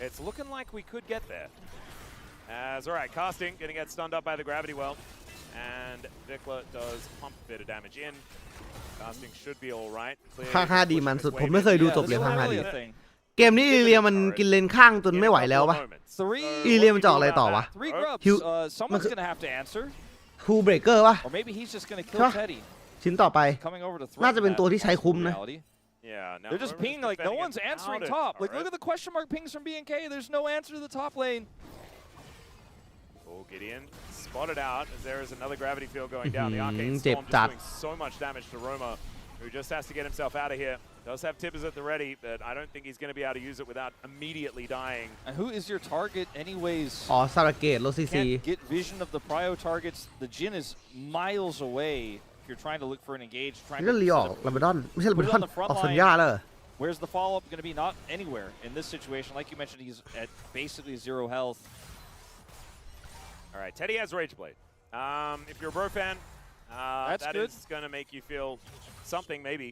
It's looking like we could get there. As all right, casting gonna get stunned up by the gravity well, and Vikla does pump a bit of damage in. Casting should be all right. ภาค 5D มันสุดผมไม่เคยดูจบเลยภาค 5D เกมนี้อีเลียมันกินเลนข้างจนไม่ไหวแล้วปะอีเลียมันจะออกอะไรต่อวะ Someone's gonna have to answer. ฮูเบรกเกอร์ปะ Or maybe he's just gonna kill Teddy. ชิ้นต่อไป Coming over to น่าจะเป็นตัวที่ใช้คุ้มนะ Yeah, they're just pinging like no one's answering top. Like look at the question mark pings from BNK. There's no answer to the top lane. Oh, Gideon spotted out as there is another gravity field going down. The arcane storm just doing so much damage to Roma, who just has to get himself out of here. Does have Tibbers at the ready, but I don't think he's going to be able to use it without immediately dying. And who is your target anyways? อ๋อซาราเกตโรซีซี Can't get vision of the prio targets. The Jin is miles away. If you're trying to look for an engage, trying เรื่อง to ลีออกลาเบดอนไม่ใช่ลาเบดอนออกสัญญาเลย Where's the follow-up going to be? Not anywhere in this situation. Like you mentioned, he's at basically 0 health. All right, Teddy has Rage Blade. If you're a Bro fan, that is going to make you feel something maybe.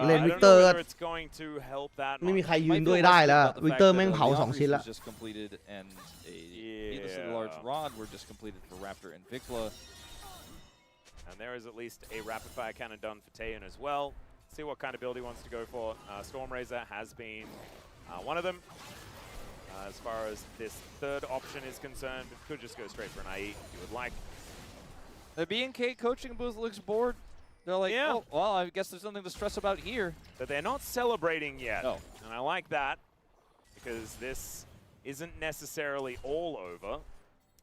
เลนวิกเตอร์ it's going to help that ไม่มีใครยืนด้วยได้แล้ววิกเตอร์แม่งเผา2 ชิ้นแล้ว just completed and a needlessly large rod were just completed for Raptor and Vikla. And there is at least a rapid fire cannon done for Taeyeon as well. See what kind of build he wants to go for. Storm Razor has been one of them. As far as this third option is concerned, it could just go straight for an IE if you would like. The B&K coaching booth looks bored. They're like, oh, well, I guess there's nothing to stress about here. But they're not celebrating yet. No. And I like that because this isn't necessarily all over.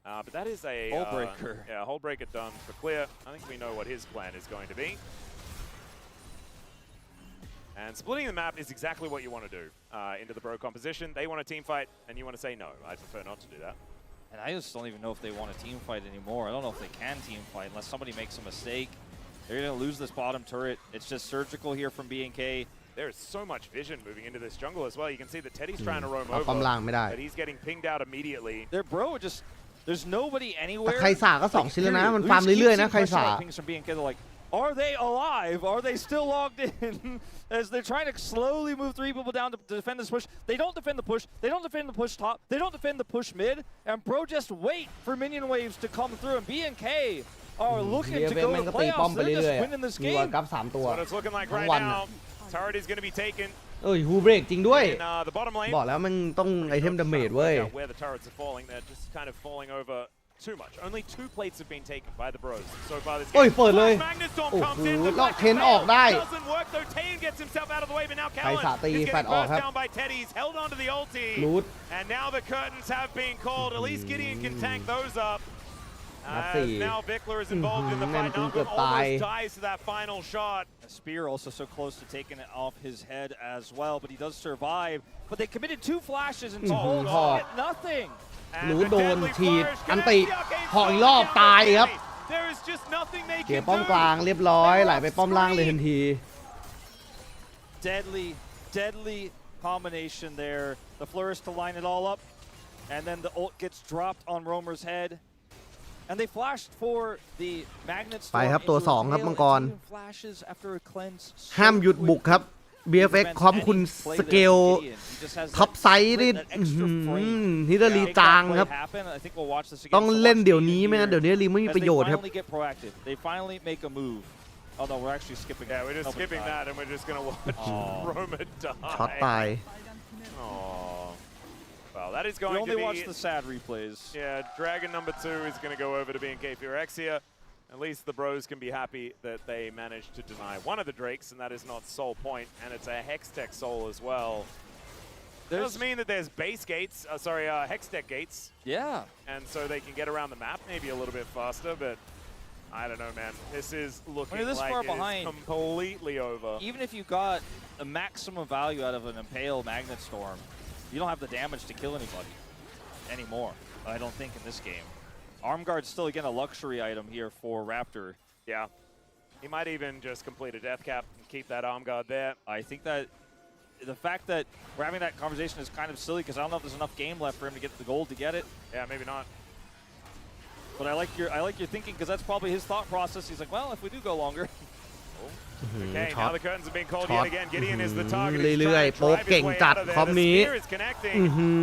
But that is a Hull breaker. Yeah, Hull breaker done for clear. I think we know what his plan is going to be. And splitting the map is exactly what you want to do into the Bro composition. They want a team fight, and you want to say no. I prefer not to do that. And I just don't even know if they want a team fight anymore. I don't know if they can team fight unless somebody makes a mistake. They're going to lose this bottom turret. It's just surgical here from B&K. There is so much vision moving into this jungle as well. You can see that Teddy's trying to roam over, but he's getting pinged out immediately. Their Bro just, there's nobody anywhere. แต่ใครสาก็2 ชิ้นแล้วนะมันฟาร์มเรื่อยๆนะใครสา They're like, are they alive? Are they still logged in? As they're trying to slowly move 3 people down to defend this push. They don't defend the push. They don't defend the push top. They don't defend the push mid. And Bro just wait for minion waves to come through. And B&K are looking to go to the playoffs. They're just winning this game. That's what it's looking like right now. Turret is going to be taken. ฮูเบรกจริงด้วย In, the bottom lane. บอกแล้วมันต้องไอเทมดาเมจเว้ย Where the turrets are falling, they're just kind of falling over too much. Only 2 plates have been taken by the bros so far this game. โอ้ยเปิดเลย Magnustorm โอ้ comes โห in. ลอกเทนออกได้ Doesn't work though. Tane gets himself out of the way, but now ไคสะ Callan ตี is แฟ getting ดออกครับ burst down by Teddy. He's held onto the ulti. รูท And now the curtains have been called. At least Gideon can tank those up. That's As it. now Vickler is involved in the Man, fight. Nangum เกือบตาย almost dies to that final shot. A spear also so close to taking it off his head as well, but he does survive. But they committed 2 flashes and Soul get nothing. รู้โดนถีบอันติหอกอีกรอบตายครับ There is just nothing they เกี่ย can ป้อม do. กลางเรียบร้อยไหลไปป้อมล่างเลยทันที Deadly combination there. The flourish to line it all up, and then the ult gets dropped on Roamer's head. And they flashed for the magnet storm ไปครับตัว into his 2 ครับ tail, มังกร and Tatum flashes after a cleanse so ห้ามหยุดบุก quick. ครับ BFX คอมคุณสเกล He just has ท็อป that ไซด์นี่ that extra frame. ฮิดารี Make จาง that play ครับ happen. I think we'll watch this again. ต้อง So เล่น watch เดี๋ยว the นี้ไม่งั้น here เดี๋ยวนี้ลีไม่มี as ประ they โยชน์ครับ finally get proactive. They finally make a move. Oh no, we're actually skipping. Yeah, we're just Nobody skipping died. that, and we're just gonna watch Roma die. ช็อตตาย Oh. Well, that is We going only to watch be. the sad replays. Yeah, Dragon number 2 is going to go over to B&K Furex here. At least the bros can be happy that they managed to deny one of the Drakes, and that is not Soul Point, and it's a Hextech Soul as well. Does mean that there's base gates, Hextech gates, Yeah. and so they can get around the map maybe a little bit faster, but I don't know, man. This is looking this like far it is behind, completely over. Even if you got a maximum value out of an Impale Magnet Storm, you don't have the damage to kill anybody anymore, I don't think, in this game. Arm Guard's still, again, a luxury item here for Raptor. Yeah. He might even just complete a death cap and keep that arm guard there. I think that the fact that we're having that conversation is kind of silly because I don't know if there's enough game left for him to get the gold to get it. Yeah, maybe not. But I like your thinking because that's probably his thought process. He's like, well, if we do go longer. Okay, now the curtains have been called Shot. yet again. Gideon is the target. เรื่อยๆโป๊กเก่งจัดคอมนี้ The spear is connecting.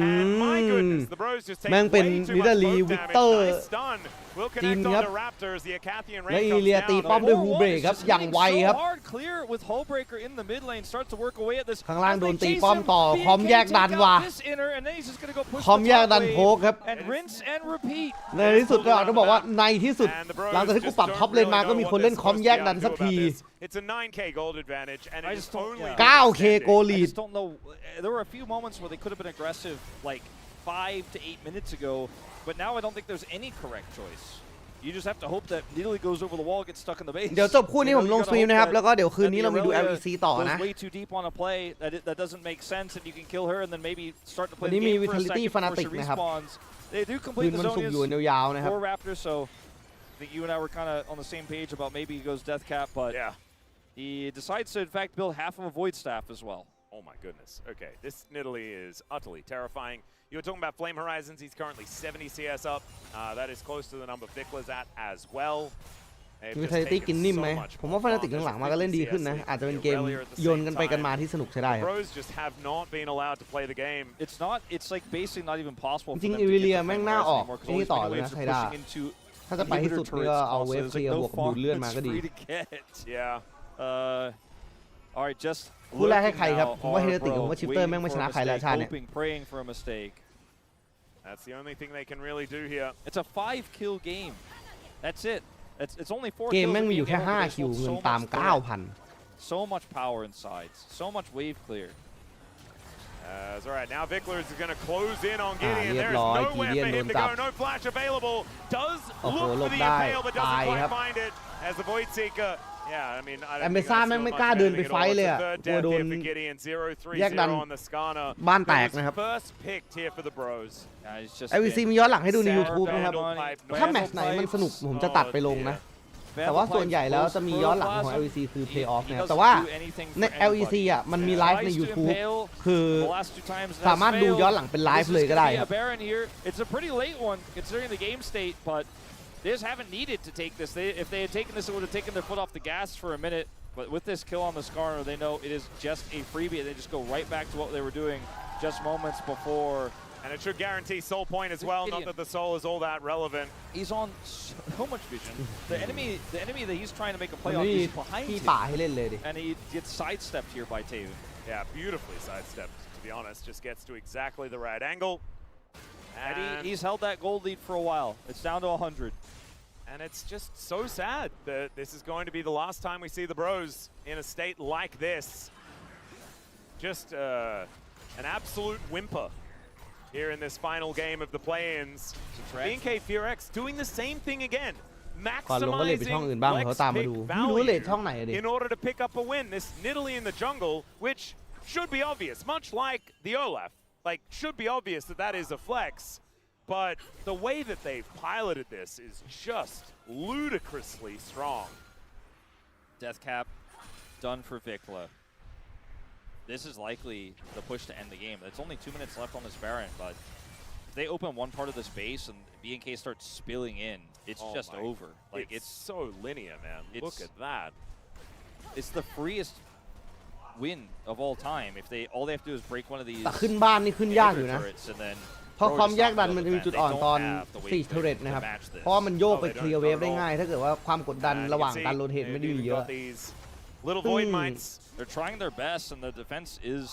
And my goodness, the bros just take แม่งเป็น way too นิ much ดาลี poke วิก damage. เตอร์ Nice stun. Will จีน connect ครับ on the Raptors. The Acathian และ rank อีเลีย comes ตี down. ป้อมด้วย The ฮู whole เบร one ก is ครับ just อย่าง hitting ไว so ครับ hard clear with Hullbreaker in the mid lane. Starts to work away at this. ข้างล่าง As โด they นตี chase ป้อม him, ต่อ BNK คอมแยก take ดัน out ว่ะ this inner, and then he's just gonna go push คอม the แยก top ดัน wave โพกครับ and rinse and repeat. ในที่สุดก็ต้องบอกว่าในที่สุดหลังจากที่กูปรับท็อปเลนมาก็มีคนเล่นคอมแยกดันสักที It's a 9k gold advantage, and I it is just don't- only yeah. 9k โก I ลีด just don't know. There were a few moments where they could have been aggressive, like 5 to 8 minutes ago, but now I don't think there's any correct choice. You just have to hope that Nidalee goes over the wall, gets stuck in the base. เดี๋ยวจบคู่นี้ผมลงสตรีมนะครับ แล้วก็เดี๋ยวคืนนี้เรามาดู Irelia LEC ต่อ goes นะ way too deep on a play that doesn't make sense, and you can kill her, and then maybe start to play วัน the นี้มี game for a Vitality second before she Fanatic นะครับ respawns. They do คื complete น the วันศุกร์อยู่ Zonias ยาวๆนะครับ for Raptors, so I think you and I were kind of on the same page about maybe he goes Death Cap, but Yeah. he decides to in fact build half of a Void Staff as well. Oh my goodness. Okay, this Nidalee is utterly terrifying. You were talking about Flame Horizons. He's currently 70 CS up. That is close to the number Vickler's at as well. They've วิ just ทยาติ taken กินนิ่มไหม so much ผมว่าฟานาติก more หลังๆมา bombs. ก็เล่นดีขึ้นนะ CS อาจจะเป็นเกม Irelia at the โยนกันไปกันมา same ที่สนุกใช้ได้ time. ครับ Bros just have not been allowed to play the game. It's like basically not even possible for จริง them ๆ to เอ get เลีย the แม่ง Flame น่า Horizon ออก anymore, 'cause ไอ้ all นี่ these ต่อ mini เลย waves นะ are ไทด้า pushing into ถ้าจะไปให้สุดนี่ก็เอาเวฟเคลียร์บวกดูดเลื่อนมาก็ดี free to get. All right, just คู่แรกให้ใครครับ looking ผมว่า now, เฮเดติก bro, ผมว่าชิปเตอร์ waiting แม่งไม่ for ช a นะใครแล้ว mistake, ชาติเนี่ย hoping, praying for a mistake. That's the only thing they can really do here. It's a 5-kill game. That's it. It's only 4 kills. เกมแม่ง and มีอยู่ being แค่ able to 5 คิว just เงิน hold ตาม so much threat, 9,000 so much power in sides, so much wave clear. All right, now Vickler is going to close in on Gideon. เรีย There บ is ร้อย nowhere กีเดียน for โด him น to จับ go. No flash available. Does โอ้โห look หล for บ the ได้ Impale, but ตาย doesn't ครับ quite find it as the Void Seeker. Yeah, I mean, I don't แอมเบ think ซ่า that's แม่ง still ไม่ much กล้า better เดิน than ไป it ไฟ all. ท์เลย It's อะ a third กลัว death โด here น for Gideon. แยกดัน 0-3-0 on the Skarner. บ้านแตก That was นะครับ first picked here for the Bros. It's just LEC been มีย้อนหลังให้ดูใน Sour YouTube นะครับ Vandal Pipe, ถ้า Vandal แมตช์ไหนมัน Pipes สนุกผมจะตัดไปลงนะ Vandal แต่ว่าส่วน Pipes ใหญ่แล้ว goes จะมีย้อนหลังของ Protoplasm. LEC คือ Play Off นะครับ He แต่ว่า doesn't do anything ใน for LEC anybody. อ่ะมันมีไลฟ์ใน Tries to YouTube impale คือ the last 2 times that's สามารถดู failed. ย้อนหลังเป็นไล This ฟ์ is เลยก็ gonna ได้ be ครับ a Baron here. It's a pretty late one considering the game state, but they just haven't needed to take this. If they had taken this, it would have taken their foot off the gas for a minute. But with this kill on the Skarner, they know it is just a freebie. They just go right back to what they were doing just moments before And it should guarantee soul point as well. Not that the soul is all that relevant. He's on so much vision. The enemy that he's trying to make a play มัน on ไม่มี is behind ที่ him. ป่าให้เล่นเลยดิ And he gets sidestepped here by Taven. Yeah, beautifully sidestepped, to be honest. Just gets to exactly the right angle. And he's held that gold lead for a while. It's down to 100. And it's just so sad that this is going to be the last time we see the Bros in a state like this. Just an absolute whimper here in this final game of the play-ins. BNK FureX doing the same thing again. ก่อนลงก็เลทไปช่องอื่นบ้างเขาตามมาดูไม่รู้เลทช่องไหนดิ in order to pick up a win. This Nidalee in the jungle, which should be obvious, much like the Olaf. Like, should be obvious that that is a flex. But the way that they've piloted this is just ludicrously strong. Death cap done for Vikla. This is likely the push to end the game. It's only 2 minutes left on this Baron, but if they open one part of the space and BNK starts spilling in, it's just over. Like it's so linear, man. Look at that. It's the freest win of all time. If all they have to do is break one of these แต่ขึ้นบ้านนี่ขึ้นยากอยู่นะ turrets and then เพราะความแยกดันมันจะมีจุดอ่อนตอน4เทเรตนะครับเพราะว่ามันโยกไปเคลียร์เวฟได้ง่ายถ้าเกิดว่าความกดดันระหว่างการโรเทตไม่ได้มีเยอะ Little void mites. They're trying their best, and the defense is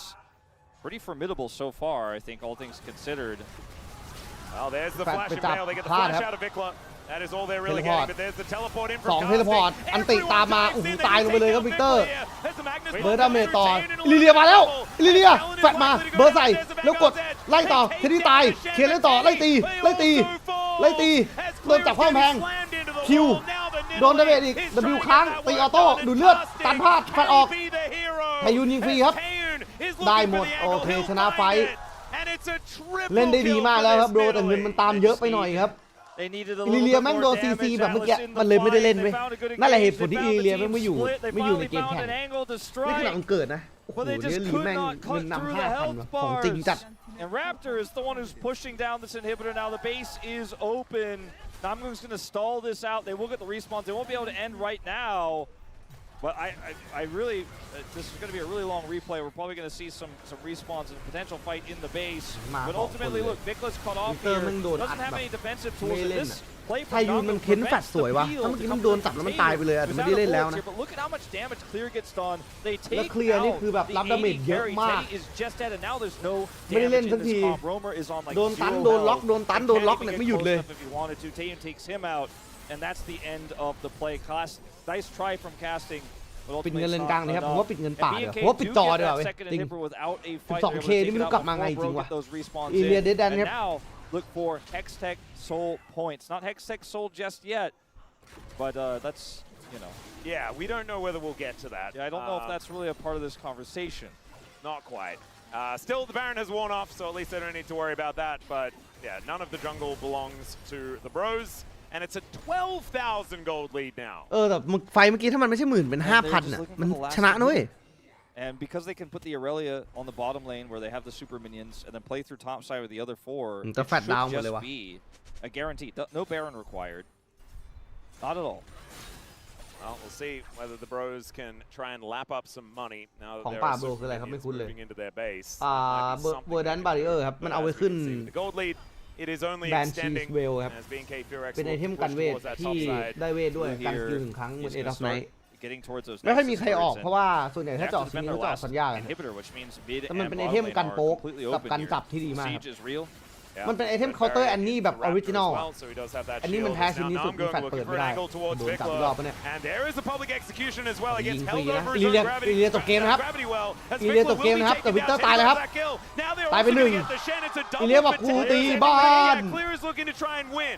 pretty formidable so far, I think, all things considered. Well, there's the flash and fail. They get the flash out of Vikla. That is all they're really getting, but there's the teleport in from 2 เทเลพอร์ตอันติตามมาโอ้โหตายลงไปเลยครับวิกเตอร์เบิร์ดดาเมจต่อลิเลียมาแล้วลิเลียแฟดมาเบิร์ดใส่แล้วกดไล่ต่อเทนนี่ตายเคียร์เล่นต่อไล่ตีโดนจับเข้ากำแพงคิวโดนดาเมจอีก W ค้างตีออโต้ดูดเลือดตันพลาดแฟดออกไฮยูนยิงฟรีครับได้หมดโอเคชนะไฟเล่นได้ดีมากแล้วครับโบรแต่เงินมันตามเยอะไปหน่อยครับลิเลียแม่งโดนซีซีแบบเมื่อกี้มันเลยไม่ได้เล่นเว้ยนั่นแหละเหตุผลที่ลิเลียไม่อยู่ในเกมแข่งนี่ขนาดมันเกิดนะโอ้โหเนี่ยลีแม่งเงินนำ 5,000 ว่ะของจริงจัด And Raptor is the one who's pushing down this inhibitor now. The base is open. Namgoong's going to stall this out. They will get the respawns. They won't be able to end right now. But I really, this is going to be a really long replay. We're probably going to see some respawns and potential fight in the base. But ultimately, look, Vikla's cut off here. Doesn't have any defensive tools. And this play ไทยูนมันเค้นแฟดสวยวะถ้าเมื่อกี้มันโดนจับแล้วมันตายไปเลยแต่ไม่ได้เล่นแล้วนะ But look at how much damage Clear gets done. They แล้ว take เคลียร์นี่ out คือแบบรับ the ดาเมจ AD เยอะ carry. มาก Teddy is just dead, and now there's no ไม่ได้เล่น damage สั in ก this ที comp. Roamer is on like โดนตัน zero โดนล็อก health. โดนตันโดนล็อกเนี่ยไม่หยุดเลย If you wanted to, Taeyeon takes him out, and that's the end of the play. Nice try from casting. ปิดเงินเลนกลางนะครับผมว่าปิดเงินป่าเดี๋ยวผมว่าปิดจอเดี๋ยวเว้ยจริง 12K นี่ไม่รู้กลับมาไงจริงวะอีเลียเดดดันครับ Look for Hextech Soul points. Not Hextech Soul just yet, but that's, you know. Yeah, we don't know whether we'll get to that. Yeah, I don't know if that's really a part of this conversation. Not quite. Still, the Baron has worn off, so at least I don't need to worry about that. But yeah, none of the jungle belongs to the Bros. And it's a 12,000 gold lead now. แต่ไฟเมื่อกี้ถ้ามันไม่ใช่10,000เป็น 5,000 น่ะมันชนะนะเว้ย And because they can put the Irelia on the bottom lane where they have the super minions and then play through top side with the other 4, it should just be a guarantee. No Baron required. Not at all. Well, we'll see whether the Bros can try and lap up some money now that ของ there ป่า are โบคืออะไรครับ super ไม่คุ้น minions เลย moving into their base. เบอร์ดันบาริเออร์ครับมันเอาไว้ขึ้น The gold lead, it is only Banshee's extending Veil ครับ as BNK Furex เป็นไอเทมกันเวทที่ได้เวทด้วยกันคิว1 ครั้งบนเอดัสไนท์ Getting towards those ไม่ค่อยมีใครออก nexus เพราะว่าส่วนใหญ่ turrets, ถ้า and เจาะ they ซี have to นี้ defend ก็ their เจาะ last สัญญากัน inhibitor, which means mid แต่มัน and เป็นไอ bottom เทม lane กัน are โป๊ก completely กับ open กัน here. จับที่ดีมาก Siege is real. มันเป็นไอเทมเคาน์เตอร์อันนี้แบบออริจินอลอันนี้มันแท้ชิ้นนี้สุดที่แฟดเปิดไม่ได้โดนจับรอบปะเนี่ย And there is a public execution as well. It ยิ gets งฟรี held นะ over อี his เลีย own gravity. อีเลียตกเกมนะครับ Gravity well. As อีเลีย Vikla ตกเกม will be นะครับแต่ taken วิกเตอ down ร์ตายแล้วครับ that kill. Now they're ตายไป also หนึ่ง gonna get the Shen. It's a อี double เลียบอก for กู Tengu. ตี And บ้าน yeah, Clear is looking to try and win.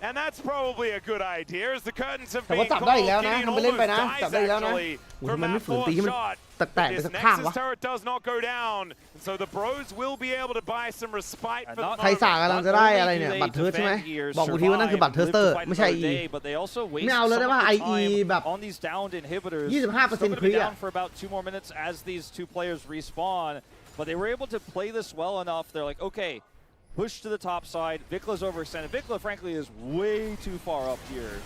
And that's probably a good idea as the curtains have แต่ been ว่าจับ called. ได้อีกแล้วนะ Gideon ทำไปเล่นไปนะ almost จับ dies ได้อีกแล้วนะ actually โอ้โห from มันไม่ that ฝืน fourth ตีให้มัน shot. แตก But ไป this สักข้าง Nexus วะ turret does not go down. And so the Bros will be able to buy some respite for the ใคร moment. สั่งกำลังจะได้อะไรเนี่ยบัตรเทิร์สใช่ไหมบอกกูทีว่านั่นคือบัตรเทิร์สเตอร์ไม่ใช่ EE ไม่เอาเลยได้ป่ะ IE แบบ on these downed inhibitors. 25% คลี down for about 2 more minutes as these 2 players respawn, but they were able to play this well enough. They're like, okay, push to the top side. Vikla's overextended. Vikla, frankly, is way too far up here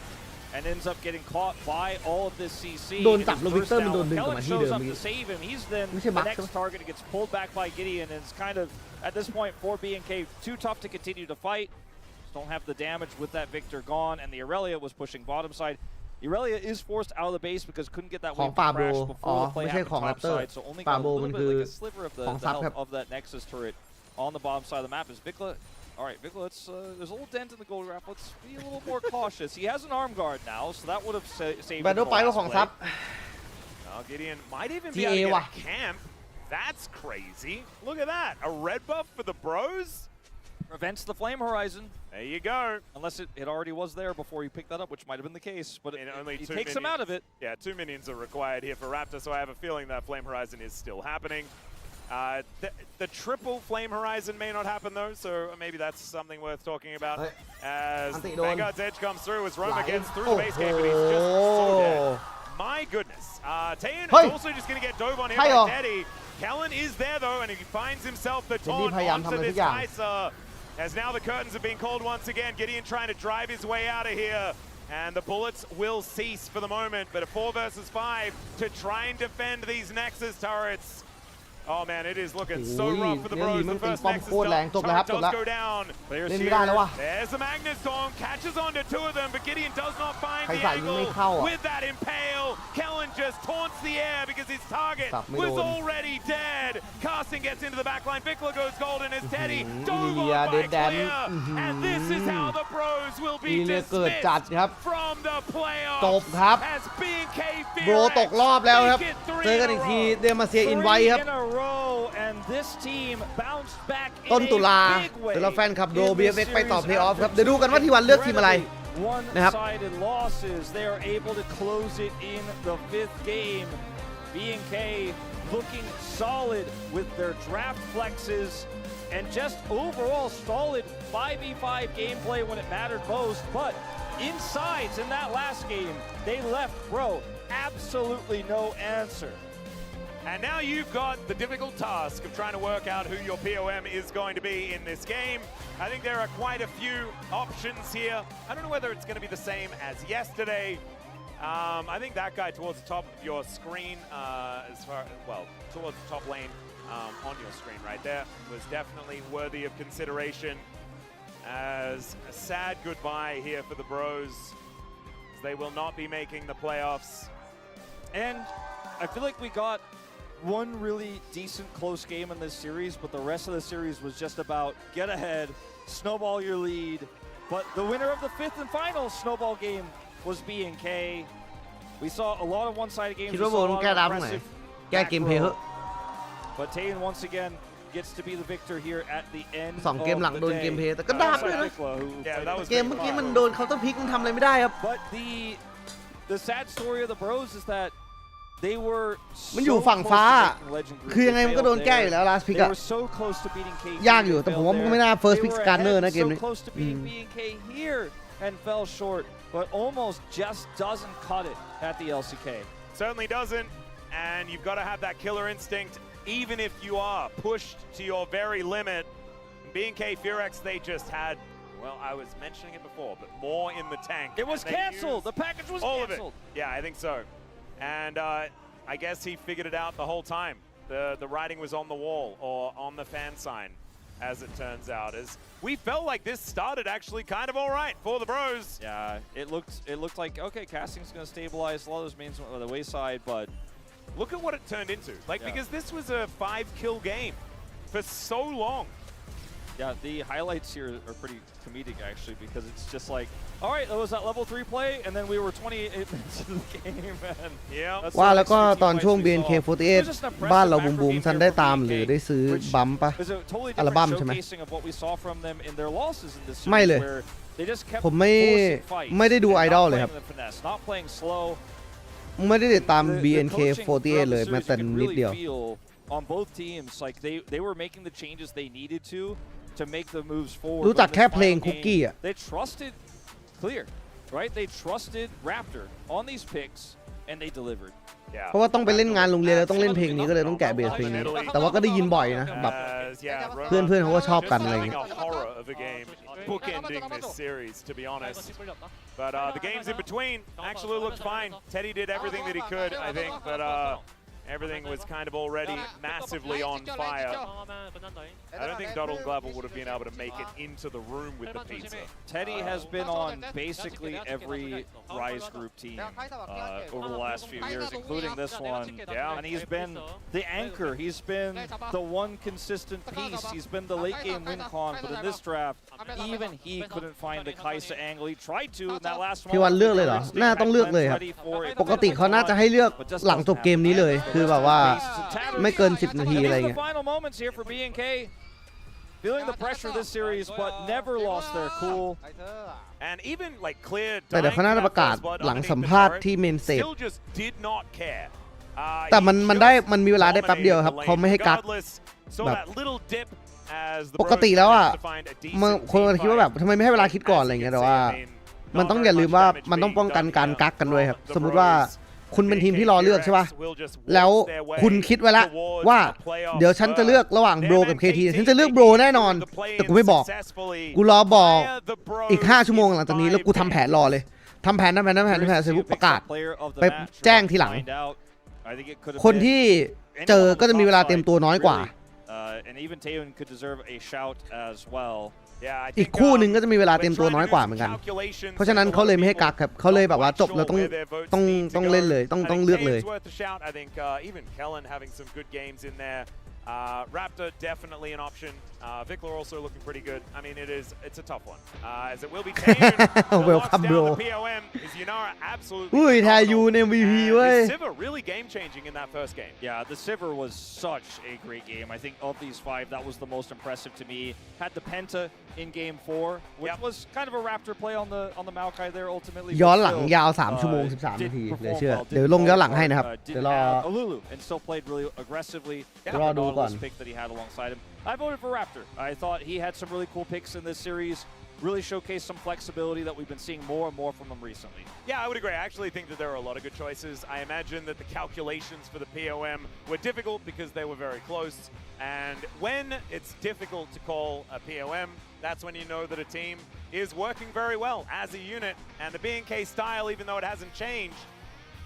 and ends up getting caught by all of this CC. โดนจับแล้ววิกเตอร์มันโดนดึงกลับมาที่เดิม Kellan shows up to save him. He's then the next target. It gets pulled back by Gideon, and it's kind of at this point for B&K. Too tough to continue to fight. Just don't have the damage with that Victor gone, and the Irelia was pushing bottom side. Irelia is forced out of the base because couldn't get that wave crash before the play happened top side, so only got a little bit like a sliver of the health of that Nexus turret on the bottom side of the map. Is Vikla? All right, Vikla, there's a little dent in the gold wrap. Let's be a little more cautious. He has an arm guard now, so that would have saved him in the last play. Gideon might even be able to get a camp. That's crazy. Look at that. A red buff for the bros. Prevents the flame horizon. There you go. Unless it already was there before you picked that up, which might have been the case. But it takes him out of it. Yeah, 2 minions are required here for Raptor, so I have a feeling that flame horizon is still happening. The triple flame horizon may not happen though, so maybe that's something worth talking about. As Vanguard's edge comes through, as Roma gets through the base game, but he's just so dead. My goodness. Tayan is also just going to get dove on here by Teddy. Kellen is there though, and he finds himself the taunt onto this Kaiser. As now the curtains have been called once again. Gideon trying to drive his way out of here. And the bullets will cease for the moment. But a 4 versus 5 to try and defend these Nexus turrets. Oh man, it is looking so rough for the bros. The first Nexus turret does go down. There's the Magnus Storm, catches onto 2 of them, but Gideon does not find the angle with that impale. Kellen just taunts the air because his target was already dead. Casting gets into the backline. Vikla goes golden as Teddy dove on by Clear. And this is how the bros will be dismissed from the playoffs. As B&K Fear ตกรอบแล้วครับเจอกันอีกทีเดมาเซียอินไว้ครับ and this team bounced back ต้นตุลาแต่ละแฟนคลับโด BFX ไปต่อเพลย์ออฟครับเดี๋ยวดูกันว่าทีวันเลือกทีมอะไรนะครับ one-sided losses. They are able to close it in the 5th game. B&K looking solid with their draft flexes and just overall solid 5v5 gameplay when it mattered most. But insides in that last game, they left absolutely no answer. And now you've got the difficult task of trying to work out who your POM is going to be in this game. I think there are quite a few options here. I don't know whether it's going to be the same as yesterday. I think that guy towards the top of your screen, towards the top lane on your screen right there, was definitely worthy of consideration as a sad goodbye here for the bros. They will not be making the playoffs. And I feel like we got one really decent close game in this series, but the rest of the series was just about get ahead, snowball your lead. But the winner of the 5th and final snowball game was B&K. We saw a lot of one-sided games. We saw a lot of impressive back. But Tayan once again gets to be the victor here at the end of 2 เกมหลังโดนเกมเพลย์แต่ก็ดาบด้วยนะเกมเมื่อกี้มันโดนเคาน์เตอร์พิกมันทำอะไรไม่ได้ครับ But the sad story of the bros is that they were มันอยู่ฝั่งฟ้าคือยังไงมันก็โดนแก้อยู่แล้ว last pick อะยากอยู่แต่ผมว่ามันไม่น่า first pick scanner นะเกมนี้ B&K here and fell short but almost just doesn't cut it at the LCK. Certainly doesn't, and you've got to have that killer instinct even if you are pushed to your very limit. B&K Fearex, they just had, well, I was mentioning it before, but more in the tank. It was canceled. The package was canceled. Yeah, I think so. And I guess he figured it out the whole time. The writing was on the wall or on the fan sign, as it turns out. As we felt like this started actually kind of all right for the bros. Yeah, it looked like, okay, casting's going to stabilize. A lot of those mains went on the wayside, but look at what it turned into. Because this was a 5-kill game for so long. Yeah, the highlights here are pretty comedic actually, because it's just like, all right, that was that level 3 play, and then we were 28 minutes into the game, and ว่าแล้วก็ตอนช่วง BNK48 บ้านเราบูมซันได้ตามหรือได้ซื้อบัมปะอัลบั้มใช่ไหมไม่เลยผมไม่ได้ดูไอดอลเลยครับไม่ได้ติดตาม BNK48 เลยแม้แต่นิดเดียว on both teams, like they were making the changes they needed to make the moves forward. รู้จักแค่เพลงคุกกี้อ่ะ They trusted Clear, right? They trusted Raptor on these picks and they delivered. เพราะว่าต้องไปเล่นงานโรงเรียนแล้วต้องเล่นเพลงนี้ก็เลยต้องแกะเบสเพลงนี้แต่ว่าก็ได้ยินบ่อยนะแบบเพื่อนเขาก็ชอบกันอะไรอย่างเงี้ย bookending this series, to be honest. But the games in between actually looked fine. Teddy did everything that he could, I think. But Everything was kind of already massively on fire. I don't think Doddle and Glavel would have been able to make it into the room with the pizza. Teddy has been on basically every Rise group team over the last few years, including this one. Yeah. And he's been the anchor. He's been the one consistent piece. He's been the late game win con. But in this draft, even he couldn't find the Kaisa angle. He tried to in that last one. พี่วันเลือกเลยเหรอน่าต้องเลือกเลยครับปกติเขาน่าจะให้เลือกหลังจบเกมนี้เลยคือแบบว่าไม่เกิน10 นาทีอะไรเงี้ย Final moments here for B&K. Feeling the pressure this series, but never lost their cool. And even like clear แต่เดี๋ยวเขาน่าจะประกาศหลังสัมภาษณ์ที่เมนสเตจ still just did not care. แต่มันมีเวลาได้แป๊บเดียวครับเขาไม่ให้กัก So that little dip as the ปกติแล้วอ่ะคนคิดว่าแบบทำไมไม่ให้เวลาคิดก่อนอะไรเงี้ยแต่ว่ามันต้องอย่าลืมว่ามันต้องป้องกันการกักกันด้วยครับสมมุติว่าคุณเป็นทีมที่รอเลือกใช่ป่ะแล้วคุณคิดไว้แล้วว่าเดี๋ยวฉันจะเลือกระหว่างโบรกับ KT ฉันจะเลือกโบรแน่นอนแต่กูไม่บอกกูรอบอกอีก5 ชั่วโมงหลังจากนี้แล้วกูทำแผนรอเลยทำแผนเสร็จปุ๊บประกาศไปแจ้งทีหลังคนที่เจอก็จะมีเวลาเตรียมตัวน้อยกว่าอีกคู่หนึ่งก็จะมีเวลาเตรียมตัวน้อยกว่าเหมือนกันเพราะฉะนั้นเขาเลยไม่ให้กักครับเขาเลยแบบว่าจบแล้วต้องเล่นเลยต้องเลือกเลย Raptor definitely an option. Vikler also looking pretty good. I mean, it's a tough one. As it will be Taeyun. Welcome, bro. POM is Yunara absolutely. อุ้ย Taeyun MVP เว้ย Sivir really game changing in that first game. Yeah, the Sivir was such a great game. I think of these 5, that was the most impressive to me. Had the Penta in game 4, which was kind of a Raptor play on the Malphite there ultimately. ย้อนหลังยาว3 ชั่วโมง 13 นาทีเหลือเชื่อเดี๋ยวลงย้อนหลังให้นะครับเดี๋ยวรอ Alulu and still played really aggressively. รอดูก่อน Pick that he had alongside him. I voted for Raptor. I thought he had some really cool picks in this series. Really showcased some flexibility that we've been seeing more and more from him recently. Yeah, I would agree. I actually think that there are a lot of good choices. I imagine that the calculations for the POM were difficult because they were very close. And when it's difficult to call a POM, that's when you know that a team is working very well as a unit. And the B&K style, even though it hasn't changed,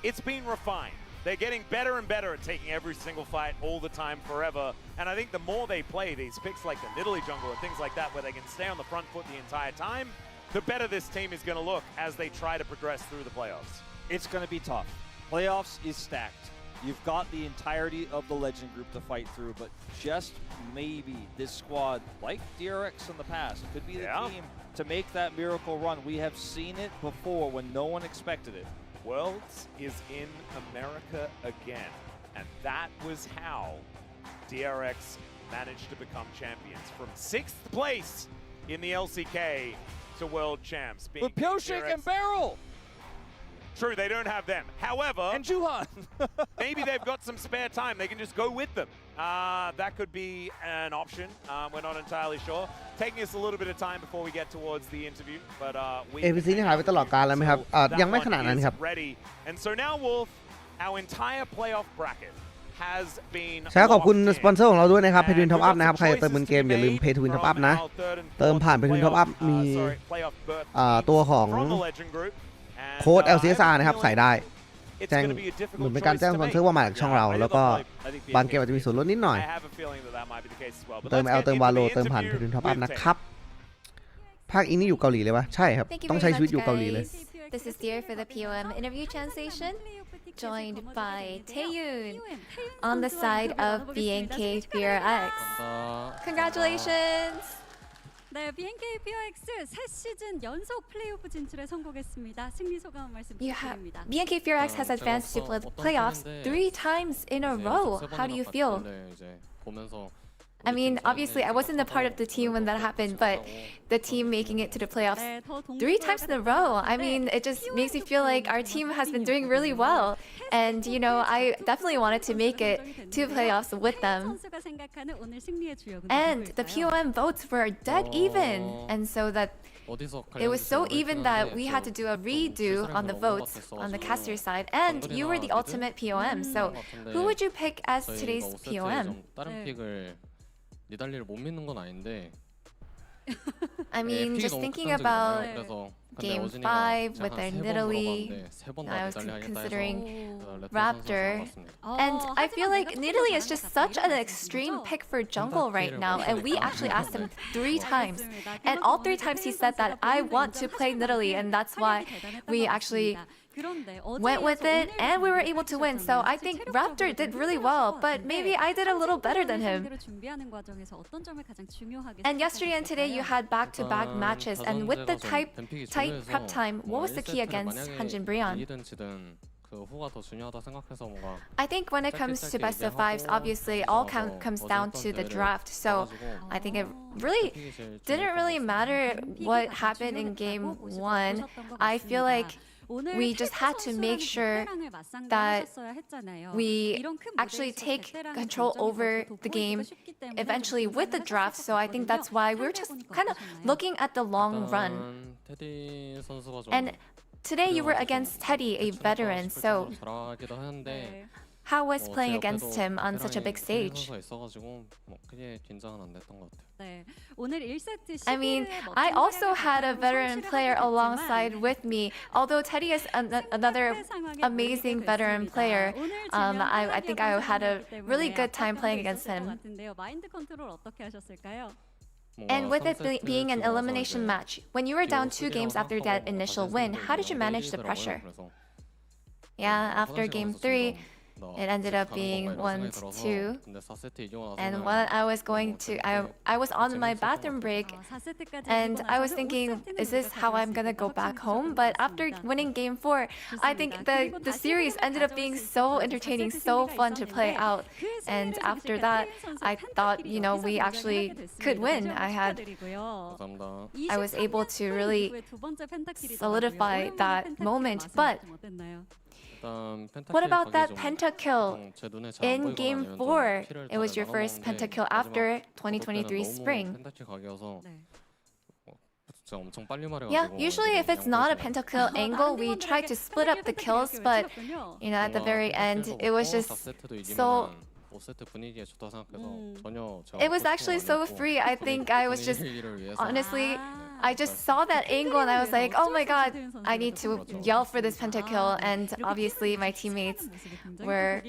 it's been refined. They're getting better and better at taking every single fight all the time forever. And I think the more they play these picks like the Nidalee jungle and things like that where they can stay on the front foot the entire time, the better this team is going to look as they try to progress through the playoffs. It's going to be tough. Playoffs is stacked. You've got the entirety of the Legend group to fight through, but just maybe this squad, like DRX in the past, could be the team to make that miracle run. We have seen it before when no one expected it. Worlds is in America again, and that was how DRX managed to become champions from 6th place in the LCK to world champs. But Pyoshik and Barrel! True, they don't have them. However, and Juhan. Maybe they've got some spare time. They can just go with them. That could be an option. We're not entirely sure. Taking us a little bit of time before we get towards the interview, but APC นี่หายไปตลอดกาลแล้วไหมครับยังไม่ขนาดนั้นครับ ready. And so now Wolf, our entire playoff bracket has been ใช่ขอบคุณสปอนเซอร์ของเราด้วยนะครับ Pay to Win Top Up นะครับใครเติมเงินเกมอย่าลืม Pay to Win Top Up นะเติมผ่าน Pay to Win Top Up มีตัวของโค้ด LCSR นะครับใส่ได้แจ้งเหมือนเป็นการแจ้งสปอนเซอร์ว่ามาจากช่องเราแล้วก็บางเกมอาจจะมีส่วนลดนิดหน่อยเติม L เติมวาโลเติมผ่าน Pay to Win Top Up นะครับภาคอินนี่อยู่เกาหลีเลยวะใช่ครับต้องใช้ชีวิตอยู่เกาหลีเลย This is Dear for the POM interview translation, joined by Taeyun on the side of B&K BFX. Congratulations! 네, B&K BFX 새 시즌 연속 플레이오프 진출에 성공했습니다. 승리 소감 말씀드립니다. B&K BFX has advanced to playoffs 3 times in a row. How do you feel? I mean, obviously, I wasn't a part of the team when that happened, but the team making it to the playoffs 3 times in a row, I mean, it just makes me feel like our team has been doing really well. And, you know, I definitely wanted to make it to playoffs with them. And the POM votes were dead even. And so that it was so even that we had to do a redo on the votes on the caster side. And you were the ultimate POM. So who would you pick as today's POM? 니달리를 못 믿는 건 아닌데 I mean, just thinking about Game 5 with their Nidalee. I was considering Raptor. And I feel like Nidalee is just such an extreme pick for jungle right now. And we actually asked him 3 times. And all 3 times he said that I want to play Nidalee. And that's why we actually went with it and we were able to win. So I think Raptor did really well, but maybe I did a little better than him. And yesterday and today you had back-to-back matches, and with the tight prep time, what was the key against Hanjin Brion? I think when it comes to best of 5s, obviously it all comes down to the draft. So I think it really didn't really matter what happened in game 1. I feel like we just had to make sure that we actually take control over the game eventually with the draft. So I think that's why we're just kind of looking at the long run. And today you were against Teddy, a veteran. So how was playing against him on such a big stage? I mean, I also had a veteran player alongside with me. Although Teddy is another amazing veteran player, I think I had a really good time playing against him. And with it being an elimination match, when you were down 2 games after that initial win, how did you manage the pressure? Yeah, after game 3, it ended up being 1-2. And when I was I was on my bathroom break, and I was thinking, is this how I'm gonna go back home? But after winning game 4, I think the series ended up being so entertaining, so fun to play out. And after that, I thought, we actually could win. I was able to really solidify that moment. But what about that pentakill in game 4? It was your first pentakill after 2023 spring. Yeah, usually if it's not a pentakill angle, we try to split up the kills, but at the very end, it was just so... It was actually so free. I think I was just, honestly, I just saw that angle and I was like, oh my god, I need to yell for this pentakill. And obviously my teammates were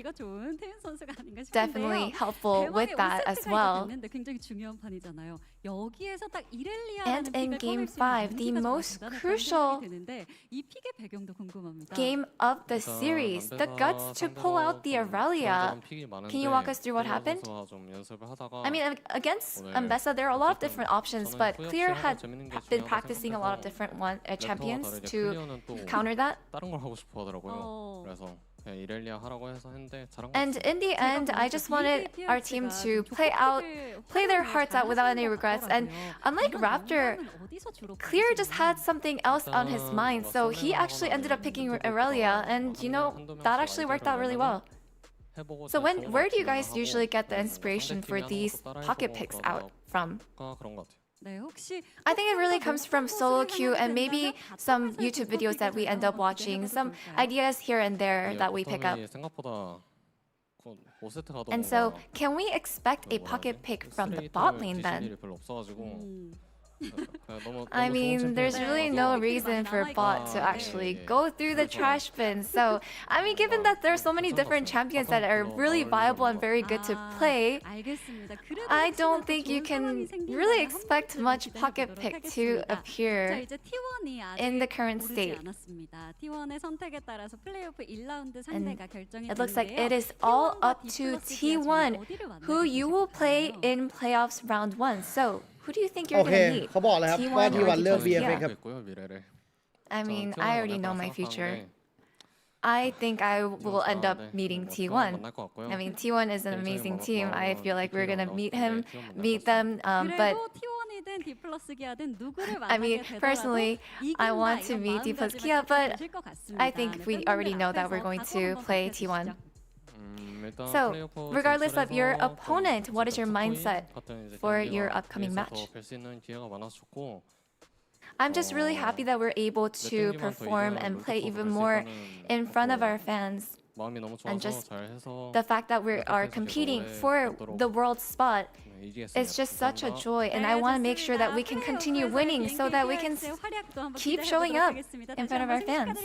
definitely helpful with that as well. And in game 5, the most crucial game of the series, the guts to pull out the Irelia. Can you walk us through what happened? I mean, against Mbessa, there are a lot of different options, but Clear had been practicing a lot of different champions to counter that. And in the end, I just wanted our team to play their hearts out without any regrets. And unlike Raptor, Clear just had something else on his mind, so he actually ended up picking Irelia, and that actually worked out really well. So where do you guys usually get the inspiration for these pocket picks out from? I think it really comes from solo queue and maybe some YouTube videos that we end up watching, some ideas here and there that we pick up. And so, can we expect a pocket pick from the bot lane then? I mean, there's really no reason for bot to actually go through the trash bin. So, I mean, given that there are so many different champions that are really viable and very good to play, I don't think you can really expect much pocket pick to appear in the current state. And it looks like it is all up to T1, who you will play in playoffs round 1. So, who do you think you're going to meet? เขาบอกเลยครับว่า T1 เลือก BFX ครับ I mean, I already know my future. I think I will end up meeting T1. I mean, T1 is an amazing team. I feel like we're going to meet them. But I mean, personally, I want to meet D plus Kia, but I think we already know that we're going to play T1. So, regardless of your opponent, what is your mindset for your upcoming match? I'm just really happy that we're able to perform and play even more in front of our fans. And just the fact that we are competing for the world spot It's just such a joy, and I want to make sure that we can continue winning so that we can keep showing up in front of our fans.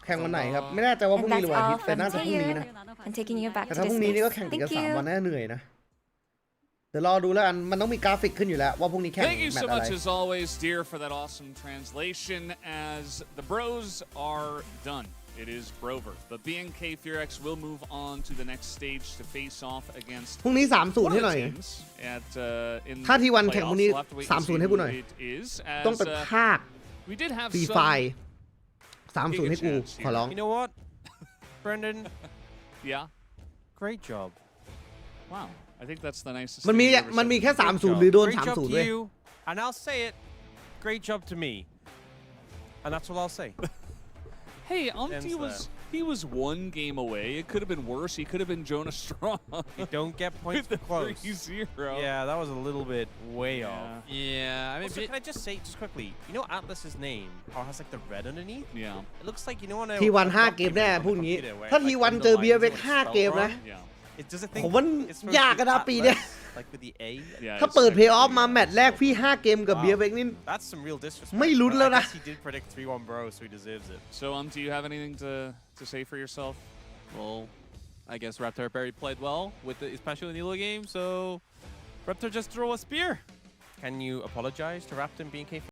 แข่งวันไหนครับไม่แน่ใจว่าพรุ่ง And นี้ห that's รือวันอาทิต all ย์แต่น่า from จะพรุ่งนี้นะ Tier and taking you back แต่ to ถ้า the พรุ่งนี้นี่ก็แข่ง space. ติดกัน Thank 3 วัน you. น่าเหนื่อยนะเดี๋ยวรอดูแล้วกันมันต้องมีกราฟิกขึ้นอยู่แล้วว่าพรุ่งนี้แข่ง Thank you แมต so ช์อะไร much as always, dear, for that awesome translation. As the bros are done, it is Brover. But BNK Furex will move on to the next stage to face off against พรุ่งนี้ 3-0 one ให้ of หน่ the อย teams at in ถ้าที่วัน the แข่งพรุ่ง playoffs. นี้ We'll have to wait and see 3-0 ให้กูหน่อย who it is, ต้อง as เป็นภาค we did have ฟรี some ไฟล์ 3-0 ให้กูขอร้อง You know what, Brendan? yeah. Great job. Wow. I think that's the nicest มันมี thing you've ever มันมี said. แค่ Great 3-0 job. หรือโดน Great job 3-0 to ด้วย you, and I'll say it. Great job to me, and that's what I'll say. Hey, Ends he was one game away. It could have been worse. He could have been Jonah Strong. You don't get points with for the close. 3-0. Yeah, that was a little bit way Yeah. off. Yeah, I mean, Also, can I just say just quickly, you know Atlas's name, how it has like the red underneath? Yeah. It looks like, you know, on a ทีวัน 5 เกมแน่พรุ่งนี้ ถ้าทีวันเจอ BFX 5 เกมนะ Yeah. It does it think ผมว่า it's supposed ยากกันนะ to ปี be เนี้ย Atlas, like with the A? Yeah. ถ้า it's เปิด like เพย์ออฟ crazy. มาแมตช์แรกพี่ 5 เกมกับ Wow. BFX นี่ That's some real disrespect. ไม่ลุ้น but แล้ว I นะ guess he did predict 3-1 bro, so he deserves it. So, do you have anything to say for yourself? well, I guess Raptor Barry played well with the, especially in the Elo game. So Raptor just throw a spear. Can you apologize to Raptor and BNK